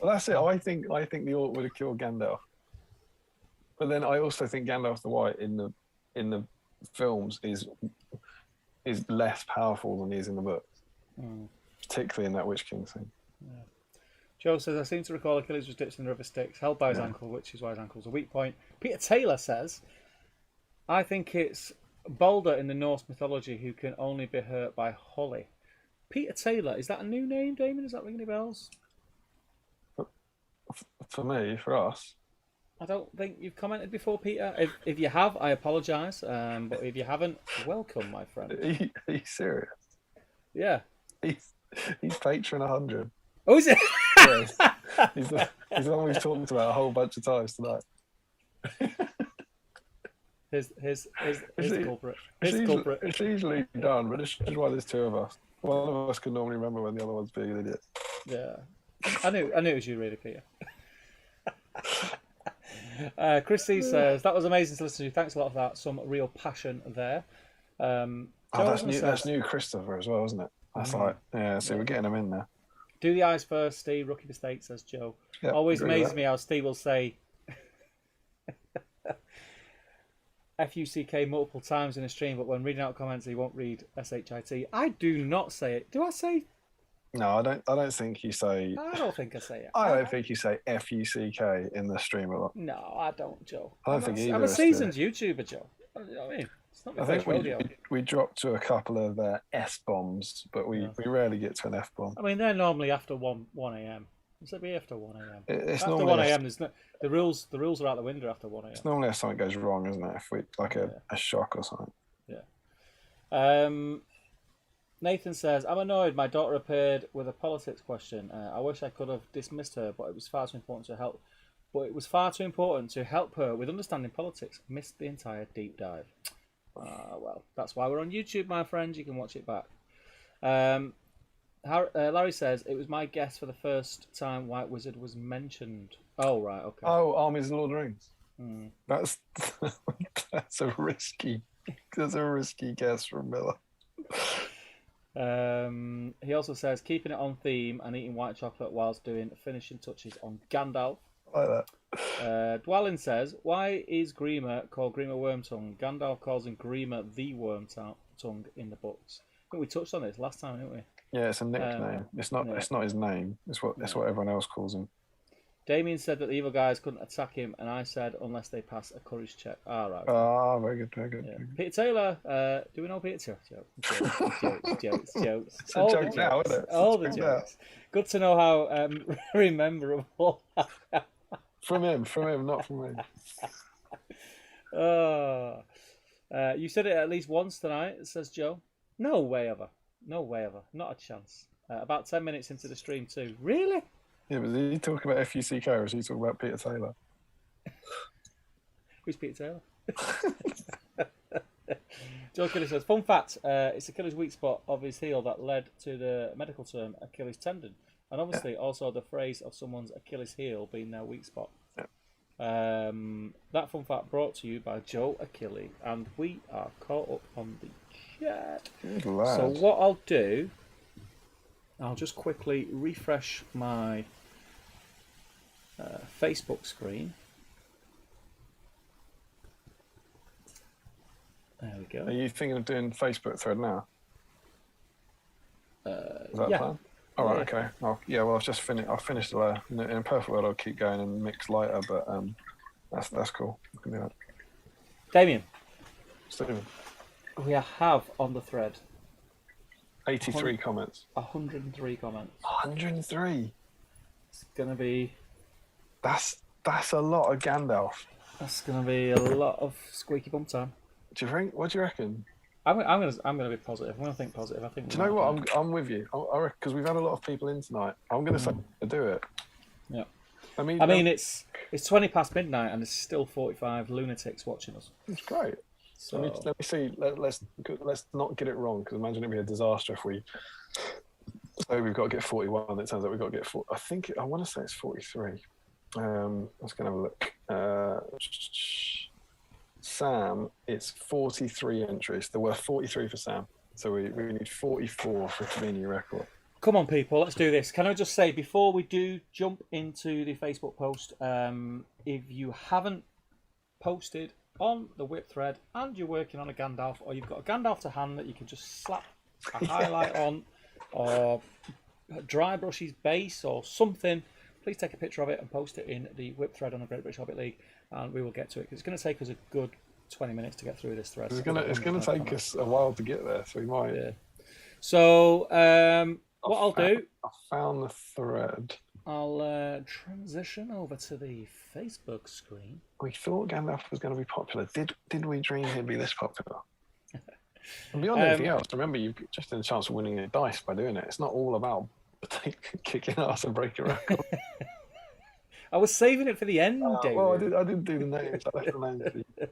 Well, that's it. I think the orc would have killed Gandalf, but then I also think Gandalf the White in the films is less powerful than he is in the books, particularly in that Witch King scene. Yeah. Joe says, I seem to recall Achilles was dipped in the river Styx, held by his ankle, which is why his ankle's a weak point. Peter Taylor says, I think it's Balder in the Norse mythology who can only be hurt by Holly. Peter Taylor, is that a new name, Damon? Is that ringing any bells? For me, for us. I don't think you've commented before, Peter. If you have, I apologise. But if you haven't, welcome, my friend. Are you serious? Yeah. He's patron 100. Oh, is it? Yes. He's the one we've talked about a whole bunch of times tonight. Here's the culprit. It's easily done, but this is why there's two of us. One of us can normally remember when the other one's being an idiot. Yeah. I knew it was you, really, Peter. Chris C says, that was amazing to listen to. Thanks a lot for that. Some real passion there. That's new Christopher as well, isn't it? That's right. Yeah, so we're getting him in there. Do the eyes first, Steve. Rookie mistake, says Joe. Yep, always amazes me how Steve will say F-U-C-K multiple times in a stream, but when reading out comments, he won't read S-H-I-T. I do not say it. Do I say? No, I don't think you say. I don't think I say it. I don't think you say F-U-C-K in the stream a lot. No, I don't, Joe. I don't think either. I'm a seasoned YouTuber, Joe. You know what I mean? It's not my first rodeo. We dropped to a couple of S-bombs, but we rarely get to an F-bomb. I mean, they're normally after 1 a.m. It's be after 1 a.m. It's after 1 a.m. There's no, the rules are out the window after 1 a.m. It's normally if something goes wrong, isn't it? If we a shock or something. Yeah. Nathan says, I'm annoyed my daughter appeared with a politics question. I wish I could have dismissed her, but it was far too important to help. But it was far too important to help her with understanding politics. Missed the entire deep dive. Well, that's why we're on YouTube, my friend. You can watch it back. Larry says, it was my guess for the first time White Wizard was mentioned. Oh, right, okay. Oh, Armies and Lord of the Rings. Mm. That's a risky guess from Miller. He also says, keeping it on theme and eating white chocolate whilst doing finishing touches on Gandalf. I like that. Dwalin says, why is Grima called Grima Wormtongue? Gandalf calls him Grima the Wormtongue in the books. I think we touched on this last time, didn't we? Yeah, it's a nickname. It's not his name. It's what everyone else calls him. Damien said that the evil guys couldn't attack him, and I said unless they pass a courage check. Right. Very good, very good. Yeah. Peter Taylor, do we know Peter? Jokes. It's a joke now, isn't it? All the jokes. Good to know how rememberable. From him, not from me. You said it at least once tonight, says Joe. No way ever. Not a chance. About 10 minutes into the stream too. Really? Yeah, but is he talking about FUCK or is he talking about Peter Taylor? Who's Peter Taylor? Joe Killer says, fun fact, it's Achilles' weak spot of his heel that led to the medical term Achilles tendon. And obviously also the phrase of someone's Achilles heel being their weak spot. Yeah. That fun fact brought to you by Joe Achilles. And we are caught up on the chat. So what I'll do, I'll just quickly refresh my Facebook screen. There we go. Are you thinking of doing Facebook thread now? Is that a plan? All right, okay. Well, I've just finished. I've finished the in a perfect world. I'll keep going and mix lighter, but that's cool. We can do that. Damien, Stephen, we have on the thread 83 comments. 103 comments. 103. It's gonna be. That's a lot of Gandalf. That's gonna be a lot of squeaky bum time. Do you think? What do you reckon? I'm gonna be positive. I'm gonna think positive. I think. Do you know what? I'm with you. I reckon because we've had a lot of people in tonight. I'm gonna say to do it. Yeah. I mean, it's 20 past midnight and there's still 45 lunatics watching us. It's great. So let me see. Let's not get it wrong because imagine it'd be a disaster if we. So we've got to get 41. It turns out we've got to get 40. I want to say it's 43. Let's go and have a look. Sam, it's 43 entries. There were 43 for Sam. So we need 44 for it to be a new record. Come on, people, let's do this. Can I just say, before we do jump into the Facebook post, if you haven't posted on the whip thread and you're working on a Gandalf, or you've got a Gandalf to hand that you can just slap a highlight on, or dry brush his base or something, please take a picture of it and post it in the whip thread on the Great British Hobbit League, and we will get to it. It's going to take us a good 20 minutes to get through this thread. It's going to take us a while to get there, so we might. Yeah. So what I'll do, I found the thread. I'll transition over to the Facebook screen. We thought Gandalf was going to be popular. Did we dream he'd be this popular? And beyond anything else, remember you've just had a chance of winning a dice by doing it. It's not all about kicking ass and breaking record. I was saving it for the end, David. Well, I didn't do the names. I left the names for you.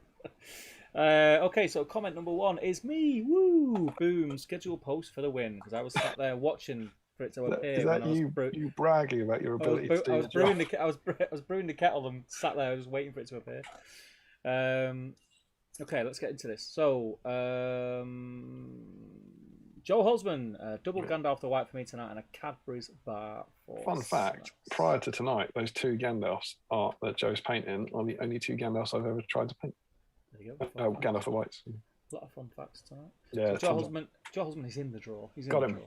Okay, so comment number 1 is me. Woo! Boom! Schedule post for the win, because I was sat there watching for it to appear. Is that you bragging about your ability to do I was brewing the kettle and sat there just waiting for it to appear. Okay, let's get into this. So, Joe Holzman, double Gandalf the White for me tonight, and a Cadbury's bar for Fun fact, prior to tonight, those 2 Gandalfs that Joe's painting are the only 2 Gandalfs I've ever tried to paint. There you go. Gandalf the Whites. A lot of fun facts tonight. Yeah, so Joe Holzman is in the draw. Got him.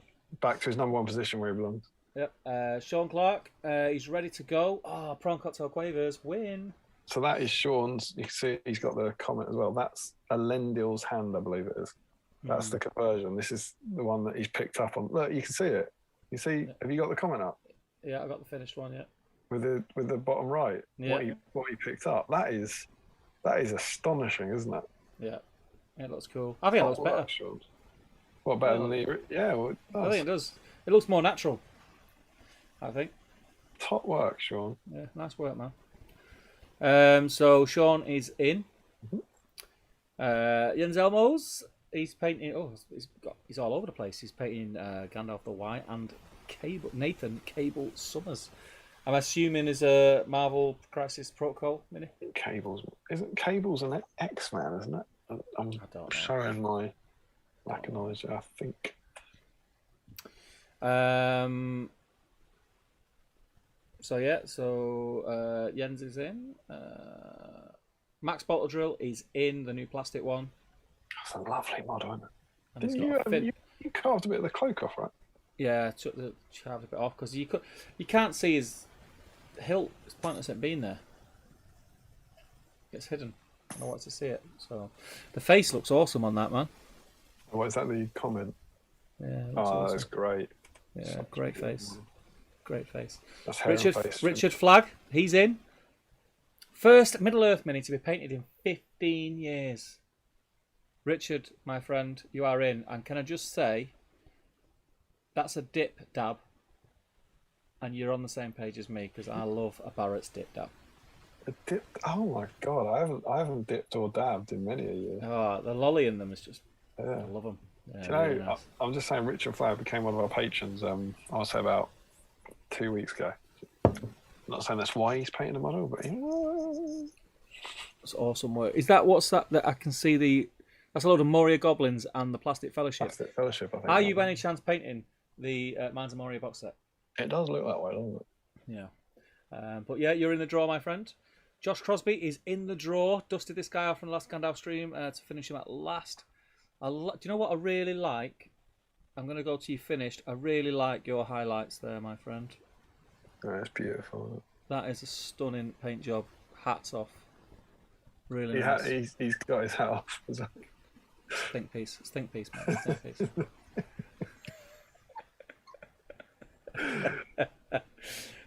Back to his number 1 position where he belongs. Yep. Sean Clark, he's ready to go. Prawn Cocktail Quavers, win. So that is Sean's. You can see he's got the comment as well. That's Elendil's hand, I believe it is. That's the conversion. This is the one that he's picked up on. Look, you can see it. You see? Yeah. Have you got the comment up? Yeah, I got the finished one. Yeah. With the bottom right. Yeah. What he picked up. That is astonishing, isn't it? Yeah. It looks cool. I think it looks better. What better than the? Yeah, well, I think it does. It looks more natural. I think. Top work, Sean. Yeah, nice work, man. So Sean is in. Jens Elmos, he's painting. Oh, he's all over the place. He's painting Gandalf the White and Nathan Cable Summers. I'm assuming is a Marvel Crisis Protocol mini. Cable's an X-Man, isn't it? I'm showing my lack of knowledge, I think. So Jens is in. Max Drill is in the new plastic one. That's a lovely model, isn't it? Didn't you carved a bit of the cloak off, right? Yeah, carved a bit off because you can't see his hilt. It's pointless at being there. It's hidden. I don't want to see it. So the face looks awesome on that, man. Oh, is that the comment? Yeah. Awesome. That's great. Yeah, great face. Great face. That's Richard Flagg, he's in. First Middle Earth mini to be painted in 15 years. Richard, my friend, you are in. And can I just say, that's a dip dab. And you're on the same page as me because I love a Barrett's dip dab. A dip? Oh my god, I haven't dipped or dabbed in many a year. Oh, the lolly in them is just. Yeah. I love them. Yeah, do you know, really nice. I'm just saying, Richard Flagg became one of our patrons. I'll say about 2 weeks ago. I'm not saying that's why he's painting a model, but it's awesome work. Is that what's that I can see that's a load of Moria Goblins and the Plastic Fellowship. Plastic Fellowship, I think. Are you by any chance painting the Minds of Moria box set? It does look that way, doesn't it? Yeah. But yeah, you're in the draw, my friend. Josh Crosby is in the draw. Dusted this guy off from the last Gandalf stream to finish him at last. Do you know what I really like? I'm going to go to you finished. I really like your highlights there, my friend. Oh, that's beautiful. Isn't it? That is a stunning paint job. Hats off. Really nice. He's got his hat off. Think piece, mate. Think piece.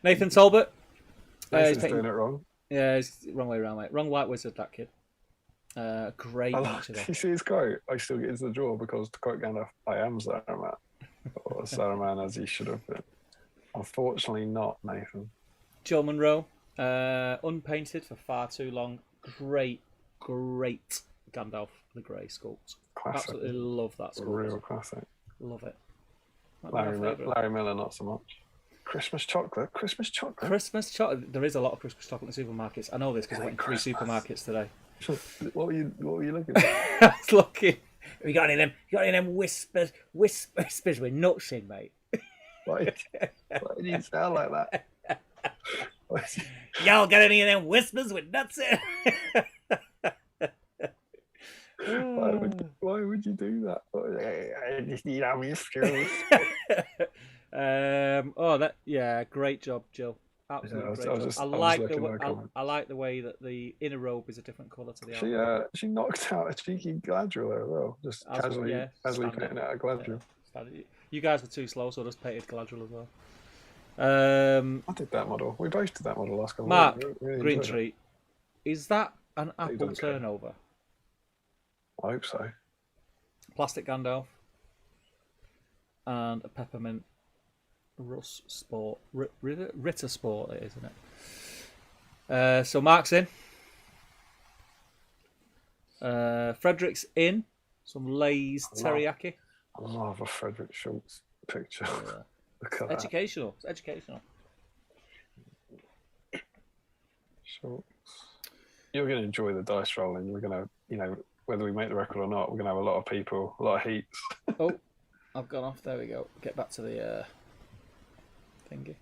Nathan Talbot. Nathan's doing it wrong. Yeah, he's wrong way around, mate. Wrong white wizard, that kid. Great match. You see his quote? I still get into the draw because, to quote Gandalf, I am Saruman. Or Saruman as he should have been. Unfortunately not, Nathan. Joe Monroe. Unpainted for far too long. Great Gandalf the Grey sculpt. Classic. Absolutely love that sculpt. A real classic. Love it. Larry Miller, not so much. Christmas chocolate. There is a lot of Christmas chocolate in supermarkets. I know this because I went to 3 supermarkets today. What were you looking at? I was looking. You got any of them whispers with nuts in, mate? Why did you sound like that? Y'all got any of them whispers with nuts in? Why would you do that? I just need a whiskers. Great job, Jill. Absolutely great. I like the way that the inner robe is a different colour to the outer. She knocked out a cheeky Gladriel there as well, just casually putting out a Gladriel. You guys were too slow, so I just painted Gladriel as well. I did that model. We both did that model last couple Mark, of weeks. Really Green Tree, is that an apple turnover? I hope so. Plastic Gandalf and a peppermint Russ Sport, Ritter Sport, it is, isn't it? So Mark's in. Frederick's in. Some Lay's teriyaki. I love a Frederick Schultz picture. Yeah. Look at educational. That. It's educational. Schultz. You're going to enjoy the dice rolling. We're going to, whether we make the record or not, we're going to have a lot of people, a lot of heats. Oh, I've gone off. There we go. Get back to the thingy.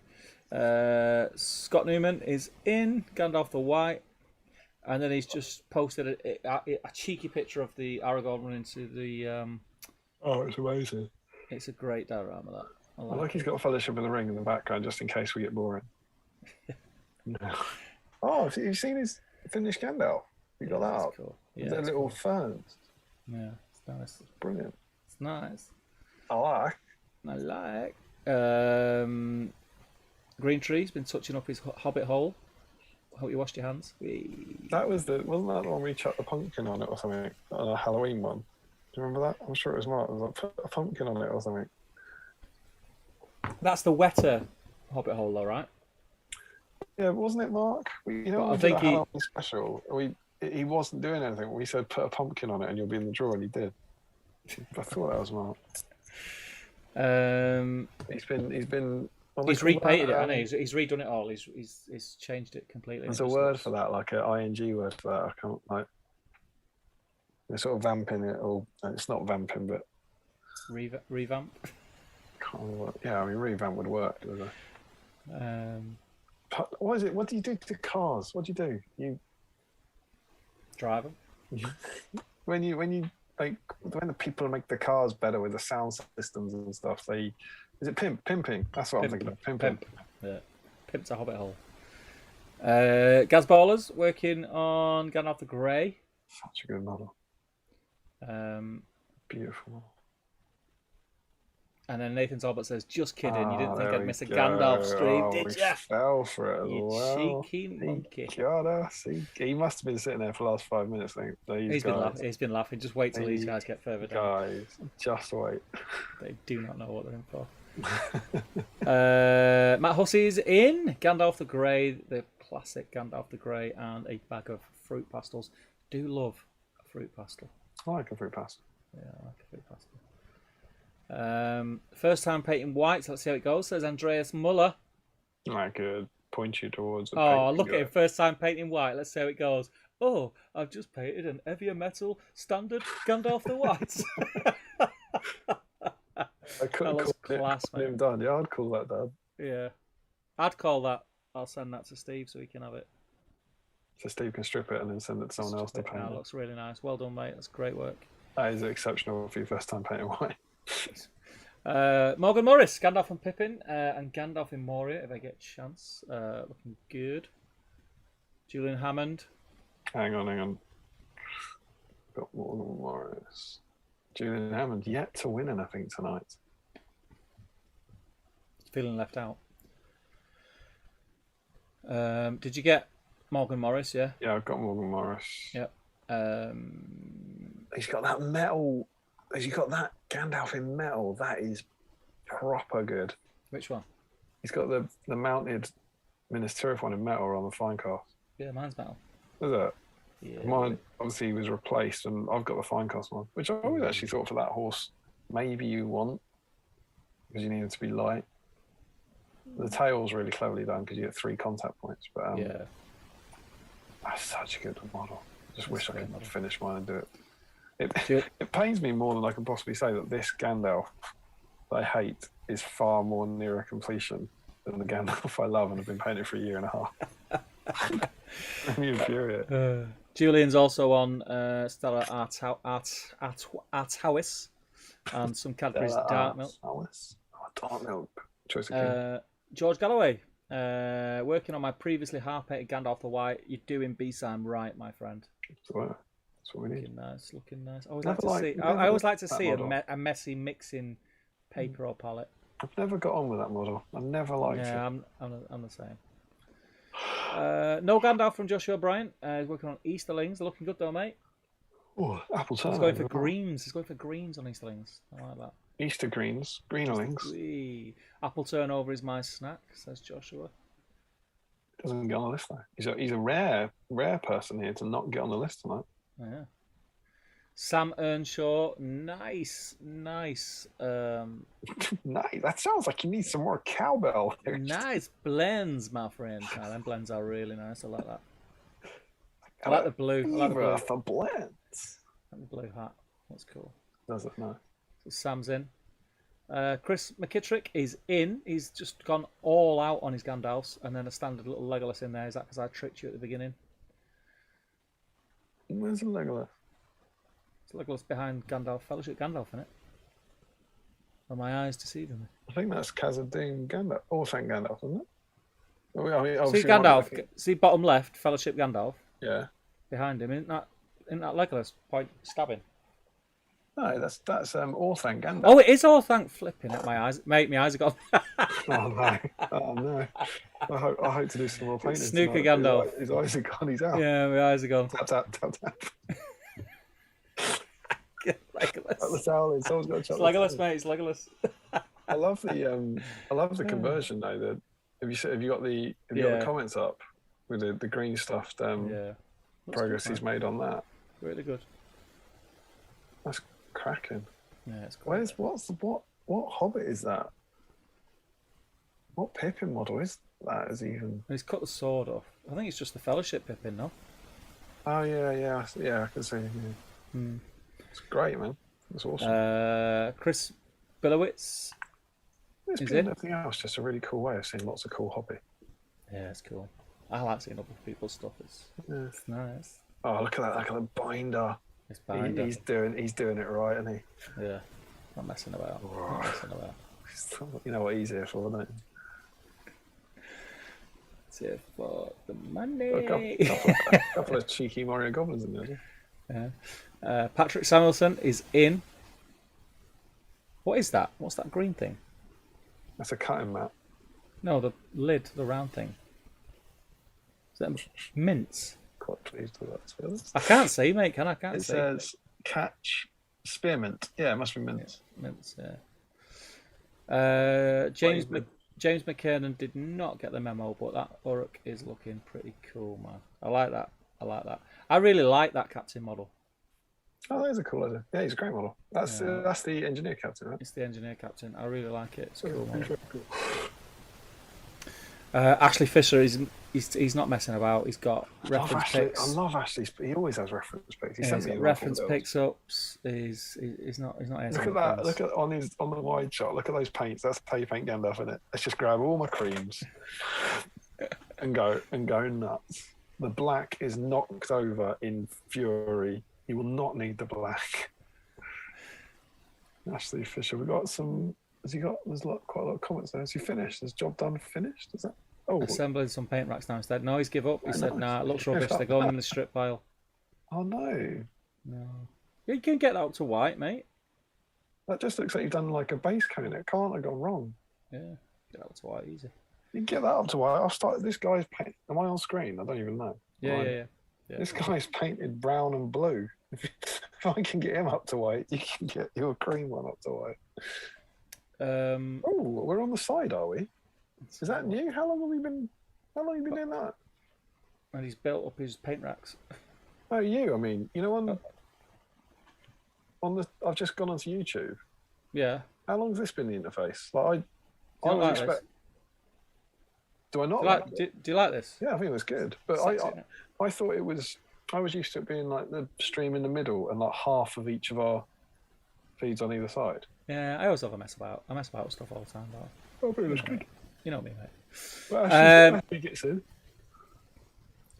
Scott Newman is in Gandalf the White, and then he's just posted a cheeky picture of the Aragorn running to the. Oh, it's amazing! It's a great diorama. That I like he's got Fellowship of the Ring in the background just in case we get boring. No. Oh, have you seen his finished Gandalf? You got that up? Cool. Yeah, the little ferns. Yeah, it's nice. It's brilliant. It's nice. I like. Green Tree's been touching up his hobbit hole. Hope you washed your hands. That was wasn't that the one we chucked the pumpkin on it or something on a Halloween one? Do you remember that? I'm sure it was Mark. It was like, put a pumpkin on it or something. That's the wetter Hobbit hole, though, right? Yeah, wasn't it Mark? I think Halloween special. He wasn't doing anything. We said put a pumpkin on it and you'll be in the draw, and he did. I thought that was Mark. He's repainted it, hasn't he? He's redone it all. He's changed it completely. There's a word for that, like an ing word for that. I can't like. They're sort of vamping it, or it's not vamping, but revamp. Can't remember what, yeah, I mean revamp would work, doesn't it? What is it? What do you do to cars? What do you do? You drive them. when you like when the people make the cars better with the sound systems and stuff. Is it pimping? That's what I'm thinking of. Pimp. Yeah, pimp's a Hobbit hole. Gaz Ballers working on Gandalf the Grey. Such a good model. Beautiful. And then Nathan Talbot says, "Just kidding. You didn't think I'd miss a Gandalf stream, did you? Fell for it as you well. Cheeky monkey. He must have been sitting there for the last 5 minutes. I think he's been laughing. Just wait till these guys get further down. Guys, just wait. They do not know what they're in for. Matt Hussey's in Gandalf the Grey, the classic Gandalf the Grey, and a bag of fruit pastels. Do love a fruit pastel. I like a fruit pastel. Yeah, I like a fruit pastel. First time painting whites. Let's see how it goes. Says Andreas Muller. I could point you towards. Look at him. First time painting white. Let's see how it goes. Oh, I've just painted an heavier metal standard Gandalf the White. I couldn't call class, him done. Yeah, I'd call that done. Yeah, I'd call that. I'll send that to Steve so he can have it. So Steve can strip it and then send it to someone else to paint. That looks really nice. Well done, mate. That's great work. That is exceptional for your first time painting white. Morgan Morris, Gandalf and Pippin, and Gandalf in Moria if I get a chance. Looking good. Julian Hammond. Hang on. Got Morgan Morris. Julian Hammond yet to win anything tonight. Feeling left out. Did you get Morgan Morris? Yeah. Yeah, I've got Morgan Morris. Yep. He's got that metal. Has he got that Gandalf in metal? That is proper good. Which one? He's got the mounted Minas Tirith one in metal on the fine cast. Yeah, mine's metal. Is it? Yeah. Mine obviously was replaced, and I've got the fine cast one, which I always actually thought for that horse maybe you want because you need it to be light. The tail's really cleverly done because you get 3 contact points. But yeah, that's such a good model. Just wish I could finish mine and do it. It pains me more than I can possibly say that this Gandalf that I hate is far more nearer completion than the Gandalf I love and have been painting for a year and a half. I'm infuriated. Julian's also on Stella Artois and some Cadbury's Dark Milk. Dark Milk. Choice of George Galloway, working on my previously half-painted Gandalf the White. You're doing B-Sam right, my friend. That's what we need. Looking nice. I always like to see a messy mixing paper or palette. I've never got on with that model. I've never liked it. Yeah, I'm the same. No Gandalf from Joshua Bryant. He's working on Easterlings. They're looking good though, mate. Oh, apple turn. He's going for greens. He's going for greens on Easterlings. I like that. Easter greens, greenerlings. Apple turnover is my snack, says Joshua. Doesn't get on the list though. He's a rare person here to not get on the list tonight. Oh, yeah. Sam Earnshaw, nice. Nice. That sounds like you need some more cowbell. Nice blends, my friend. Them blends are really nice. I like that. I like the blue. I like the blue. For blends. I like the blue hat. That's cool. Does it? No. So Sam's in. Chris McKittrick is in. He's just gone all out on his Gandalfs, and then a standard little Legolas in there. Is that because I tricked you at the beginning? Where's the Legolas? It's Legolas behind Gandalf. Fellowship Gandalf, in it. Are my eyes deceiving me? I think that's Khazad-dûm Gandalf. Oh, thank Gandalf, isn't it? See Gandalf. See bottom left, Fellowship Gandalf. Yeah. Behind him, isn't that Legolas point stabbing? No, that's Orthanc Gandalf. Oh, it is Orthanc. Flipping at my eyes, mate. My eyes are gone. Oh no! I hope to do some more painting. Snooker Gandalf. His eyes are gone. He's out. Yeah, my eyes are gone. Tap. Legolas. Chuck the towel in. Someone's got to chuck It's Legolas, mate. It's Legolas. I love the conversion though. Have you got the comments up with the green stuffed progress he's made on that? Really good. That's cracking. Yeah, it's great. What Hobbit is that? What Pippin model is that? He's cut the sword off. I think it's just the Fellowship Pippin, no? Oh yeah, I can see. Yeah. It's great, man. It's awesome. Chris Billowitz. It's been nothing else, just a really cool way of seeing lots of cool hobby. Yeah, it's cool. I like seeing other people's stuff. It's nice. Oh, look at that! Look at the binder. It's binder. He's doing it right, isn't he? Yeah, not messing about. Not messing about. You know what he's here for, don't you? It's here for the money. A couple of cheeky Mario goblins in there. Yeah. Patrick Samuelson is in. What is that? What's that green thing? That's a cutting mat. No, the lid, the round thing. Is that mints? Quite pleased with that, to be honest. I can't see, mate. I can't see. It says catch spearmint. Yeah, it must be mints. Yeah, mints, yeah. James McKernan did not get the memo, but that Uruk is looking pretty cool, man. I like that. I really like that captain model. Oh, that is a cool idea. Yeah, he's a great model. That's the engineer captain, right? It's the engineer captain. I really like it. It's cool. Very cool. Ashley Fisher he's not messing about. He's got reference picks. I love Ashley. He always has reference picks. He's got reference picks ups. He's not. Look at that. Look at on the wide shot. Look at those paints. That's how you paint Gandalf in it. Let's just grab all my creams and go nuts. The black is knocked over in fury. He will not need the black. Ashley Fisher. We've got some. There's quite a lot of comments there. Has he finished? Is job done finished? Is that? Oh, assembling some paint racks now instead. No, he's give up. He said, "Nah, it looks rubbish. They're going in the strip pile." Oh no. No. You can get that up to white, mate. That just looks like you've done like a base coat. It can't have gone wrong. Yeah, get that up to white easy. You can get that up to white. I'll start. This guy's paint. Am I on screen? I don't even know. Yeah. This guy's painted brown and blue. If I can get him up to white, you can get your cream one up to white. We're on the side, are we? Is that new? How long have you been doing that? And he's built up his paint racks. Oh, I mean, I've just gone onto YouTube. Yeah. How long has this been the interface? Like, I would expect. This? Do I not do you like this? Yeah, I think it was good, but I thought it was. I was used to it being like the stream in the middle and like half of each of our feeds on either side. Yeah, I always have a mess about. I mess about with stuff all the time. But it looks good. You know me, mate. Well, actually, gets in.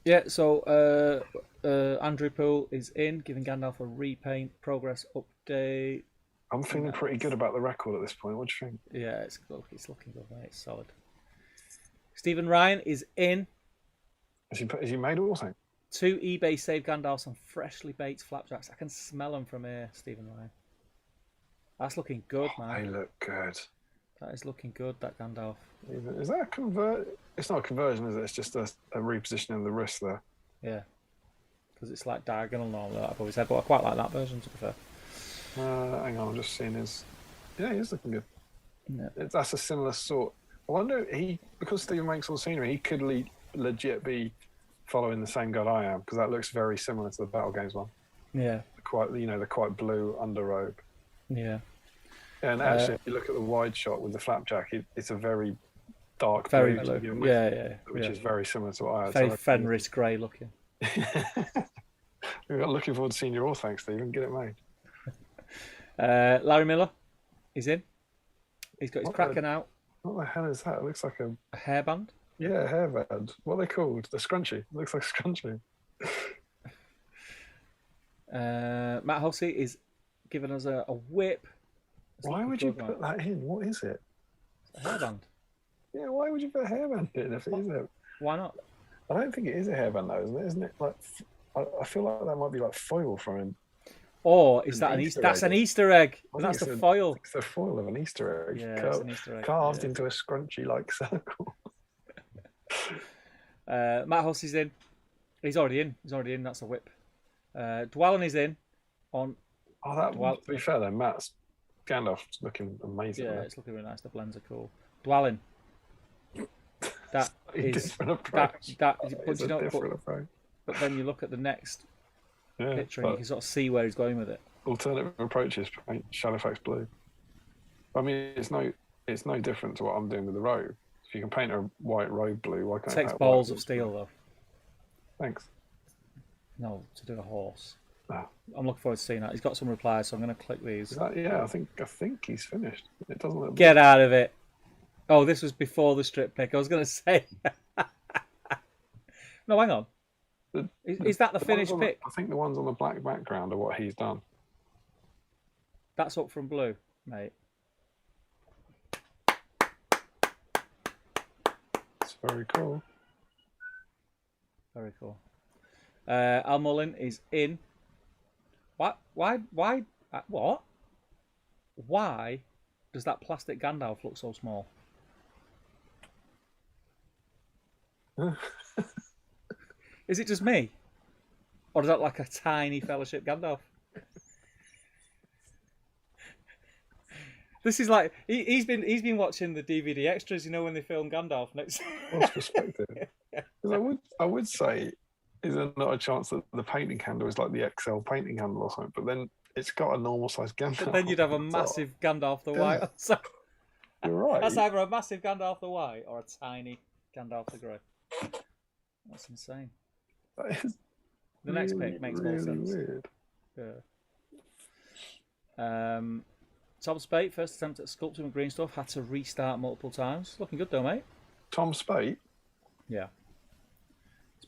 Yeah, so Andrew Poole is in, giving Gandalf a repaint progress update. I'm feeling pretty good about the record at this point. What do you think? Yeah, it's looking good, mate. It's solid. Stephen Ryan is in. Has he made all things? 2 eBay saved Gandalfs on freshly baked flapjacks. I can smell them from here, Stephen Ryan. That's looking good, man. They look good. That is looking good, that Gandalf. Is that a convert? It's not a conversion, is it? It's just a repositioning of the wrist there. Yeah. Because it's like diagonal normally, like I've always said, but I quite like that version, to be fair. Hang on, I'm just seeing his... Yeah, he is looking good. Yeah. That's a similar sort. I wonder, because Stephen makes all the scenery, he could legit be following the same guide I am, because that looks very similar to the Battle Games one. Yeah. The quite blue underrobe. Yeah. And actually, if you look at the wide shot with the flapjack, it's a very dark blue. Yeah. Which is very similar to what I had. Very Fenris grey looking. We're looking forward to seeing your all. Thanks, Stephen. Get it made. Larry Miller is in. He's got his Kraken out. What the hell is that? It looks like a hairband. Yeah, a hairband. What are they called? The scrunchie. It looks like a scrunchie. Matt Hussey is giving us a whip. Why would you put that in? What is it? It's a hairband. Yeah, why would you put a hairband in if it isn't? Why not? I don't think it is a hairband though, isn't it? Isn't it like? I feel like that might be like foil from him. Or is that an Easter egg? That's an Easter egg. That's the foil. It's the foil of an Easter egg. Yeah, it's an Easter egg. Carved into a scrunchy-like circle. Matt Hussey's in. He's already in. That's a whip. Dwellin is in on Oh, to be fair though, Matt's Gandalf's looking amazing. Yeah, it's looking really nice. The blends are cool. Dwelling. That is different approach. But then you look at the next picture and you can sort of see where he's going with it. Alternative approaches paint Shadowfax blue. I mean, it's no different to what I'm doing with the robe. If you can paint a white robe blue, why can't it takes balls of steel though? Thanks. No, to do a horse. Oh. I'm looking forward to seeing that. He's got some replies, so I'm going to click these. I think he's finished. It doesn't look. Get out of it! Oh, this was before the strip pick. I was going to say. No, hang on. Is that the finished pick? I think the ones on the black background are what he's done. That's up from blue, mate. It's very cool. Very cool. Al Mullin is in. What? Why? What? Why does that plastic Gandalf look so small? Is it just me? Or is that like a tiny Fellowship Gandalf? This is like he's been watching the DVD extras, you know, when they film Gandalf next. What's perspective? Because I would say, is there not a chance that the painting handle is like the XL painting handle or something? But then it's got a normal size Gandalf. But then you'd have a massive Gandalf the White. So, you're right. That's either a massive Gandalf the White or a tiny Gandalf the Grey. That's insane. That is the next pick makes more sense. Weird. Yeah. Tom Spate, first attempt at sculpting with green stuff, had to restart multiple times. Looking good though, mate. Tom Spate? Yeah.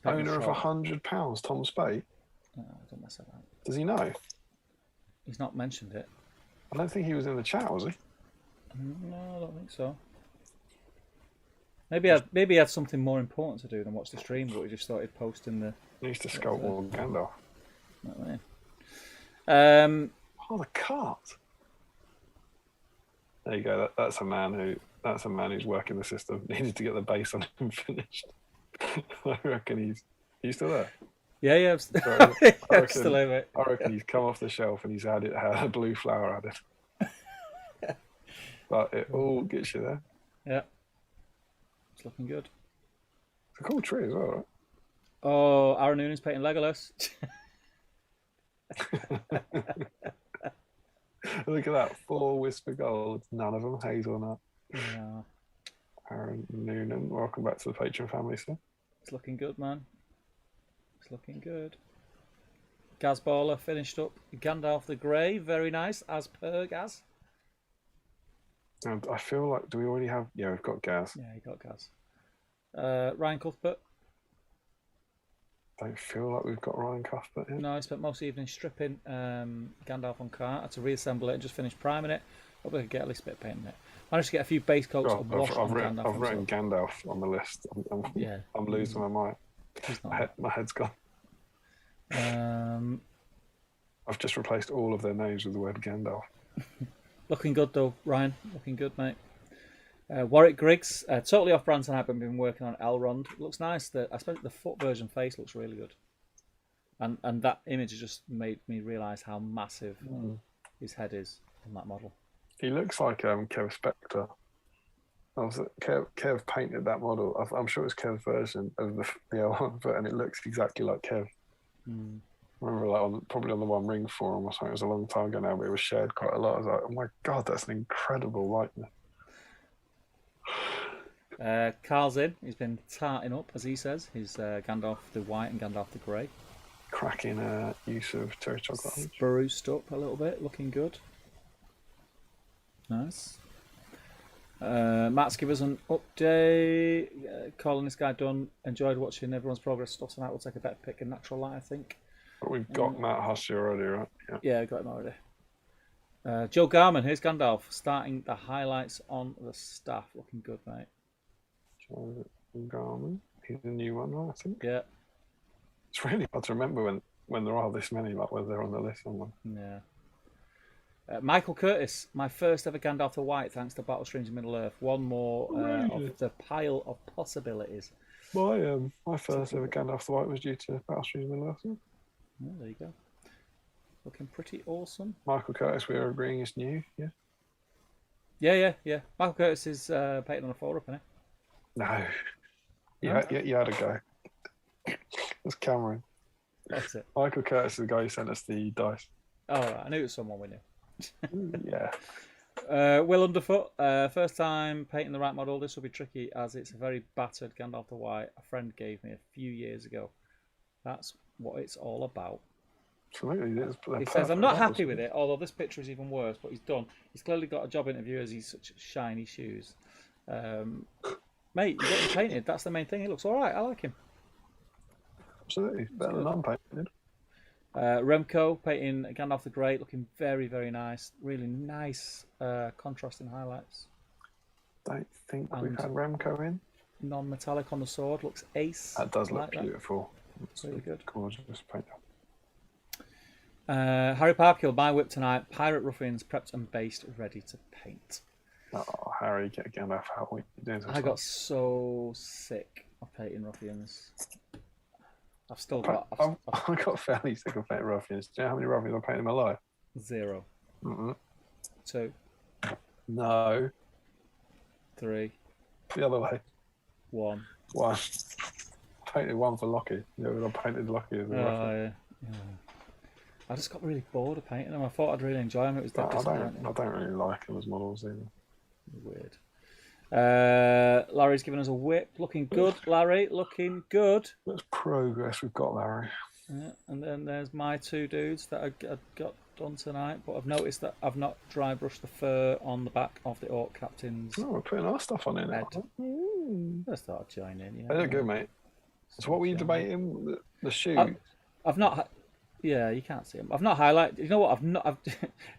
Owner of £100, Tom Spate? Oh, don't mess up that. Does he know? He's not mentioned it. I don't think he was in the chat, was he? No, I don't think so. Maybe he had something more important to do than watch the stream, but he just started posting the... He needs to sculpt more Gandalf. Oh, the cart! There you go. That's a man who's working the system. Needed to get the base on him finished. I reckon he's still there. Yeah. I'm still there, mate. I reckon he's come off the shelf and he's had a blue flower added. But it all gets you there. Yeah. It's looking good. It's a cool tree as well, right? Oh, Aaron Noonan's painting Legolas. Look at that. 4 whisper golds, none of them hazelnut. Yeah. Aaron Noonan, welcome back to the Patreon family, sir. It's looking good, man. It's looking good. Gaz Baller finished up. Gandalf the Grey, very nice, as per Gaz. And I feel like, do we already have... Yeah, we've got Gaz. Yeah, you got Gaz. Ryan Cuthbert. Don't feel like we've got Ryan Cuthbert here. No, I spent most evening stripping Gandalf on cart. I had to reassemble it and just finish priming it. Hope I could get at least a bit of paint in it. Managed to get a few base coats and wash on Gandalf. I've written Gandalf on the list. I'm losing my mind. My head's gone. I've just replaced all of their names with the word Gandalf. Looking good though, Ryan. Looking good, mate. Warwick Griggs, totally off brand tonight, but been working on Elrond. Looks nice. I suppose the foot version face looks really good. And that image has just made me realise how massive his head is on that model. He looks like Kev Spector. Kev painted that model. I'm sure it's Kev's version of the Elrond, and it looks exactly like Kev. I remember probably on the One Ring forum or something. It was a long time ago now, but it was shared quite a lot. I was like, oh my God, that's an incredible likeness. Carl's in. He's been tarting up, as he says. His Gandalf the White and Gandalf the Grey. Cracking use of cherry chocolate. Spruced up a little bit, looking good. Nice. Matt's give us an update. Calling this guy done. Enjoyed watching everyone's progress. Stuff tonight. We'll take a better pick in natural light, I think. But we've got Matt Hussey already, right? Yeah, got him already. Joe Garman, here's Gandalf, starting the highlights on the staff. Looking good, mate. Joe Garman. He's a new one, right, I think? Yeah. It's really hard to remember when there are this many, like whether they're on the list or not. Yeah. Michael Curtis, my first ever Gandalf the White, thanks to Battle Streams in Middle-earth. One more of the pile of possibilities. My first ever Gandalf the White was due to Battle Streams in Middle-earth. Oh, there you go. Looking pretty awesome. Michael Curtis, we are agreeing is new, yeah? Yeah. Michael Curtis is painting on a 4-up, isn't he? No. You had a go. It's Cameron. That's it. Michael Curtis is the guy who sent us the dice. Oh, right. I knew it was someone we knew. Yeah. Will Underfoot, first time painting the right model. This will be tricky as it's a very battered Gandalf the White a friend gave me a few years ago. That's what it's all about. Absolutely. He says, I'm not happy with it, although this picture is even worse, but he's done. He's clearly got a job interview as he's such shiny shoes. Mate, you got him painted. That's the main thing. He looks all right. I like him. Absolutely. Better than unpainted. Remco painting Gandalf the Great, looking very, very nice. Really nice contrasting highlights. Don't think we've had Remco in. Non-metallic on the sword, looks ace. That does look beautiful. It's really good. Gorgeous paint. Harry Parkhill, my whip tonight. Pirate Ruffians prepped and based, ready to paint. Oh, Harry, get Gandalf out. What are you doing? I got so sick of painting Ruffians. I've still got. I got fairly sick of painting Ruffians. Do you know how many Ruffians I've painted in my life? 0. 2. No. 3. The other way. 1. I painted one for Lockie. Yeah, I painted Lockie as well. Yeah. I just got really bored of painting them. I thought I'd really enjoy them. It was that disappointing. I don't really like them as models either. Weird. Larry's giving us a whip. Looking good, Larry. Looking good. That's progress we've got, Larry. Yeah, and then there's my 2 dudes that I got done tonight. But I've noticed that I've not dry brushed the fur on the back of the Orc Captain's. Oh, we're putting our stuff on in now. I started joining. They look good, mate. So what were you debating? The shoe? I've not. Yeah, you can't see them. I've not highlighted. You know what?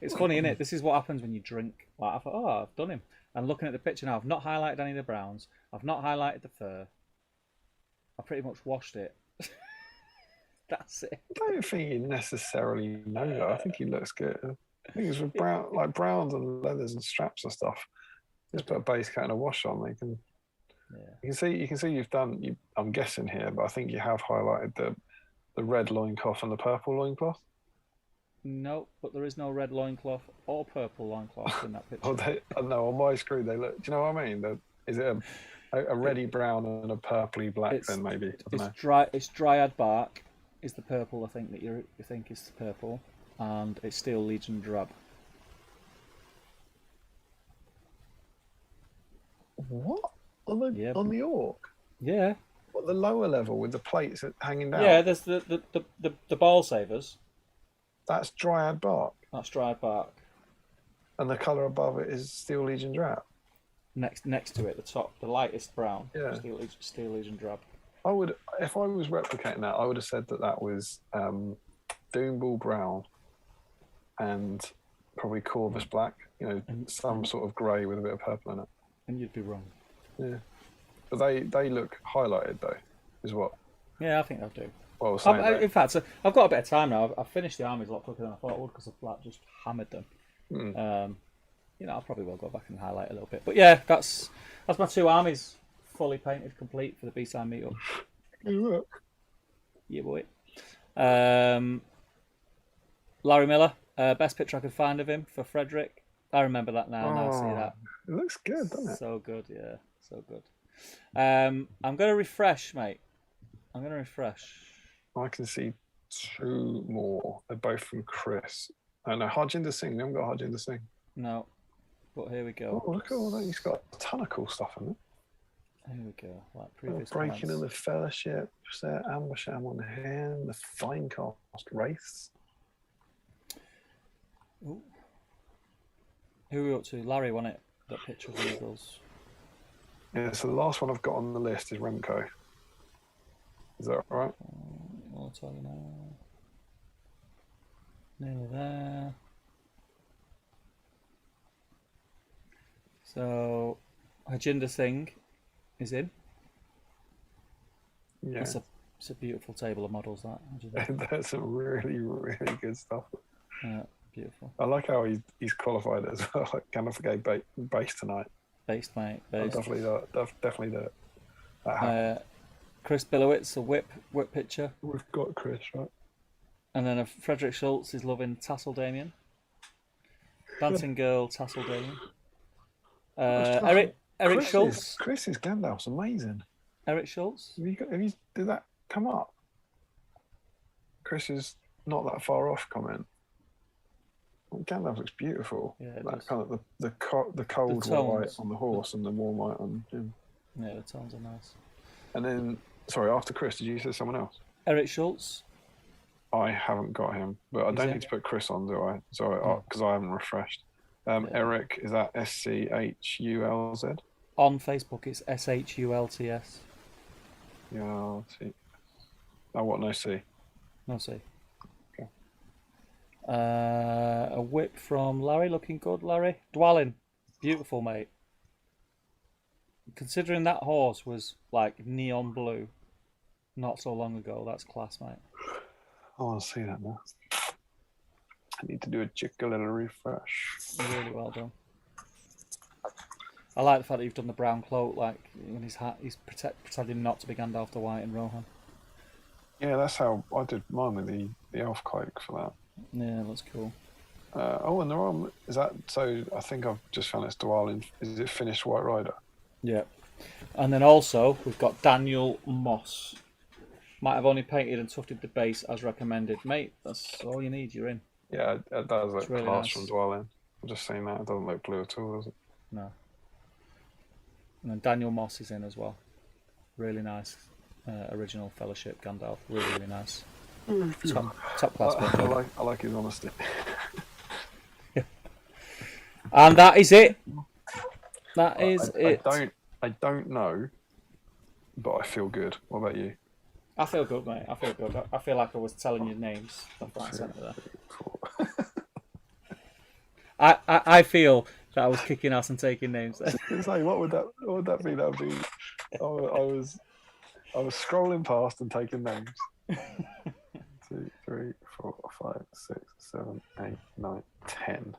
It's funny, isn't it? This is what happens when you drink. Like I thought, oh, I've done him. And looking at the picture now, I've not highlighted any of the browns. I've not highlighted the fur. I pretty much washed it. That's it. I don't think you necessarily know that. I think he looks good. I think it's with brown, like browns and leathers and straps and stuff. Just put a base coat and a wash on. You can see you've done. I'm guessing here, but I think you have highlighted the red loincloth and the purple loincloth. No, but there is no red loincloth or purple loincloth in that picture. No, on my screen they look. Do you know what I mean? Is it a reddy brown and a purpley black? Then maybe It's dryad bark. Is the purple I think that you think is the purple, and it's Steel Legion drab. What on the Orc? Yeah. What, the lower level with the plates hanging down? Yeah, there's the ball savers. That's dryad bark. That's dryad bark. And the colour above it is Steel Legion drab. Next to it, the lightest brown. Yeah. Steel Legion drab. I would, if I was replicating that, I would have said that was Doomball brown and probably Corvus black. Some sort of grey with a bit of purple in it. And you'd be wrong. Yeah. But they look highlighted though, is what? Yeah, I think they'll do. Well, in fact, so I've got a bit of time now. I've finished the armies a lot quicker than I thought I would because I've just hammered them. I probably will go back and highlight a little bit. But yeah, that's my 2 armies fully painted, complete for the B-side meetup. Yeah, boy. Larry Miller, best picture I could find of him for Frederick. I remember that now. Now I see that. It looks good, doesn't it? So good, yeah, so good. I'm going to refresh, mate. I'm going to refresh. I can see 2 more. They're both from Chris. Oh no, Harjinder Singh. You haven't got Harjinder Singh. No, but here we go. Oh, look at all that. He's got a ton of cool stuff in it. Here we go. Like previous Breaking in the Fellowship, Ambersham on hand, the Finecast race. Ooh. Who are we up to? Larry won it. That picture of the Eagles. Yeah, so the last one I've got on the list is Remco. Is that all right? I'll tell you now. Nearly there. So, Harjinder Singh is in. Yeah. It's a beautiful table of models, that. That's some really, really good stuff. Yeah, beautiful. I like how he's qualified as well. Like, can I forget base tonight? Based, mate. Based. Definitely do it. Chris Billowitz, a whip picture. We've got Chris, right? And then Frederick Schultz is loving Tassel Damian. Dancing Girl, Tassel Damian. Eric Schultz. Chris's Gandalf's amazing. Eric Schultz. Did that come up? Chris is not that far off comment. Gandalf looks beautiful. Yeah, that kind of the cold white on the horse and the warm white on him. Yeah, the tones are nice. And then, sorry, after Chris, did you say someone else? Eric Schultz. I haven't got him, but I don't need to put Chris on, do I? Sorry, because I haven't refreshed. Eric, is that SCHULZ? On Facebook, it's SHULTS. Yeah, see. Oh, what? No C. No C. Okay. A whip from Larry, looking good, Larry. Dwalin, beautiful, mate. Considering that horse was like neon blue not so long ago, that's class, mate. I want to see that now. I need to do a little refresh. Really well done. I like the fact that you've done the brown cloak, like in his hat. He's pretending not to be Gandalf the White and Rohan. Yeah, that's how I did mine with the elf cloak for that. Yeah, that's cool. And they're on. Is that so? I think I've just found it's Dwalin. Is it finished White Rider? Yeah. And then also we've got Daniel Moss. Might have only painted and tufted the base as recommended, mate. That's all you need. You're in. Yeah, it does look really class nice. from Dwalin. I'm just saying that it doesn't look blue at all, does it? No. And then Daniel Moss is in as well. Really nice. Original Fellowship Gandalf. Really, really nice. Top class. I like his honesty. And that is it. That is it. I don't know, but I feel good. What about you? I feel good, mate. I feel good. I feel like I was telling you names left, right, and centre there. I feel that I was kicking ass and taking names there. It's like, what would that be? That would be. I was scrolling past and taking names. 2, 3, 4, 5, 6, 7, 8, 9, 10.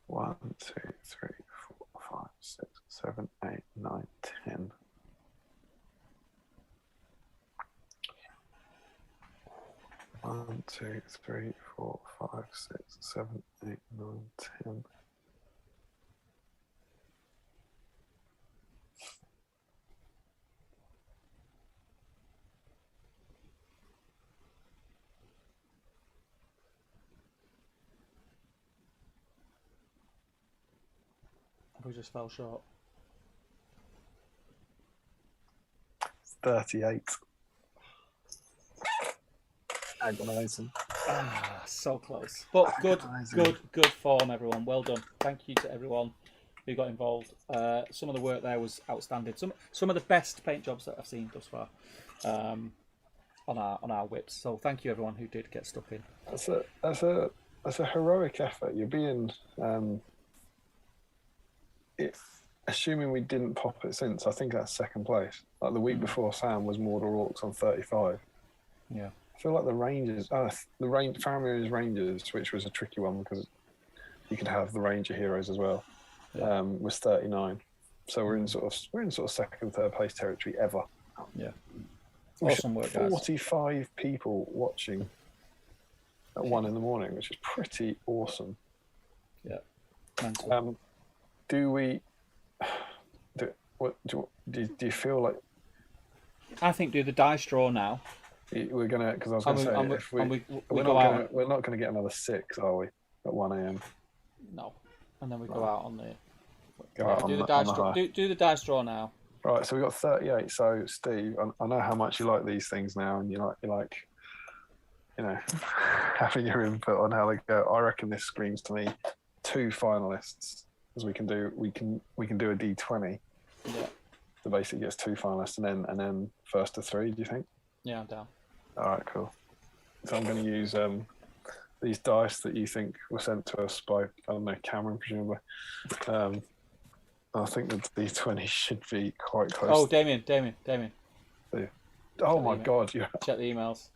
1, 2, 3, 4, 5, 6, 7, 8, 9, 10. One, 2, 3, 4, 5, 6, 7, 8, 9, 10. We just fell short. 38. Agonising. So close. But good form, everyone. Well done. Thank you to everyone who got involved. Some of the work there was outstanding. Some of the best paint jobs that I've seen thus far on our whips. So thank you everyone who did get stuck in. That's a heroic effort. You're being assuming we didn't pop it since. I think that's second place. Like the week before, Sam was Mordor Orcs on 35. Yeah. I feel like the Rangers, Faramir's Rangers, which was a tricky one because you could have the Ranger heroes as well, was 39. So we're in sort of second, third place territory ever. Yeah. Awesome work, guys. 45 people watching at 1 in the morning, which is pretty awesome. Yeah. Mental. Do you feel like? I think do the dice draw now. We're gonna, because I was going to say, we're not gonna get another 6, are we? At 1 a.m. No, and then we go out on the. Do the dice draw now. Right, so we got 38. So Steve, I know how much you like these things now, and you like, having your input on how they go. I reckon this screams to me 2 finalists, because we can do a D20. Yeah. So basically gets 2 finalists, and then first to 3. Do you think? Yeah, I'm down. All right, cool. So I'm going to use these dice that you think were sent to us by, I don't know, Cameron, presumably. I think the D20 should be quite close. Oh, Damian. Oh my God! Check the emails.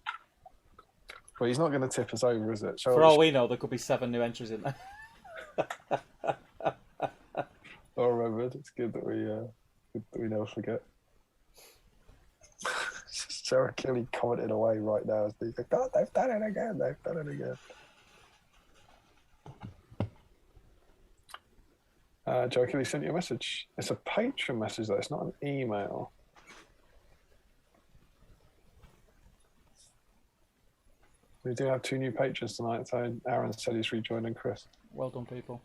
Well, he's not going to tip us over, is it? For all we know, there could be 7 new entries in there. All remembered. It's good that we never forget. Sarah Kelly commented away right now as they think, God, they've done it again. They've done it again. Joe Kelly sent you a message. It's a Patreon message, though. It's not an email. We do have 2 new patrons tonight. So Aaron said he's rejoining Chris. Well done, people.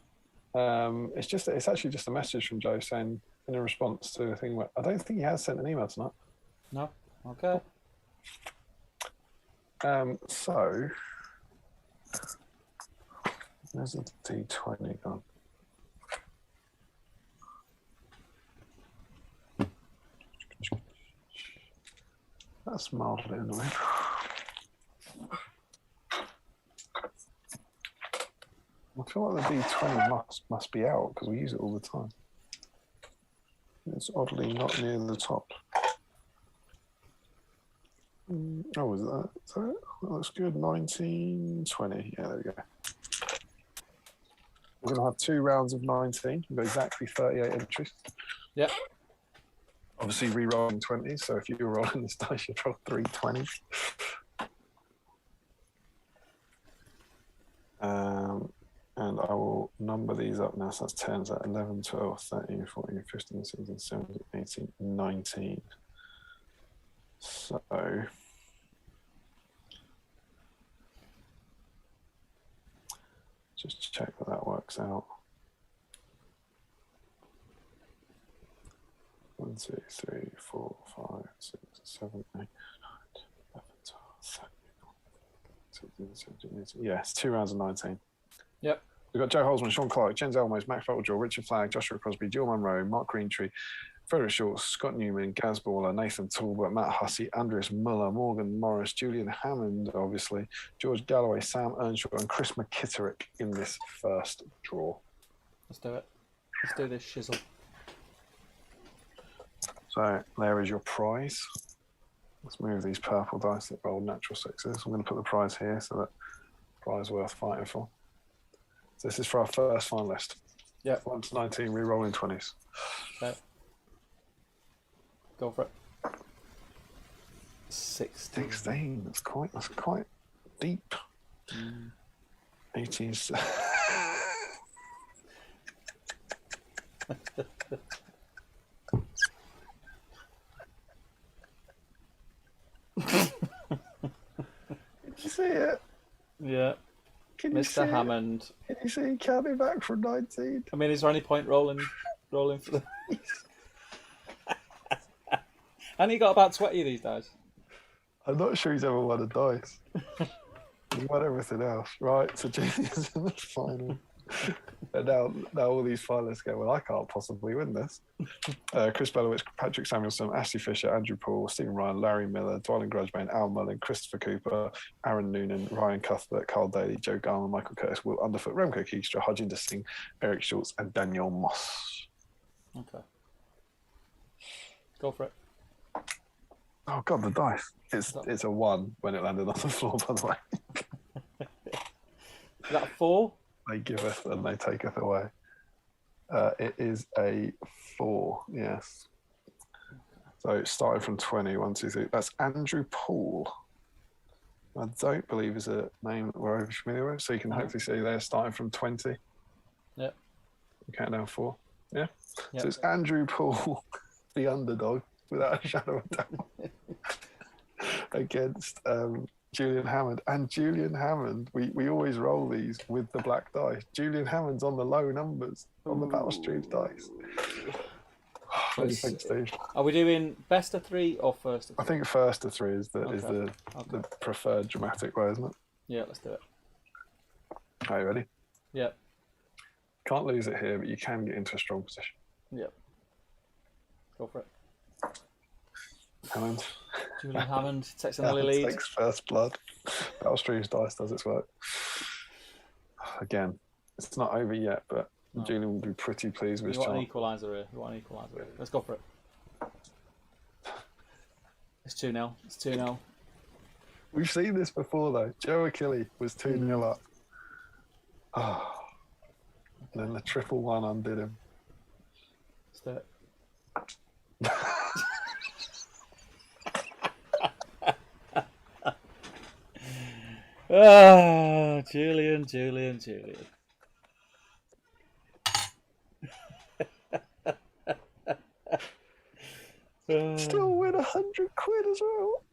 It's actually just a message from Joe saying in a response to a thing. I don't think he has sent an email tonight. No. Okay. So there's the D20 gone. That's mildly annoying. I feel like the D20 must be out because we use it all the time. It's oddly not near the top. Oh, is that? That looks good. 1920. Yeah, there we go. We're going to have 2 rounds of 19. We've got exactly 38 entries. Yep. Obviously, re-rolling 20s. So if you were rolling this dice, you'd roll 3 20s. And I will number these up now. So that's 10, so 11, 12, 13, 14, 15, 16, 17, 18, 19. So just check that works out. 1, 2, 3, 4, 5, 6, 7, 8, 9, 10, 11, 12, 13, 16, 17, 18. Yeah, it's 2 rounds of 19. Yep. We've got Joe Holzman, Sean Clark, Jens Elmos, Matt Feltjaw, Richard Flagg, Joshua Crosby, Jill Munro, Mark Greentree, Frederick Shorts, Scott Newman, Gaz Baller, Nathan Talbot, Matt Hussey, Andreas Muller, Morgan Morris, Julian Hammond, obviously, George Galloway, Sam Earnshaw, and Chris McKitterick in this first draw. Let's do it. Let's do this shizzle. So there is your prize. Let's move these purple dice that roll natural 6s. I'm going to put the prize here so that prize worth fighting for. So this is for our first finalist. Yeah. 1 to 19, re-rolling 20s. Okay. Go for it. 16. 16. That's quite deep. 80s. Did you see it? Yeah. Mr. Hammond. Can you see counting back from 19? I mean, is there any point rolling for the... And he got about 20 of these dice. I'm not sure he's ever won a dice. He's won everything else. Right, so Jamie's in the final. And now all these finalists go, well, I can't possibly win this. Chris Bellowitz, Patrick Samuelson, Ashley Fisher, Andrew Paul, Stephen Ryan, Larry Miller, Dwayne Grudgebane, Al Mullen, Christopher Cooper, Aaron Noonan, Ryan Cuthbert, Carl Daly, Joe Garman, Michael Curtis, Will Underfoot, Remco Keegstra, Harjinder Singh, Eric Schultz, and Daniel Moss. Okay. Go for it. Oh God, the dice. It's a 1 when it landed on the floor, by the way. Is that a 4? They giveth and they taketh away. It is a 4, yes. So starting from 20, 1, 2, 3. That's Andrew Paul. I don't believe is a name that we're over familiar with. So you can hopefully see there starting from 20. Yep. Countdown 4. Yeah. Yep. So it's Andrew Paul, the underdog, without a shadow of doubt, against Julian Hammond. And Julian Hammond, we always roll these with the black dice. Julian Hammond's on the low numbers on the Battle Streams dice. What do you think, Steve? Are we doing best of 3 or first of 3? I think first of 3 is the preferred dramatic way, isn't it? Yeah, let's do it. Are you ready? Yeah. Can't lose it here, but you can get into a strong position. Yeah. Go for it. Hammond. Julian Hammond takes an early lead. Takes first blood. Battle Streams dice does its work. Again, it's not over yet, but no. Julian will be pretty pleased with his chance. You want an equaliser here. Let's go for it. It's 2-0. It's 2-0. We've seen this before, though. Joe Achille was 2-0 up. Oh. And then the 1-1 undid him. Let's do it. Ah, Julian. Still win 100 quid as well.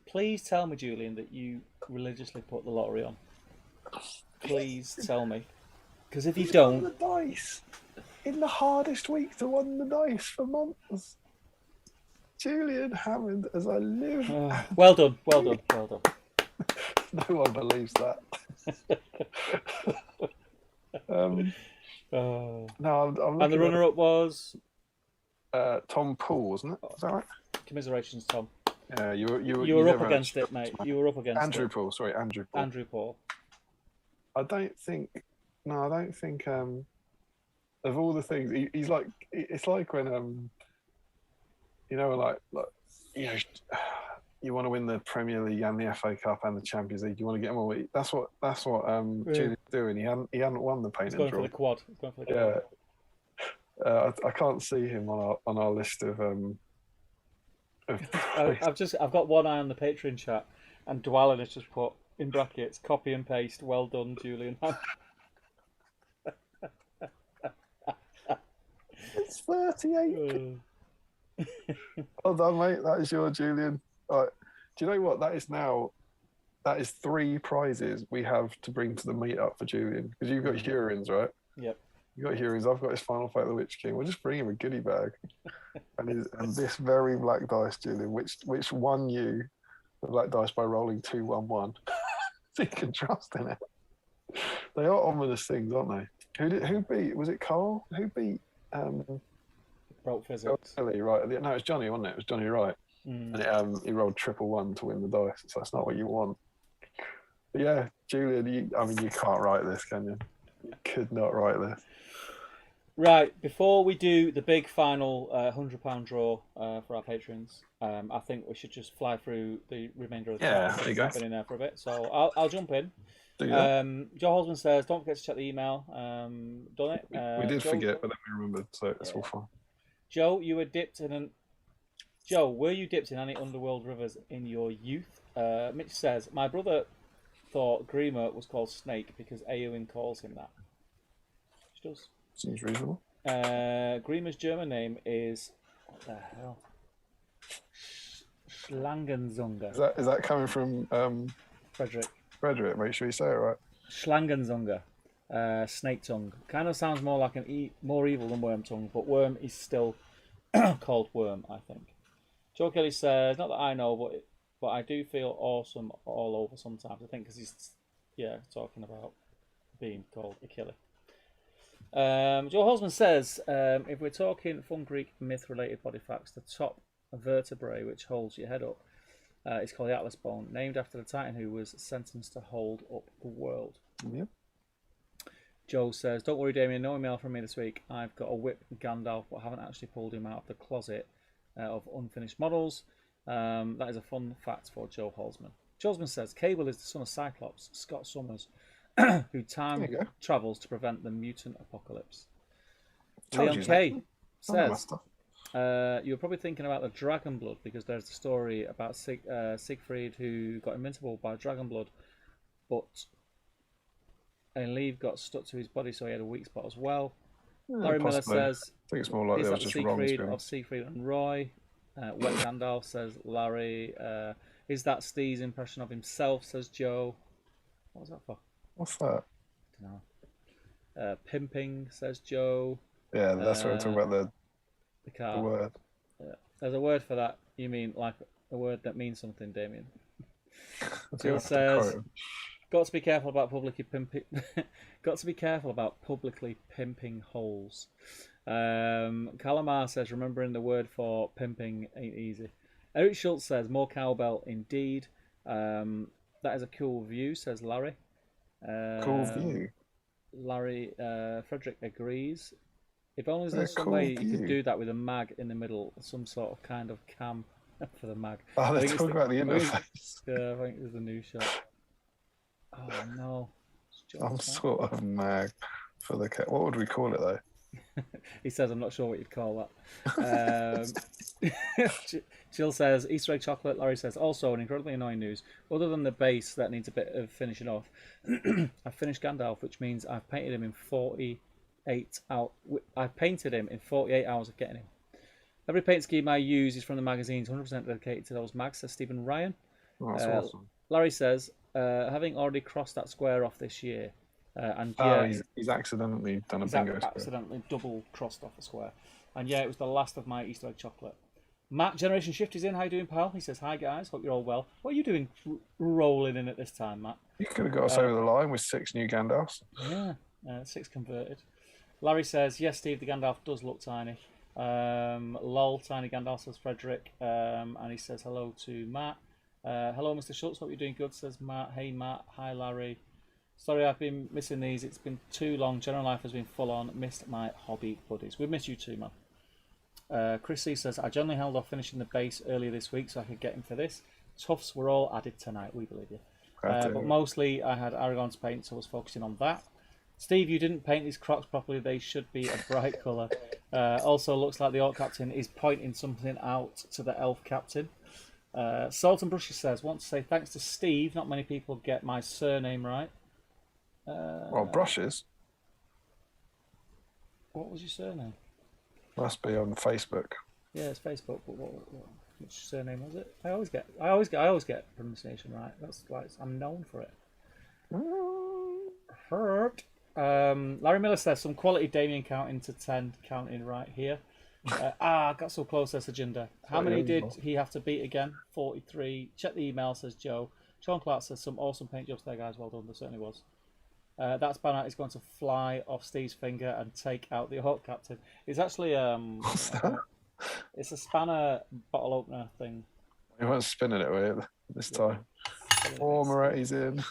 Please tell me, Julian, that you religiously put the lottery on. Please tell me, because if you don't, won the dice in the hardest week to win the dice for months. Julian Hammond, as I live. Well done. No one believes that. No, I'm and the runner-up was Tom Poole, wasn't it? Is that right? Commiserations, Tom. Yeah, you were up against it, mate. You were up against Andrew Poole. Sorry, Andrew Poole. Andrew Poole. I don't think. Of all the things, he's like. It's like when you want to win the Premier League and the FA Cup and the Champions League. You want to get them all. That's what Julian's doing. He hadn't won the paint and draw. He's going for the quad. Yeah. I can't see him on our list of. I've got one eye on the Patreon chat, and Dwalin has just put in brackets, copy and paste. Well done, Julian. It's 38. Well done, mate. That is your Julian. Right. Do you know what? That is 3 prizes we have to bring to the meetup for Julian, because you've got Hurins, right? Yep. You got Hurins. I've got his Final Fight of the Witch King. We'll just bring him a goodie bag, and this very black dice, Julian, which won you the black dice by rolling 2-1-1. So you can trust in it. They are ominous things, aren't they? Who beat? Was it Carl? Who beat? Broke physics. Right. No, it was Johnny, wasn't it? It was Johnny Wright. And he rolled 1-1 to win the dice, so that's not what you want. But yeah, Julian, you can't write this, can you? You could not write this. Right, before we do the big final £100 draw for our patrons, I think we should just fly through the remainder of the chat. There you go. I've been in there for a bit, so I'll jump in. Joe Holzman says, don't forget to check the email. Done it. We did forget, but then we remembered, so it's all fine. Joe, were you dipped in any underworld rivers in your youth? Mitch says, my brother thought Grima was called Snake because Eowyn calls him that. Which does. Seems reasonable. Grima's German name is, what the hell? Schlangenzunge. Is that coming from Frederick, make sure you say it right. Schlangenzunge. Snake tongue. Kind of sounds more like more evil than worm tongue, but worm is still called worm, I think. Joe Kelly says, not that I know, but I do feel awesome all over sometimes. I think because he's talking about being called Achille. Joe Holzman says, if we're talking fun Greek myth-related body facts, the top vertebrae which holds your head up is called the Atlas bone, named after the Titan who was sentenced to hold up the world. Yep. Joe says, don't worry, Damian, no email from me this week. I've got a whip Gandalf, but haven't actually pulled him out of the closet of unfinished models. That is a fun fact for Joe Holzman. Joe Holzman says, Cable is the son of Cyclops, Scott Summers, who time travels to prevent the mutant apocalypse. Leon K says, you're probably thinking about the dragon blood because there's the story about Siegfried who got invincible by dragon blood, but Leave got stuck to his body, so he had a weak spot as well. Larry Miller says, I think it's more like that just wrong. Of Siegfried and Roy. Wet Gandalf says Larry. Is that Steve's impression of himself? Says Joe. What was that for? What's that? I don't know. Pimping, says Joe. Yeah, that's what I'm talking about. The word. Yeah. There's a word for that. You mean like a word that means something, Damien? Jill says, got to be careful about publicly pimping. Got to be careful about publicly pimping holes. Calamar says, remembering the word for pimping ain't easy. Eric Schultz says, more cowbell indeed. That is a cool view, says Larry. Cool view. Larry Frederick agrees. If only there's some way you could do that with a mag in the middle, some sort of kind of cam for the mag. Oh, they're talking about the interface. Yeah, I think there's a new shot. Oh no. Some sort of mag for the cat. What would we call it though? He says, I'm not sure what you'd call that. Jill says, Easter egg chocolate. Larry says, also an incredibly annoying news. Other than the base that needs a bit of finishing off, I've finished Gandalf, which means I've painted him in 48 hours. I've painted him in 48 hours of getting him. Every paint scheme I use is from the magazines, 100% dedicated to those mags, says Stephen Ryan. Oh, that's awesome. Larry says, having already crossed that square off this year, and he's accidentally done a bingo square. Accidentally double crossed off a square. And it was the last of my Easter egg chocolate. Matt, Generation Shift is in. How you doing, pal? He says, hi, guys. Hope you're all well. What are you doing rolling in at this time, Matt? You could have got us over the line with 6 new Gandalfs. Yeah, 6 converted. Larry says, yes, Steve, the Gandalf does look tiny. Lol, tiny Gandalf, says Frederick. And he says hello to Matt. Hello, Mr. Schultz. Hope you're doing good, says Matt. Hey, Matt. Hi, Larry. Sorry, I've been missing these. It's been too long. General life has been full on. Missed my hobby buddies. We miss you too, man. Chris C says, I generally held off finishing the base earlier this week so I could get him for this. Tufts were all added tonight. We believe you. But mostly I had Aragon to paint, so I was focusing on that. Steve, you didn't paint these Crocs properly. They should be a bright colour. Also, looks like the Orc Captain is pointing something out to the Elf Captain. Salt and Brushes says, want to say thanks to Steve. Not many people get my surname right. Well, Brushes. What was your surname? Must be on Facebook. Yeah, it's Facebook. But which surname was it? I always get pronunciation right. That's like I'm known for it. Hurt. Larry Miller says some quality Damian counting to 10, counting right here. Got so close, says Ajinder. How many did he have to beat again? 43. Check the email, says Joe. Sean Clark says some awesome paint jobs there, guys. Well done. There certainly was. That spanner is going to fly off Steve's finger and take out the Hawk Captain. It's actually What's that? It's a spanner bottle opener thing. You weren't spinning it with this time. Oh, Moretti's in.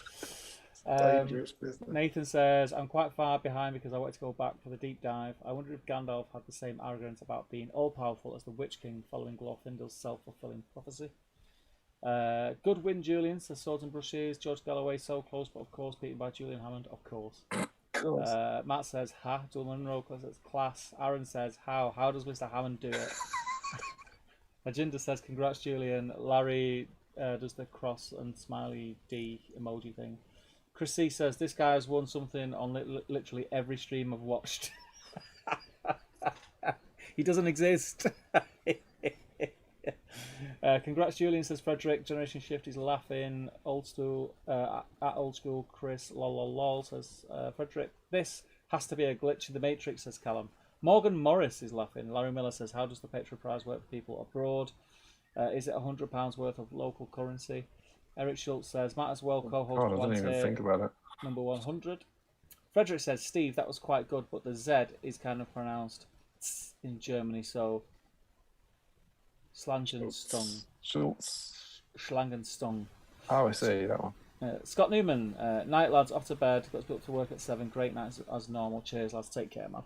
Dangerous business. Nathan says, I'm quite far behind because I wanted to go back for the deep dive. I wondered if Gandalf had the same arrogance about being all-powerful as the Witch King following Glorfindel's self-fulfilling prophecy. Good win, Julian, says Swords and Brushes. George Galloway, so close, but of course, beaten by Julian Hammond, of course. Matt says, ha. Joel Monroe says, class. Aaron says, how? How does Mr. Hammond do it? Ajinder says, congrats, Julian. Larry does the cross and smiley D emoji thing. Chris C says, this guy's won something on literally every stream I've watched. He doesn't exist. Congrats, Julian, says Frederick. Generation Shift is laughing. Old school, at old school, Chris, lol, lol, lol, says Frederick. This has to be a glitch in the Matrix, says Callum. Morgan Morris is laughing. Larry Miller says, how does the Patreon prize work for people abroad? Is it £100 worth of local currency? Eric Schultz says, might as well co-host I didn't even think about it. Number 100. Frederick says, Steve, that was quite good, but the Z is kind of pronounced in Germany, so Schlangenstong. Schultz. Schlangenstong. Oh, I see, that one. Scott Newman, night lads, off to bed, got to be up to work at 7. Great night as normal. Cheers, lads, take care, man.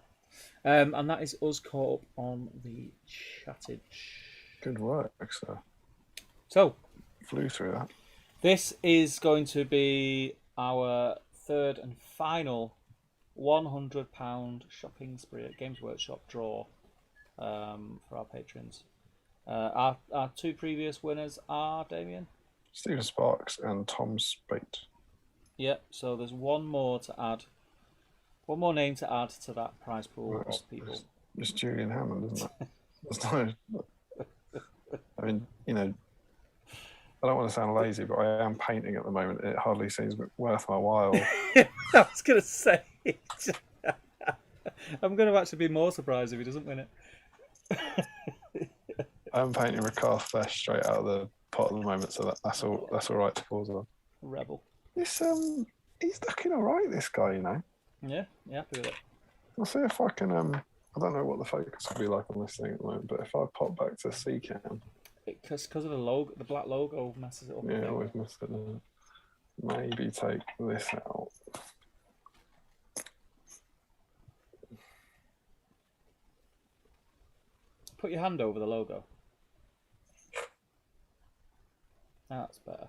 And that is us caught up on the chattage. Good work, sir. So, flew through that. This is going to be our third and final £100 shopping spree at Games Workshop draw for our patrons. Our 2 previous winners are, Damian? Stephen Sparks and Tom Spate. Yep, so there's one more to add. One more name to add to that prize pool of people. It's Julian Hammond, isn't it? There's no... I mean, you know, I don't want to sound lazy, but I am painting at the moment. It hardly seems worth my while. I was going to say... I'm going to actually be more surprised if he doesn't win it. I'm painting Ricard Flesh straight out of the pot at the moment, so that's all right to pause on. Rebel. He's looking all right, this guy, you know. Yeah, happy with it. I'll see if I can. I don't know what the focus will be like on this thing at the moment, but if I pop back to C-Cam, because of the logo, the black logo messes it up. Yeah, I always mess it up. Maybe take this out. Put your hand over the logo. That's better.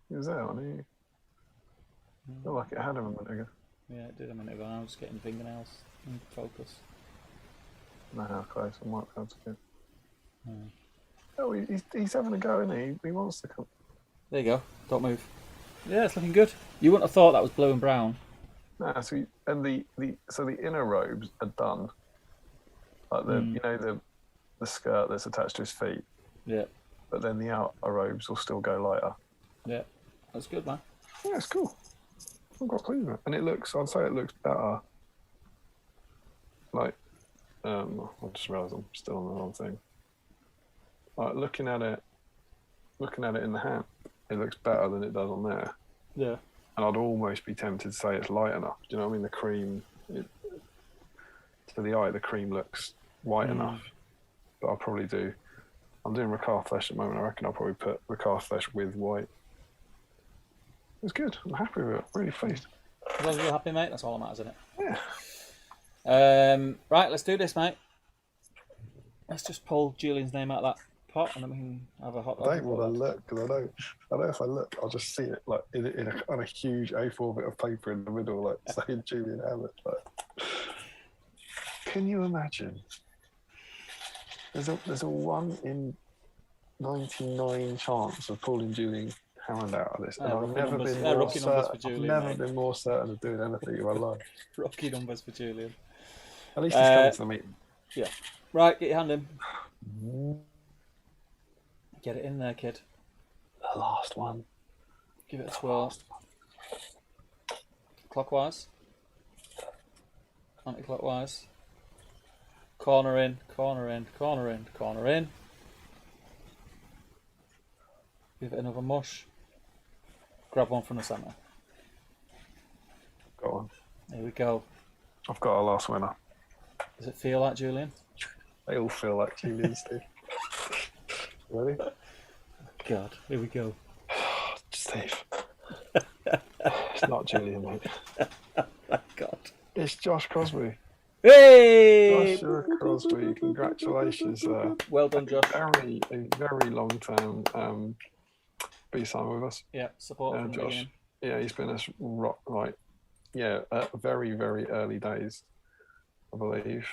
He was there, wasn't he? I feel like it had him a minute ago. Yeah, it did a minute ago. I was just getting fingernails in focus. No, how close. I might be able to get. Hmm. Oh, he's having a go, isn't he? He wants to come. There you go. Don't move. Yeah, it's looking good. You wouldn't have thought that was blue and brown. No, so the inner robes are done. Like the skirt that's attached to his feet. Yeah. But then the outer robes will still go lighter. Yeah, that's good, man. Yeah, it's cool. I'm quite pleased with it. And I'd say it looks better. Like, I just realised I'm still on the wrong thing. Like, looking at it in the hand, it looks better than it does on there. Yeah. And I'd almost be tempted to say it's light enough. Do you know what I mean? The cream, to the eye, the cream looks white enough. But I'll probably do. I'm doing Ricard flesh at the moment. I reckon I'll probably put Ricard flesh with white. It's good. I'm happy with it. Really pleased. As long as you're happy, mate, that's all that matters, isn't it? Yeah. Right, let's do this, mate. Let's just pull Julian's name out of that pot and then we can have a hot dog. I don't want to look because I know if I look, I'll just see it like on a huge A4 bit of paper in the middle, like saying Julian Hammond. Like, can you imagine? There's a 1 in 99 chance of pulling Julian Hammond out of this, and I've never been more certain of doing anything in my life. Rocky numbers for Julian. At least he's coming to the meeting. Yeah. Right, get your hand in. Get it in there, kid. The last one. Give it a twirl. Clockwise. Anti-clockwise. Corner in, corner in, corner in, corner in. Give it another mush. Grab one from the centre. Go on. Here we go. I've got our last winner. Does it feel like Julian? They all feel like Julian, Steve. Ready? God, here we go. Steve. It's not Julian, mate. God. It's Josh Crosby. Hey! Joshua Crosby, congratulations. Well done, Josh. A very long-term B-sign with us. Yeah, support from Josh. beginning. Yeah, he's been us very, very early days, I believe.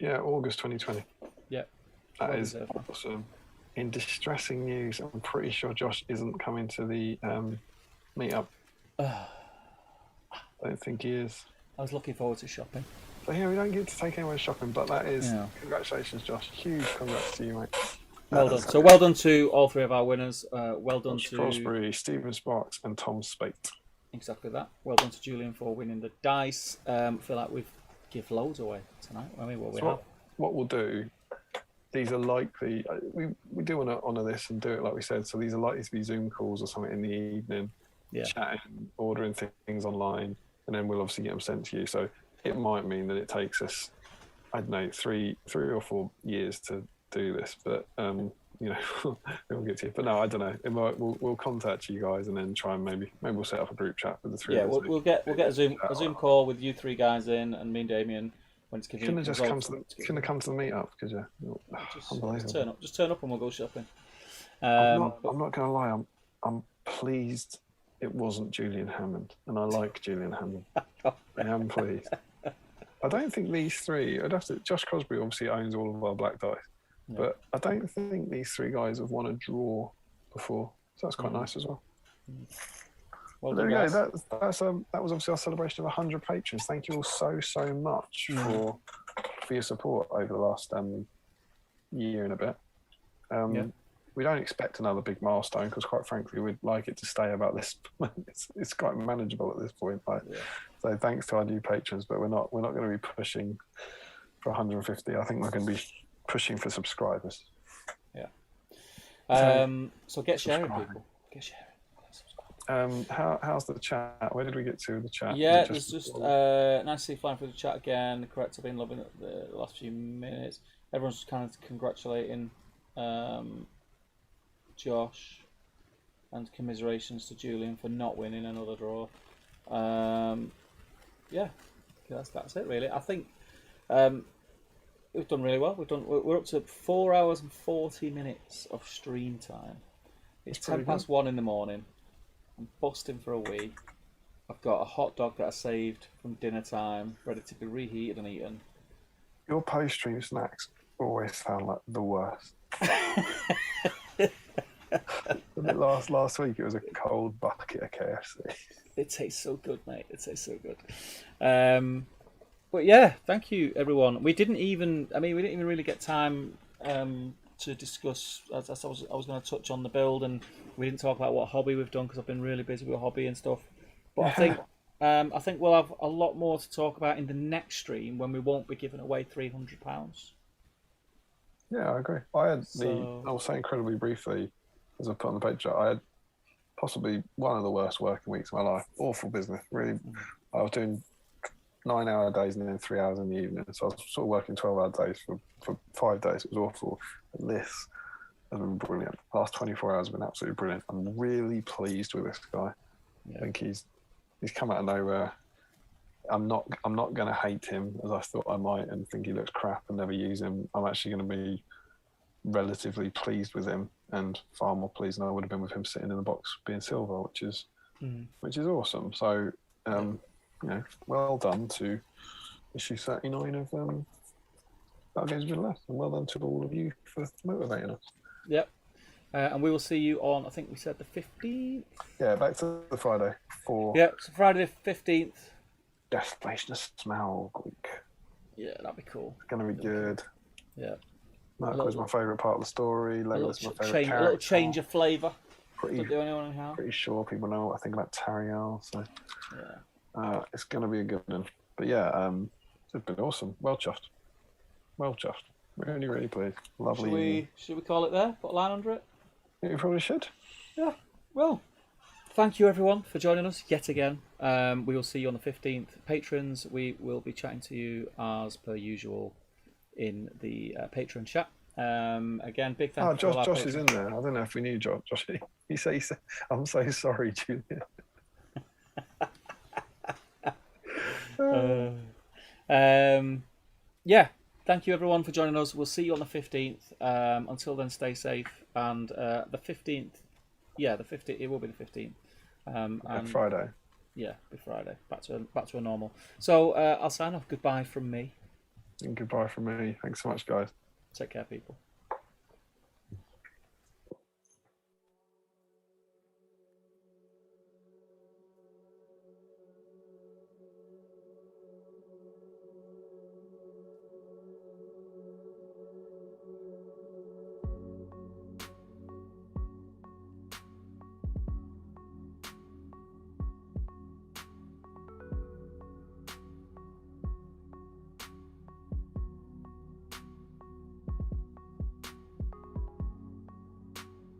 August 2020. Yeah. That is awesome. In distressing news, I'm pretty sure Josh isn't coming to the meetup. I don't think he is. I was looking forward to shopping. So yeah, we don't get to take anyone shopping, but that is congratulations, Josh. Huge congrats to you, mate. Well done. So well done to all three of our winners. Well done Josh to Crosby, Stephen Sparks, and Tom Spate. Exactly that. Well done to Julian for winning the dice. I feel like we've give loads away tonight. I mean, what we'll do. These are likely. We do want to honour this and do it like we said. So these are likely to be Zoom calls or something in the evening, chatting, ordering things online, and then we'll obviously get them sent to you. So it might mean that it takes us, I don't know, three or 4 years to do this, but we'll get to you. But no, I don't know. We'll contact you guys and then try and maybe we'll set up a group chat with the three. Yeah, we'll get a Zoom call with you 3 guys in and me and Damian when it's convenient. Couldn't have come to the meetup, could you? Just turn up and we'll go shopping. I'm not going to lie. I'm pleased it wasn't Julian Hammond, and I like Julian Hammond. I am pleased. I don't think these 3. Josh Crosby obviously owns all of our black dice, but I don't think these 3 guys have won a draw before, so that's quite nice as well. Well, there we go. That was obviously our celebration of 100 patrons. Thank you all so much for your support over the last year and a bit. We don't expect another big milestone because, quite frankly, we'd like it to stay about this. It's quite manageable at this point. So thanks to our new patrons, but we're not going to be pushing for 150. I think we're going to be pushing for subscribers. Yeah. So get sharing, people. Get sharing. How's the chat? Where did we get to the chat? Yeah, it's just nicely flying through the chat again. Correct, I've been loving it the last few minutes. Everyone's just kind of congratulating Josh and commiserations to Julian for not winning another draw. That's it really. I think we've done really well. We're up to 4 hours and 40 minutes of stream time. It's 10 past 1 in the morning. I'm busting for a wee. I've got a hot dog that I saved from dinner time, ready to be reheated and eaten. Your post-stream snacks always sound like the worst. Last week it was a cold bucket of KFC. It tastes so good, mate. It tastes so good. But yeah, thank you everyone. We didn't even really get time to discuss. As I was going to touch on the build, and we didn't talk about what hobby we've done because I've been really busy with hobby and stuff. But I think we'll have a lot more to talk about in the next stream when we won't be giving away £300. Yeah, I agree. I will say incredibly briefly, as I put on the page, I had possibly one of the worst working weeks of my life. Awful business, really. I was doing 9-hour days and then 3 hours in the evening. So I was sort of working 12-hour days for 5 days. It was awful. But this has been brilliant. The last 24 hours have been absolutely brilliant. I'm really pleased with this guy. Yeah. I think he's come out of nowhere. I'm not going to hate him as I thought I might and think he looks crap and never use him. I'm actually going to be relatively pleased with him and far more pleased than I would have been with him sitting in the box being silver, which is awesome. So, well done to issue 39 of Battle Games Middle Earth, and well done to all of you for motivating us. Yep. And we will see you on, I think we said the 15th? Yeah, back to the Friday. Yeah, so Friday the 15th. Destination of Smaug week. Yeah, that'd be cool. It's going to be good. Yeah. Mark was my favourite part of the story. Legolas my favourite character. A little change of flavour. Pretty sure people know what I think about Tariel. So yeah, it's going to be a good one. But yeah, it's been awesome. Well chuffed. Really, really pleased. Lovely. Should we call it there? Put a line under it? Yeah, you probably should. Yeah. Well, thank you everyone for joining us yet again. We will see you on the 15th. Patrons, we will be chatting to you as per usual in the Patreon chat. Again, big thank you. Josh is in there. I don't know if we knew Josh. He said, "I'm so sorry, Julian." Yeah. Thank you everyone for joining us. We'll see you on the 15th. Until then, stay safe. And the 15th, the 15th. It will be the 15th. And Friday. Yeah, be Friday. Back to a normal. So I'll sign off. Goodbye from me. And goodbye from me. Thanks so much, guys. Take care, people.